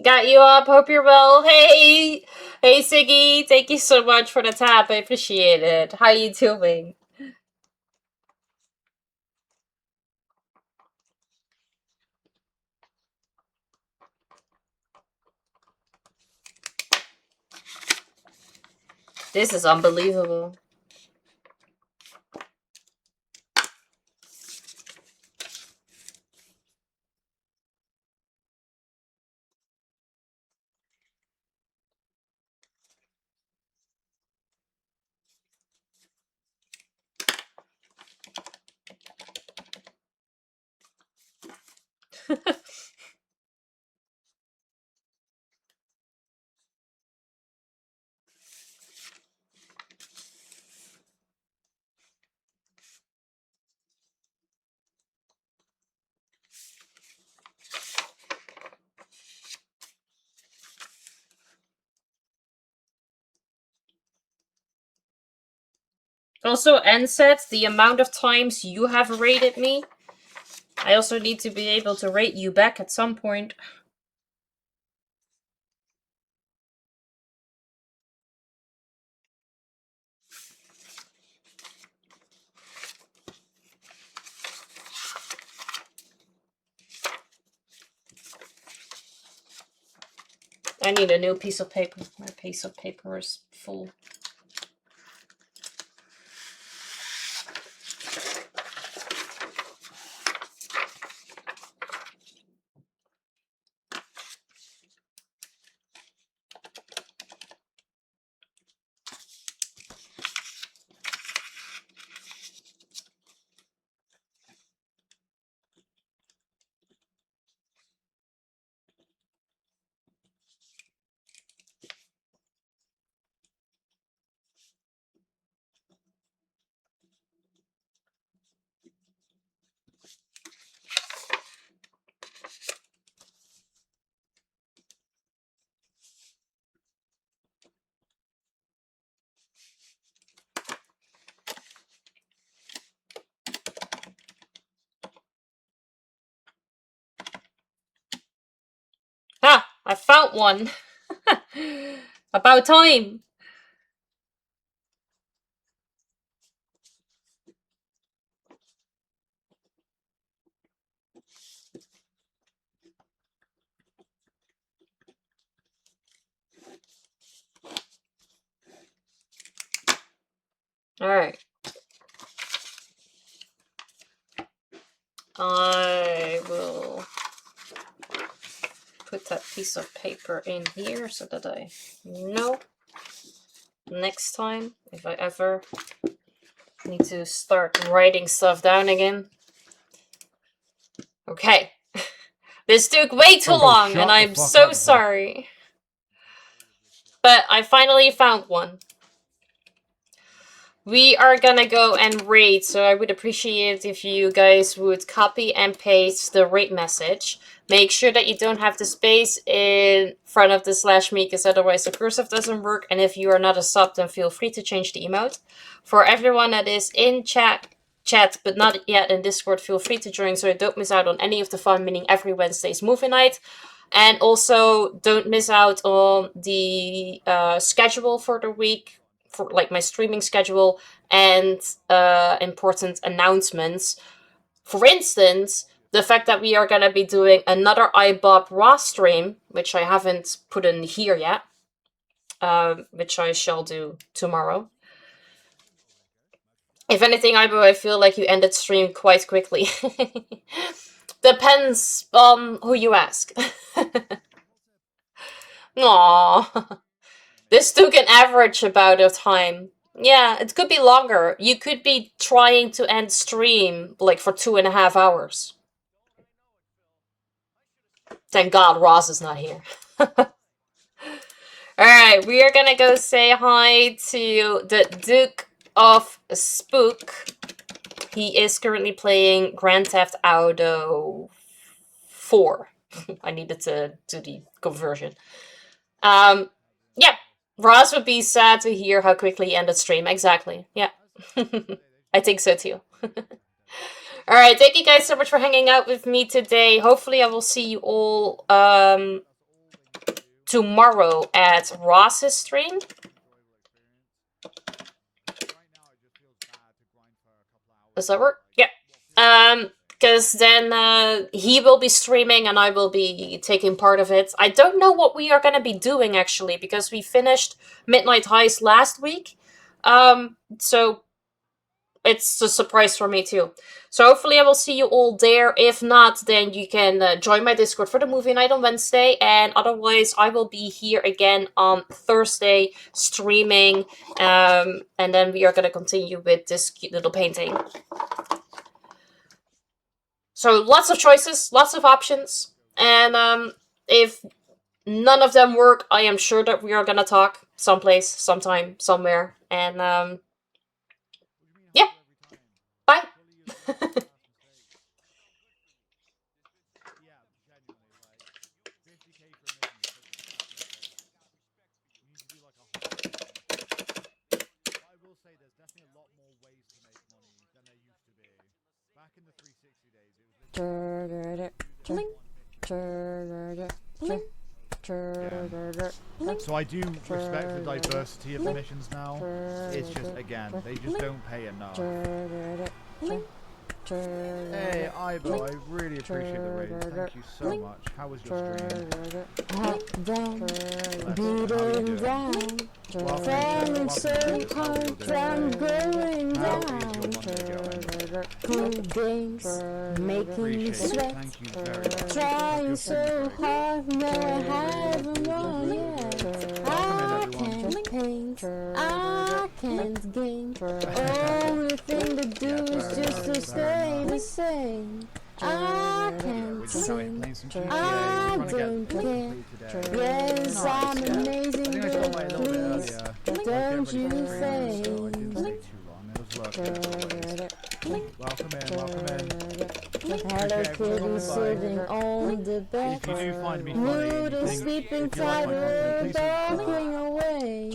Got you up. Hope you're well. Hey, hey, Siggy. Thank you so much for the tap. I appreciate it. How you doing? This is unbelievable. Also, NSET, the amount of times you have rated me, I also need to be able to rate you back at some point. I need a new piece of paper. My piece of paper is full. Ah, I found one. About time. Alright. I will put that piece of paper in here so that I know next time if I ever need to start writing stuff down again. Okay. This took way too long and I'm so sorry. But I finally found one. We are gonna go and rate, so I would appreciate if you guys would copy and paste the rate message. Make sure that you don't have the space in front of the /me, because otherwise the cursive doesn't work. And if you are not a sub, then feel free to change the emote. For everyone that is in chat but not yet in Discord, feel free to join so you don't miss out on any of the fun, meaning every Wednesday's movie night. And also, don't miss out on the schedule for the week, for like my streaming schedule and important announcements. For instance, the fact that we are going to be doing another iBob Raw stream, which I haven't put in here yet, which I shall do tomorrow. If anything, Ibo, I feel like you ended stream quite quickly. Depends on who you ask. Aww. This took an average amount of time. Yeah, it could be longer. You could be trying to end stream like for 2.5 hours. Thank God Ross is not here. Alright, we are gonna go say hi to the Duke of Spook. He is currently playing Grand Theft Auto 4. I needed to do the conversion. Yeah, Ross would be sad to hear how quickly he ended stream. Exactly, yeah. I think so too. Alright, thank you guys so much for hanging out with me today. Hopefully I will see you all tomorrow at Ross's stream. Does that work? Yeah. Because then he will be streaming and I will be taking part of it. I don't know what we are going to be doing, actually, because we finished Midnight Heist last week. So it's a surprise for me, too. So hopefully I will see you all there. If not, then you can join my Discord for the movie night on Wednesday. And otherwise, I will be here again on Thursday streaming. And then we are going to continue with this cute little painting. So lots of choices, lots of options. And if none of them work, I am sure that we are going to talk someplace, sometime, somewhere. And yeah. Bye. So I do respect the diversity of the missions now. It's just, again, they just don't pay enough. Hey, Ivo, I really appreciate the rating. Thank you so much. How was your stream? Up, down, beating down, falling so hard, I'm going down. Cool games, making me sweat, trying so hard, no I haven't won yet. I can't paint, I can't game, only thing to do is just to stay the same. I can't sing, I don't care. Yes, I'm amazing, but please, don't you think? Welcome in. Hello, kitty sitting on the bed. If you do find me funny, Mood is sleeping tighter, talking away.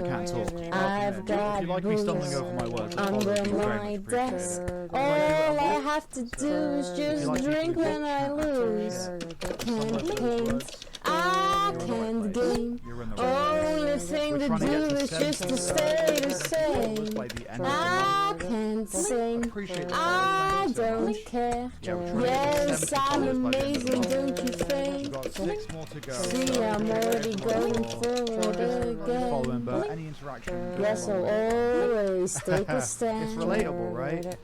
I've got booze under my desk. All I have to do is just drink when I lose. Can't paint, I can't game. Only thing to do is just to stay the same. I can't sing, I don't care. Yes, I'm amazing, don't you think? See, I'm already going forward again. Yes, I'll always take a stand. It's relatable, right?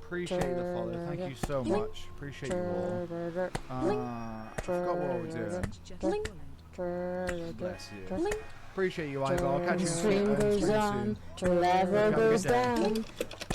Appreciate the follow. Thank you so much. Appreciate you all. I forgot what we're doing. Bless you. Appreciate you, Ivo. I'll catch you Stream goes on, the level goes down.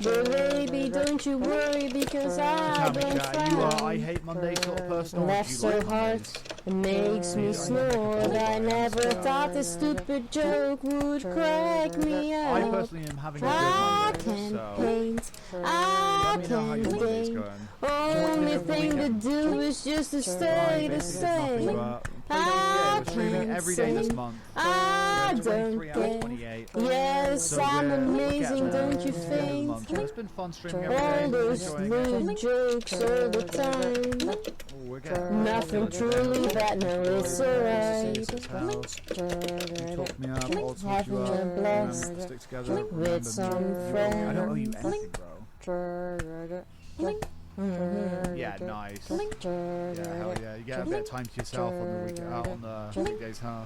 But baby, don't you worry because I don't frown. I hate Monday sort of person. Laugh so hard, it makes me snort. I never thought this stupid joke would crack me up. I personally am having a good Monday, I can't paint, I can't game. Only thing to do is just to stay the same. I can't sing, I don't care. Yes, I'm amazing, don't you think? It's been fun streaming All those rude jokes all the time. Nothing truly bad, no, it's alright. Having a blast with some friends. I don't owe you anything, bro. Yeah, nice. Yeah, hell yeah. You get a bit of time to yourself on the weekdays, huh?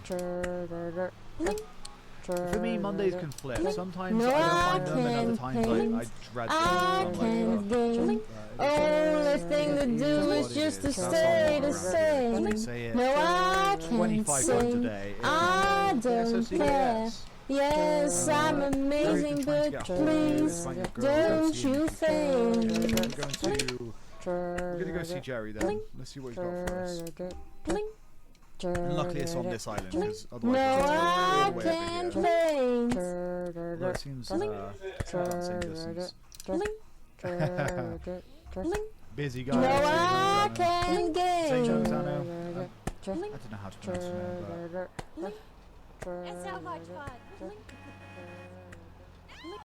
For me, Mondays can flip. Sometimes I don't mind them, and other times I dread them. Only thing to do is just to stay the same. No, I can't 25 sing. pounds a day. I don't care. Yes, I'm amazing, but please don't you think? We're gonna go see Jerry then. Let's see what he's got for us. And luckily it's on this island, because otherwise no, it's I way can't over here. paint. Although it seems about the same distance. Busy guy. No, I can't Say game. Jones, I know. I don't know how to pronounce his name, but... It's so much fun.